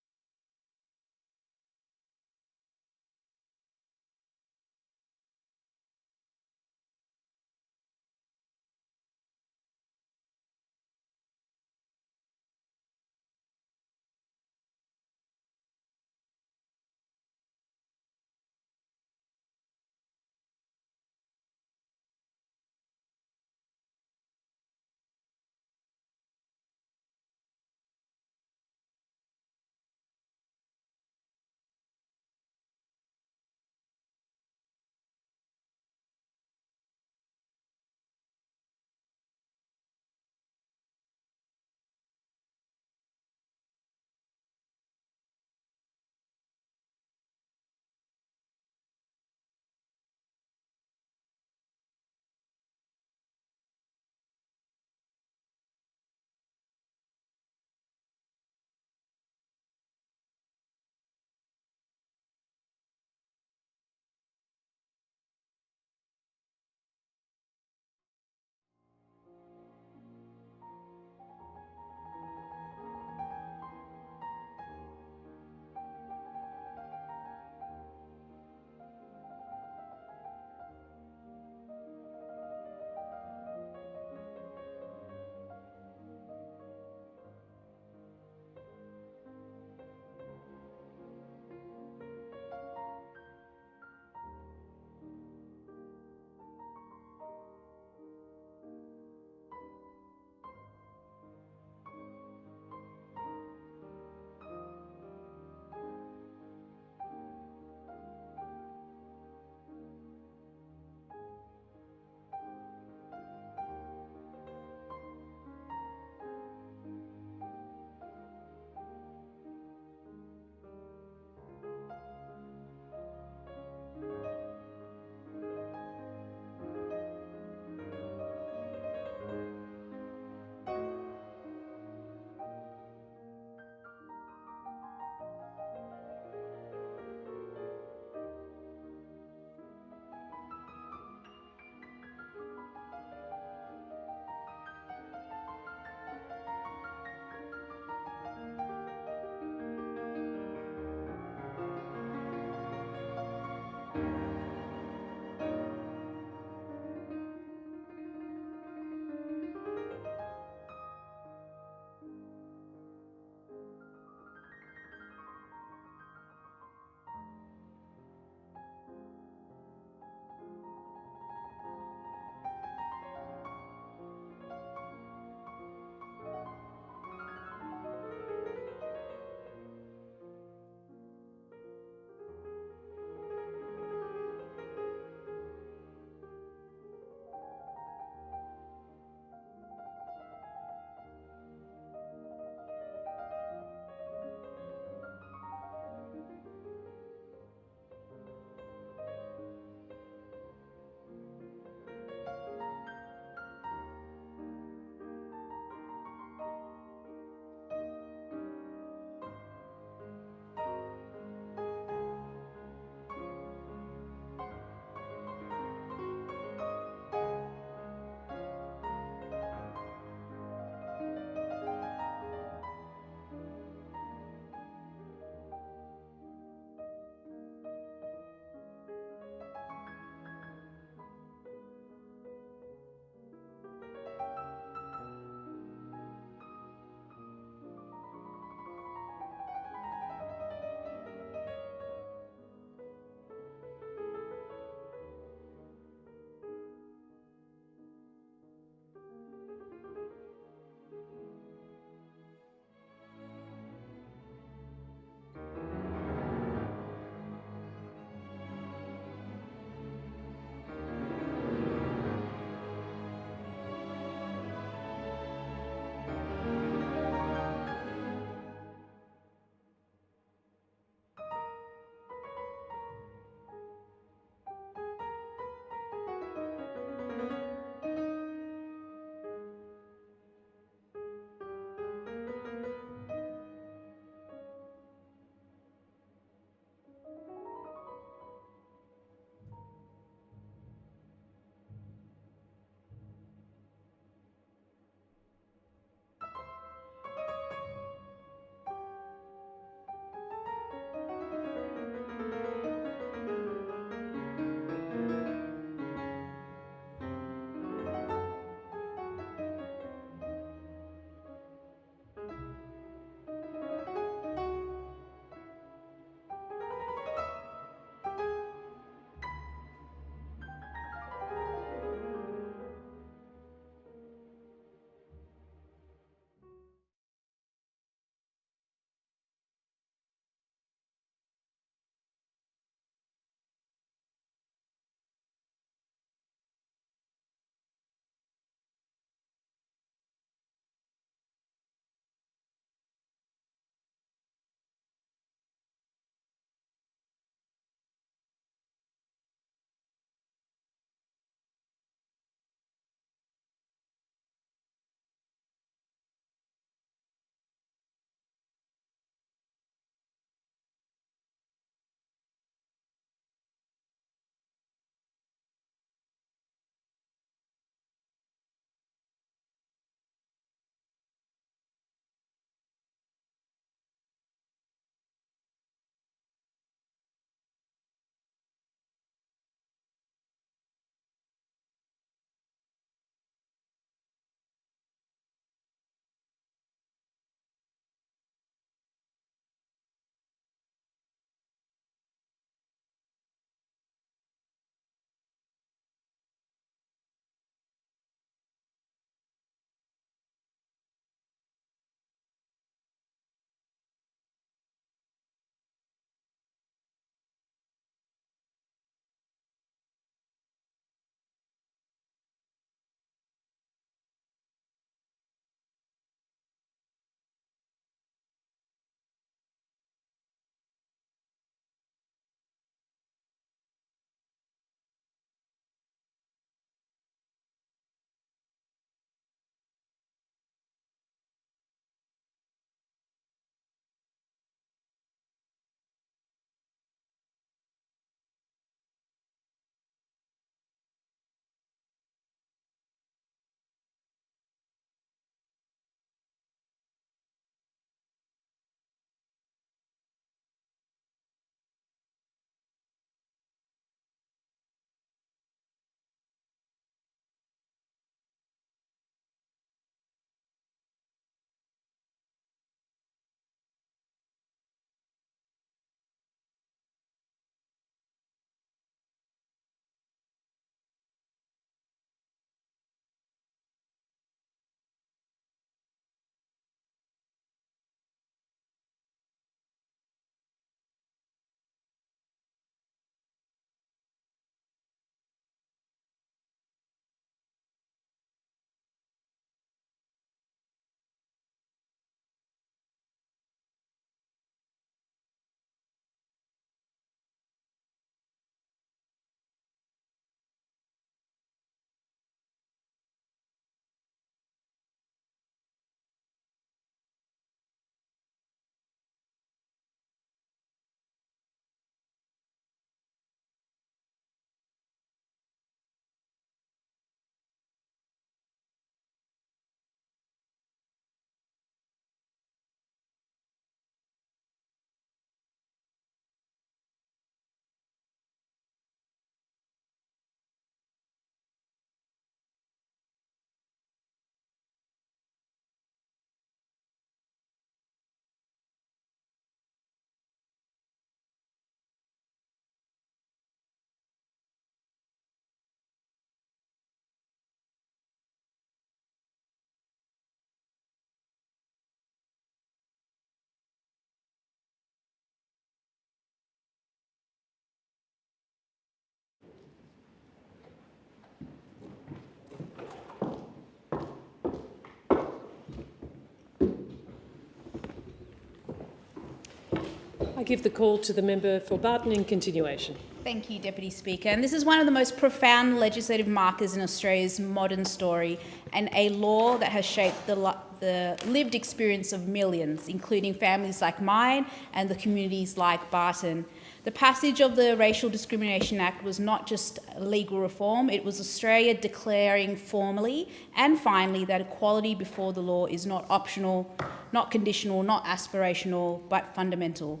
I give the call to the member for Barton in continuation. Thank you, Deputy Speaker. And this is one of the most profound legislative markers in Australia's modern story, and a law that has shaped the lived experience of millions, including families like mine and the communities like Barton. The passage of the Racial Discrimination Act was not just legal reform, it was Australia declaring formally and finally that equality before the law is not optional, not conditional, not aspirational, but fundamental.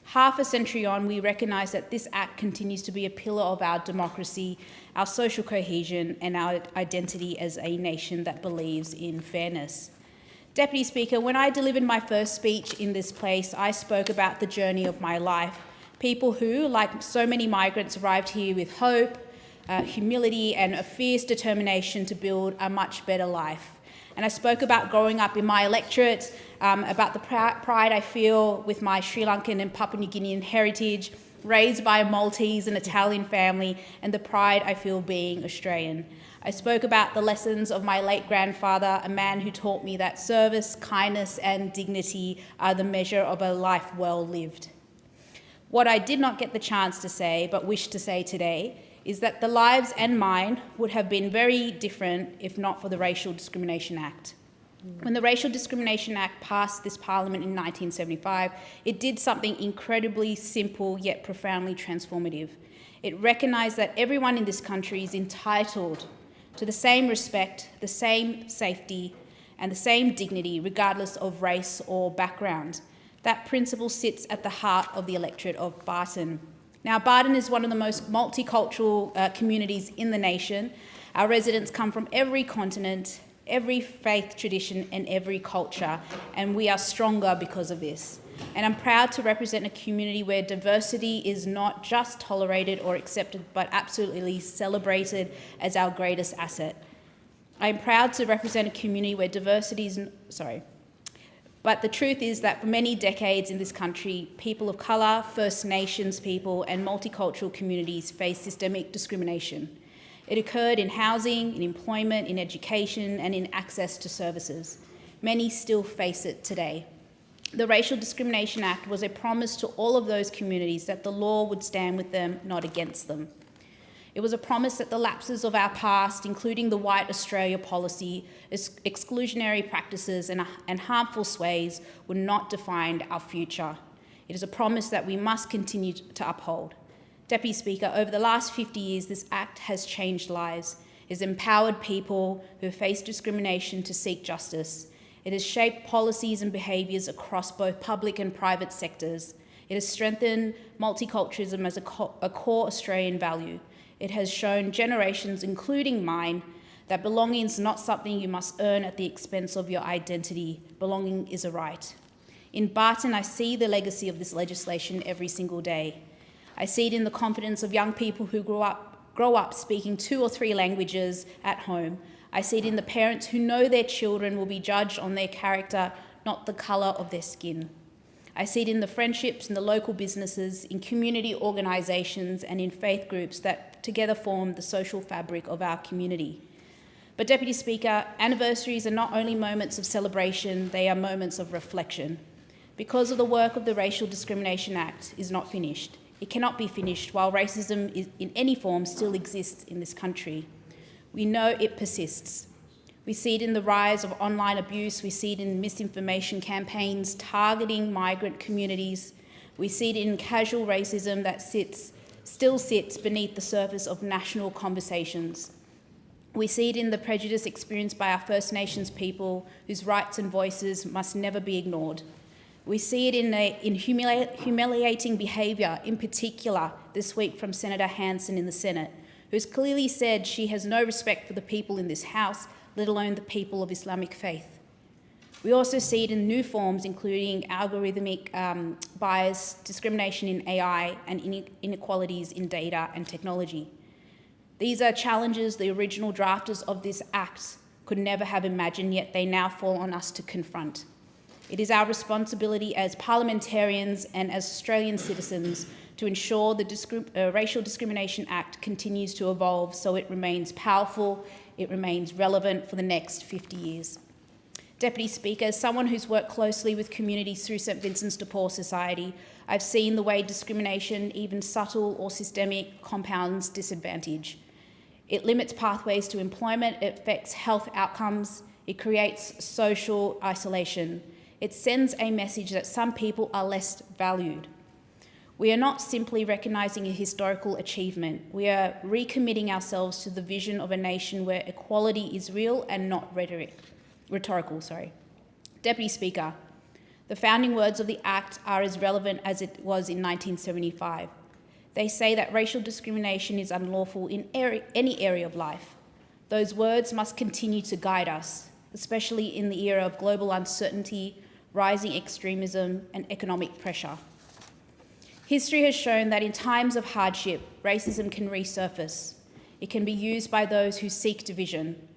Half a century on, we recognise that this Act continues to be a pillar of our democracy, our social cohesion and our identity as a nation that believes in fairness. Deputy Speaker, when I delivered my first speech in this place, I spoke about the journey of my life. People who, like so many migrants, arrived here with hope, humility and a fierce determination to build a much better life. And I spoke about growing up in my electorate, about the pride I feel with my Sri Lankan and Papua New Guinean heritage, raised by a Maltese and Italian family, and the pride I feel being Australian. I spoke about the lessons of my late grandfather, a man who taught me that service, kindness and dignity are the measure of a life well lived. What I did not get the chance to say, but wish to say today, is that the lives and mine would have been very different if not for the Racial Discrimination Act. When the Racial Discrimination Act passed this Parliament in 1975, it did something incredibly simple yet profoundly transformative. It recognised that everyone in this country is entitled to the same respect, the same safety and the same dignity regardless of race or background. That principle sits at the heart of the electorate of Barton. Now, Barton is one of the most multicultural communities in the nation. Our residents come from every continent, every faith tradition and every culture, and we are stronger because of this. And I'm proud to represent a community where diversity is not just tolerated or accepted, but absolutely celebrated as our greatest asset. I'm proud to represent a community where diversity is, but the truth is that for many decades in this country, people of colour, First Nations people and multicultural communities face systemic discrimination. It occurred in housing, in employment, in education and in access to services. Many still face it today. The Racial Discrimination Act was a promise to all of those communities that the law would stand with them, not against them. It was a promise that the lapses of our past, including the White Australia policy, exclusionary practices and harmful sways, would not define our future. It is a promise that we must continue to uphold. Deputy Speaker, over the last 50 years, this Act has changed lives. It has empowered people who face discrimination to seek justice. It has shaped policies and behaviours across both public and private sectors. It has strengthened multiculturalism as a core Australian value. It has shown generations, including mine, that belonging is not something you must earn at the expense of your identity. Belonging is a right. In Barton, I see the legacy of this legislation every single day. I see it in the confidence of young people who grow up speaking 2 or 3 languages at home. I see it in the parents who know their children will be judged on their character, not the colour of their skin. I see it in the friendships in the local businesses, in community organisations and in faith groups that together form the social fabric of our community. But Deputy Speaker, anniversaries are not only moments of celebration, they are moments of reflection. Because of the work of the Racial Discrimination Act is not finished. It cannot be finished while racism in any form still exists in this country. We know it persists. We see it in the rise of online abuse. We see it in misinformation campaigns targeting migrant communities. We see it in casual racism that still sits beneath the surface of national conversations. We see it in the prejudice experienced by our First Nations people whose rights and voices must never be ignored. We see it in humiliating behaviour, in particular this week from Senator Hanson in the Senate, who's clearly said she has no respect for the people in this House, let alone the people of Islamic faith. We also see it in new forms, including algorithmic bias, discrimination in AI, and inequalities in data and technology. These are challenges the original drafters of this Act could never have imagined, yet they now fall on us to confront. It is our responsibility as parliamentarians and as Australian citizens to ensure the Racial Discrimination Act continues to evolve so it remains powerful, it remains relevant for the next 50 years. Deputy Speaker, as someone who's worked closely with communities through St Vincent's de Paul Society, I've seen the way discrimination, even subtle or systemic, compounds disadvantage. It limits pathways to employment, it affects health outcomes, it creates social isolation. It sends a message that some people are less valued. We are not simply recognising a historical achievement, we are recommitting ourselves to the vision of a nation where equality is real and not rhetorical. Deputy Speaker, the founding words of the Act are as relevant as it was in 1975. They say that racial discrimination is unlawful in any area of life. Those words must continue to guide us, especially in the era of global uncertainty, rising extremism and economic pressure. History has shown that in times of hardship, racism can resurface. It can be used by those who seek division.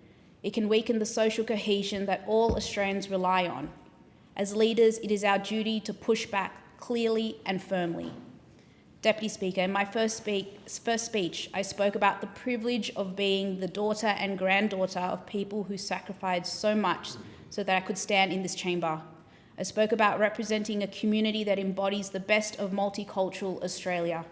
It can weaken the social cohesion that all Australians rely on. As leaders, it is our duty to push back clearly and firmly. Deputy Speaker, in my first speech, I spoke about the privilege of being the daughter and granddaughter of people who sacrificed so much so that I could stand in this chamber. I spoke about representing a community that embodies the best of multicultural Australia.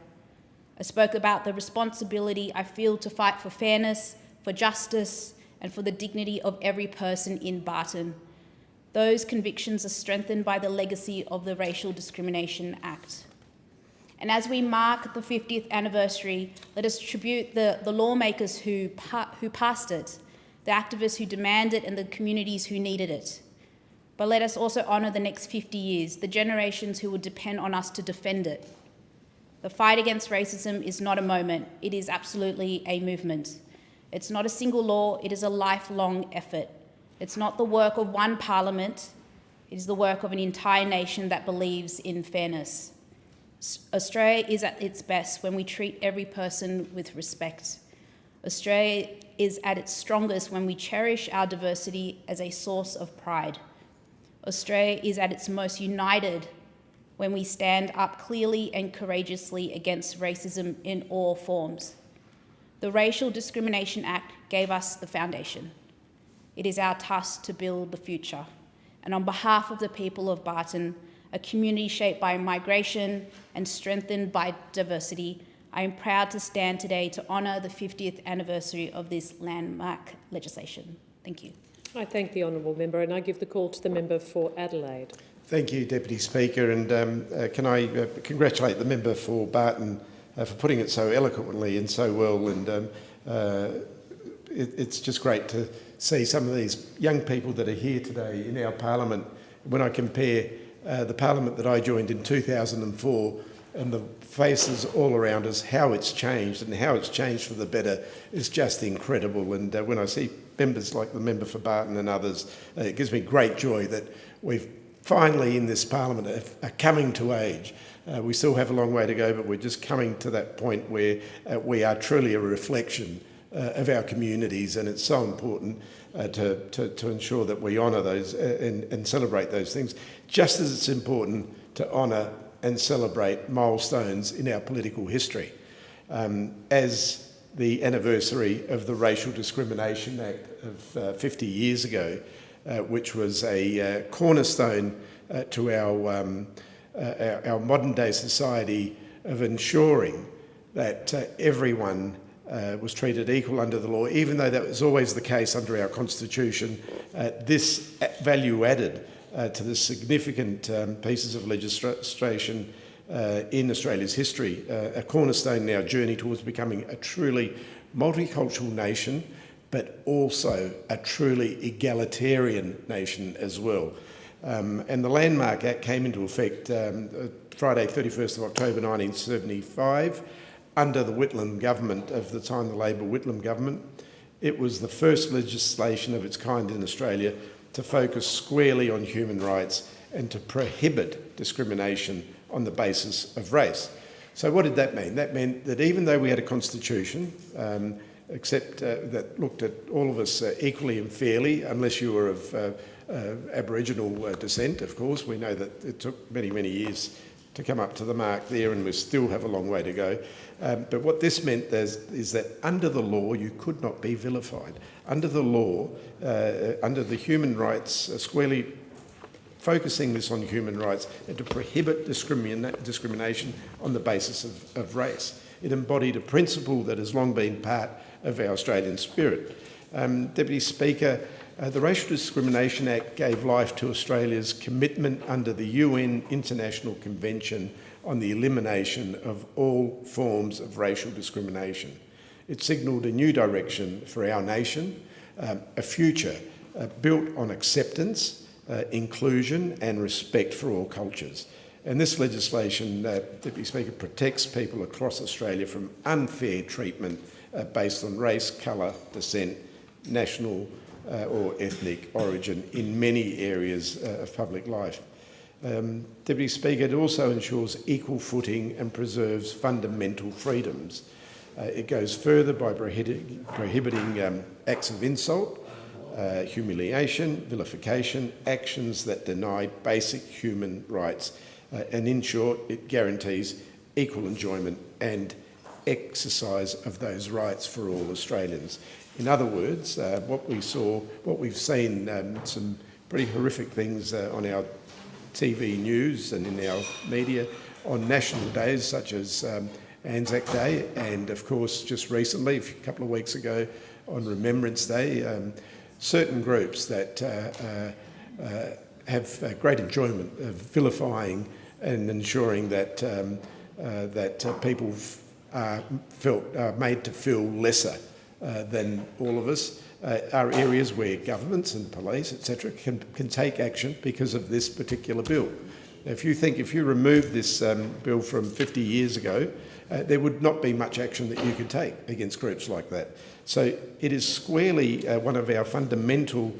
I spoke about the responsibility I feel to fight for fairness, for justice, and for the dignity of every person in Barton. Those convictions are strengthened by the legacy of the Racial Discrimination Act. And as we mark the 50th anniversary, let us tribute the lawmakers who passed it, the activists who demanded it, and the communities who needed it. But let us also honour the next 50 years, the generations who will depend on us to defend it. The fight against racism is not a moment, it is absolutely a movement. It's not a single law, it is a lifelong effort. It's not the work of one parliament, it is the work of an entire nation that believes in fairness. Australia is at its best when we treat every person with respect. Australia is at its strongest when we cherish our diversity as a source of pride. Australia is at its most united when we stand up clearly and courageously against racism in all forms. The Racial Discrimination Act gave us the foundation. It is our task to build the future. And on behalf of the people of Barton, a community shaped by migration and strengthened by diversity, I am proud to stand today to honour the 50th anniversary of this landmark legislation. Thank you. I thank the honourable member and I give the call to the member for Adelaide. Thank you, Deputy Speaker, and can I congratulate the member for Barton for putting it so eloquently and so well, and it's just great to see some of these young people that are here today in our Parliament. When I compare the Parliament that I joined in 2004 and the faces all around us, how it's changed and how it's changed for the better is just incredible. And when I see members like the member for Barton and others, it gives me great joy that we've finally in this Parliament are coming to age. We still have a long way to go, but we're just coming to that point where we are truly a reflection of our communities, and it's so important to ensure that we honour those and celebrate those things, just as it's important to honour and celebrate milestones in our political history. As the anniversary of the Racial Discrimination Act of 50 years ago, which was a cornerstone to our modern-day society of ensuring that everyone was treated equal under the law, even though that was always the case under our Constitution. This value added to the significant pieces of legislation in Australia's history, a cornerstone in our journey towards becoming a truly multicultural nation, but also a truly egalitarian nation as well. And the Landmark Act came into effect Friday, 31st of October 1975, under the Whitlam government of the time, the Labor Whitlam government. It was the first legislation of its kind in Australia to focus squarely on human rights and to prohibit discrimination on the basis of race. So what did that mean? That meant that even though we had a constitution, except that looked at all of us equally and fairly, unless you were of Aboriginal descent, of course. We know that it took many, many years to come up to the mark there, and we still have a long way to go. But what this meant is that under the law, you could not be vilified. Under the law, under the human rights, squarely focusing this on human rights, and to prohibit discrimination on the basis of race. It embodied a principle that has long been part of our Australian spirit. Deputy Speaker, the Racial Discrimination Act gave life to Australia's commitment under the UN International Convention on the elimination of all forms of racial discrimination. It signalled a new direction for our nation, a future built on acceptance, inclusion and respect for all cultures. And this legislation, Deputy Speaker, protects people across Australia from unfair treatment based on race, colour, descent, national or ethnic origin in many areas of public life. Deputy Speaker, it also ensures equal footing and preserves fundamental freedoms. It goes further by prohibiting acts of insult, humiliation, vilification, actions that deny basic human rights, and in short, it guarantees equal enjoyment and exercise of those rights for all Australians. In other words, what we've seen, some pretty horrific things on our TV news and in our media on national days such as Anzac Day, and of course just recently, a couple of weeks ago, on Remembrance Day, certain groups that have great enjoyment of vilifying and ensuring that people are made to feel lesser than all of us, are areas where governments and police, etc., can take action because of this particular bill. If you remove this bill from 50 years ago, there would not be much action that you could take against groups like that. So it is squarely one of our fundamental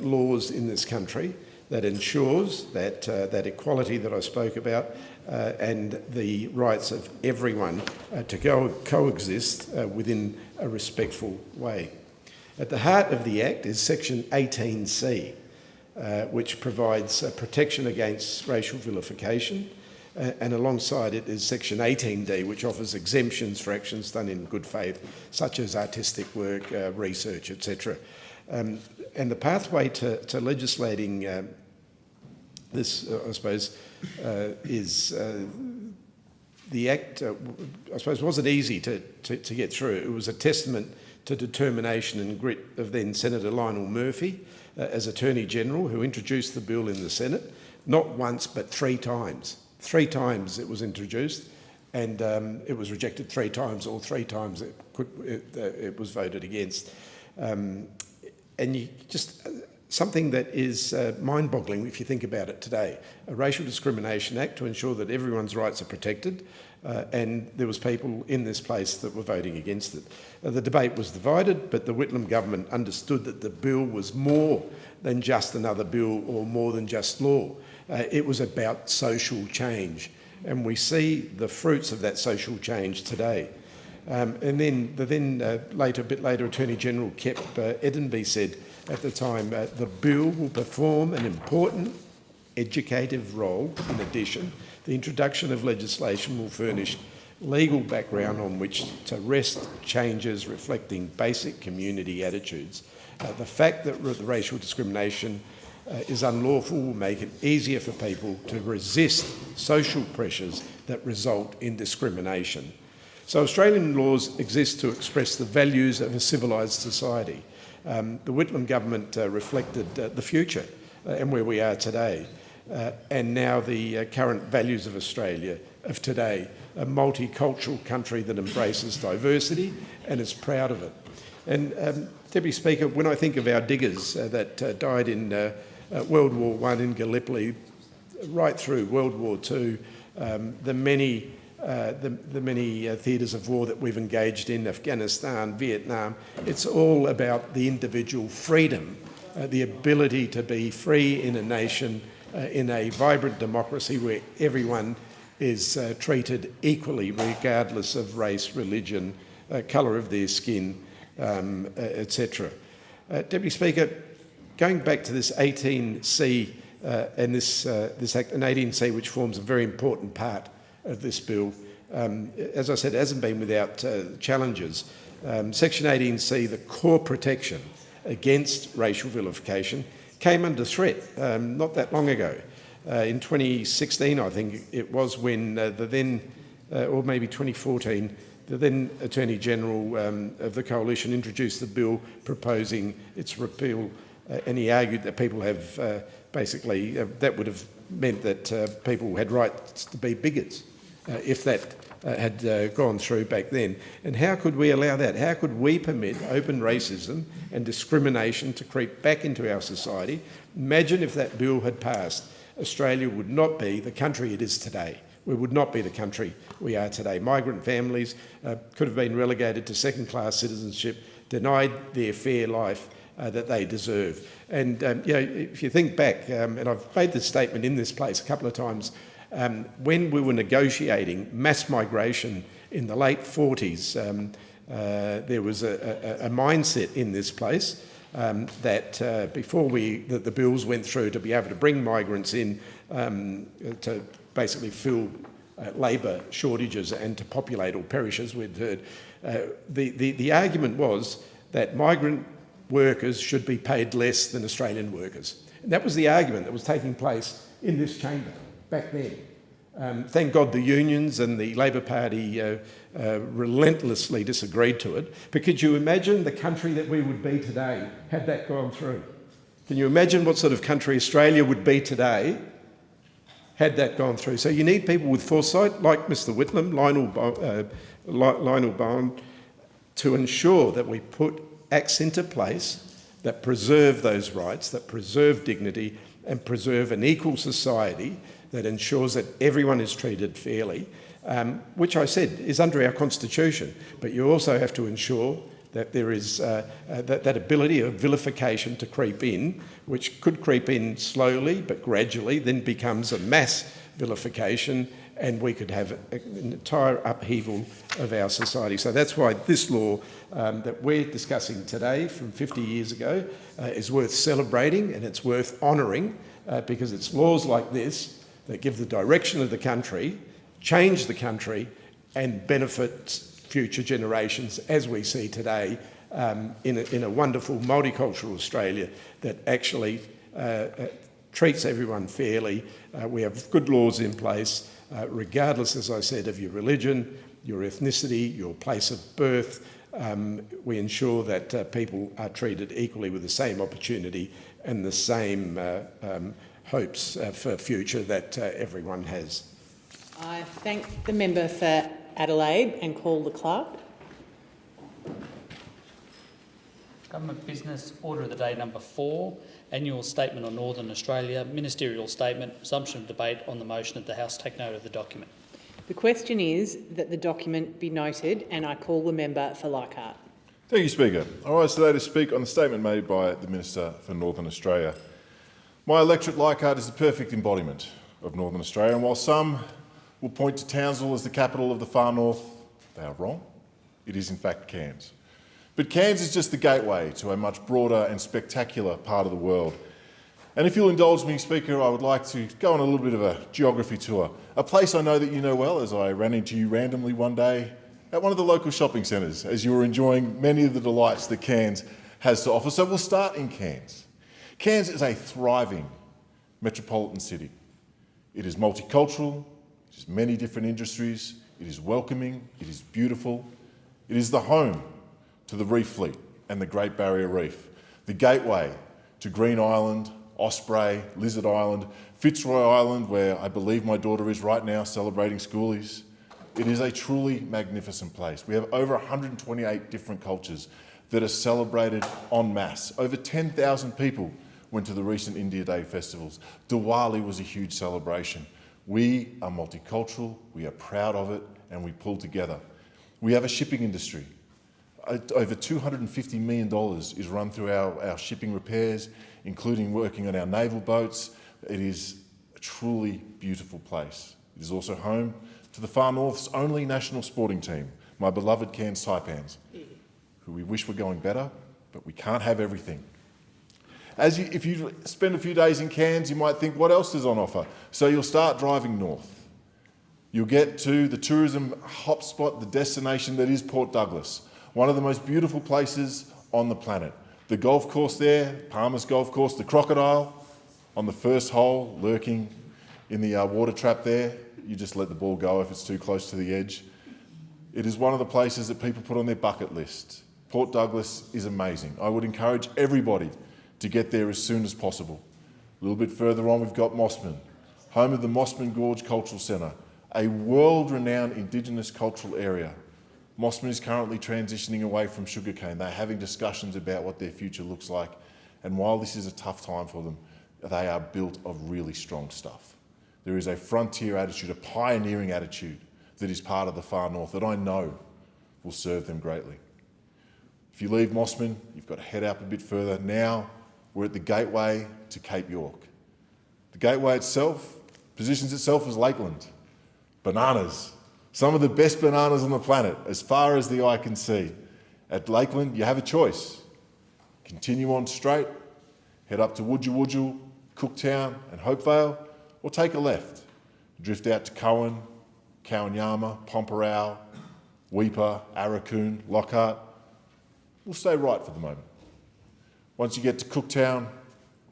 laws in this country that ensures that that equality that I spoke about and the rights of everyone to coexist within a respectful way. At the heart of the Act is Section 18C, which provides protection against racial vilification, and alongside it is Section 18D, which offers exemptions for actions done in good faith, such as artistic work, research, etc. And the pathway to legislating this, I suppose, is the Act, I suppose, wasn't easy to get through. It was a testament to determination and grit of then Senator Lionel Murphy as Attorney General, who introduced the bill in the Senate, not once but 3 times. 3 times it was introduced, and it was rejected 3 times, or 3 times it was voted against. And you just something that is mind-boggling if you think about it today. A Racial Discrimination Act to ensure that everyone's rights are protected, and there was people in this place that were voting against it. The debate was divided, but the Whitlam government understood that the bill was more than just another bill or more than just law. It was about social change, and we see the fruits of that social change today. And then a bit later, Attorney General Kep Eddenby said at the time, the bill will perform an important educative role. In addition, the introduction of legislation will furnish legal background on which to rest changes reflecting basic community attitudes. The fact that racial discrimination is unlawful will make it easier for people to resist social pressures that result in discrimination. So Australian laws exist to express the values of a civilised society. The Whitlam government reflected the future and where we are today, and now the current values of Australia of today, a multicultural country that embraces diversity and is proud of it. And Deputy Speaker, when I think of our diggers that died in World War I in Gallipoli, right through World War II, the many theatres of war that we've engaged in, Afghanistan, Vietnam, it's all about the individual freedom, the ability to be free in a nation, in a vibrant democracy where everyone is treated equally regardless of race, religion, colour of their skin, etc. Deputy Speaker, going back to this 18C and this Act, and 18C, which forms a very important part of this bill. As I said, it hasn't been without challenges. Section 18C, the core protection against racial vilification, came under threat not that long ago. In 2016, I think it was, when the then, or maybe 2014, the then Attorney General of the Coalition introduced the bill proposing its repeal, and he argued that people have basically, that would have meant that people had rights to be bigots if that had gone through back then. And how could we allow that? How could we permit open racism and discrimination to creep back into our society? Imagine if that bill had passed. Australia would not be the country it is today. We would not be the country we are today. Migrant families could have been relegated to second-class citizenship, denied their fair life that they deserve. And if you think back, and I've made this statement in this place a couple of times, when we were negotiating mass migration in the late 40s, there was a mindset in this place that before the bills went through to be able to bring migrants in to basically fill labour shortages and to populate or perish, as we'd heard, the argument was that migrant workers should be paid less than Australian workers. And that was the argument that was taking place in this chamber back then. Thank God the unions and the Labor Party relentlessly disagreed to it. But could you imagine the country that we would be today had that gone through? Can you imagine what sort of country Australia would be today had that gone through? So you need people with foresight, like Mr Whitlam, Lionel Bowen, to ensure that we put acts into place that preserve those rights, that preserve dignity and preserve an equal society that ensures that everyone is treated fairly, which I said is under our Constitution. But you also have to ensure that there is that ability of vilification to creep in, which could creep in slowly but gradually, then becomes a mass vilification, and we could have an entire upheaval of our society. So that's why this law that we're discussing today from 50 years ago is worth celebrating, and it's worth honouring, because it's laws like this that give the direction of the country, change the country, and benefit future generations, as we see today in a wonderful multicultural Australia that actually treats everyone fairly. We have good laws in place, regardless, as I said, of your religion, your ethnicity, your place of birth. We ensure that people are treated equally with the same opportunity and the same hopes for future that everyone has. I thank the member for Adelaide and call the clerk. Government Business Order of the Day number 4, Annual Statement on Northern Australia, Ministerial Statement, Resumption of debate on the motion that the House take note of the document. The question is that the document be noted, and I call the member for Leichhardt. Thank you, Speaker. I rise today to speak on the statement made by the Minister for Northern Australia. My electorate, Leichhardt, is the perfect embodiment of Northern Australia, and while some will point to Townsville as the capital of the far north, they are wrong. It is in fact Cairns. But Cairns is just the gateway to a much broader and spectacular part of the world. And if you'll indulge me, Speaker, I would like to go on a little bit of a geography tour, a place I know that you know well, as I ran into you randomly one day at one of the local shopping centres as you were enjoying many of the delights that Cairns has to offer. So we'll start in Cairns. Cairns is a thriving metropolitan city. It is multicultural, it has many different industries, it is welcoming, it is beautiful. It is the home to the Reef Fleet and the Great Barrier Reef, the gateway to Green Island, Osprey, Lizard Island, Fitzroy Island, where I believe my daughter is right now celebrating schoolies. It is a truly magnificent place. We have over 128 different cultures that are celebrated en masse. Over 10,000 people went to the recent India Day festivals. Diwali was a huge celebration. We are multicultural, we are proud of it, and we pull together. We have a shipping industry. Over $250 million is run through our shipping repairs, including working on our naval boats. It is a truly beautiful place. It is also home to the Far North's only national sporting team, my beloved Cairns Taipans, who we wish were going better, but we can't have everything. If you spend a few days in Cairns, you might think, what else is on offer? So you'll start driving north. You'll get to the tourism hotspot, the destination that is Port Douglas, one of the most beautiful places on the planet. The golf course there, Palmer's Golf Course, the crocodile on the first hole, lurking in the water trap there. You just let the ball go if it's too close to the edge. It is one of the places that people put on their bucket list. Port Douglas is amazing. I would encourage everybody to get there as soon as possible. A little bit further on, we've got Mossman, home of the Mossman Gorge Cultural Centre, a world-renowned Indigenous cultural area. Mossman is currently transitioning away from sugarcane. They're having discussions about what their future looks like. And while this is a tough time for them, they are built of really strong stuff. There is a frontier attitude, a pioneering attitude that is part of the far north that I know will serve them greatly. If you leave Mossman, you've got to head up a bit further. Now we're at the gateway to Cape York. The gateway itself positions itself as Lakeland. Bananas. Some of the best bananas on the planet, as far as the eye can see. At Lakeland, you have a choice. Continue on straight, head up to Wudjal, Cooktown and Hopevale, or take a left. Drift out to Cowan, Cowanyama, Pomperau, Weipa, Arakoon, Lockhart. We'll stay right for the moment. Once you get to Cooktown,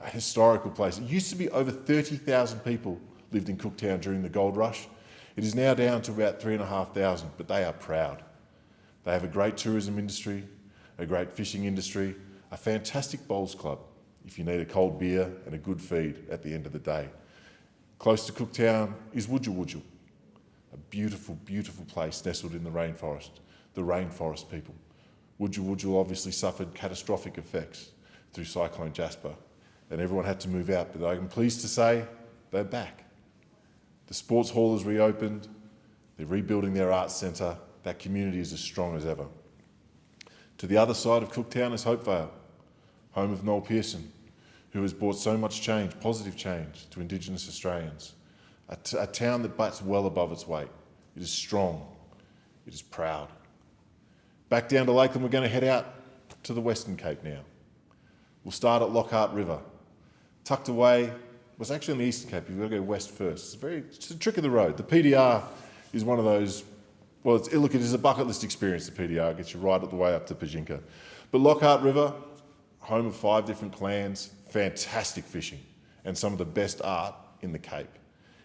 a historical place. It used to be over 30,000 people lived in Cooktown during the gold rush. It is now down to about 3,500, but they are proud. They have a great tourism industry, a great fishing industry, a fantastic bowls club if you need a cold beer and a good feed at the end of the day. Close to Cooktown is Wudjal, a beautiful, beautiful place nestled in the rainforest people. Wudjal obviously suffered catastrophic effects through Cyclone Jasper, and everyone had to move out, but I'm pleased to say they're back. The sports hall has reopened, they're rebuilding their arts centre, that community is as strong as ever. To the other side of Cooktown is Hopevale, home of Noel Pearson, who has brought so much change, positive change, to Indigenous Australians. A town that butts well above its weight. It is strong, it is proud. Back down to Lakeland, we're going to head out to the Western Cape now. We'll start at Lockhart River. Tucked away, it's actually on the Eastern Cape, you've got to go west first. It's a trick of the road. The PDR is one of those, well, look, it is a bucket list experience, the PDR. It gets you right all the way up to Pajinka. But Lockhart River, home of 5 different clans, fantastic fishing, and some of the best art in the Cape.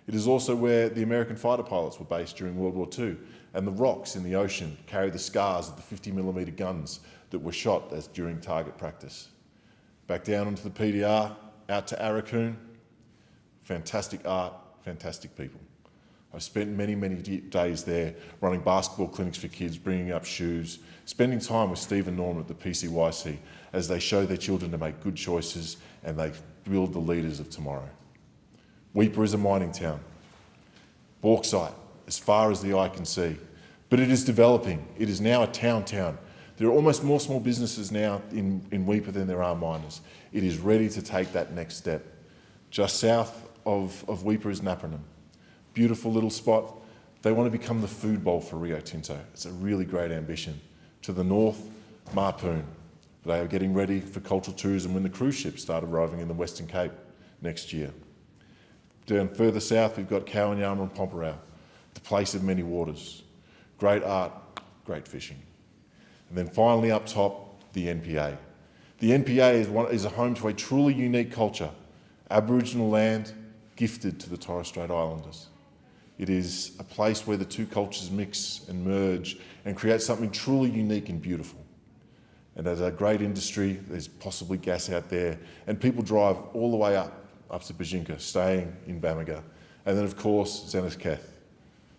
It is also where the American fighter pilots were based during World War II, and the rocks in the ocean carry the scars of the 50mm guns that were shot during target practice. Back down onto the PDR, out to Arakoon, fantastic art, fantastic people. I've spent many, many days there running basketball clinics for kids, bringing up shoes, spending time with Steve and Norman at the PCYC as they show their children to make good choices and they build the leaders of tomorrow. Weipa is a mining town. Bauxite, as far as the eye can see. But it is developing. It is now a town. There are almost more small businesses now in Weipa than there are miners. It is ready to take that next step. Just south of Weipa is Napranum. Beautiful little spot. They want to become the food bowl for Rio Tinto. It's a really great ambition. To the north, Marpoon. They are getting ready for cultural tourism when the cruise ships start arriving in the Western Cape next year. Down further south, we've got Cowanyama and Pomperau, the place of many waters. Great art, great fishing. And then finally up top, the NPA. The NPA is a home to a truly unique culture, Aboriginal land gifted to the Torres Strait Islanders. It is a place where the two cultures mix and merge and create something truly unique and beautiful. And as a great industry, there's possibly gas out there, and people drive all the way up to Pajinka, staying in Bamaga. And then, of course, Zenithketh,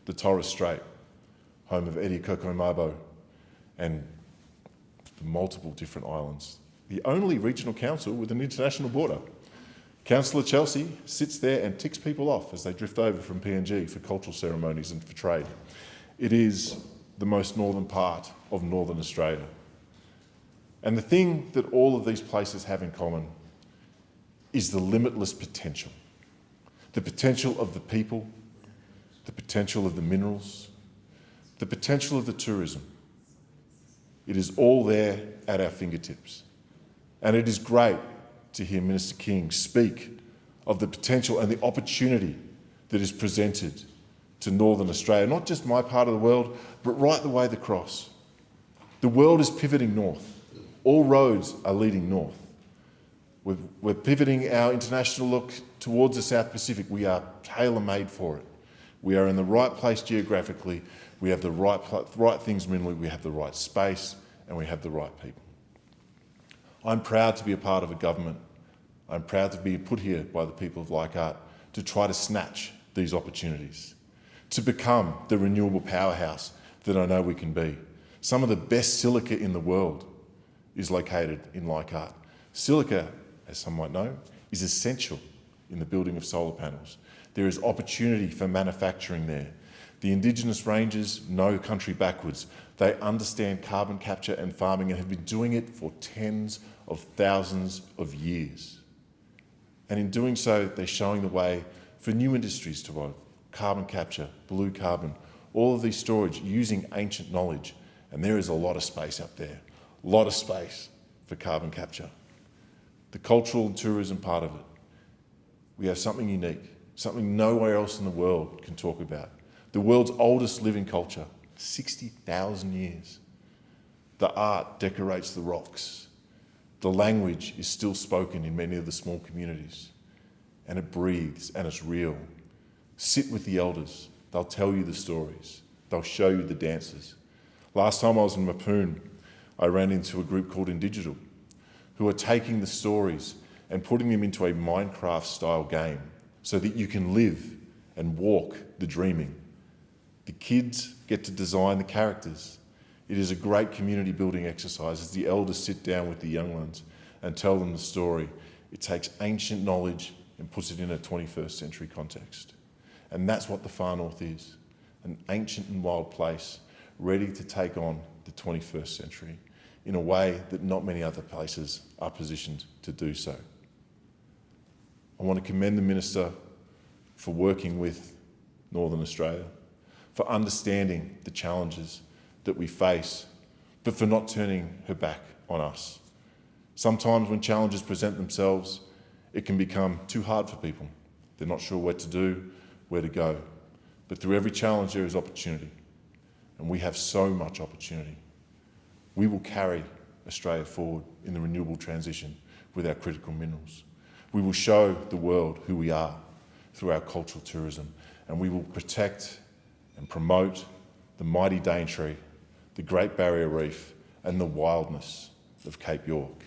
the Torres Strait, home of Eddie Kokomabo, and the multiple different islands. The only regional council with an international border. Councillor Chelsea sits there and ticks people off as they drift over from PNG for cultural ceremonies and for trade. It is the most northern part of Northern Australia. And the thing that all of these places have in common is the limitless potential. The potential of the people, the potential of the minerals, the potential of the tourism. It is all there at our fingertips. And it is great to hear Minister King speak of the potential and the opportunity that is presented to Northern Australia, not just my part of the world, but right the way across. The world is pivoting north. All roads are leading north. We're pivoting our international look towards the South Pacific. We are tailor-made for it. We are in the right place geographically. We have the right things minerally. We have the right space, and we have the right people. I'm proud to be a part of a government. I'm proud to be put here by the people of Leichhardt to try to snatch these opportunities, to become the renewable powerhouse that I know we can be. Some of the best silica in the world is located in Leichhardt. Silica, as some might know, is essential in the building of solar panels. There is opportunity for manufacturing there. The Indigenous Rangers know country backwards. They understand carbon capture and farming and have been doing it for tens of thousands of years. And in doing so, they're showing the way for new industries to evolve. Carbon capture, blue carbon, all of these storage using ancient knowledge. And there is a lot of space up there, a lot of space for carbon capture. The cultural and tourism part of it. We have something unique, something nowhere else in the world can talk about. The world's oldest living culture, 60,000 years. The art decorates the rocks. The language is still spoken in many of the small communities. And it breathes and it's real. Sit with the elders. They'll tell you the stories. They'll show you the dances. Last time I was in Mapoon, I ran into a group called Indigital, who are taking the stories and putting them into a Minecraft-style game so that you can live and walk the dreaming. The kids get to design the characters. It is a great community building exercise as the elders sit down with the young ones and tell them the story. It takes ancient knowledge and puts it in a 21st century context. And that's what the Far North is, an ancient and wild place ready to take on the 21st century in a way that not many other places are positioned to do so. I want to commend the Minister for working with Northern Australia, for understanding the challenges that we face, but for not turning her back on us. Sometimes when challenges present themselves, it can become too hard for people. They're not sure what to do, where to go. But through every challenge there is opportunity, and we have so much opportunity. We will carry Australia forward in the renewable transition with our critical minerals. We will show the world who we are through our cultural tourism, and we will protect and promote the mighty Daintree, the Great Barrier Reef, and the wildness of Cape York.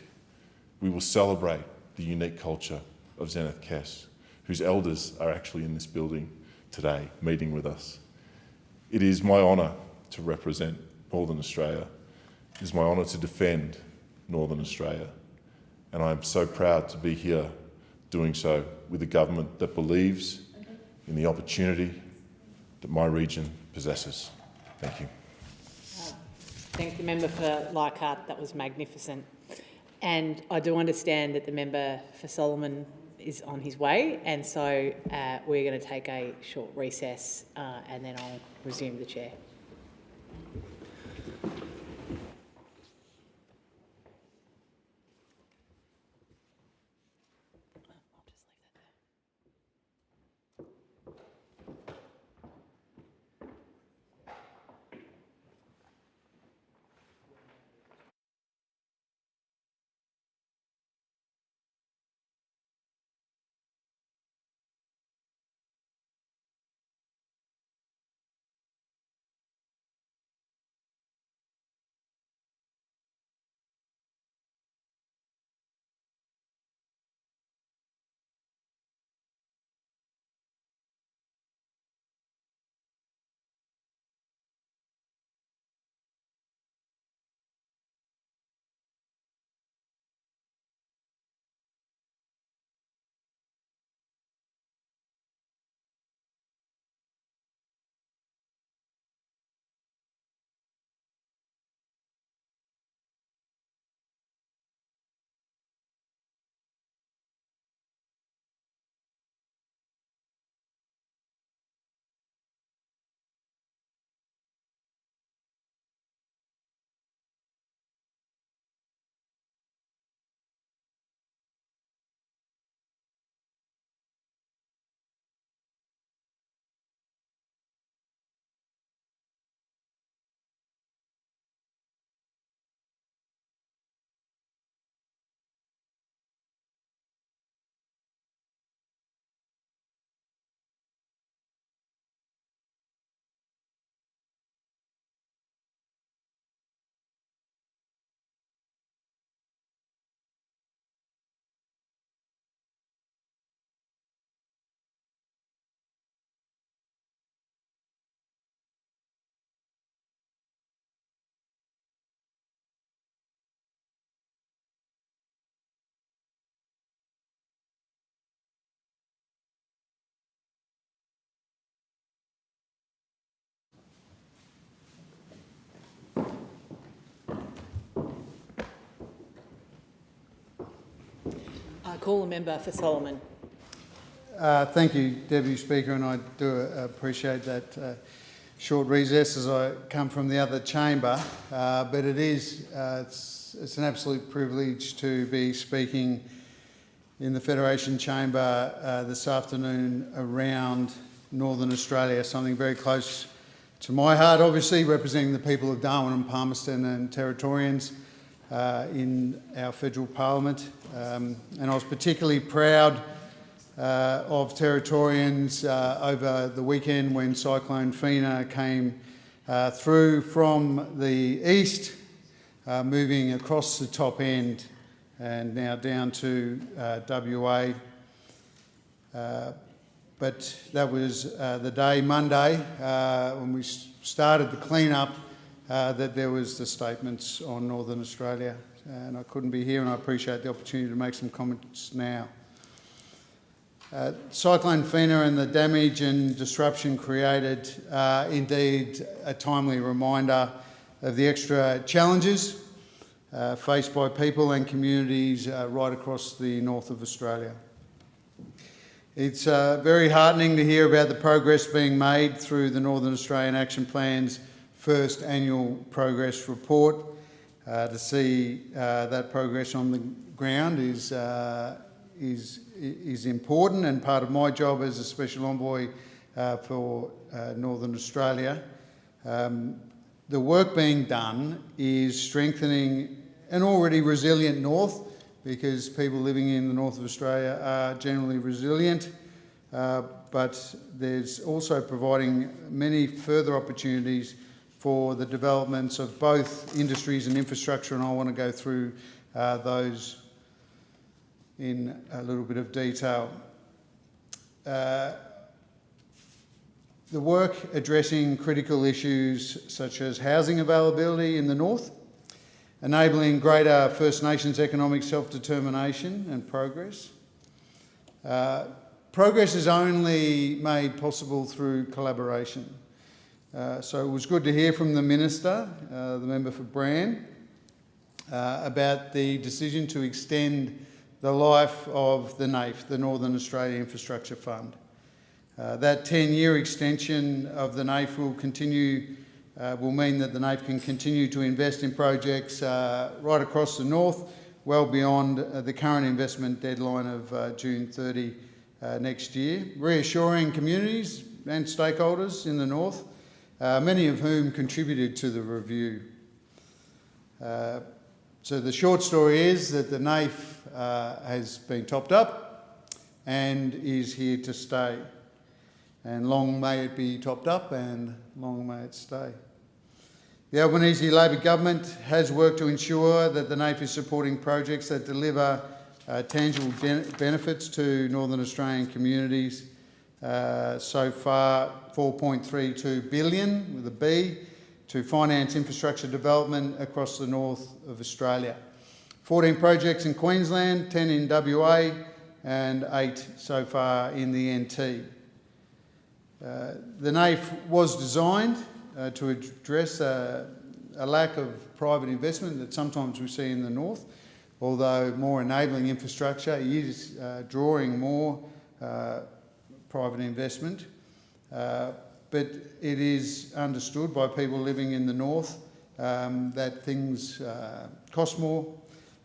We will celebrate the unique culture of Zenith Kes, whose elders are actually in this building today, meeting with us. It is my honour to represent Northern Australia. It is my honour to defend Northern Australia. And I am so proud to be here doing so with a government that believes in the opportunity that my region possesses. Thank you. Thank the member for Leichhardt. That was magnificent. And I do understand that the member for Solomon is on his way, and so we're going to take a short recess and then I'll resume the chair. call the member for Solomon. Thank you, Deputy Speaker, and I do appreciate that short recess as I come from the other chamber. But it is it's an absolute privilege to be speaking in the Federation Chamber this afternoon around Northern Australia, something very close to my heart, obviously, representing the people of Darwin and Palmerston and Territorians in our federal parliament. And I was particularly proud of Territorians over the weekend when Cyclone Fina came through from the east, moving across the top end and now down to WA. But that was the day, Monday, when we started the clean-up, that there was the statements on Northern Australia. And I couldn't be here, and I appreciate the opportunity to make some comments now. Cyclone Fina and the damage and disruption created are indeed a timely reminder of the extra challenges faced by people and communities right across the north of Australia. It's very heartening to hear about the progress being made through the Northern Australian Action Plan's first annual progress report. To see that progress on the ground is important, and part of my job as a Special Envoy for Northern Australia. The work being done is strengthening an already resilient north, because people living in the north of Australia are generally resilient, but there's also providing many further opportunities for the developments of both industries and infrastructure, and I want to go through those in a little bit of detail. The work addressing critical issues such as housing availability in the north, enabling greater First Nations economic self-determination and progress. Progress is only made possible through collaboration. So it was good to hear from the Minister, the member for Bran, about the decision to extend the life of the NAIF, the Northern Australia Infrastructure Fund. That 10-year extension of the NAIF will mean that the NAIF can continue to invest in projects right across the north, well beyond the current investment deadline of June 30 next year, reassuring communities and stakeholders in the north, many of whom contributed to the review. So the short story is that the NAIF has been topped up and is here to stay. And long may it be topped up and long may it stay. The Albanese Labor government has worked to ensure that the NAIF is supporting projects that deliver tangible benefits to Northern Australian communities. So far, $4.32 billion with a B to finance infrastructure development across the north of Australia. 14 projects in Queensland, 10 in WA, and 8 so far in the NT. The NAIF was designed to address a lack of private investment that sometimes we see in the north, although more enabling infrastructure is drawing more private investment. But it is understood by people living in the north that things cost more.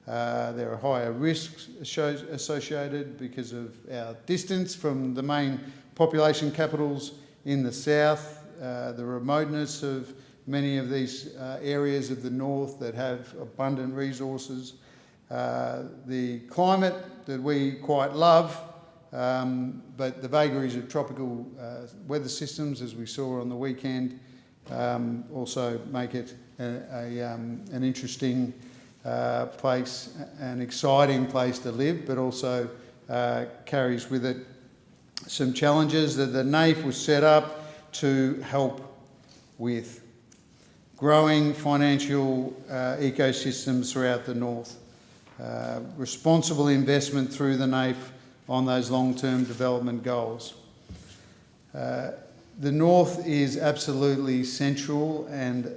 There are higher risks associated because of our distance from the main population capitals in the south, the remoteness of many of these areas of the north that have abundant resources, the climate that we quite love, but the vagaries of tropical weather systems, as we saw on the weekend, also make it an interesting place, an exciting place to live, but also carries with it some challenges that the NAIF was set up to help with. Growing financial ecosystems throughout the north, responsible investment through the NAIF on those long-term development goals. The north is absolutely central and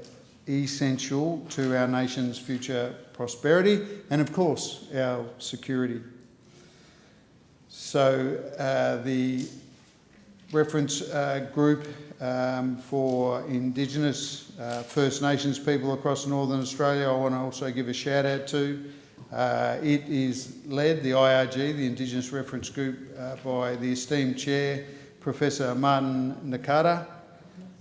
essential to our nation's future prosperity and, of course, our security. The reference group for Indigenous First Nations people across Northern Australia, I want to also give a shout out to. It is led, the IRG, the Indigenous Reference Group, by the esteemed chair, Professor Martin Nakata.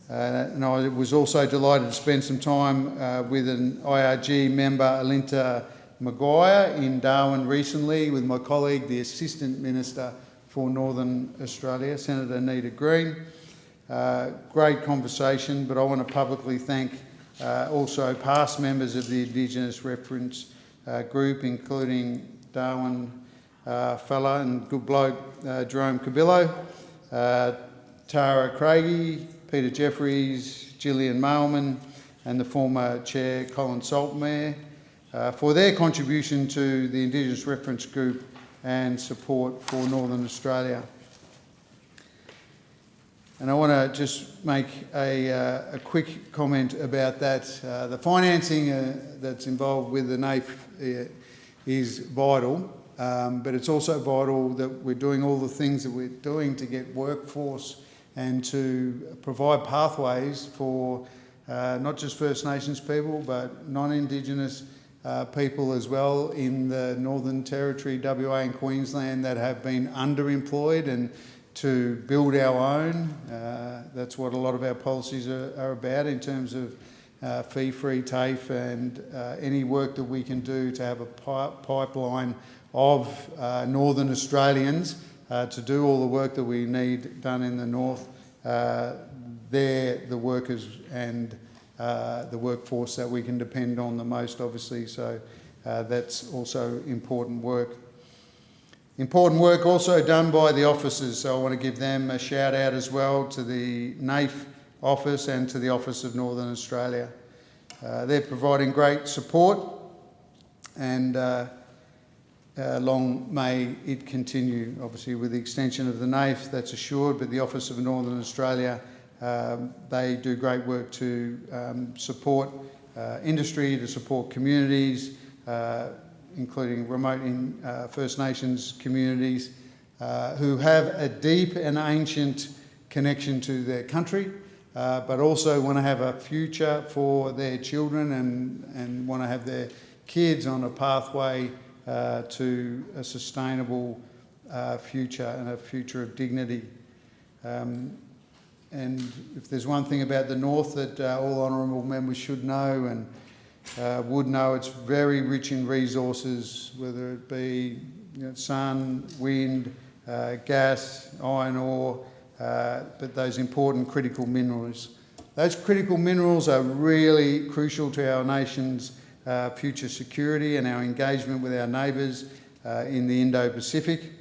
And I was also delighted to spend some time with an IRG member, Alinta Maguire, in Darwin recently with my colleague, the Assistant Minister for Northern Australia, Senator Anita Green. Great conversation, but I want to publicly thank also past members of the Indigenous Reference Group, including Darwin fella and good bloke Jerome Cabillo, Tara Craigie, Peter Jeffries, Gillian Mailman, and the former chair, Colin Saltmere, for their contribution to the Indigenous Reference Group and support for Northern Australia. And I want to just make a quick comment about that. The financing that's involved with the NAIF is vital, but it's also vital that we're doing all the things that we're doing to get workforce and to provide pathways for not just First Nations people, but non-Indigenous people as well in the Northern Territory, WA and Queensland, that have been underemployed, and to build our own. That's what a lot of our policies are about in terms of fee-free TAFE and any work that we can do to have a pipeline of Northern Australians to do all the work that we need done in the north. They're the workers and the workforce that we can depend on the most, obviously, so that's also important work. Important work also done by the officers, so I want to give them a shout out as well to the NAIF office and to the Office of Northern Australia. They're providing great support, and long may it continue. Obviously with the extension of the NAIF, that's assured, but the Office of Northern Australia, they do great work to support industry, to support communities, including remote First Nations communities who have a deep and ancient connection to their country, but also want to have a future for their children and want to have their kids on a pathway to a sustainable future and a future of dignity. And if there's one thing about the North that all honourable members should know and would know, it's very rich in resources, whether it be sun, wind, gas, iron ore, but those important critical minerals. Those critical minerals are really crucial to our nation's future security and our engagement with our neighbours in the Indo-Pacific.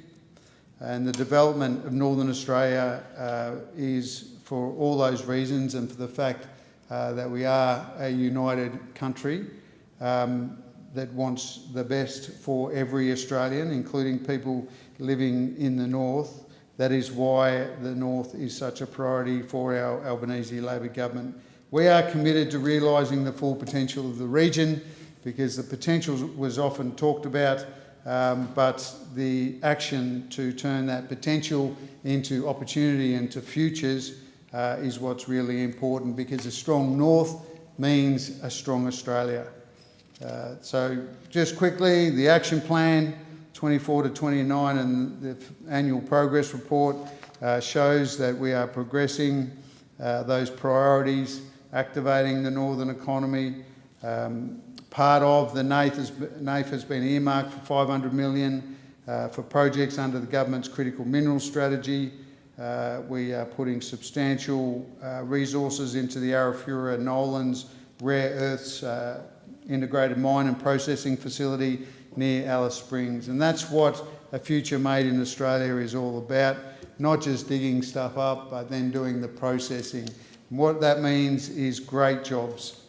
And the development of Northern Australia is for all those reasons, and for the fact that we are a united country that wants the best for every Australian, including people living in the North. That is why the North is such a priority for our Albanese Labor government. We are committed to realising the full potential of the region, because the potential was often talked about, but the action to turn that potential into opportunity and to futures is what's really important, because a strong North means a strong Australia. So just quickly, the action plan 24 to 29 and the annual progress report shows that we are progressing those priorities, activating the northern economy. Part of the NAIF has been earmarked for 500 million for projects under the government's critical minerals strategy. We are putting substantial resources into the Arafura Nolans rare earths integrated mine and processing facility near Alice Springs. And that's what a future made in Australia is all about, not just digging stuff up, but then doing the processing. And what that means is great jobs.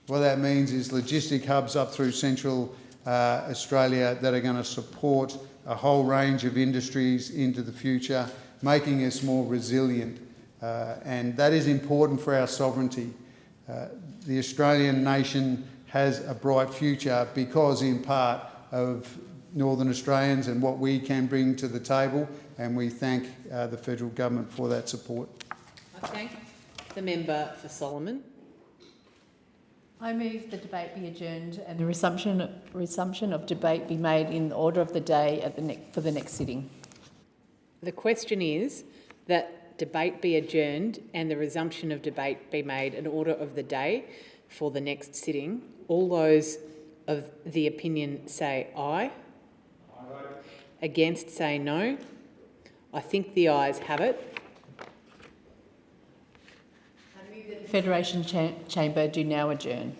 What that means is logistic hubs up through central Australia that are going to support a whole range of industries into the future, making us more resilient. And that is important for our sovereignty. The Australian nation has a bright future because, in part, of Northern Australians and what we can bring to the table, and we thank the federal government for that support. I thank the member for Solomon. I move the debate be adjourned and the resumption of debate be made in the order of the day for the next sitting. The question is that debate be adjourned and the resumption of debate be made in order of the day for the next sitting. All those of the opinion say aye. Aye. Against say no. I think the ayes have it. The Federation Chamber do now adjourn.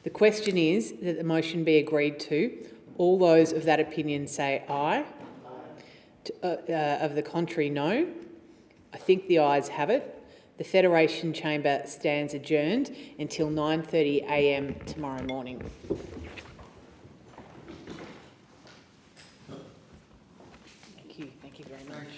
The question is that the motion be agreed to. All those of that opinion say aye. Of the contrary, no. I think the ayes have it. The Federation Chamber stands adjourned until 9:30 a.m. tomorrow morning. Thank you very much.